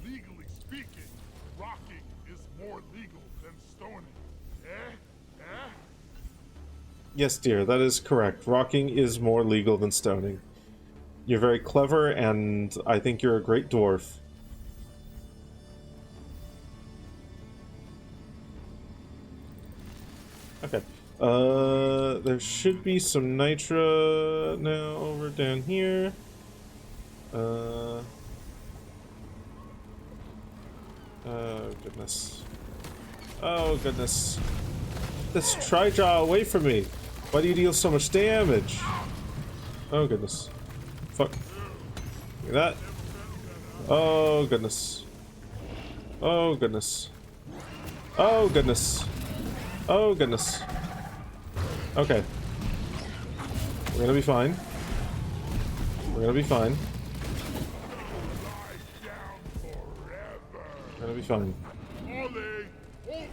Legally speaking, rocking is more legal than stoning. Eh? Eh? Yes, dear, that is correct. Rocking is more legal than stoning. You're very clever, and I think you're a great dwarf. Okay. There should be some nitra now over down here. Oh, goodness. Oh, goodness. This Tri-Jaw away from me! Why do you deal so much damage? Oh, goodness. Fuck. Look at that. Oh, goodness. Oh, goodness. Oh, goodness. Oh, goodness. Okay. We're gonna be fine. We're gonna be fine. We're gonna be fine. Ollie, over here.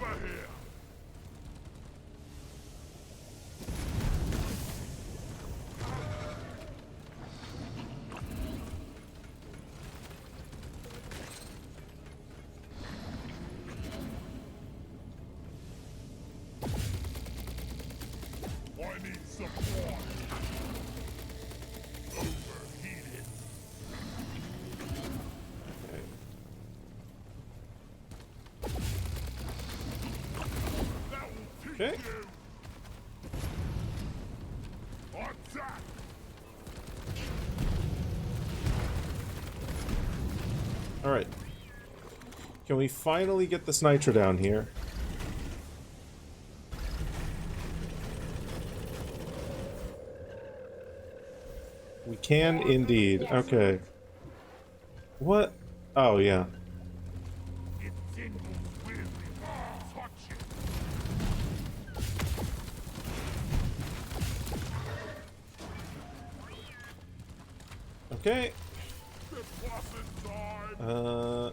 I need support. Overheated. That will teach Okay. you. Attack. Alright. Can we finally get this nitra down here? We can indeed. Okay. What? Oh, yeah. It tingles weirdly. Touch it. Okay. Deposit time. Oh.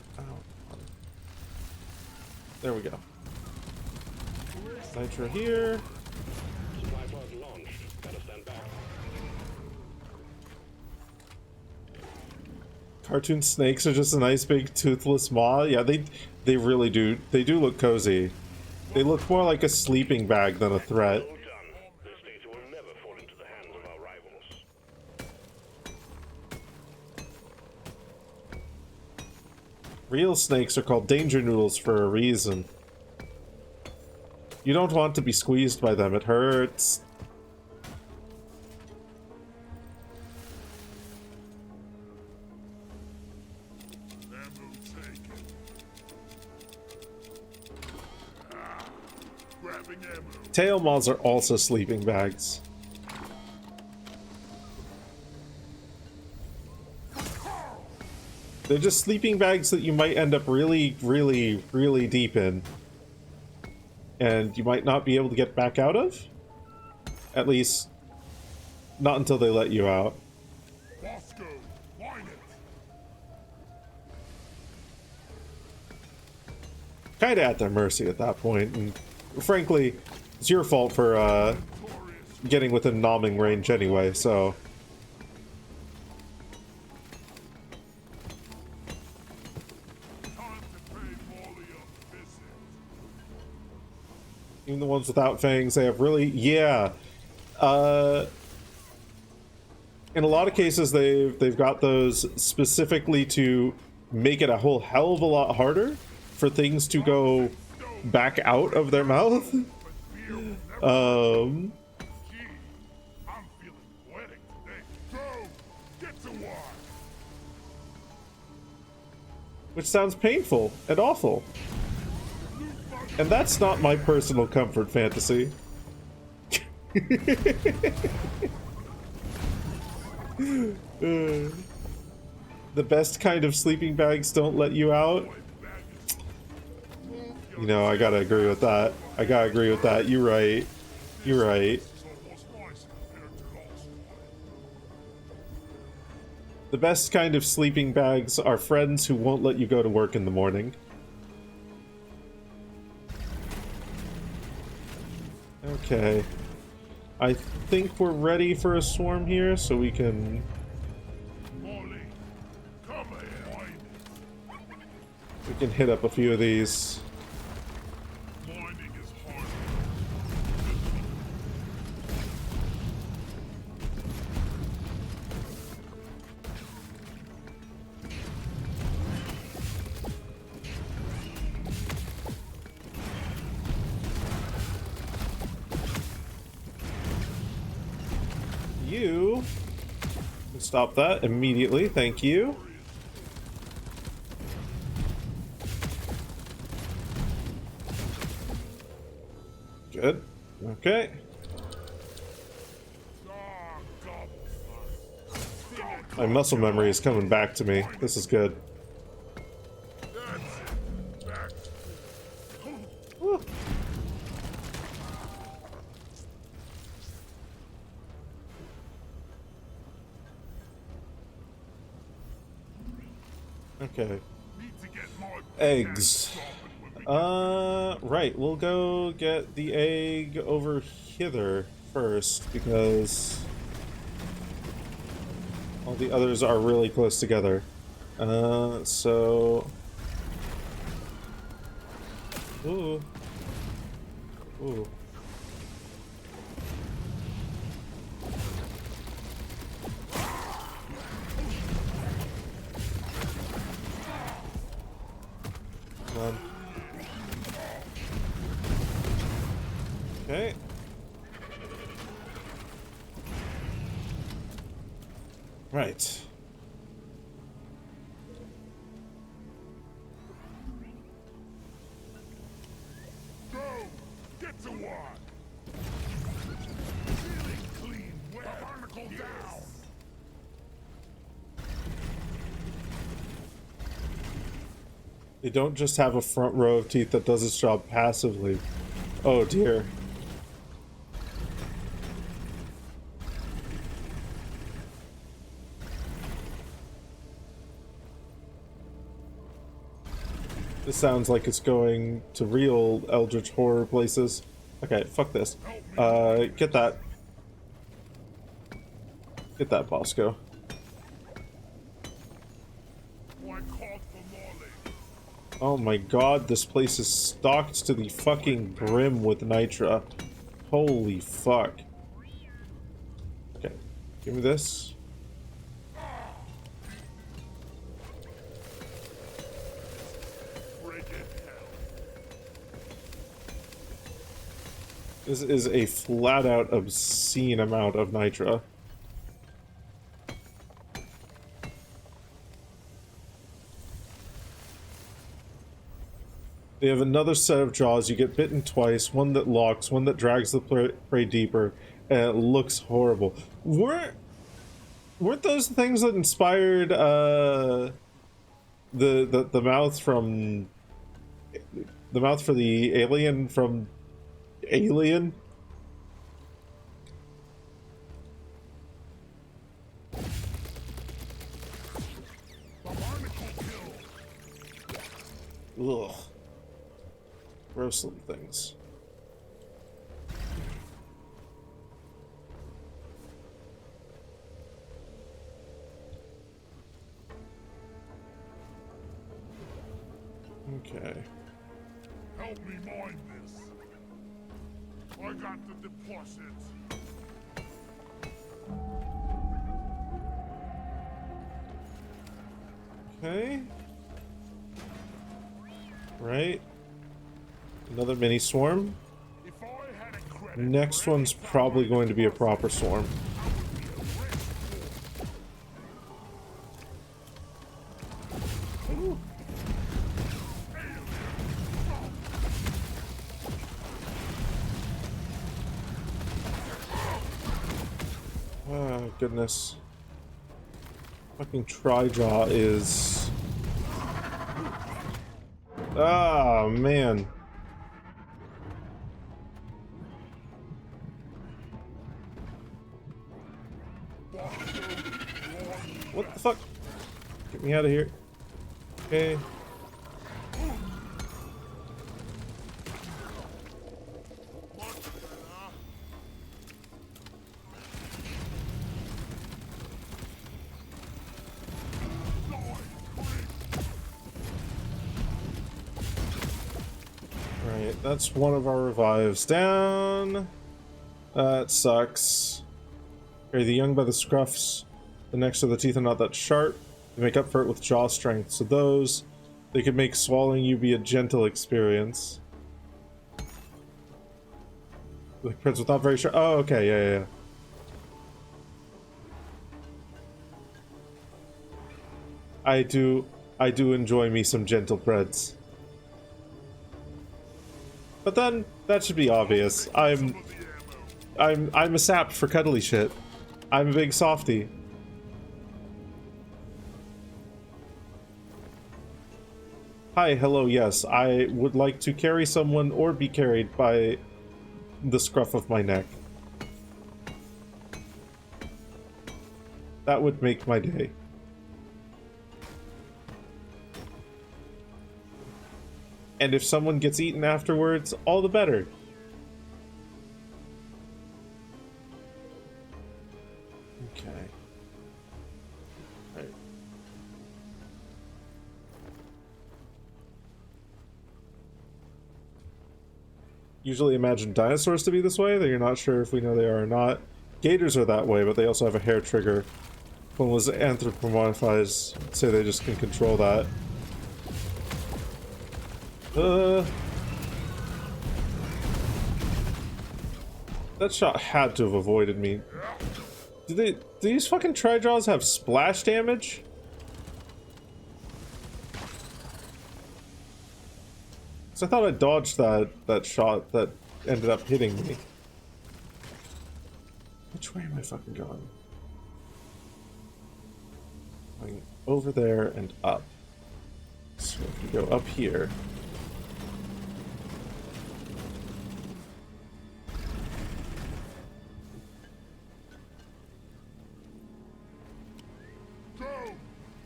There we go. Nitra here. Supply pod launched. Gotta stand back. Cartoon snakes are just a nice big toothless maw. Yeah, they really do. They do look cozy. They look more like a sleeping bag than a threat. Well done. This data will never fall into the hands of our rivals. Real snakes are called danger noodles for a reason. You don't want to be squeezed by them. It hurts. Ammo taken. Grabbing ammo. Tail maws are also sleeping bags. They're just sleeping bags that you might end up really, really, really deep in. And you might not be able to get back out of? At least, not until they let you out. Bosco, line it. Kinda at their mercy at that point, and frankly, it's your fault for, getting within nomming range anyway, so... Time to pay Molly a visit. Even the ones without fangs, they have really... Yeah. In a lot of cases, they've got those specifically to make it a whole hell of a lot harder for things to go back out of their mouth. Gee, I'm feeling poetic today. Go, get to work. Which sounds painful and awful. And that's not my personal comfort fantasy. The best kind of sleeping bags don't let you out. You know, I gotta agree with that. I gotta agree with that. You're right. You're right. The best kind of sleeping bags are friends who won't let you go to work in the morning. Okay. I think we're ready for a swarm here, so we can... Molly, come here. We can hit up a few of these. Mining is hard. Stop that immediately, thank you. Good. Okay. My muscle memory is coming back to me. This is good. Woo. Okay. Eggs. Right, we'll go get the egg over hither first, because all the others are really close together. So... Ooh. Ooh. Come on. Okay. Right. Go! Get to work! Really clean, wet. Barnacle down! They don't just have a front row of teeth that does its job passively. Oh dear. This sounds like it's going to real eldritch horror places. Okay, fuck this. Get that. Get that, Bosco. Oh my god, this place is stocked to the fucking brim with nitra. Holy fuck. Okay, give me this. This is a flat-out obscene amount of nitra. They have another set of jaws. You get bitten twice. One that locks, one that drags the prey deeper, and it looks horrible. Weren't those things that inspired the mouth from the mouth for the alien from Alien? Ugh. Gross little things. Okay. Help me mine this. I got the deposit. Okay. Right. Another mini swarm. If I had a credit Next one's probably going to be a proper swarm. Oh, goodness. Fucking Tri-Jaw is... Ah, man. What the fuck? Get me out of here. Okay. Right, that's one of our revives down. That sucks. Okay, the young by the scruffs. The next are the teeth are not that sharp. They make up for it with jaw strength. So those, they could make swallowing you be a gentle experience. The prince was not very sure. Oh, okay, yeah, yeah, yeah. I do enjoy me some gentle breads. But then that should be obvious. I'm a sap for cuddly shit. I'm a big softie. Hi, hello, yes. I would like to carry someone or be carried by the scruff of my neck. That would make my day. And if someone gets eaten afterwards, all the better. Okay. All right. Usually imagine dinosaurs to be this way, though you're not sure if we know they are or not. Gators are that way, but they also have a hair trigger. When was anthropomorphized, say they just can control that. That shot had to have avoided me. Do these fucking Trijaws have splash damage? Cause I thought I dodged that shot that ended up hitting me. Which way am I fucking going? Going over there and up. So if we go up here.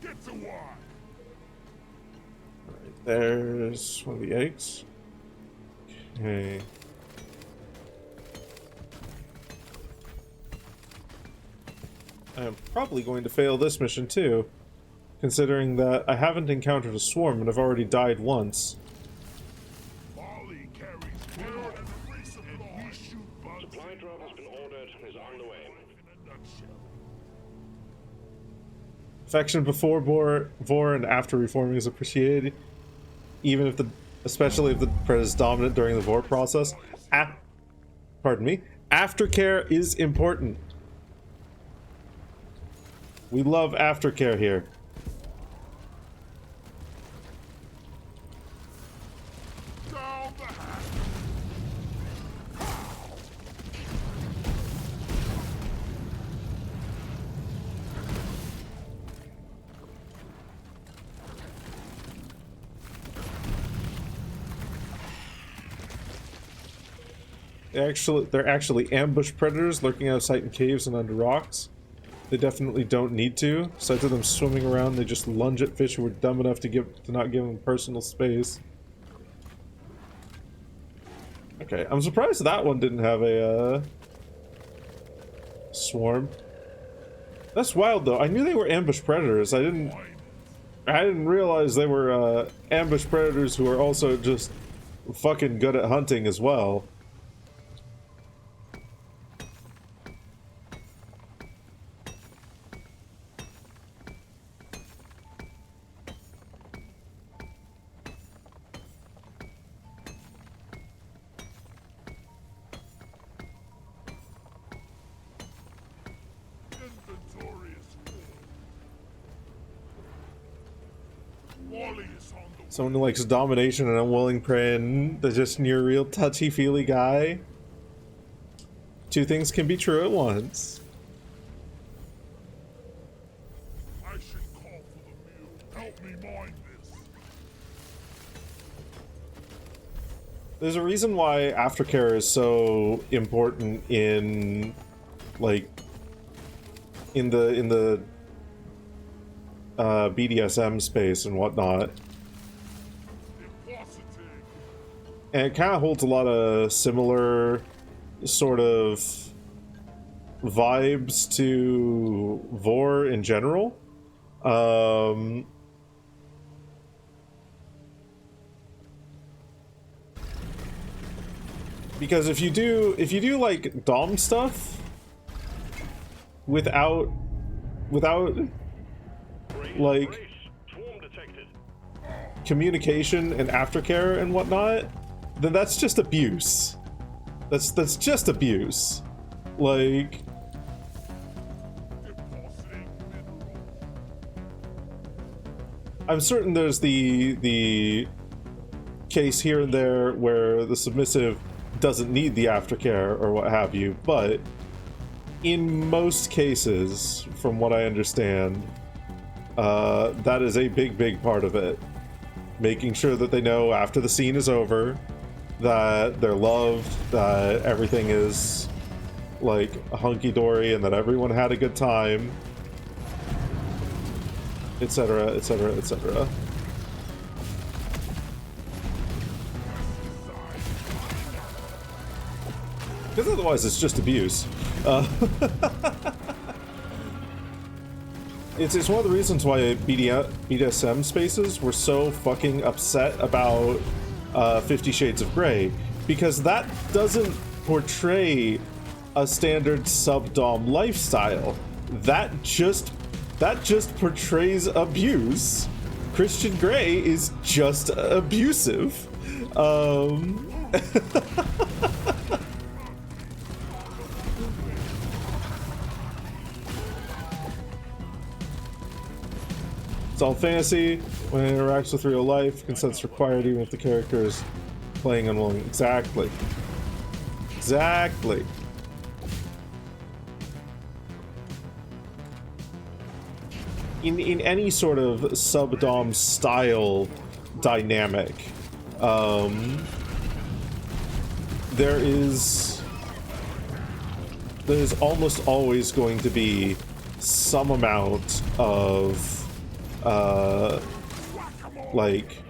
Get to one. Alright, there's one of the eggs. Okay. I'm probably going to fail this mission too, considering that I haven't encountered a swarm and I've already died once. Molly carries food and resupply. We shoot bugs. Supply drop has been ordered and is on the way. In a nutshell. Affection before vor and after reforming is appreciated, even if especially if the pred is dominant during the vor process. Pardon me. Aftercare is important. We love aftercare here. Down the hatch. They're actually ambush predators lurking out of sight in caves and under rocks. They definitely don't need to. Aside from them swimming around, they just lunge at fish who were dumb enough to not give them personal space. Okay, I'm surprised that one didn't have a swarm. That's wild though. I knew they were ambush predators. I didn't realize they were ambush predators who are also just fucking good at hunting as well. Inventory is full. Wally is on the Someone who likes domination and unwilling prey and they're just near real touchy-feely guy. Two things can be true at once. I should call for the mule. Help me mind this. There's a reason why aftercare is so important in, like, in the BDSM space and whatnot. Impositive. And it kind of holds a lot of similar sort of vibes to Vor in general. Because if you do like Dom stuff without like Swarm detected. communication and aftercare and whatnot, then that's just abuse. That's just abuse. Like, Depositing mineral. I'm certain there's the case here and there where the submissive doesn't need the aftercare or what have you, but in most cases, from what I understand, that is a big part of it. Making sure that they know after the scene is over that they're loved, that everything is like hunky-dory, and that everyone had a good time, etc., etc., etc. Because otherwise it's just abuse. It's one of the reasons why BDSM spaces were so fucking upset about 50 Shades of Grey, because that doesn't portray a standard sub-dom lifestyle. That just portrays abuse. Christian Grey is just abusive. It's all fantasy. When it interacts with real life, consent's required even if the character is playing unwilling. Exactly. Exactly. In any sort of sub-dom style dynamic, there's almost always going to be some amount of like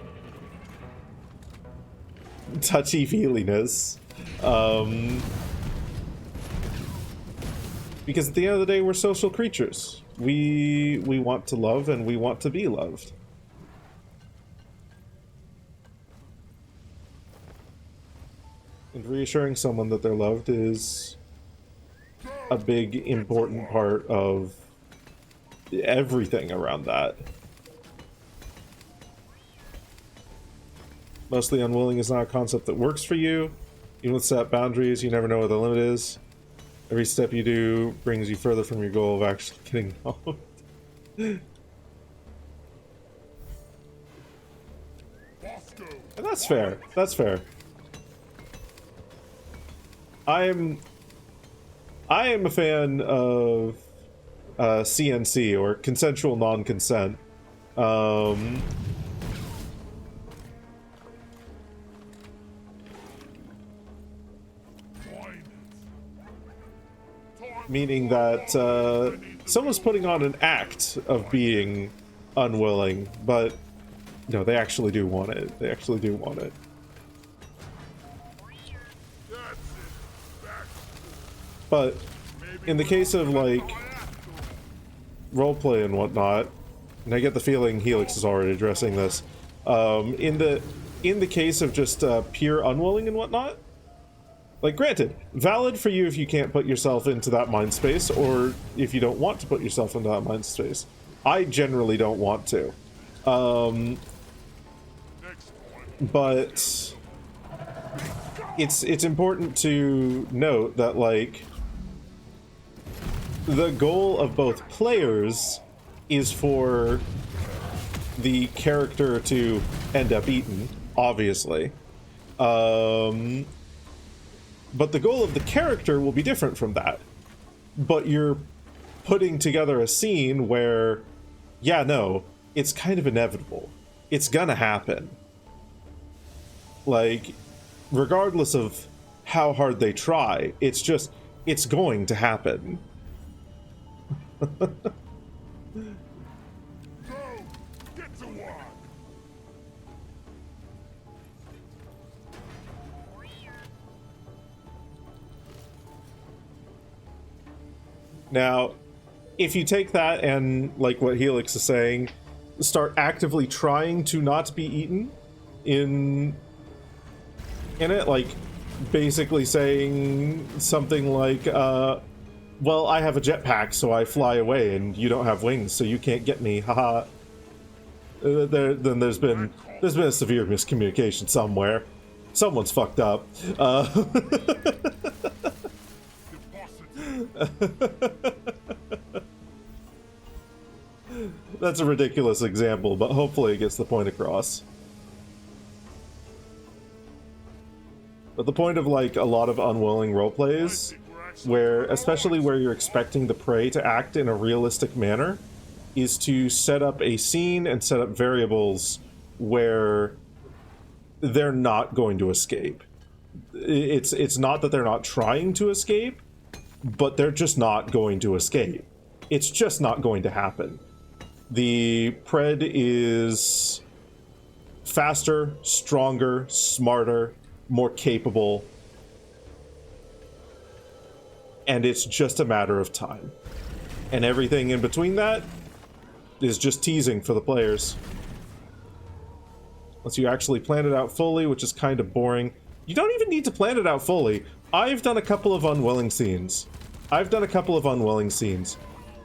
touchy-feeliness, because at the end of the day, we're social creatures. We want to love and we want to be loved. And reassuring someone that they're loved is a big, important part of everything around that. Mostly unwilling is not a concept that works for you. Even with set boundaries, you never know where the limit is. Every step you do brings you further from your goal of actually getting home. And that's fair. That's fair. I am a fan of CNC, or consensual non-consent. Meaning that someone's putting on an act of being unwilling, but no, they actually do want it. They actually do want it. But in the case of like roleplay and whatnot, and I get the feeling Helix is already addressing this, in the case of just pure unwilling and whatnot, like, granted, valid for you if you can't put yourself into that mind space, or if you don't want to put yourself into that mind space. I generally don't want to. But it's important to note that, like, the goal of both players is for the character to end up eaten, obviously. But the goal of the character will be different from that. But you're putting together a scene where, yeah, no, it's kind of inevitable. It's gonna happen. Like, regardless of how hard they try, it's going to happen. Get to work. Now, if you take that and, like what Helix is saying, start actively trying to not be eaten in it, like basically saying something like, well, I have a jetpack, so I fly away, and you don't have wings, so you can't get me, haha. Then there's been a severe miscommunication somewhere. Someone's fucked up. That's a ridiculous example, but hopefully it gets the point across. But the point of, like, a lot of unwilling roleplays, where, especially where you're expecting the prey to act in a realistic manner, is to set up a scene and set up variables where they're not going to escape. It's not that they're not trying to escape, but they're just not going to escape. It's just not going to happen. The Pred is faster, stronger, smarter, more capable, and it's just a matter of time. And everything in between that is just teasing for the players. Once you actually plan it out fully, which is kind of boring. You don't even need to plan it out fully. I've done a couple of unwilling scenes.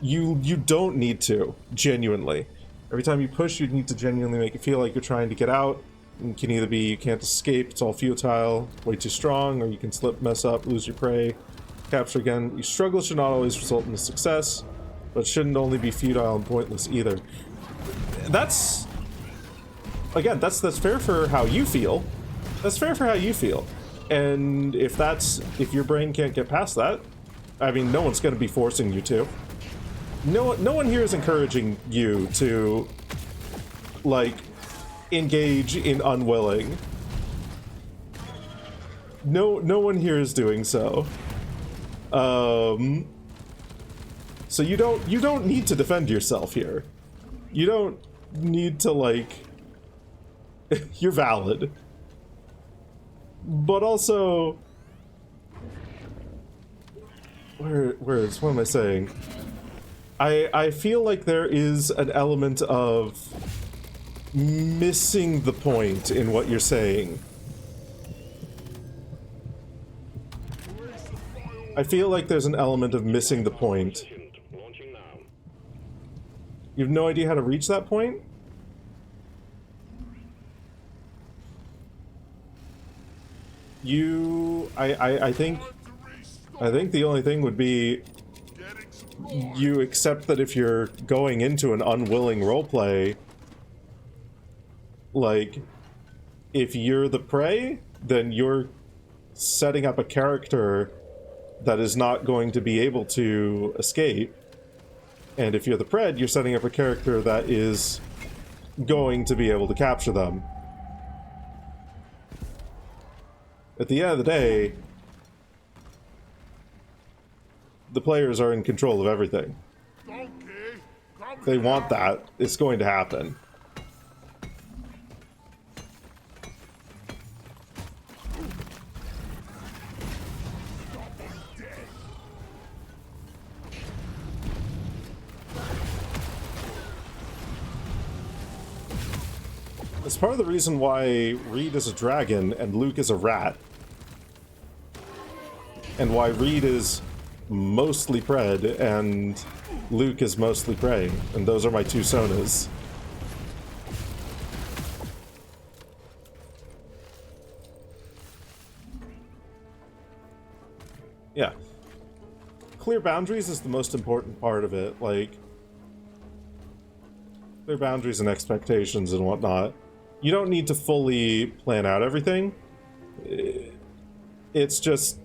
You don't need to, genuinely. Every time you push, you need to genuinely make it feel like you're trying to get out. It can either be you can't escape, it's all futile, way too strong, or you can slip, mess up, lose your prey, capture again. Your struggle should not always result in a success, but it shouldn't only be futile and pointless either. That's... Again, that's fair for how you feel. That's fair for how you feel. And if your brain can't get past that, I mean, no one's going to be forcing you to. No one here is encouraging you to, like, engage in unwilling. No one here is doing so. So you don't need to defend yourself here. You don't need to, like... You're valid. But also... What am I saying? I feel like there is an element of missing the point in what you're saying. I feel like there's an element of missing the point. You have no idea how to reach that point? I think the only thing would be you accept that if you're going into an unwilling roleplay, like, if you're the prey, then you're setting up a character that is not going to be able to escape. And if you're the pred, you're setting up a character that is going to be able to capture them. At the end of the day, the players are in control of everything. If they want that, it's going to happen. It's part of the reason why Reed is a dragon and Luke is a rat. And why Reed is mostly pred and Luke is mostly prey. And those are my two sonas. Yeah. Clear boundaries is the most important part of it. Like, clear boundaries and expectations and whatnot. You don't need to fully plan out everything. It's just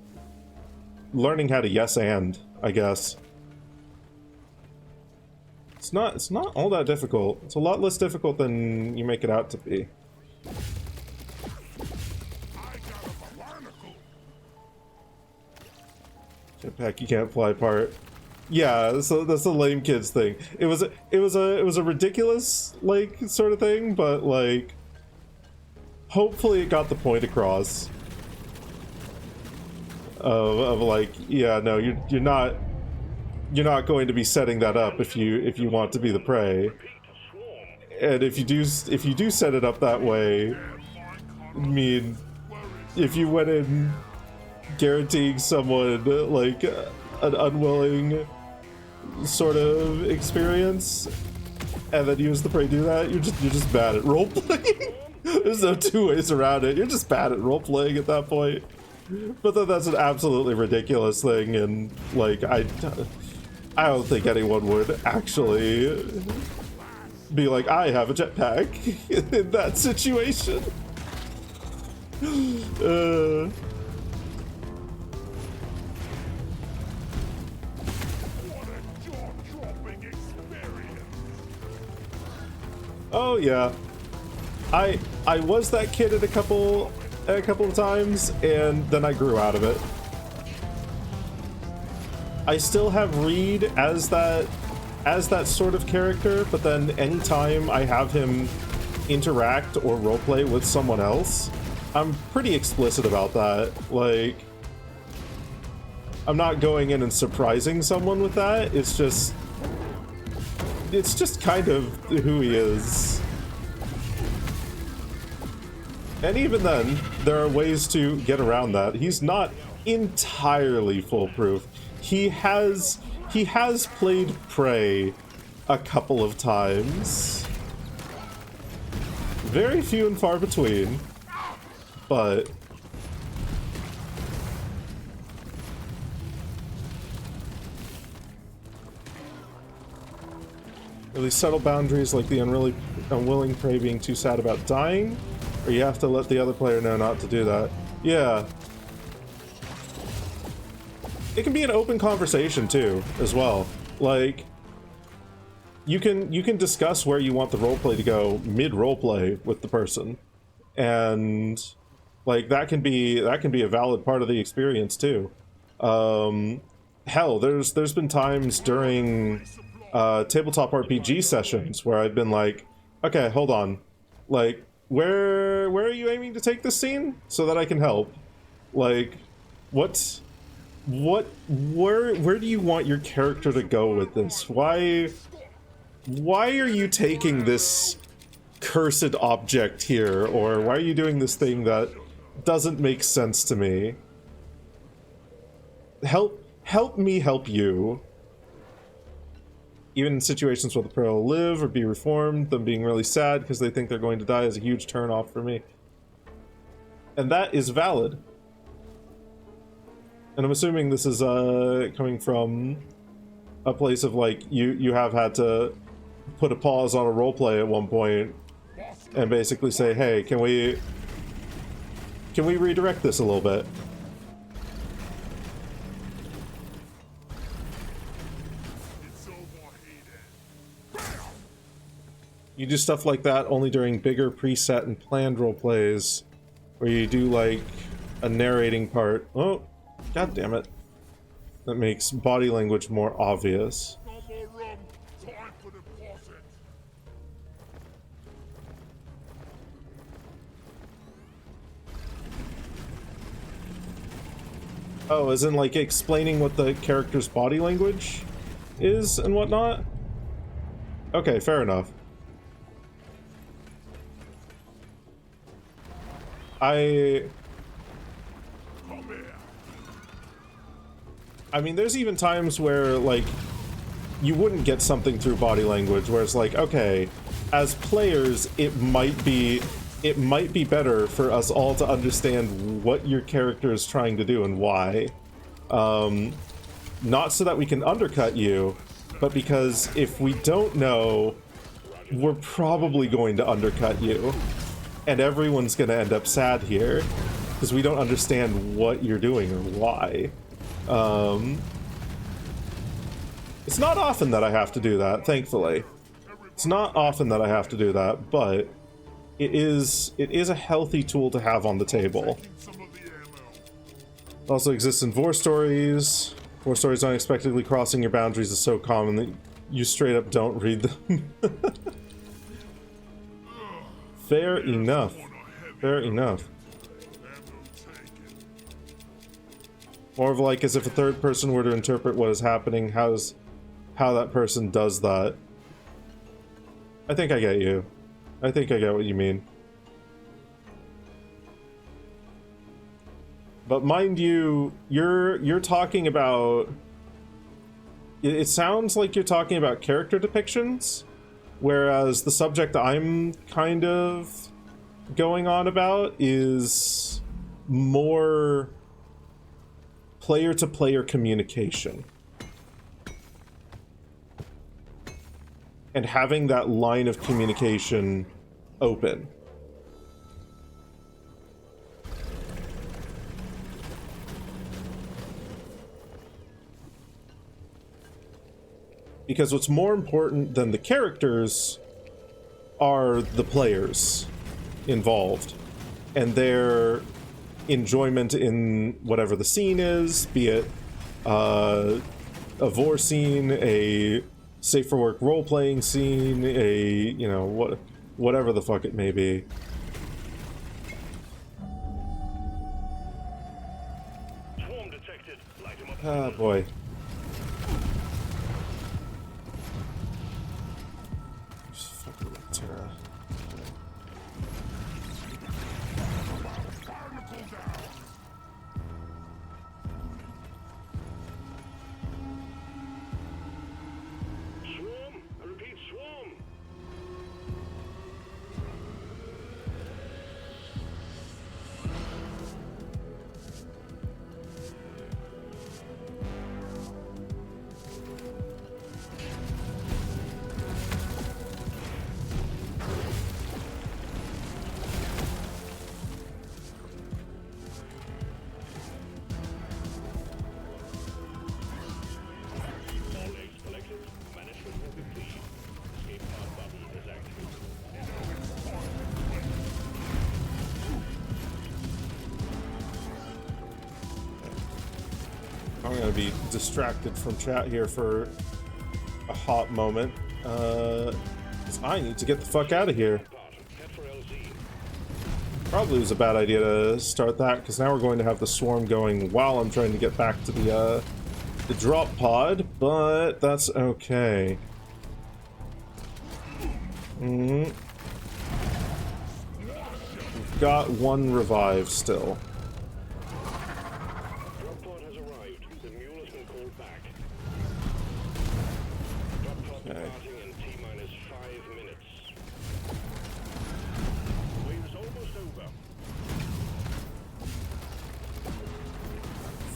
learning how to yes and, I guess. It's not all that difficult. It's a lot less difficult than you make it out to be. Jetpack you can't fly part. Yeah, so that's a lame kids thing. It was a ridiculous, like, sort of thing, but like hopefully it got the point across. Of like, yeah, no, you're not going to be setting that up if you want to be the prey. And if you do set it up that way, I mean, if you went in guaranteeing someone like an unwilling sort of experience, and then use the prey to do that, you're just bad at role playing. There's no two ways around it. You're just bad at role playing at that point. But then that's an absolutely ridiculous thing, and like I don't think anyone would actually be like, I have a jetpack in that situation. What a jaw-dropping experience! Oh yeah, I was that kid at a couple of times, and then I grew out of it. I still have Reed as that sort of character, but then anytime I have him interact or roleplay with someone else, I'm pretty explicit about that. Like, I'm not going in and surprising someone with that. It's just kind of who he is. And even then, there are ways to get around that. He's not entirely foolproof. He has played Prey a couple of times. Very few and far between, but really subtle boundaries like the unwilling prey being too sad about dying, or you have to let the other player know not to do that. Yeah. It can be an open conversation too, as well. Like, you can discuss where you want the roleplay to go mid-roleplay with the person, and like that can be a valid part of the experience too. Hell, there's been times during tabletop RPG sessions where I've been like, okay, hold on, like where are you aiming to take this scene so that I can help? Like, where do you want your character to go with this? Why are you taking this cursed object here, or why are you doing this thing that doesn't make sense to me? Help me help you. Even in situations where the player will live or be reformed, them being really sad because they think they're going to die is a huge turn-off for me. And that is valid. And I'm assuming this is coming from a place of like, you have had to put a pause on a roleplay at one point and basically say, hey, can we redirect this a little bit? You do stuff like that only during bigger preset and planned roleplays, where you do like a narrating part. Oh, god damn it. That makes body language more obvious. No more rum. Time for the faucet. Oh, as in like explaining what the character's body language is and whatnot? Okay, fair enough. I mean, there's even times where, like, you wouldn't get something through body language, where it's like, okay, as players, it might be better for us all to understand what your character is trying to do and why. Not so that we can undercut you, but because if we don't know, we're probably going to undercut you. And everyone's gonna end up sad here, because we don't understand what you're doing or why. It's not often that I have to do that, thankfully. It's not often that I have to do that, but it is a healthy tool to have on the table. It also exists in Vor stories. Vor stories unexpectedly crossing your boundaries is so common that you straight up don't read them. Fair enough. Fair enough. More of like as if a third person were to interpret what is happening, how that person does that. I think I get you. I think I get what you mean. But mind you, you're talking about... It sounds like you're talking about character depictions, whereas the subject I'm kind of going on about is more player-to-player communication. and having that line of communication open. Because what's more important than the characters are the players involved and their enjoyment in whatever the scene is, be it a vor scene, a safe for work role-playing scene, a, you know, whatever the fuck it may be. Swarm detected. Light 'em up. Ah, boy. Fucking Terra. Swarm. I repeat, swarm. All eggs collected. Management will be pleased. Escape pod button is active. I'm gonna be distracted from chat here for a hot moment. 'Cause I need to get the fuck out of here. Pod. Head for LZ. Probably was a bad idea to start that, because now we're going to have the swarm going while I'm trying to get back to the drop pod, but that's okay. We've got one revive still. Drop pod has arrived. The mule has been called back. Drop pod departing in T-minus 5 minutes. Wave's almost over.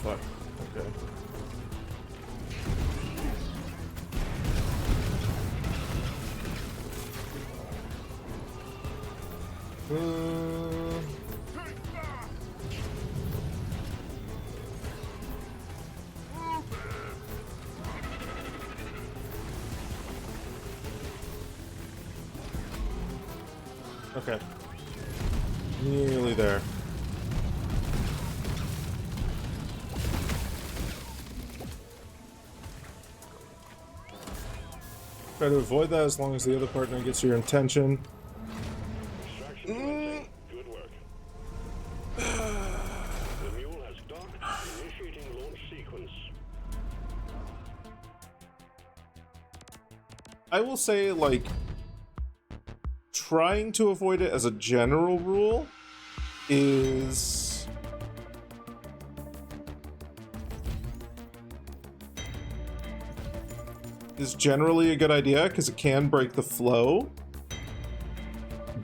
Fuck. Okay. Okay. Nearly there. Try to avoid that as long as the other partner gets your intention. Extraction commencing. Good work. The mule has docked. Initiating launch sequence. I will say, like, trying to avoid it as a general rule is generally a good idea, because it can break the flow,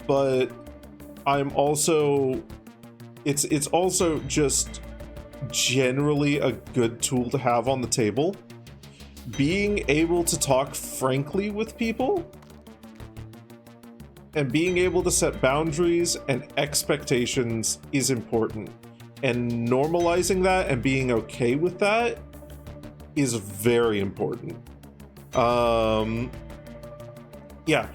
but I'm also it's also just generally a good tool to have on the table. Being able to talk frankly with people and being able to set boundaries and expectations is important, and normalizing that and being okay with that is very important. Yeah,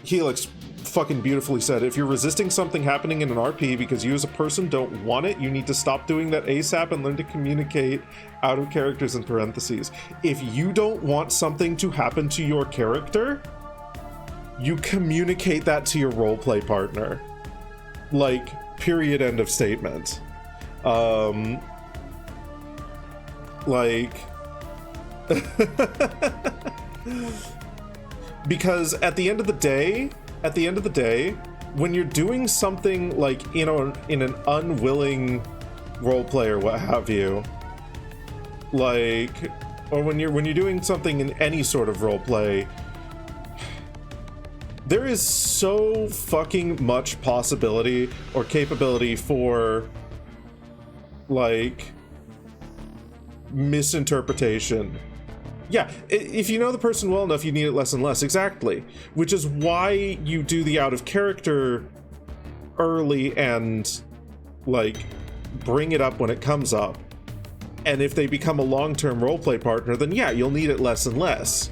Helix fucking beautifully said, if you're resisting something happening in an RP because you as a person don't want it, you need to stop doing that ASAP and learn to communicate out of characters in parentheses. If you don't want something to happen to your character, you communicate that to your roleplay partner. Like, period, end of statement. Like... because at the end of the day, when you're doing something like in an unwilling roleplay or what have you, like, or when you're doing something in any sort of roleplay, there is so fucking much possibility or capability for, like, misinterpretation Yeah, if you know the person well enough, you need it less and less. Exactly. Which is why you do the out of character early and, like, bring it up when it comes up. And if they become a long-term roleplay partner, then yeah, you'll need it less and less.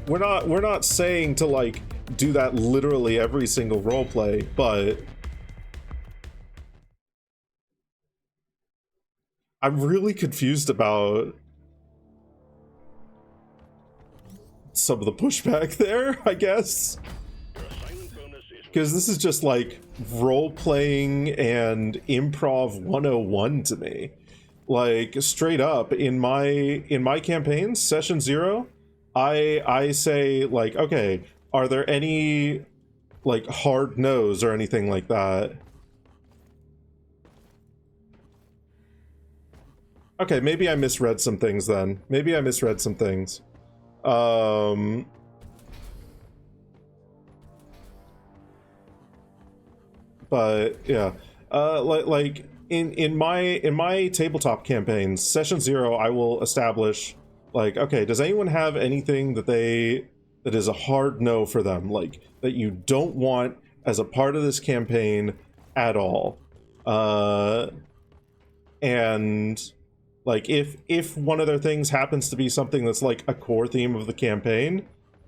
We're not saying to, like, do that literally every single roleplay, but I'm really confused about some of the pushback there, I guess. Because this is just like role-playing and improv 101 to me. Like, straight up, in my campaigns, session 0, I say, like, okay, are there any, like, hard no's or anything like that? Okay, maybe I misread some things then. Maybe I misread some things. But yeah, like in my tabletop campaigns, session 0, I will establish, like, okay, does anyone have anything that is a hard no for them, like that you don't want as a part of this campaign at all? And like, if one of their things happens to be something that's like a core theme of the campaign,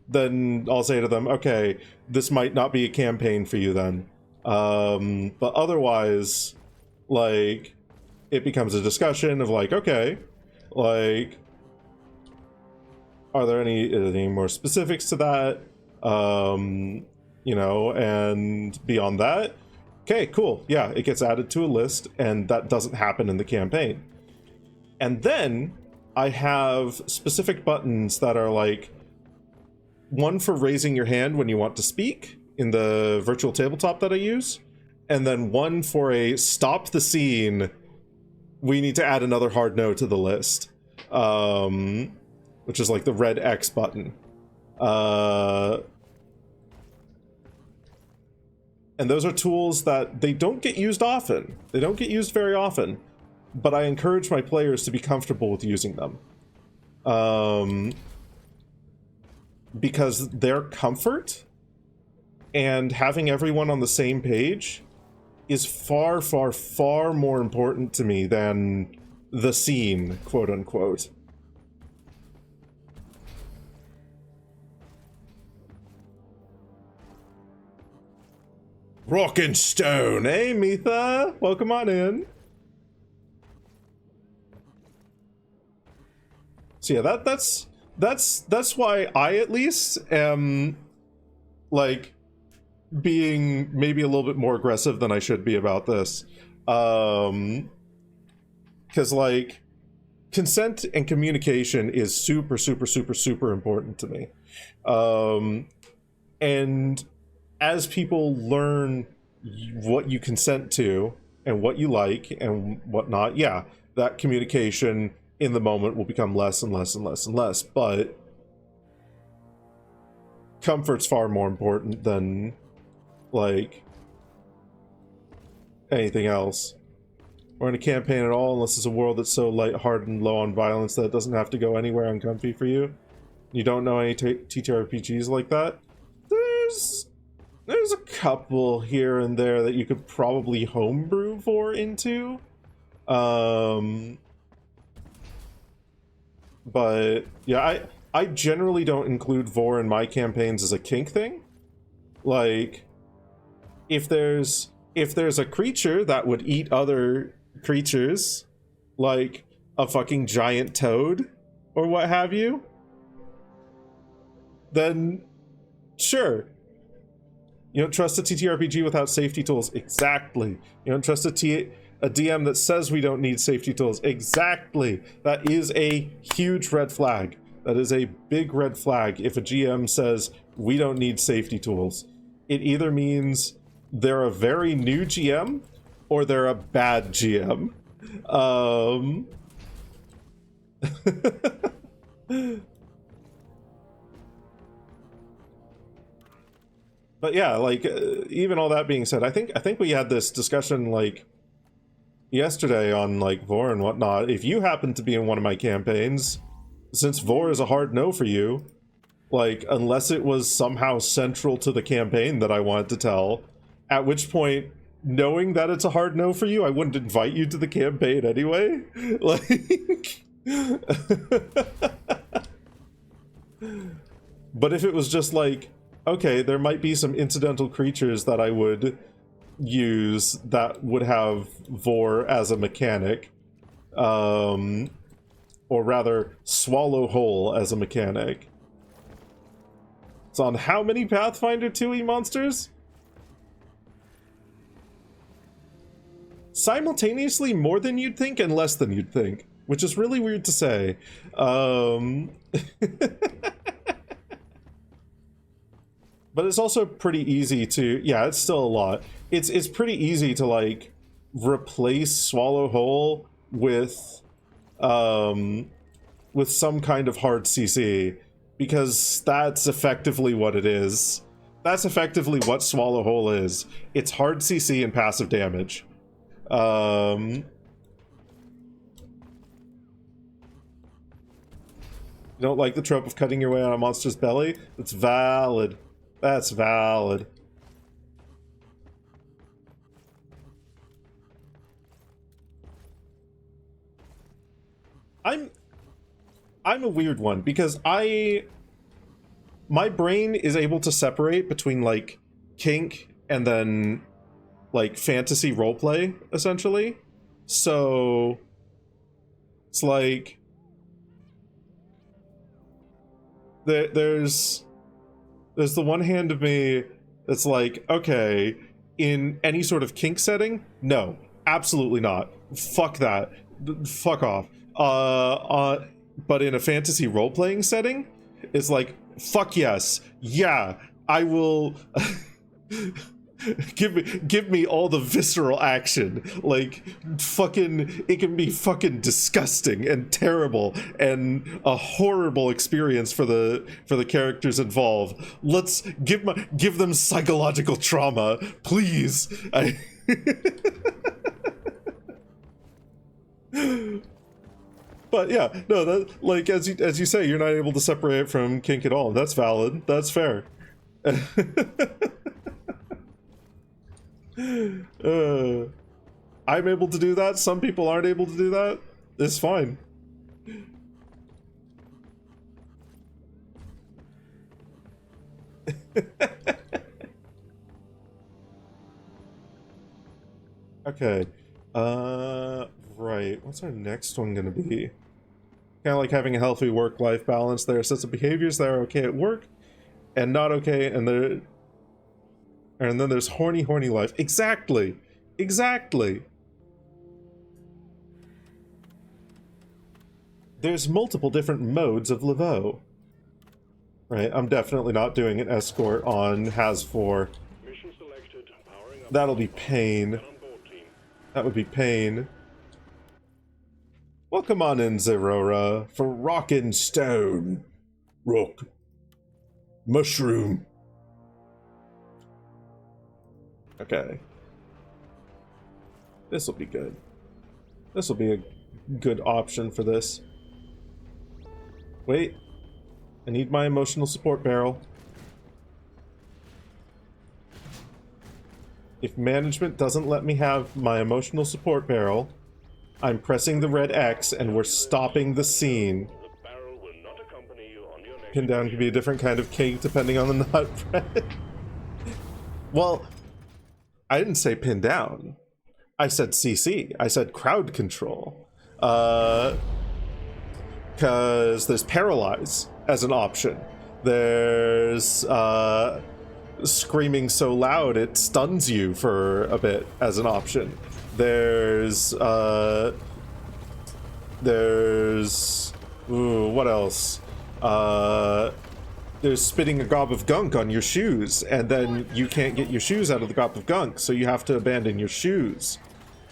then I'll say to them, okay, this might not be a campaign for you then. But otherwise, like, it becomes a discussion of, like, okay, like, are there any more specifics to that? You know, and beyond that, okay, cool, yeah, it gets added to a list, and that doesn't happen in the campaign. And then I have specific buttons that are like, one for raising your hand when you want to speak in the virtual tabletop that I use, and then one for a stop the scene, we need to add another hard no to the list, which is like the red X button. And those are tools that they don't get used often. They don't get used very often, but I encourage my players to be comfortable with using them. Because their comfort and having everyone on the same page is far, far, far more important to me than the scene, quote unquote. Rock and Stone, hey Mitha, welcome on in. So yeah, that's why I at least am, like, being maybe a little bit more aggressive than I should be about this. Because, like, consent and communication is super, super, super, super important to me. And as people learn what you consent to and what you like and whatnot, yeah, that communication in the moment will become less and less and less and less, but comfort's far more important than, like, anything else. Or in a campaign at all, unless it's a world that's so lighthearted and low on violence that it doesn't have to go anywhere uncomfy for you. You don't know any TTRPGs like that? There's a couple here and there that you could probably homebrew for into. But yeah, I generally don't include vor in my campaigns as a kink thing. Like, if there's a creature that would eat other creatures, like a fucking giant toad or what have you, then sure. You don't trust a TTRPG without safety tools. Exactly. You don't trust a DM that says we don't need safety tools. Exactly. That is a huge red flag. That is a big red flag if a GM says we don't need safety tools. It either means they're a very new GM or they're a bad GM. But yeah, like, even all that being said, I think we had this discussion, like, yesterday on like Vor and whatnot, if you happen to be in one of my campaigns, since Vor is a hard no for you, like unless it was somehow central to the campaign that I wanted to tell, at which point, knowing that it's a hard no for you, I wouldn't invite you to the campaign anyway. Like but if it was just like, okay, there might be some incidental creatures that I would use that would have Vor as a mechanic, or rather Swallow Whole as a mechanic. It's on how many Pathfinder 2e monsters? Simultaneously more than you'd think and less than you'd think, which is really weird to say. But it's also pretty easy to, yeah, it's still a lot. It's pretty easy to like replace Swallow Whole with some kind of hard CC, because that's effectively what it is. That's effectively what Swallow Whole is. It's hard CC and passive damage. You don't like the trope of cutting your way on a monster's belly? That's valid. That's valid. I'm a weird one because my brain is able to separate between like kink and then like fantasy roleplay, essentially. So it's like there's the one hand of me that's like, okay, in any sort of kink setting, no, absolutely not. Fuck that. Fuck off. But in a fantasy role-playing setting, it's like, fuck yes. Yeah, I will give me all the visceral action. Like, fucking, it can be fucking disgusting and terrible and a horrible experience for the characters involved. Let's give them psychological trauma, please. But yeah, no, that, like, as you say, you're not able to separate it from kink at all. That's valid. That's fair. I'm able to do that. Some people aren't able to do that. It's fine. Okay. Right. What's our next one gonna be? Kind of like having a healthy work-life balance. There are sets of behaviors that are okay at work and not okay, and then there's horny life. Exactly. There's multiple different modes of Laveau. Right, I'm definitely not doing an escort on Has4. Mission selected. Powering up. That'll be pain. On board, team. That would be pain. Welcome on in, Zerora, for Rockin' Stone. Rock. Mushroom. Okay. This'll be good. This'll be a good option for this. Wait. I need my emotional support barrel. If management doesn't let me have my emotional support barrel, I'm pressing the red X and we're stopping the scene. The barrel will not accompany you on your next Pin down can be a different kind of cake depending on the nut bread. Well, I didn't say pin down. I said CC. I said crowd control. Because there's paralyze as an option. There's screaming so loud it stuns you for a bit as an option. There's what else? There's spitting a gob of gunk on your shoes, and then you can't get your shoes out of the gob of gunk, so you have to abandon your shoes.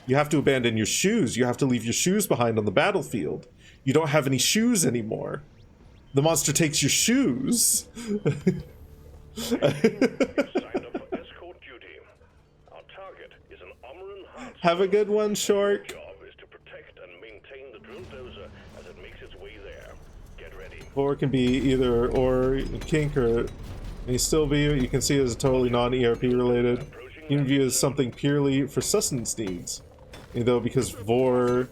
You have to abandon your shoes. You have to leave your shoes behind on the battlefield. You don't have any shoes anymore. The monster takes your shoes. Signed up for escort duty. Our target is an Omran Heart Have a good one, Shork. Job is to protect and maintain the drill dozer as it makes its way there. Get ready. Or can be either or kink or may still be. You can see it as totally non-ERP related. You can view it as something purely for sustenance needs. Though because Vor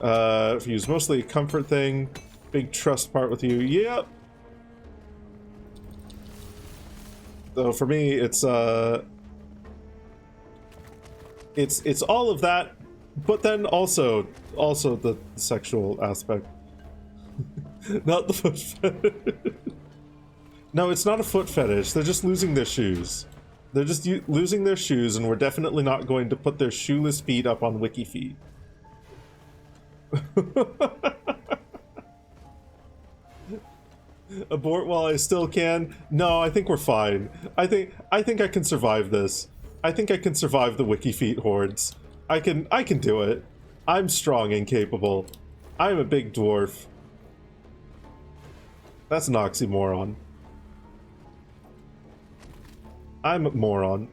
views mostly a comfort thing, big trust part with you. Yep. Though for me, it's all of that, but then also the sexual aspect. Not the foot fetish. No, it's not a foot fetish. They're just losing their shoes. They're just losing their shoes, and we're definitely not going to put their shoeless feet up on WikiFeet. Abort while I still can? No, I think we're fine. I think I can survive this. I think I can survive the WikiFeet hordes. I can do it. I'm strong and capable. I'm a big dwarf. That's an oxymoron. I'm a moron.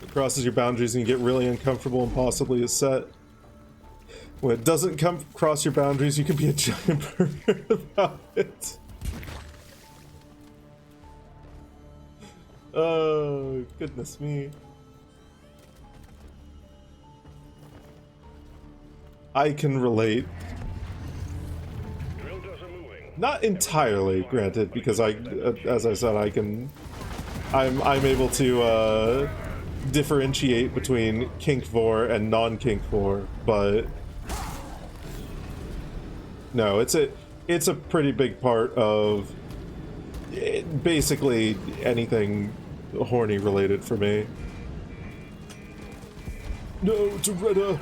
It crosses your boundaries and you get really uncomfortable and possibly is set. When it doesn't cross your boundaries, you can be a giant pervert about it. Oh, goodness me. I can relate. Not entirely, granted, because as I said, I'm able to differentiate between kink vor and non-kink vor, but no, it's a pretty big part of basically anything horny related for me. No, Doretta!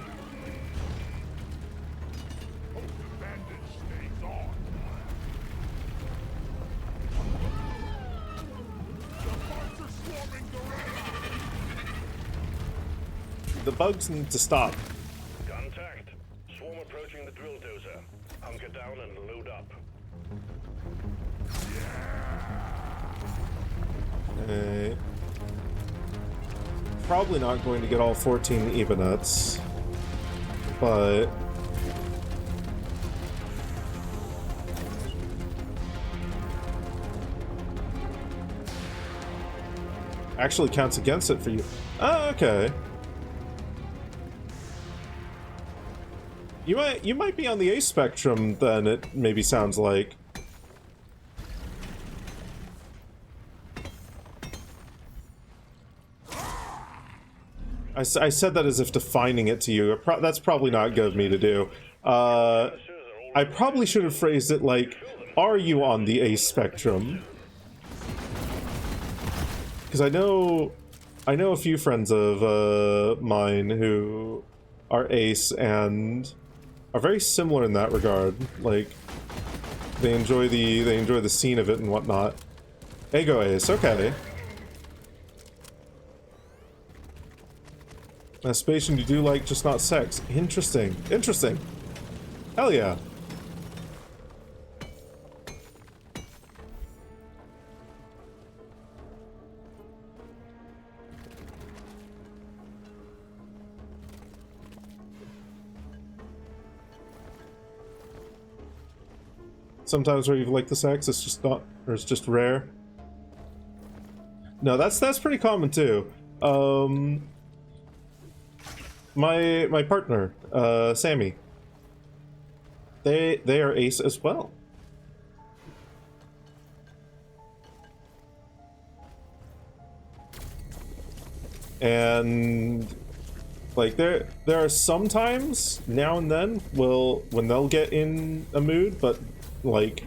The bugs need to stop. Contact. Swarm approaching the drill dozer. Hunker down and load up. Okay. Probably not going to get all 14 Ebonets, but actually counts against it for you. Oh, okay. You might be on the A spectrum then, it maybe sounds like. I said that as if defining it to you. That's probably not good of me to do. I probably should have phrased it like, are you on the A spectrum? Because I know a few friends of mine who are ace and are very similar in that regard. Like, they enjoy the scene of it and whatnot. Ego ace, okay. Masturbation you do like, just not sex. Interesting. Interesting. Hell yeah. Sometimes where you like the sex, it's just not, or it's just rare. No, that's pretty common too. My partner, Sammy. They are ace as well. And like there are some times now and then when they'll get in a mood, but like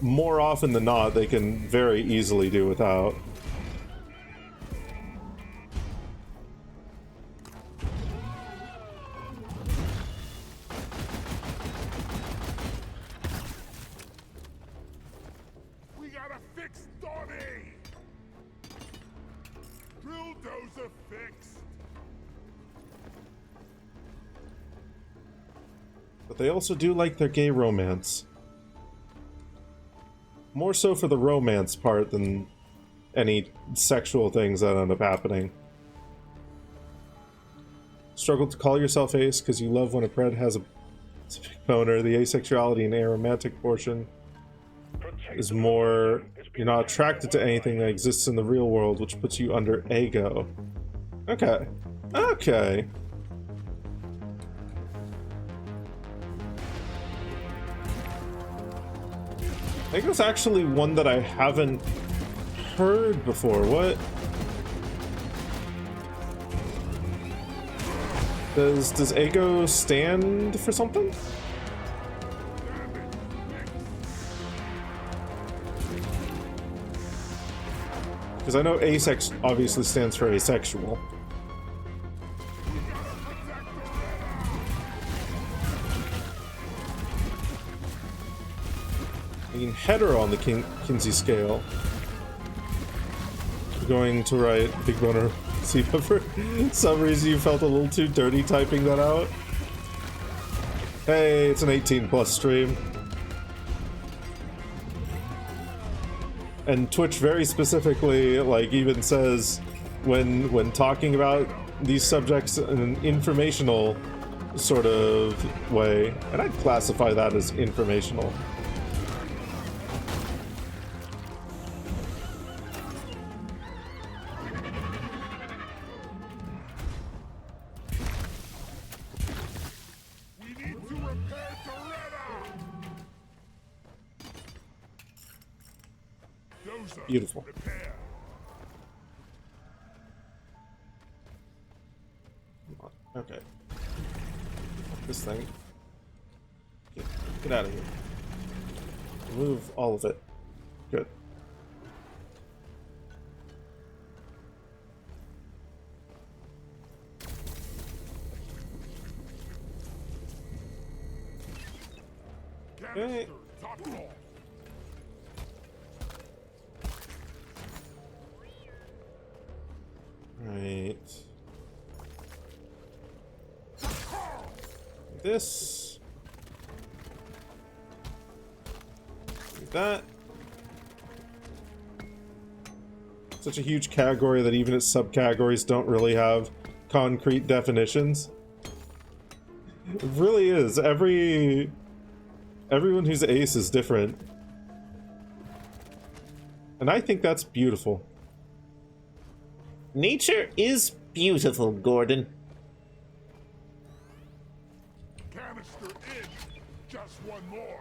more often than not they can very easily do without. We gotta fix Donnie! Drill dozer fixed! But they also do like their gay romance. More so for the romance part than any sexual things that end up happening. Struggle to call yourself ace because you love when a pred has a specific boner. The asexuality and aromantic portion is more, you're not attracted to anything that exists in the real world, which puts you under ego. Okay. Okay. I think it's actually one that I haven't heard before. What? Does ego stand for something? Because I know asex obviously stands for asexual. I mean, hetero on the Kinsey scale. We're going to write Big Boner. See, but for some reason you felt a little too dirty typing that out. Hey, it's an 18+ stream. And Twitch very specifically, like, even says when talking about these subjects in an informational sort of way, and I'd classify that as informational. Beautiful. Okay. This thing. Get out of here. Remove all of it. Good. Okay. Right. This. Like that. Such a huge category that even its subcategories don't really have concrete definitions. It really is. Everyone who's ace is different. And I think that's beautiful. Nature is beautiful, Gordon. Canister in. Just one more.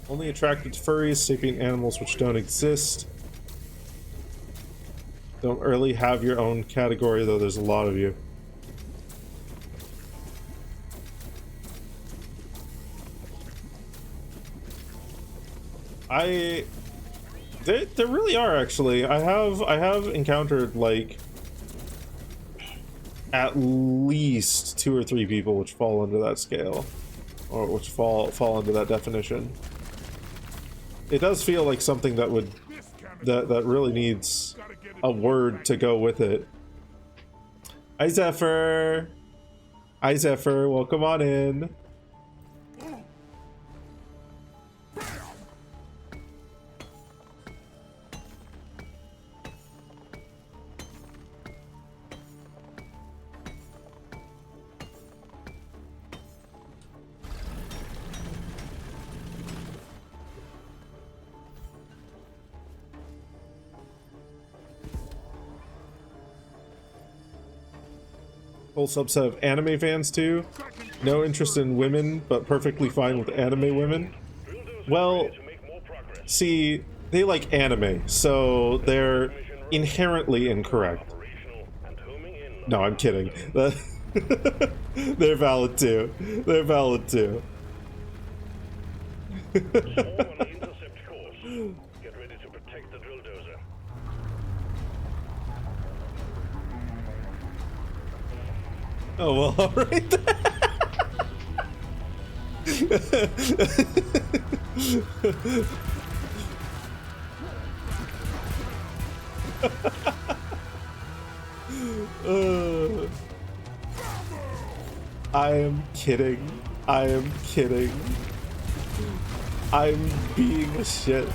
Only attracted to furries, sapient animals which don't exist. Don't really have your own category, though there's a lot of you. There really are, actually. I have encountered like at least 2 or 3 people which fall under that scale, or which fall under that definition. It does feel like something that would that really needs a word to go with it. Hi Zephyr. Hi Zephyr, welcome on in. Whole subset of anime fans too. No interest in women, but perfectly fine with anime women. Well, see, they like anime, so they're inherently incorrect. No, I'm kidding. They're valid too. They're valid too. Oh, well, all right then. I am kidding. I am kidding. I'm being a shit.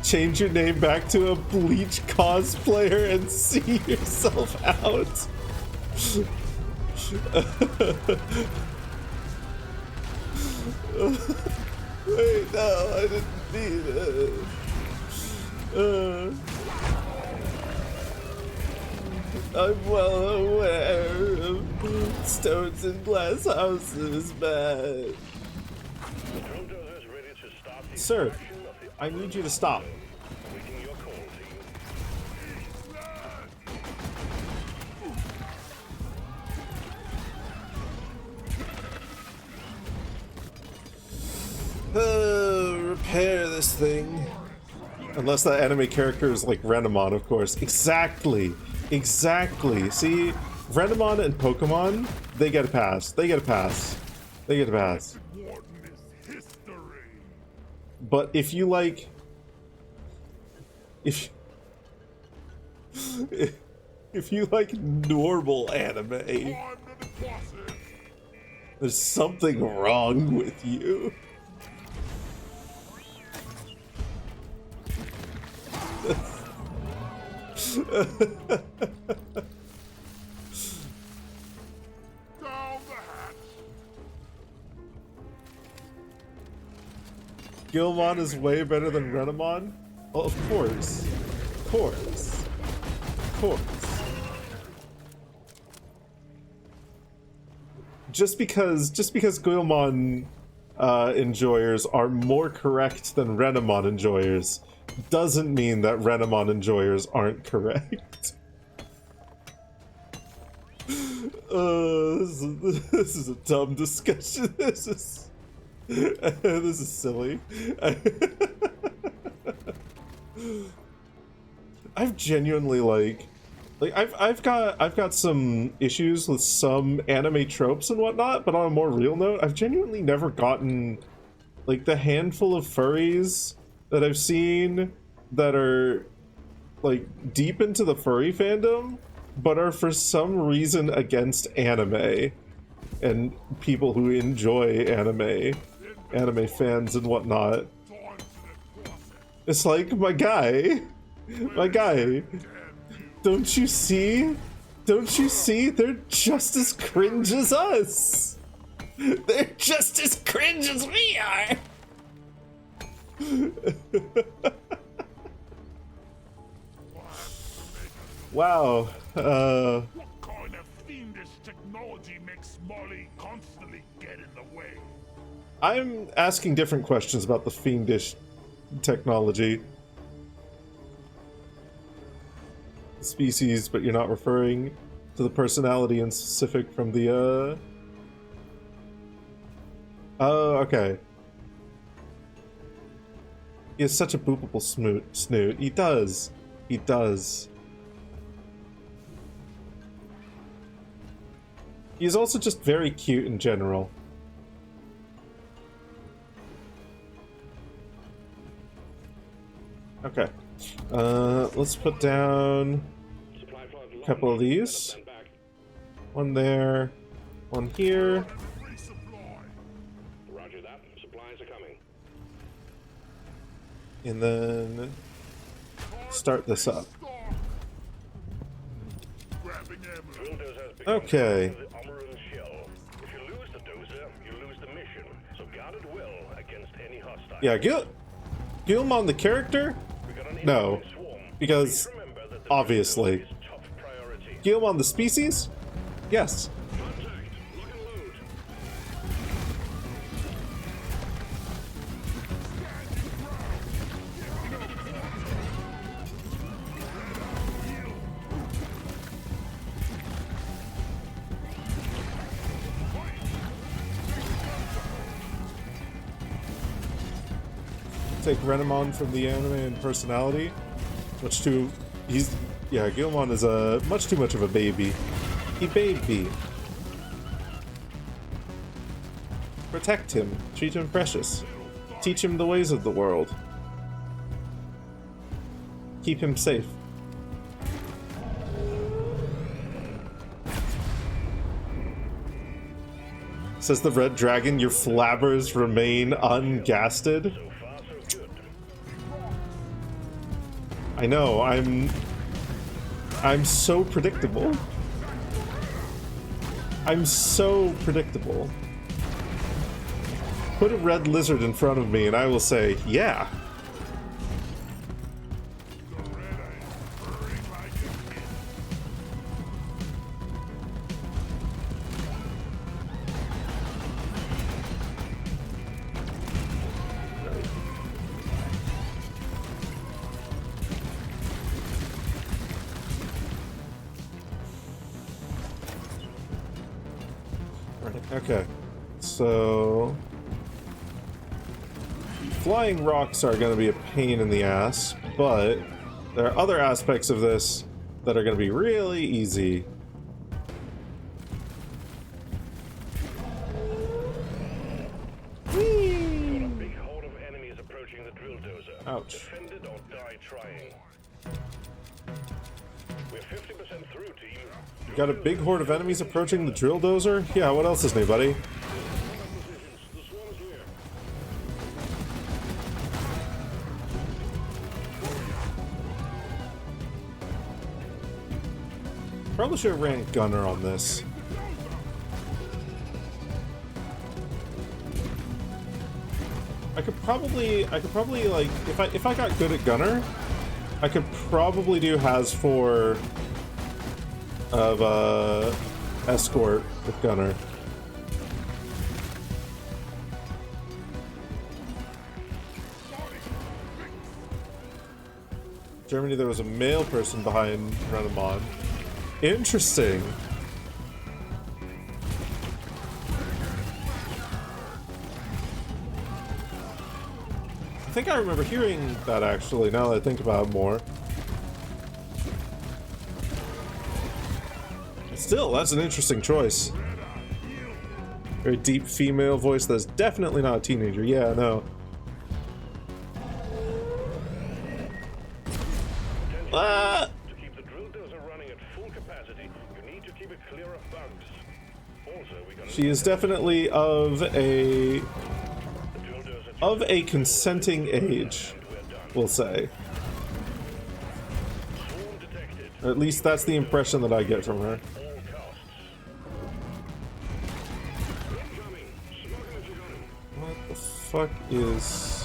Change your name back to a Bleach cosplayer and see yourself out. Wait, no, I didn't mean it. I'm well aware of stones and glass houses, man. Sir, I need you to stop. Repair this thing. Unless that anime character is like Renamon, of course. Exactly. Exactly. See, Renamon and Pokemon, they get a pass. They get a pass. They get a pass. But if you like... If you like normal anime, there's something wrong with you. Gilmon is way better than Renamon? Well, of course. Of course. Of course. Just because Guilmon enjoyers are more correct than Renamon enjoyers doesn't mean that Renamon enjoyers aren't correct. This is a dumb discussion. This is silly. I've genuinely like I've got some issues with some anime tropes and whatnot, but on a more real note, I've genuinely never gotten like the handful of furries that I've seen that are like deep into the furry fandom, but are for some reason against anime and people who enjoy anime fans and whatnot. It's like, my guy, don't you see? Don't you see? They're just as cringe as us. They're just as cringe as we are. Wow. What kind of fiendish technology makes Molly constantly get in the way? I'm asking different questions about the fiendish technology. Species, but you're not referring to the personality in specific from the, Oh, okay. He has such a boopable snoot. He does. He does. He's also just very cute in general. Okay. Let's put down a couple of these. One there, one here. Roger that. Supplies are coming. And then start this up. Okay. Yeah, Gilmon the character? No. Because, obviously. Gilmon the species? Yes. Take Renamon from the anime and personality. Gilmon is much too much of a baby. He baby. Protect him. Treat him precious. Teach him the ways of the world. Keep him safe. Says the red dragon, your flabbers remain ungasted. So far, so good. I know, I'm so predictable. I'm so predictable. Put a red lizard in front of me and I will say, yeah. Okay, so flying rocks are going to be a pain in the ass, but there are other aspects of this that are going to be really easy. Whee! Got a big horde of enemies approaching the drill dozer. Ouch. Defend it or die trying. We're 50% through, team. You got a big horde of enemies approaching the drill dozer? Yeah, what else is new, buddy? The swarm is here. Probably should have ran gunner on this. I could probably like if I got good at gunner, I could probably do has for of escort with gunner. Germany, there was a male person behind Renamon. Interesting. I think I remember hearing that actually, now that I think about it more. Still, that's an interesting choice. Very deep female voice that's definitely not a teenager. Yeah, no. Ah! To keep the drill dozer running at full capacity, you need to keep it clear of bugs. Also, we got She is definitely of a consenting age, we'll say. swarm detected. Or at least that's the impression that I get from her. All costs. Incoming. Smoking as you got him. What the fuck is...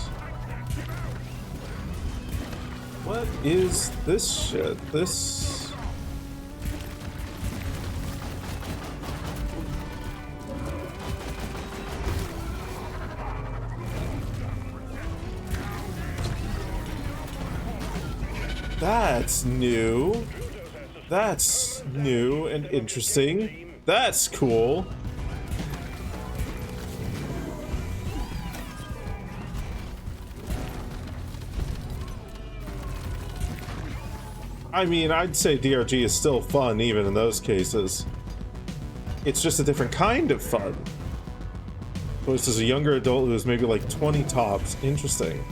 What is this shit? This... That's new. That's new and interesting. That's cool. I mean, I'd say DRG is still fun even in those cases. It's just a different kind of fun. Voiced as a younger adult who's maybe like 20 tops. Interesting.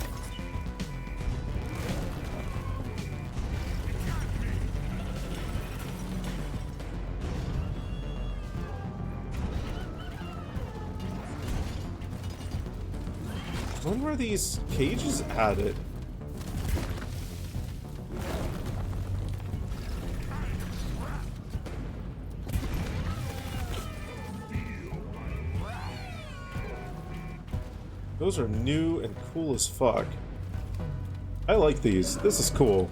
When were these cages added? Those are new and cool as fuck. I like these. This is cool.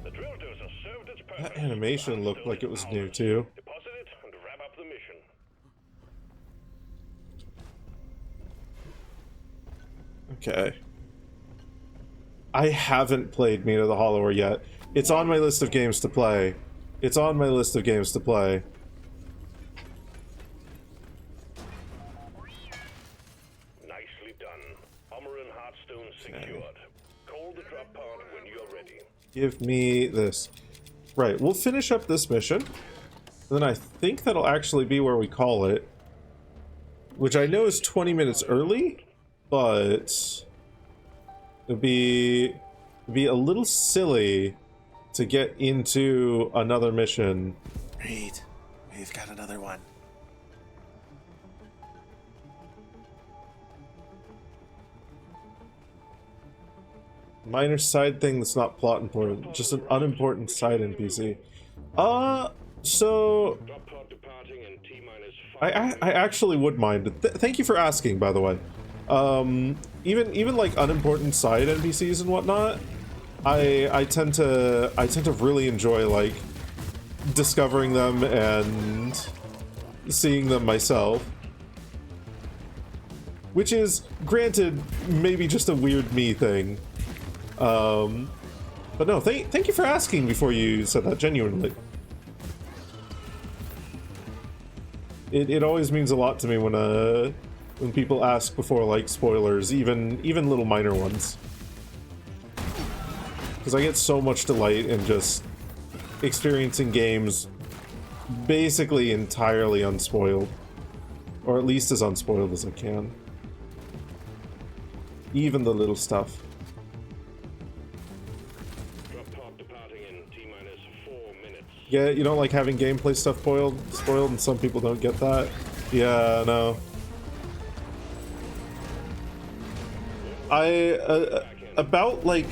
The drill dozer served its purpose. That animation looked like it was new too. Deposit it and wrap up the mission. Okay. I haven't played Meat of the Hollower yet. It's on my list of games to play. It's on my list of games to play. Nicely done. Armor and Hearthstone secured. Call the drop pod when you're ready. Give me this. Right, we'll finish up this mission. Then I think that'll actually be where we call it. Which I know is 20 minutes early, but it'd be a little silly to get into another mission. Reed, we've got another one. Minor side thing that's not plot important, just an unimportant side NPC. So Drop pod departing in T-minus I actually would mind. Thank you for asking, by the way. Even like unimportant side NPCs and whatnot, I tend to really enjoy like discovering them and seeing them myself. Which is, granted, maybe just a weird me thing. But no, thank you for asking before you said that, genuinely. It always means a lot to me when people ask before, like, spoilers, even little minor ones. Because I get so much delight in just experiencing games basically entirely unspoiled. Or at least as unspoiled as I can. Even the little stuff. Drop pod departing in T-minus 4 minutes. Yeah, you don't like having gameplay stuff spoiled, and some people don't get that. Yeah, no. About like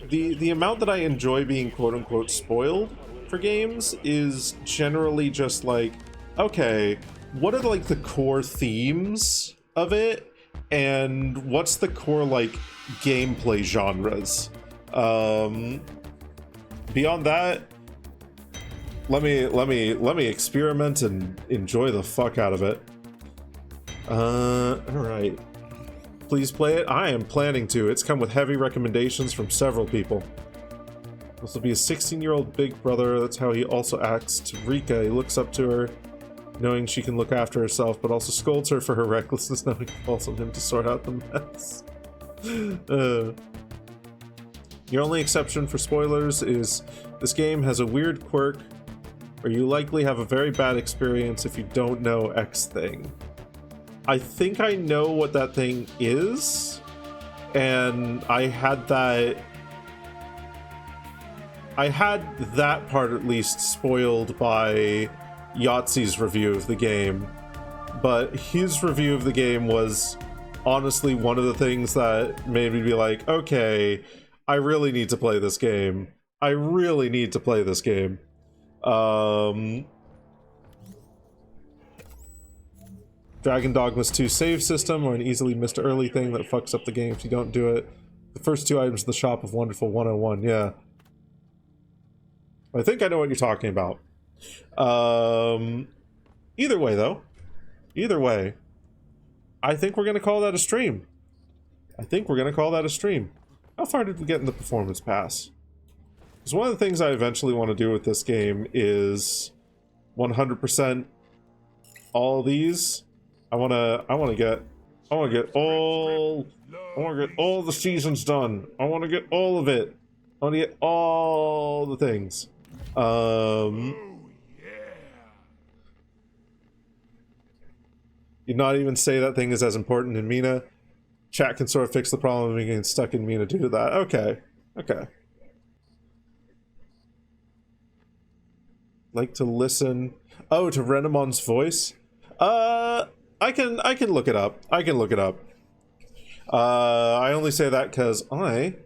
the amount that I enjoy being quote-unquote spoiled for games is generally just like, okay, what are like the core themes of it, and what's the core like gameplay genres? Beyond that, let me experiment and enjoy the fuck out of it. All right. Please play it. I am planning to. It's come with heavy recommendations from several people. This will be a 16-year-old big brother. That's how he also acts to Rika. He looks up to her, knowing she can look after herself, but also scolds her for her recklessness, knowing it falls on him to sort out the mess. Your only exception for spoilers is this game has a weird quirk where you likely have a very bad experience if you don't know X thing. I think I know what that thing is, and I had that part at least spoiled by Yahtzee's review of the game, but his review of the game was honestly one of the things that made me be like, okay, I really need to play this game. I really need to play this game. Dragon Dogma's 2 save system, or an easily missed early thing that fucks up the game if you don't do it. The first 2 items in the shop of Wonderful 101, yeah. I think I know what you're talking about. Either way, though. Either way. I think we're going to call that a stream. How far did we get in the performance pass? Because one of the things I eventually want to do with this game is 100% all these. I want to get all the seasons done. I want to get all of it. I want to get all the things. You'd not even say that thing is as important in Mina. Chat can sort of fix the problem of me getting stuck in Mina due to that. Okay. Like to listen. Oh, to Renamon's voice? I can look it up. I only say that because I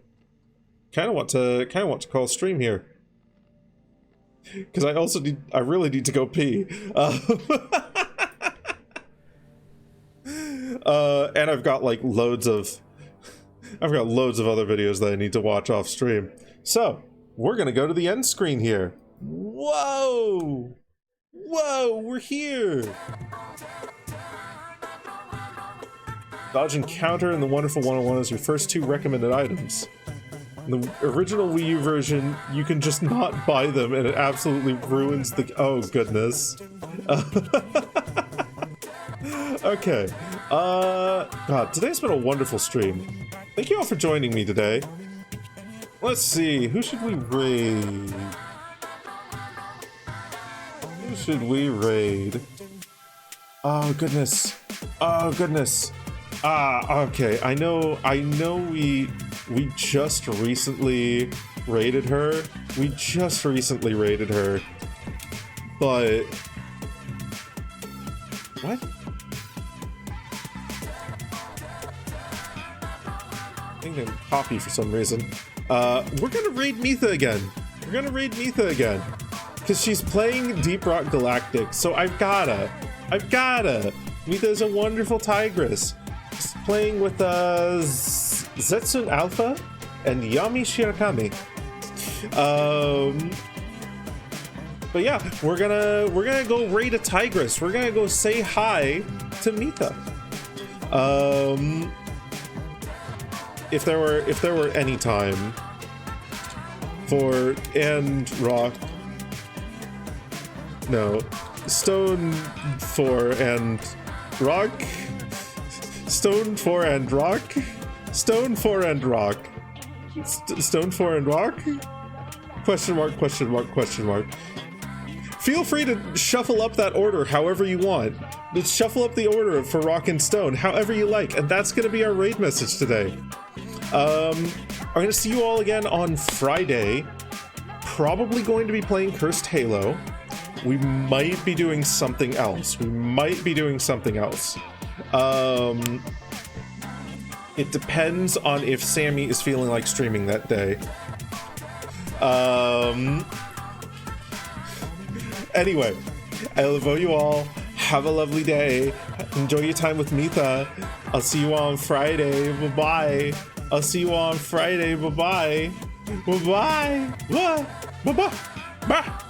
kind of want to call stream here. Because I really need to go pee. And I've got like loads of other videos that I need to watch off stream. So we're gonna go to the end screen here. Whoa, we're here. Dodge and counter in the Wonderful 101 is your first 2 recommended items. In the original Wii U version, you can just not buy them, and it absolutely ruins the... Oh, goodness. Okay. God, today's been a wonderful stream. Thank you all for joining me today. Let's see, who should we raid? should we raid? Oh goodness. Oh goodness. Okay. I know we just recently raided her. But what? I'm getting coffee for some reason. We're gonna raid Mitha again. Because she's playing Deep Rock Galactic, so I've gotta. Mitha is a wonderful tigress. She's playing with Zetsun Alpha and Yami Shirakami. But yeah, we're gonna go raid a tigress. We're gonna go say hi to Mitha. If there were any time for Stone 4 and Rock. Stone 4 and Rock. Stone 4 and Rock. Stone 4 and Rock? Question mark. Feel free to shuffle up that order however you want. Just shuffle up the order for Rock and Stone however you like, and that's going to be our raid message today. I'm going to see you all again on Friday. Probably going to be playing Cursed Halo. We might be doing something else. It depends on if Sammy is feeling like streaming that day. Anyway, I love you all. Have a lovely day. Enjoy your time with Mitha. I'll see you on Friday. Bye-bye. Bye-bye. Bye-bye. Bye-bye.